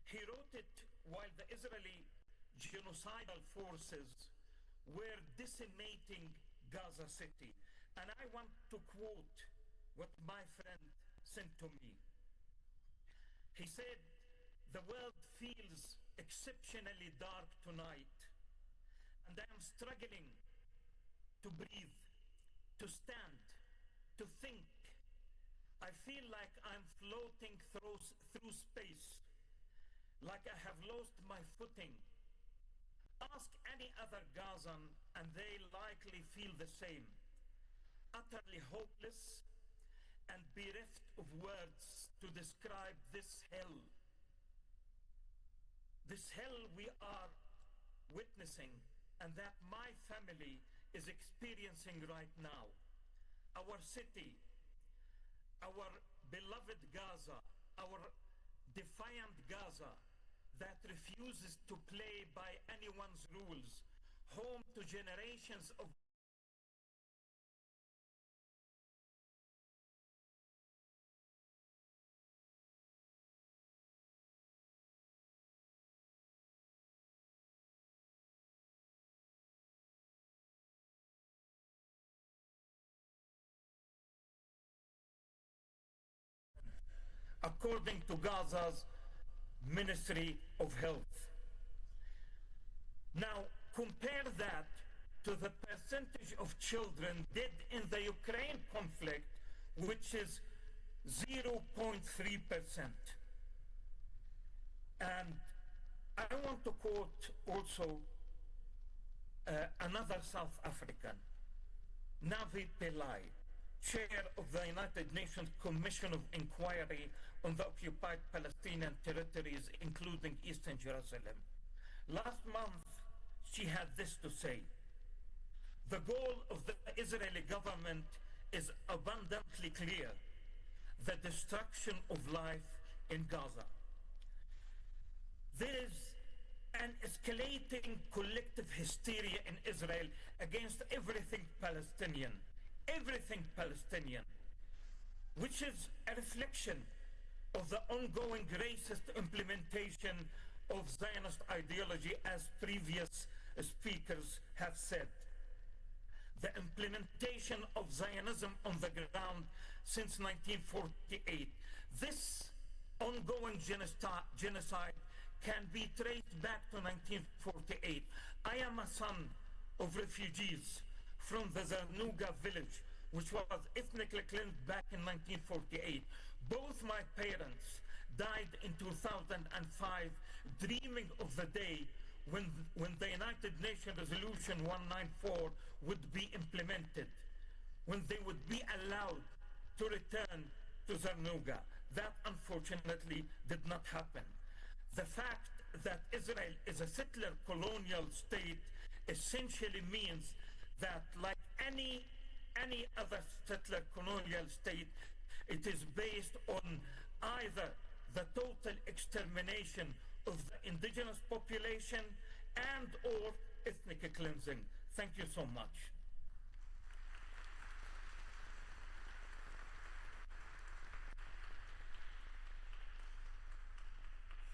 He wrote it while the Israeli genocidal forces were decimating Gaza City. And I want to quote what my friend sent to me. He said, "The world feels exceptionally dark tonight, and I am struggling to breathe, to stand, to think. I feel like I'm floating through space, like I have lost my footing. Ask any other Gazan and they likely feel the same, utterly hopeless and bereft of words to describe this hell we are witnessing and that my family is experiencing right now. Our city, our beloved Gaza, our defiant Gaza that refuses to play by anyone's rules, home to generations of according to Gaza's Ministry of Health. Now, compare that to the percentage of children dead in the Ukraine conflict, which is 0.3%. And I want to quote also another South African, Navi Pillay, chair of the United Nations Commission of Inquiry on the occupied Palestinian territories, including Eastern Jerusalem. Last month, she had this to say: "The goal of the Israeli government is abundantly clear: the destruction of life in Gaza. There is an escalating collective hysteria in Israel against everything Palestinian, which is a reflection of the ongoing racist implementation of Zionist ideology, as previous speakers have said. The implementation of Zionism on the ground since 1948. This ongoing genocide can be traced back to 1948. I am a son of refugees from the Zarnuga village, which was ethnically cleansed back in 1948. Both my parents died in 2005, dreaming of the day when the United Nations Resolution 194 would be implemented, when they would be allowed to return to Zarnuga. That unfortunately did not happen. The fact that Israel is a settler colonial state essentially means that, like any other settler colonial state, it is based on either the total extermination of the indigenous population and or ethnic cleansing. Thank you so much.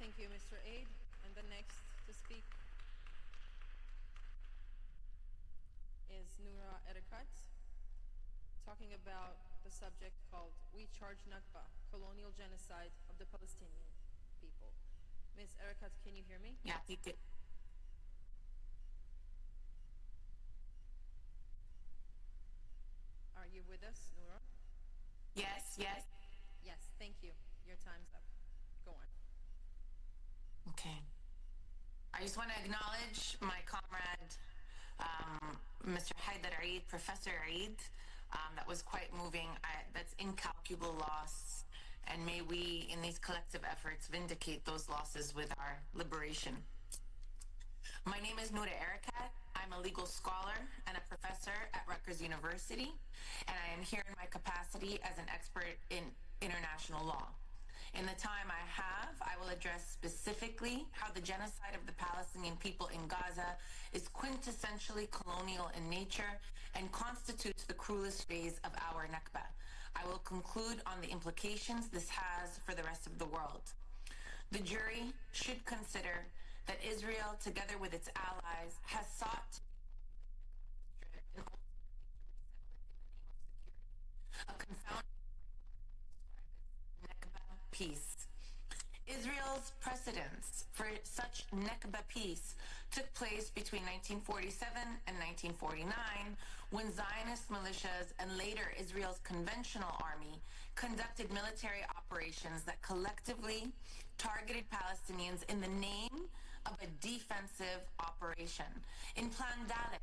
Thank you, Mr. Aid. And the next to speak is Noura Erekat, talking about the subject called "We Charge Nakba, Colonial Genocide of the Palestinian People." Ms. Erekat, can you hear me? Yeah, you do. Are you with us, Noura? Yes, yes. Yes, thank you. Okay. I just want to acknowledge my comrade, Mr. Haidar Eid, Professor Eid. That was quite moving. That's incalculable loss. And may we, in these collective efforts, vindicate those losses with our liberation. My name is Noura Erakat. I'm a legal scholar and a professor at Rutgers University, and I am here in my capacity as an expert in international law. In the time I have, I will address specifically how the genocide of the Palestinian people in Gaza is quintessentially colonial in nature and constitutes the cruelest phase of our Nakba. I will conclude on the implications this has for the rest of the world. The jury should consider that Israel, together with its allies, has sought to a confounding Nakba peace. Israel's precedents for such Nakba peace took place between 1947 and 1949, when Zionist militias and later Israel's conventional army conducted military operations that collectively targeted Palestinians in the name of a defensive operation. In Plan Dalet,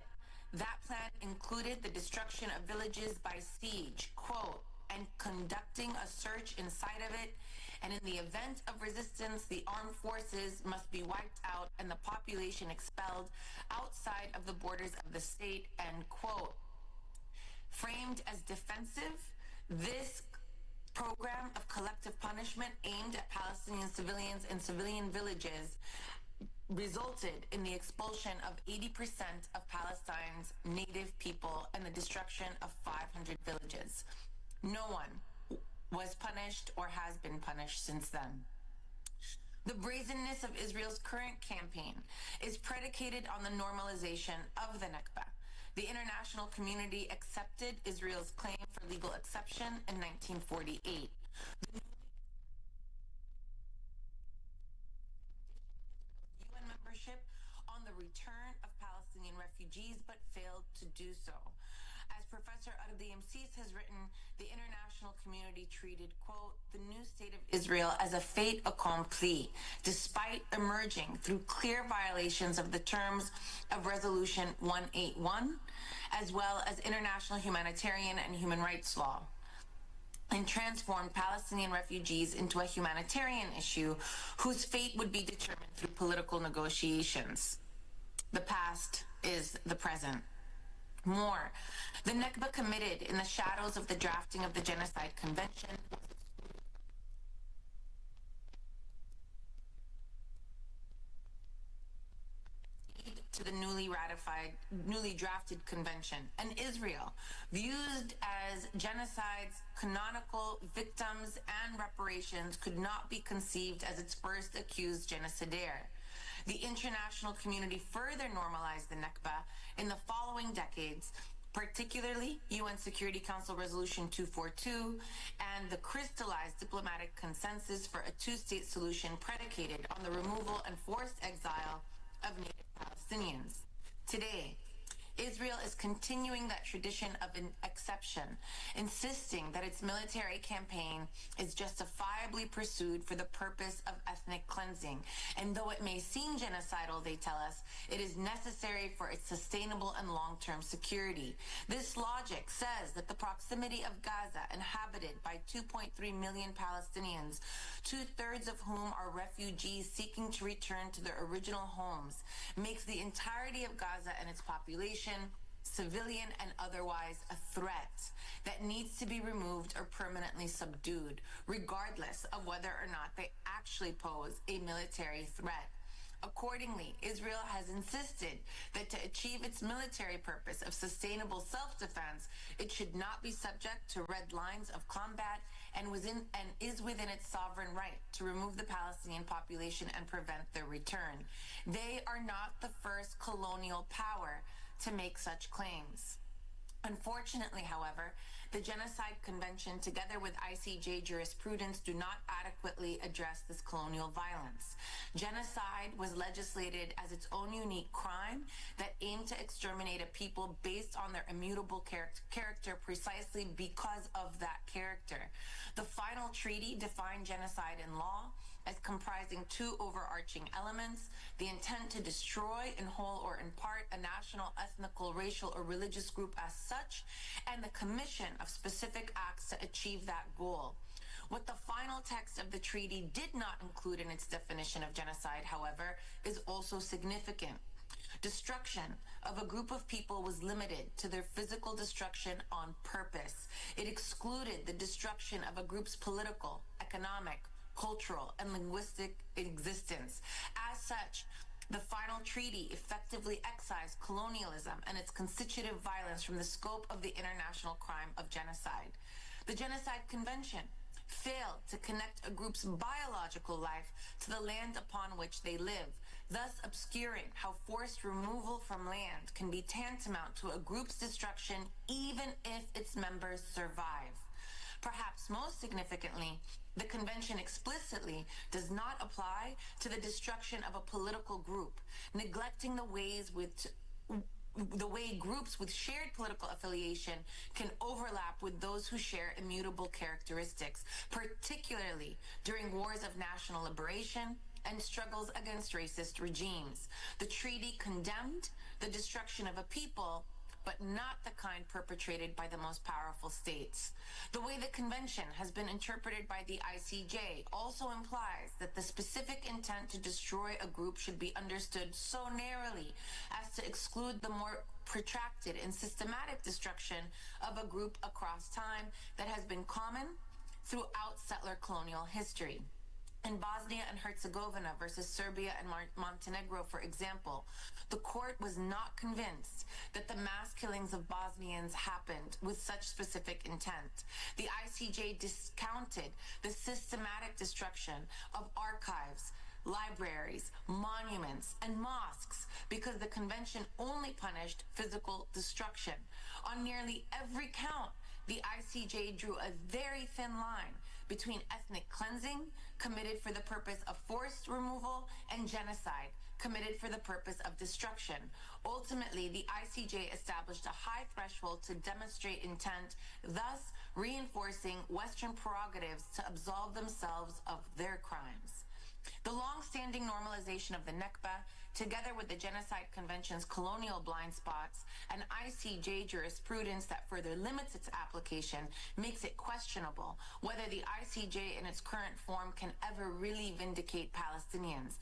that plan included the destruction of villages by siege, quote, and conducting a search inside of it, and in the event of resistance, the armed forces must be wiped out and the population expelled outside of the borders of the state, end quote. Framed as defensive, this program of collective punishment aimed at Palestinian civilians and civilian villages resulted in the expulsion of 80% of Palestine's native people and the destruction of 500 villages. No one was punished or has been punished since then. The brazenness of Israel's current campaign is predicated on the normalization of the Nakba. The international community accepted Israel's claim for legal exception in 1948. UN membership on the return of Palestinian refugees, but failed to do so. As Professor Ardemsis has written, the international community treated, quote, the new state of Israel as a fait accompli, despite emerging through clear violations of the terms of Resolution 181, as well as international humanitarian and human rights law, and transformed Palestinian refugees into a humanitarian issue whose fate would be determined through political negotiations. The past is the present. More, the Nakba committed in the shadows of the drafting of the Genocide Convention to the newly drafted convention, and Israel, viewed as genocide's canonical victims and reparations, could not be conceived as its first accused genocidaire. The international community further normalized the Nakba in the following decades, particularly UN Security Council Resolution 242 and the crystallized diplomatic consensus for a two-state solution predicated on the removal and forced exile of native Palestinians. Today, Israel is continuing that tradition of an exception, insisting that its military campaign is justifiably pursued for the purpose of ethnic cleansing. And though it may seem genocidal, they tell us, it is necessary for its sustainable and long-term security. This logic says that the proximity of Gaza, inhabited by 2.3 million Palestinians, 2/3 of whom are refugees seeking to return to their original homes, makes the entirety of Gaza and its population, civilian and otherwise, a threat that needs to be removed or permanently subdued, regardless of whether or not they actually pose a military threat. Accordingly, Israel has insisted that to achieve its military purpose of sustainable self-defense, it should not be subject to red lines of combat and is within its sovereign right to remove the Palestinian population and prevent their return. They are not the first colonial power to make such claims. Unfortunately, however, the Genocide Convention, together with ICJ jurisprudence, do not adequately address this colonial violence. Genocide was legislated as its own unique crime that aimed to exterminate a people based on their immutable character precisely because of that character. The final treaty defined genocide in law as comprising two overarching elements: the intent to destroy in whole or in part a national, ethnical, racial, or religious group as such, and the commission of specific acts to achieve that goal. What the final text of the treaty did not include in its definition of genocide, however, is also significant. Destruction of a group of people was limited to their physical destruction on purpose. It excluded the destruction of a group's political, economic, cultural, and linguistic existence. As such, the final treaty effectively excised colonialism and its constitutive violence from the scope of the international crime of genocide. The Genocide Convention failed to connect a group's biological life to the land upon which they live, thus obscuring how forced removal from land can be tantamount to a group's destruction even if its members survive. Perhaps most significantly, the convention explicitly does not apply to the destruction of a political group, neglecting the way groups with shared political affiliation can overlap with those who share immutable characteristics, particularly during wars of national liberation and struggles against racist regimes. The treaty condemned the destruction of a people, but not the kind perpetrated by the most powerful states. The way the convention has been interpreted by the ICJ also implies that the specific intent to destroy a group should be understood so narrowly as to exclude the more protracted and systematic destruction of a group across time that has been common throughout settler colonial history. In Bosnia and Herzegovina versus Serbia and Montenegro, for example, the court was not convinced that the mass killings of Bosnians happened with such specific intent. The ICJ discounted the systematic destruction of archives, libraries, monuments, and mosques because the convention only punished physical destruction. On nearly every count, the ICJ drew a very thin line between ethnic cleansing, committed for the purpose of forced removal, and genocide, committed for the purpose of destruction. Ultimately, the ICJ established a high threshold to demonstrate intent, thus reinforcing Western prerogatives to absolve themselves of their crimes. The long-standing normalization of the Nakba, together with the Genocide Convention's colonial blind spots and ICJ jurisprudence that further limits its application, makes it questionable whether the ICJ in its current form can ever really vindicate Palestinians.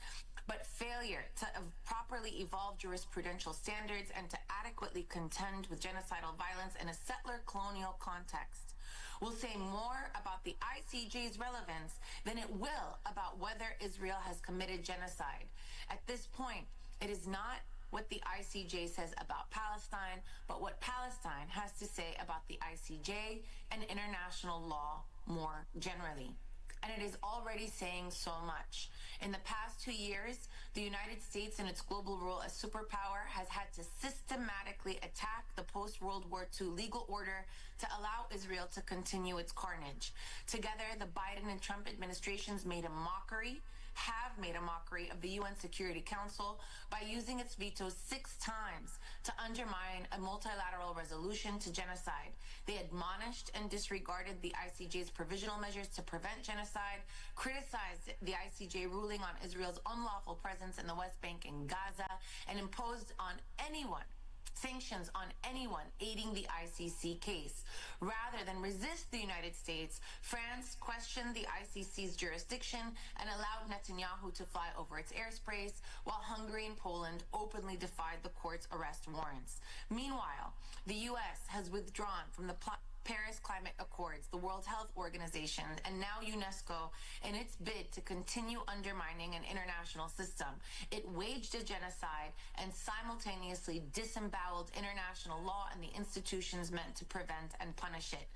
But failure to properly evolve jurisprudential standards and to adequately contend with genocidal violence in a settler colonial context will say more about the ICJ's relevance than it will about whether Israel has committed genocide. At this point, it is not what the ICJ says about Palestine, but what Palestine has to say about the ICJ and international law more generally. And it is already saying so much. In the past 2 years, the United States, in its global role as superpower, has had to systematically attack the post-World War II legal order to allow Israel to continue its carnage. Together, the Biden and Trump administrations have made a mockery of the UN Security Council by using its veto 6 times to undermine a multilateral resolution to genocide. They admonished and disregarded the ICJ's provisional measures to prevent genocide, criticized the ICJ ruling on Israel's unlawful presence in the West Bank and Gaza, and imposed on sanctions on anyone aiding the ICC case. Rather than resist the United States, France questioned the ICC's jurisdiction and allowed Netanyahu to fly over its airspace, while Hungary and Poland openly defied the court's arrest warrants. Meanwhile, the U.S. has withdrawn from the Paris Climate Accords, the World Health Organization, and now UNESCO in its bid to continue undermining an international system. It waged a genocide and simultaneously disemboweled international law and the institutions meant to prevent and punish it.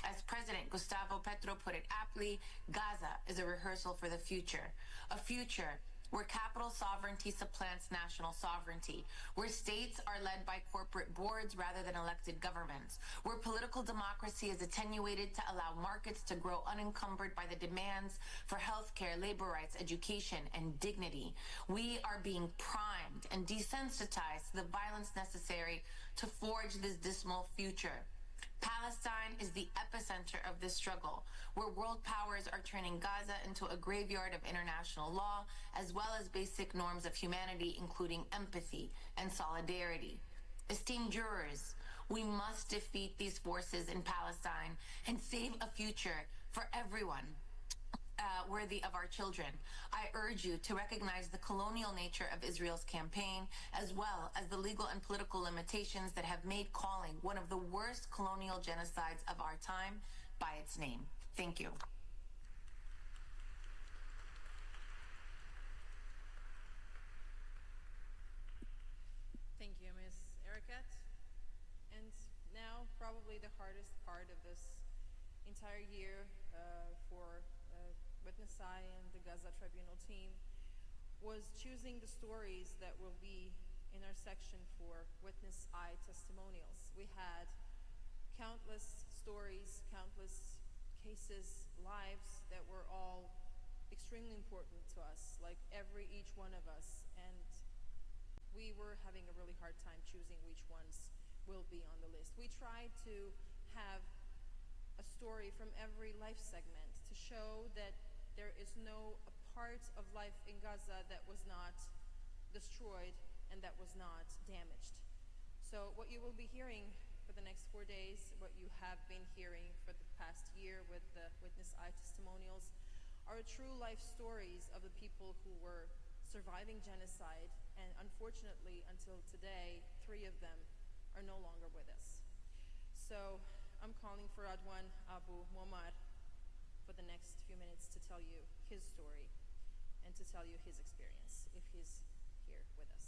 As President Gustavo Petro put it aptly, Gaza is a rehearsal for the future. A future where capital sovereignty supplants national sovereignty, where states are led by corporate boards rather than elected governments, where political democracy is attenuated to allow markets to grow unencumbered by the demands for healthcare, labor rights, education, and dignity. We are being primed and desensitized to the violence necessary to forge this dismal future. Palestine is the epicenter of this struggle, where world powers are turning Gaza into a graveyard of international law, as well as basic norms of humanity, including empathy and solidarity. Esteemed jurors, we must defeat these forces in Palestine and save a future for everyone worthy of our children. I urge you to recognize the colonial nature of Israel's campaign, as well as the legal and political limitations that have made calling one of the worst colonial genocides of our time by its name. Thank you. Thank you, Ms. Ericat. And now, probably the hardest part of this entire year for Witness I and the Gaza Tribunal team was choosing the stories that will be in our section for Witness I testimonials. We had countless stories, countless cases, lives that were all extremely important to us, like each one of us, and we were having a really hard time choosing which ones will be on the list. We tried to have a story from every life segment to show that there is no part of life in Gaza that was not destroyed and that was not damaged. So what you will be hearing for the next 4 days, what you have been hearing for the past year with the Witness I testimonials, are true life stories of the people who were surviving genocide, and unfortunately until today 3 of them are no longer with us. So I'm calling for Adwan Abu Muammar for the next few minutes to tell you his story and to tell you his experience, if he's here with us.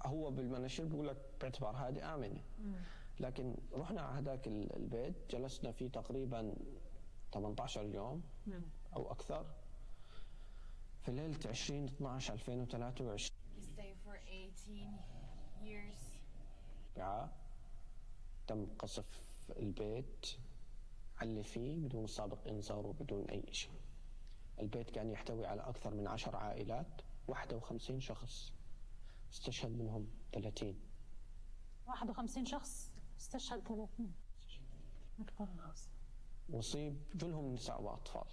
هو بالمناشير بيقول لك باعتبار هادي آمنة، لكن رحنا على هذاك البيت جلسنا فيه تقريبا 18 يوم أو أكثر في ليلة 20/12/2023. تم قصف البيت على فيه بدون سابق إنذار وبدون أي شيء. البيت كان يحتوي على أكثر من 10 عائلات، 51 شخص استشهد منهم 30. 51 شخص استشهد 30. وصيب جلهم نساء وأطفال.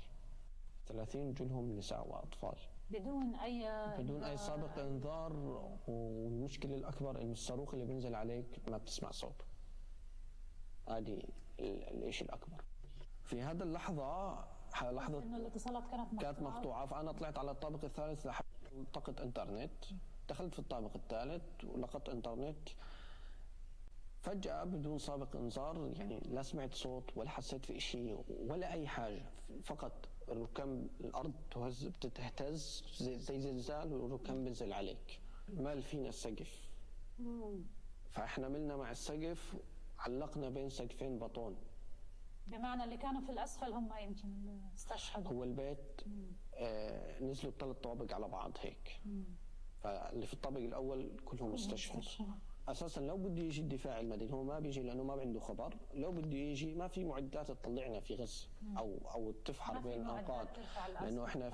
30 جلهم نساء وأطفال. بدون أي سابق إنذار، والمشكلة الأكبر إنه الصاروخ اللي بينزل عليك ما بتسمع صوت. هذه الشيء الأكبر. في هذا اللحظة إنه الاتصالات كانت مقطوعة، فأنا طلعت على الطابق الثالث لحد التقط إنترنت. دخلت في الطابق الثالث ولقطت إنترنت. فجأة بدون سابق إنذار، يعني لا سمعت صوت ولا حسيت في شيء ولا أي حاجة، فقط الركام الأرض بتهتز زي زلزال والركام بنزل عليك. مال فينا السقف، فإحنا ملنا مع السقف، علقنا بين سقفين بطون. بمعنى اللي كانوا في الأسفل هم يمكن استشهدوا. هو البيت نزلوا 3 طوابق على بعض هيك. فاللي في الطابق الأول كلهم استشهدوا. أساسا لو بده يجي الدفاع المدني هو ما بيجي لأنه ما عنده خبر. لو بده يجي ما في معدات تطلعنا في غزة أو تفحر بين الأنقاض، لأنه إحنا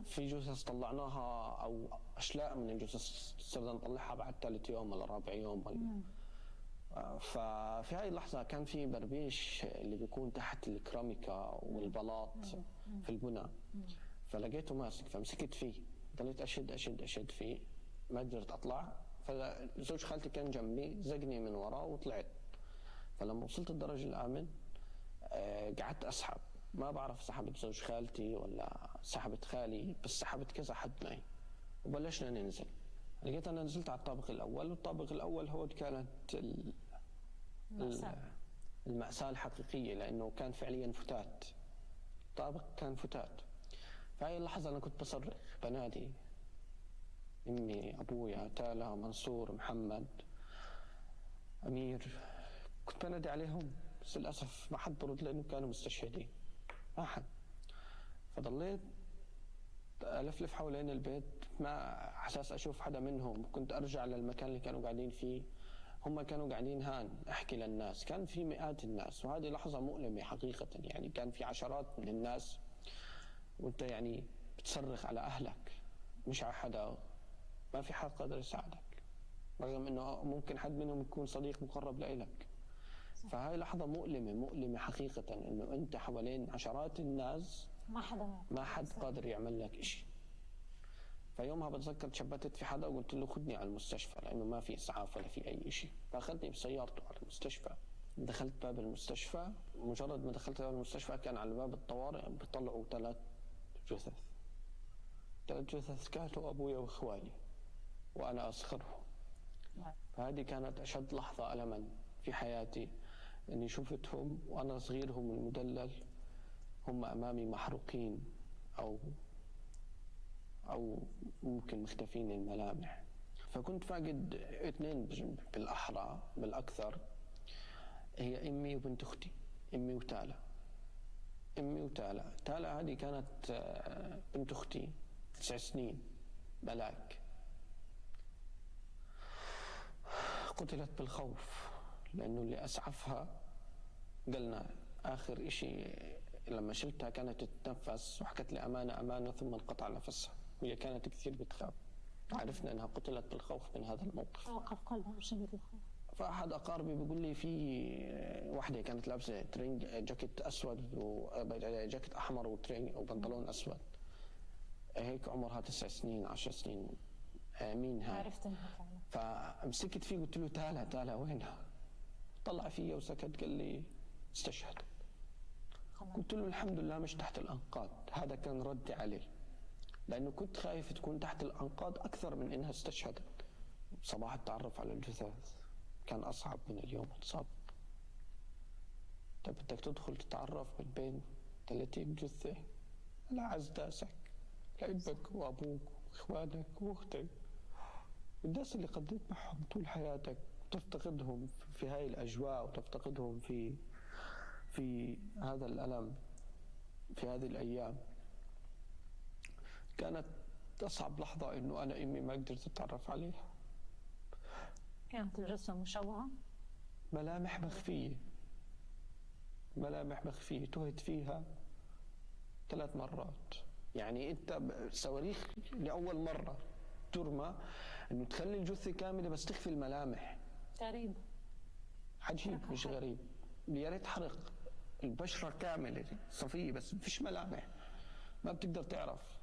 في جثث طلعناها أو أشلاء من الجثث صرنا نطلعها بعد 3 يوم ولا 4 يوم. ففي هاي اللحظة كان في بربيش اللي بيكون تحت الكراميكا والبلاط في البناء، فلقيته ماسك، فمسكت فيه، ضليت أشد فيه، ما قدرت أطلع. فزوج خالتي كان جنبي، زقني من وراه وطلعت. فلما وصلت الدرج الآمن قعدت أسحب، ما بعرف سحبت زوج خالتي ولا سحبت خالي، بس سحبت كذا حد معي وبلشنا ننزل. لقيت أنا نزلت على الطابق الأول، والطابق الأول هو كانت المأساة الحقيقية، لأنه كان فعليا فتات، الطابق كان فتات. في هاي اللحظة أنا كنت بصرخ، بنادي أمي، أبويا، تالا، منصور، محمد، أمير، كنت بنادي عليهم، بس للأسف ما حد برد لأنه كانوا مستشهدين، ما حد. فضليت ألفلف حوالين البيت ما على أساس أشوف حدا منهم. كنت أرجع للمكان اللي كانوا قاعدين فيه، هم كانوا قاعدين هان أحكي للناس. كان في مئات الناس، وهذه لحظة مؤلمة حقيقة. يعني كان في عشرات من الناس وأنت يعني بتصرخ على أهلك مش على حدا، ما في حد قادر يساعدك، رغم أنه ممكن حد منهم يكون صديق مقرب لإلك. فهاي لحظة مؤلمة حقيقة، أنه أنت حوالين عشرات الناس ما حد قادر يعمل لك إشي. فيومها بتذكر تشبتت في حدا وقلت له خدني على المستشفى، لأنه ما في إسعاف ولا في أي إشي. فأخذني بسيارته على المستشفى. دخلت باب المستشفى، مجرد ما دخلت باب المستشفى كان على باب الطوارئ بيطلعوا 3 جثث كانوا أبويا وإخواني وأنا أصغرهم. فهذه كانت أشد لحظة ألما في حياتي، أني شفتهم وأنا صغيرهم المدلل هم أمامي محروقين أو ممكن مختفين الملامح. فكنت فاقد 2 بالأحرى بالأكثر، هي أمي وبنت أختي، أمي وتالا. تالا هذه كانت بنت أختي 9 سنين، ملاك. قتلت بالخوف، لأنه اللي أسعفها قلنا آخر إشي لما شلتها كانت تتنفس وحكت لي أمانة ثم انقطع نفسها، وهي كانت كثير بتخاف. عرفنا أنها قتلت بالخوف من هذا الموقف. توقف قلبها بشدة الخوف. فأحد أقاربي بيقول لي في واحدة كانت لابسة جاكيت أسود وجاكيت أحمر وبنطلون أسود، هيك عمرها 9 سنين 10 سنين. مين هاي؟ عرفت انها فعلا. فمسكت فيه قلت له تالا وينها؟ طلع فيا وسكت، قال لي استشهدت. قلت له الحمد لله مش تحت الأنقاض. هذا كان ردي عليه، لأنه كنت خايف تكون تحت الأنقاض أكثر من إنها استشهدت. صباح التعرف على الجثث كان أصعب من اليوم السابق. طيب بدك تدخل تتعرف من بين 30 جثة على عزداسك، لأبك وأبوك وإخوانك وأختك، الناس اللي قضيت معهم طول حياتك، وتفتقدهم في هاي الأجواء وتفتقدهم في هذا الألم في هذه الأيام. كانت أصعب لحظة إنه أنا أمي ما قدرت أتعرف عليها. كانت الجثة مشوهة؟ ملامح مخفية تهت فيها 3 مرات. يعني أنت صواريخ لأول مرة ترمى إنه تخلي الجثة كاملة بس تخفي الملامح. غريب، عجيب مش غريب. يا ريت حرق البشرة كاملة صفية بس فيش ملامح، ما بتقدر تعرف.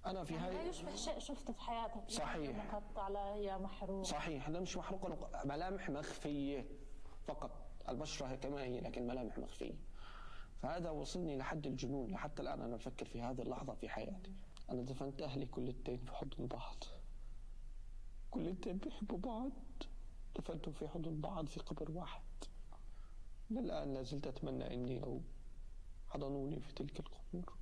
أنا في هاي لا يشبه شيء شفته في حياتك. صحيح، مقطع لا هي محروق. صحيح، هذا مش محروق، ملامح مخفية فقط. البشرة كما هي لكن ملامح مخفية. فهذا وصلني لحد الجنون. لحتى الآن أنا بفكر في هذه اللحظة في حياتي. أنا دفنت أهلي كلتين في حضن بعض، كلتين بيحبوا بعض، دفنتهم في حضن بعض في قبر واحد. للآن لا زلت أتمنى إني لو حضنوني في تلك القبور.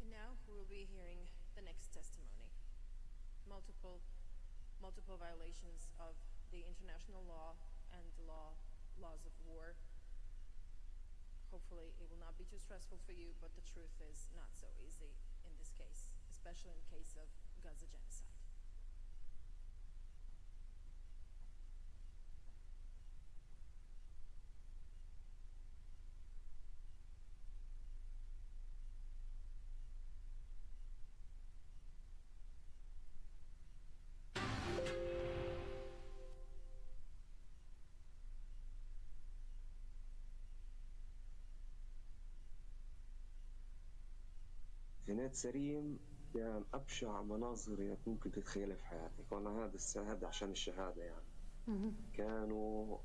And now we will be hearing the next testimony. Multiple violations of the international law and the laws of war. Hopefully it will not be too stressful for you, but the truth is not so easy in this case, especially in the case of Gaza genocide. جنات سريم يعني أبشع مناظر يعني ممكن تتخيلها في حياتك. وأنا هذا عشان الشهادة يعني. كانوا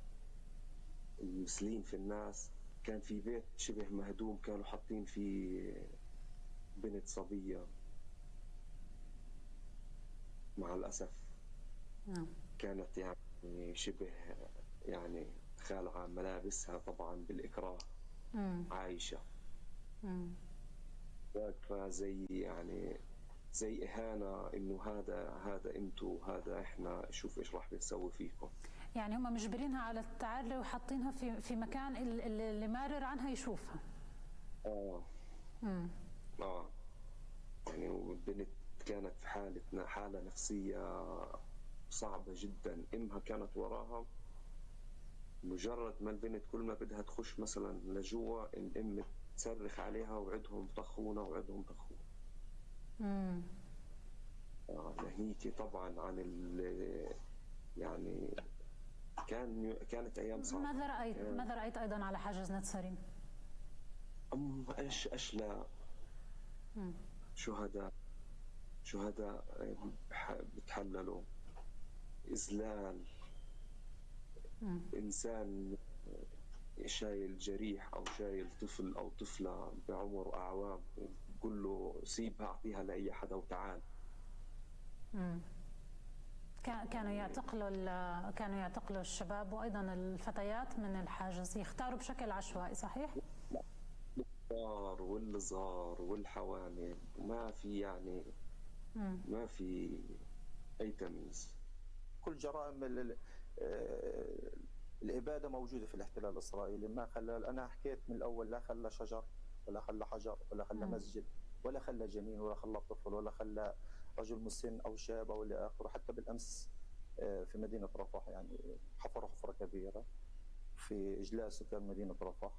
مسلين في الناس. كان في بيت شبه مهدوم كانوا حاطين فيه بنت صبية مع الأسف. كانت يعني شبه يعني خالعة ملابسها طبعا بالإكراه، عايشة واقفة زي يعني زي إهانة، إنه هذا أنتوا، هذا إحنا، شوف إيش راح بنسوي فيكم. يعني هم مجبرينها على التعري وحاطينها في مكان اللي مارر عنها يشوفها. يعني البنت كانت في حالة نفسية صعبة جدا. امها كانت وراها، مجرد ما البنت كل ما بدها تخش مثلا لجوا الام تصرخ عليها وعدهم طخونا وعدهم طخونا. ناهيك طبعا عن يعني كانت ايام صعبة. ماذا رأيت ايضا على حاجز نتسارين؟ ايش لا شهداء بتحللوا، إذلال، إنسان شايل جريح أو شايل طفل أو طفلة بعمر أعوام، بقول له سيبها أعطيها لأي حدا وتعال. كانوا يعتقلوا الشباب وأيضا الفتيات من الحاجز، يختاروا بشكل عشوائي، صحيح؟ الكبار والصغار والحوامل، ما في يعني ما في أي تمييز. كل جرائم الإبادة موجودة في الاحتلال الإسرائيلي. ما خلى، أنا حكيت من الأول، لا خلى شجر ولا خلى حجر ولا خلى مسجد ولا خلى جنين ولا خلى طفل ولا خلى رجل مسن أو شاب أو إلى آخره. حتى بالأمس في مدينة رفح يعني حفروا حفرة كبيرة في إجلاء سكان مدينة رفح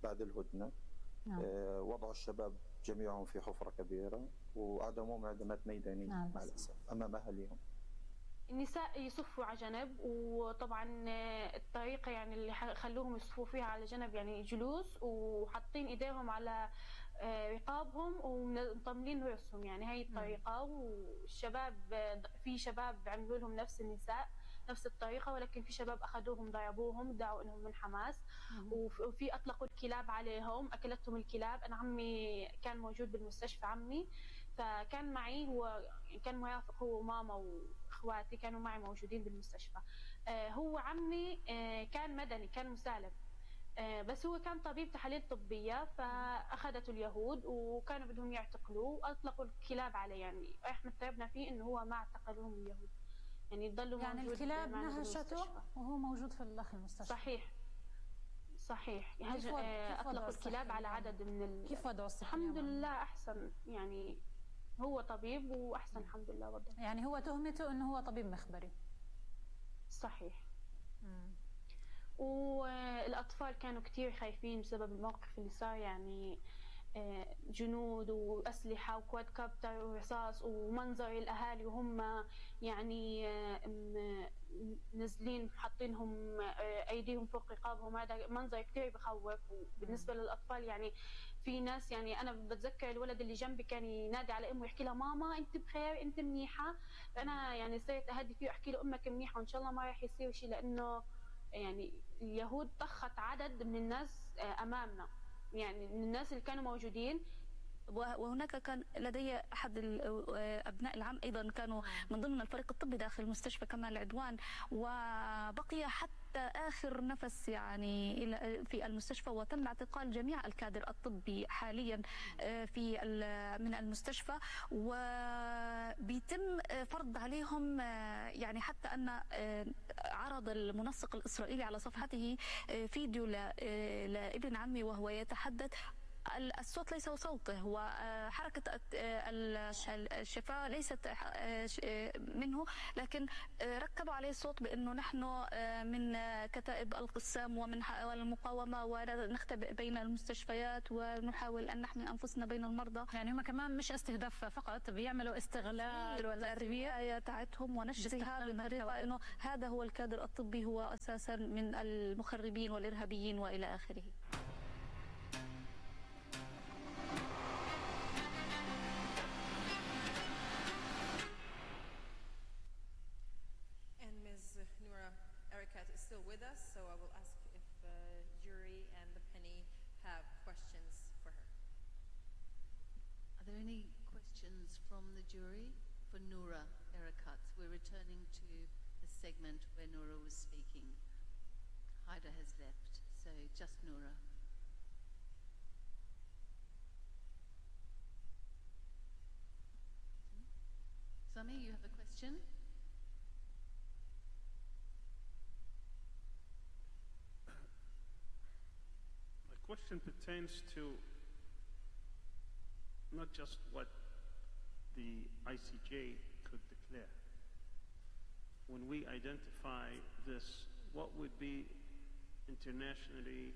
بعد الهدنة. وضعوا الشباب جميعهم في حفرة كبيرة وأعدموهم إعدامات ميدانية مع الأسف أمام أهلهم. النساء يصفوا على جنب، وطبعا الطريقة يعني اللي خلوهم يصفوا فيها على جنب يعني جلوس وحاطين ايديهم على رقابهم ومطمنين رؤوسهم، يعني هاي الطريقة. والشباب، في شباب عملوا لهم نفس النساء نفس الطريقة، ولكن في شباب أخذوهم ضربوهم ادعوا إنهم من حماس. وفي أطلقوا الكلاب عليهم، أكلتهم الكلاب. أنا عمي كان موجود بالمستشفى، عمي فكان معي، هو كان مرافق، هو وماما وإخواتي كانوا معي موجودين بالمستشفى. هو عمي كان مدني، كان مسالم، بس هو كان طبيب تحاليل طبية، فأخذته اليهود وكانوا بدهم يعتقلوه وأطلقوا الكلاب عليه. يعني إحنا تعبنا فيه إنه هو ما اعتقلوهم اليهود، يعني يضلوا يعني الكلاب نهشته وهو موجود في المستشفى. صحيح. أطلقوا الكلاب على عدد من كيف وضعه الصحي؟ الحمد لله أحسن، يعني هو طبيب وأحسن الحمد لله وضعه. يعني هو تهمته إنه هو طبيب مخبري. صحيح. والأطفال كانوا كتير خايفين بسبب الموقف اللي صار، يعني جنود وأسلحة وكوادكوبتر ورصاص ومنظر الأهالي وهم يعني نازلين حاطينهم أيديهم فوق رقابهم. هذا منظر كتير بخوف. وبالنسبة للأطفال يعني في ناس، يعني أنا بتذكر الولد اللي جنبي كان ينادي على أمه يحكي لها ماما أنت بخير أنت منيحة. فأنا يعني صرت أهدي فيه أحكي له أمك منيحة وإن شاء الله ما راح يصير شيء، لأنه يعني اليهود طخت عدد من الناس أمامنا، يعني من الناس اللي كانوا موجودين. وهناك كان لدي أحد أبناء العم أيضا كانوا من ضمن الفريق الطبي داخل المستشفى كمان العدوان، وبقي حتى آخر نفس يعني في المستشفى، وتم اعتقال جميع الكادر الطبي حاليا من المستشفى، وبيتم فرض عليهم يعني حتى أن عرض المنسق الإسرائيلي على صفحته فيديو لابن عمي وهو يتحدث. الصوت ليس صوته، وحركة الشفاء ليست منه، لكن ركبوا عليه الصوت بأنه نحن من كتائب القسام ومن المقاومة ونختبئ بين المستشفيات ونحاول أن نحمي أنفسنا بين المرضى. يعني هم كمان مش استهداف فقط، بيعملوا استغلال والتربية تاعتهم ونشرها بطريقة أنه هذا هو الكادر الطبي، هو أساسا من المخربين والإرهابيين وإلى آخره. Is still with us, so I will ask if the jury and the penny have questions for her. Are there any questions from the jury for Noura Erakat? We're returning to the segment where Noura was speaking. Haida has left, so just Noura. question? My question pertains to not just what the ICJ could declare. When we identify this, what would be internationally,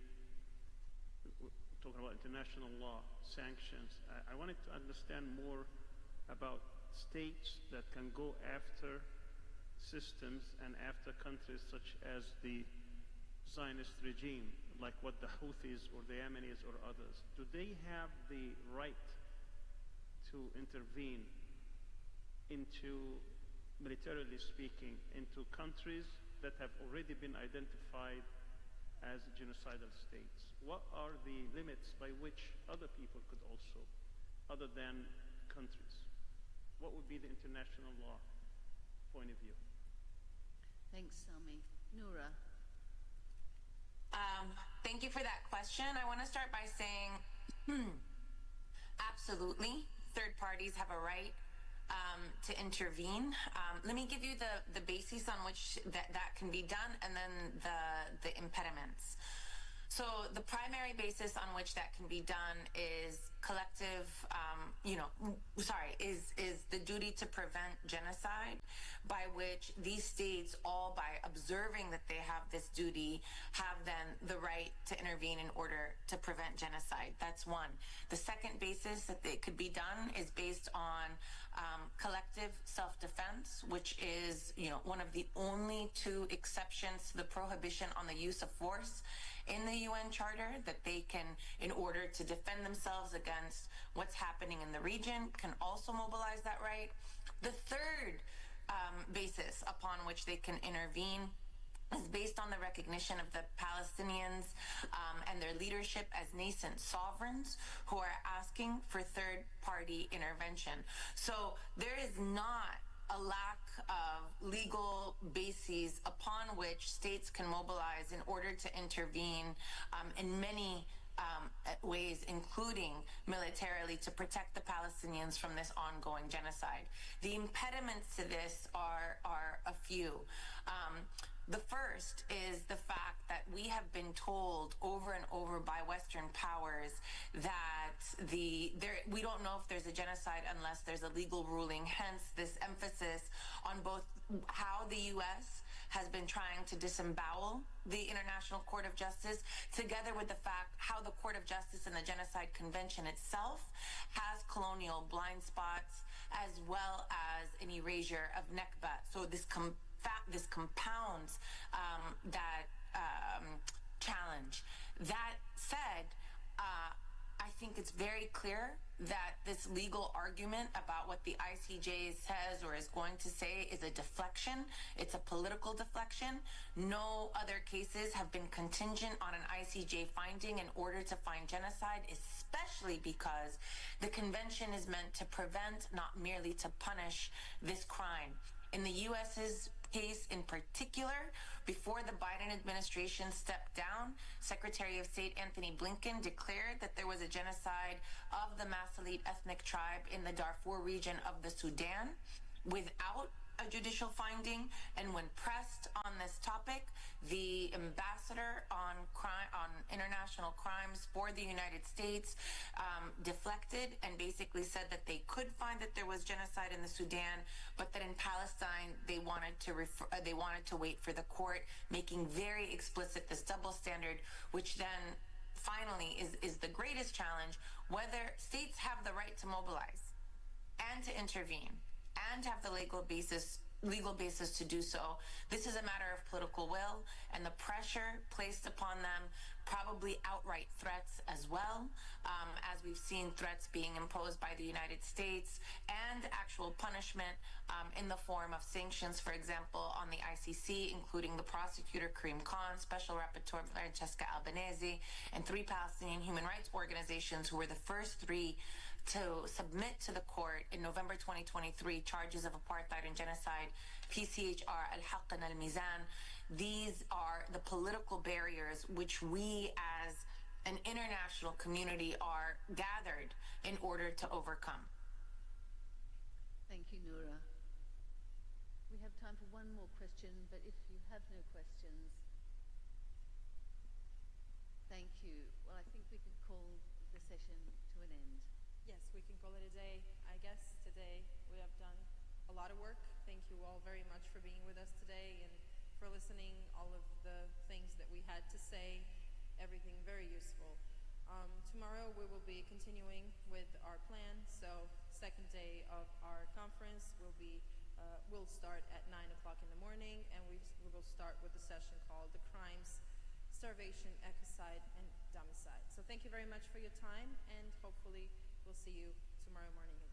talking about international law, sanctions, I wanted to understand more about states that can go after systems and after countries such as the Zionist regime, like what the Houthis or the Yemenis or others. Do they have the right to intervene into, militarily speaking, into countries that have already been identified as genocidal states? What are the limits by which other people could also, other than countries? What would be the international law point of view? Thanks, Sami. Noura. Thank you for that question. I want to start by saying, absolutely, third parties have a right to intervene. Let me give you the basis on which that can be done, and then the impediments. So the primary basis on which that can be done is collective, is the duty to prevent genocide, by which these states, all by observing that they have this duty, have then the right to intervene in order to prevent genocide. That's one. The second basis that it could be done is based on collective self-defense, which is, one of the only two exceptions to the prohibition on the use of force in the UN Charter, that they can, in order to defend themselves against what's happening in the region, can also mobilize that right. The third basis upon which they can intervene is based on the recognition of the Palestinians and their leadership as nascent sovereigns who are asking for third-party intervention. So there is not a lack of legal bases upon which states can mobilize in order to intervene in many ways, including militarily, to protect the Palestinians from this ongoing genocide. The impediments to this are a few. The first is the fact that we have been told over and over by Western powers that we don't know if there's a genocide unless there's a legal ruling, hence this emphasis on both how the U.S. has been trying to disembowel the International Court of Justice, together with the fact how the Court of Justice and the Genocide Convention itself has colonial blind spots, as well as an erasure of Nakba. So this compounds that challenge. That said, I think it's very clear that this legal argument about what the ICJ says or is going to say is a deflection. It's a political deflection. No other cases have been contingent on an ICJ finding in order to find genocide, especially because the convention is meant to prevent, not merely to punish, this crime. In the U.S.'s case in particular, before the Biden administration stepped down, Secretary of State Anthony Blinken declared that there was a genocide of the Masalit ethnic tribe in the Darfur region of the Sudan without a judicial finding. And when pressed on this topic, the ambassador on international crimes for the United States deflected and basically said that they could find that there was genocide in the Sudan, but that in Palestine they wanted to wait for the court, making very explicit this double standard, which then finally is the greatest challenge: whether states have the right to mobilize and to intervene and have the legal basis to do so. This is a matter of political will, and the pressure placed upon them, probably outright threats as well, as we've seen threats being imposed by the United States, and actual punishment in the form of sanctions, for example, on the ICC, including the prosecutor Karim Khan, Special Rapporteur Francesca Albanese, and 3 Palestinian human rights organizations who were the first 3 to submit to the court in November 2023 charges of apartheid and genocide, PCHR, Al-Haq and Al-Mizan. These are the political barriers which we as an international community are gathered in order to overcome. Thank you, Noura. time for one more question, but if you have no questions, thank you. Well, I think we can call the session to an end. Yes, we can call it a day. I guess today we have done a lot of work. Thank you all very much for being with us today and for listening, all of the things that we had to say, everything very useful. Tomorrow we will be continuing with our plan. So second day of our conference will start at 9 o'clock in the morning, and we will start with a session called The Crimes, Starvation, Ecocide, and Domicide. So thank you very much for your time, and hopefully we'll see you tomorrow morning.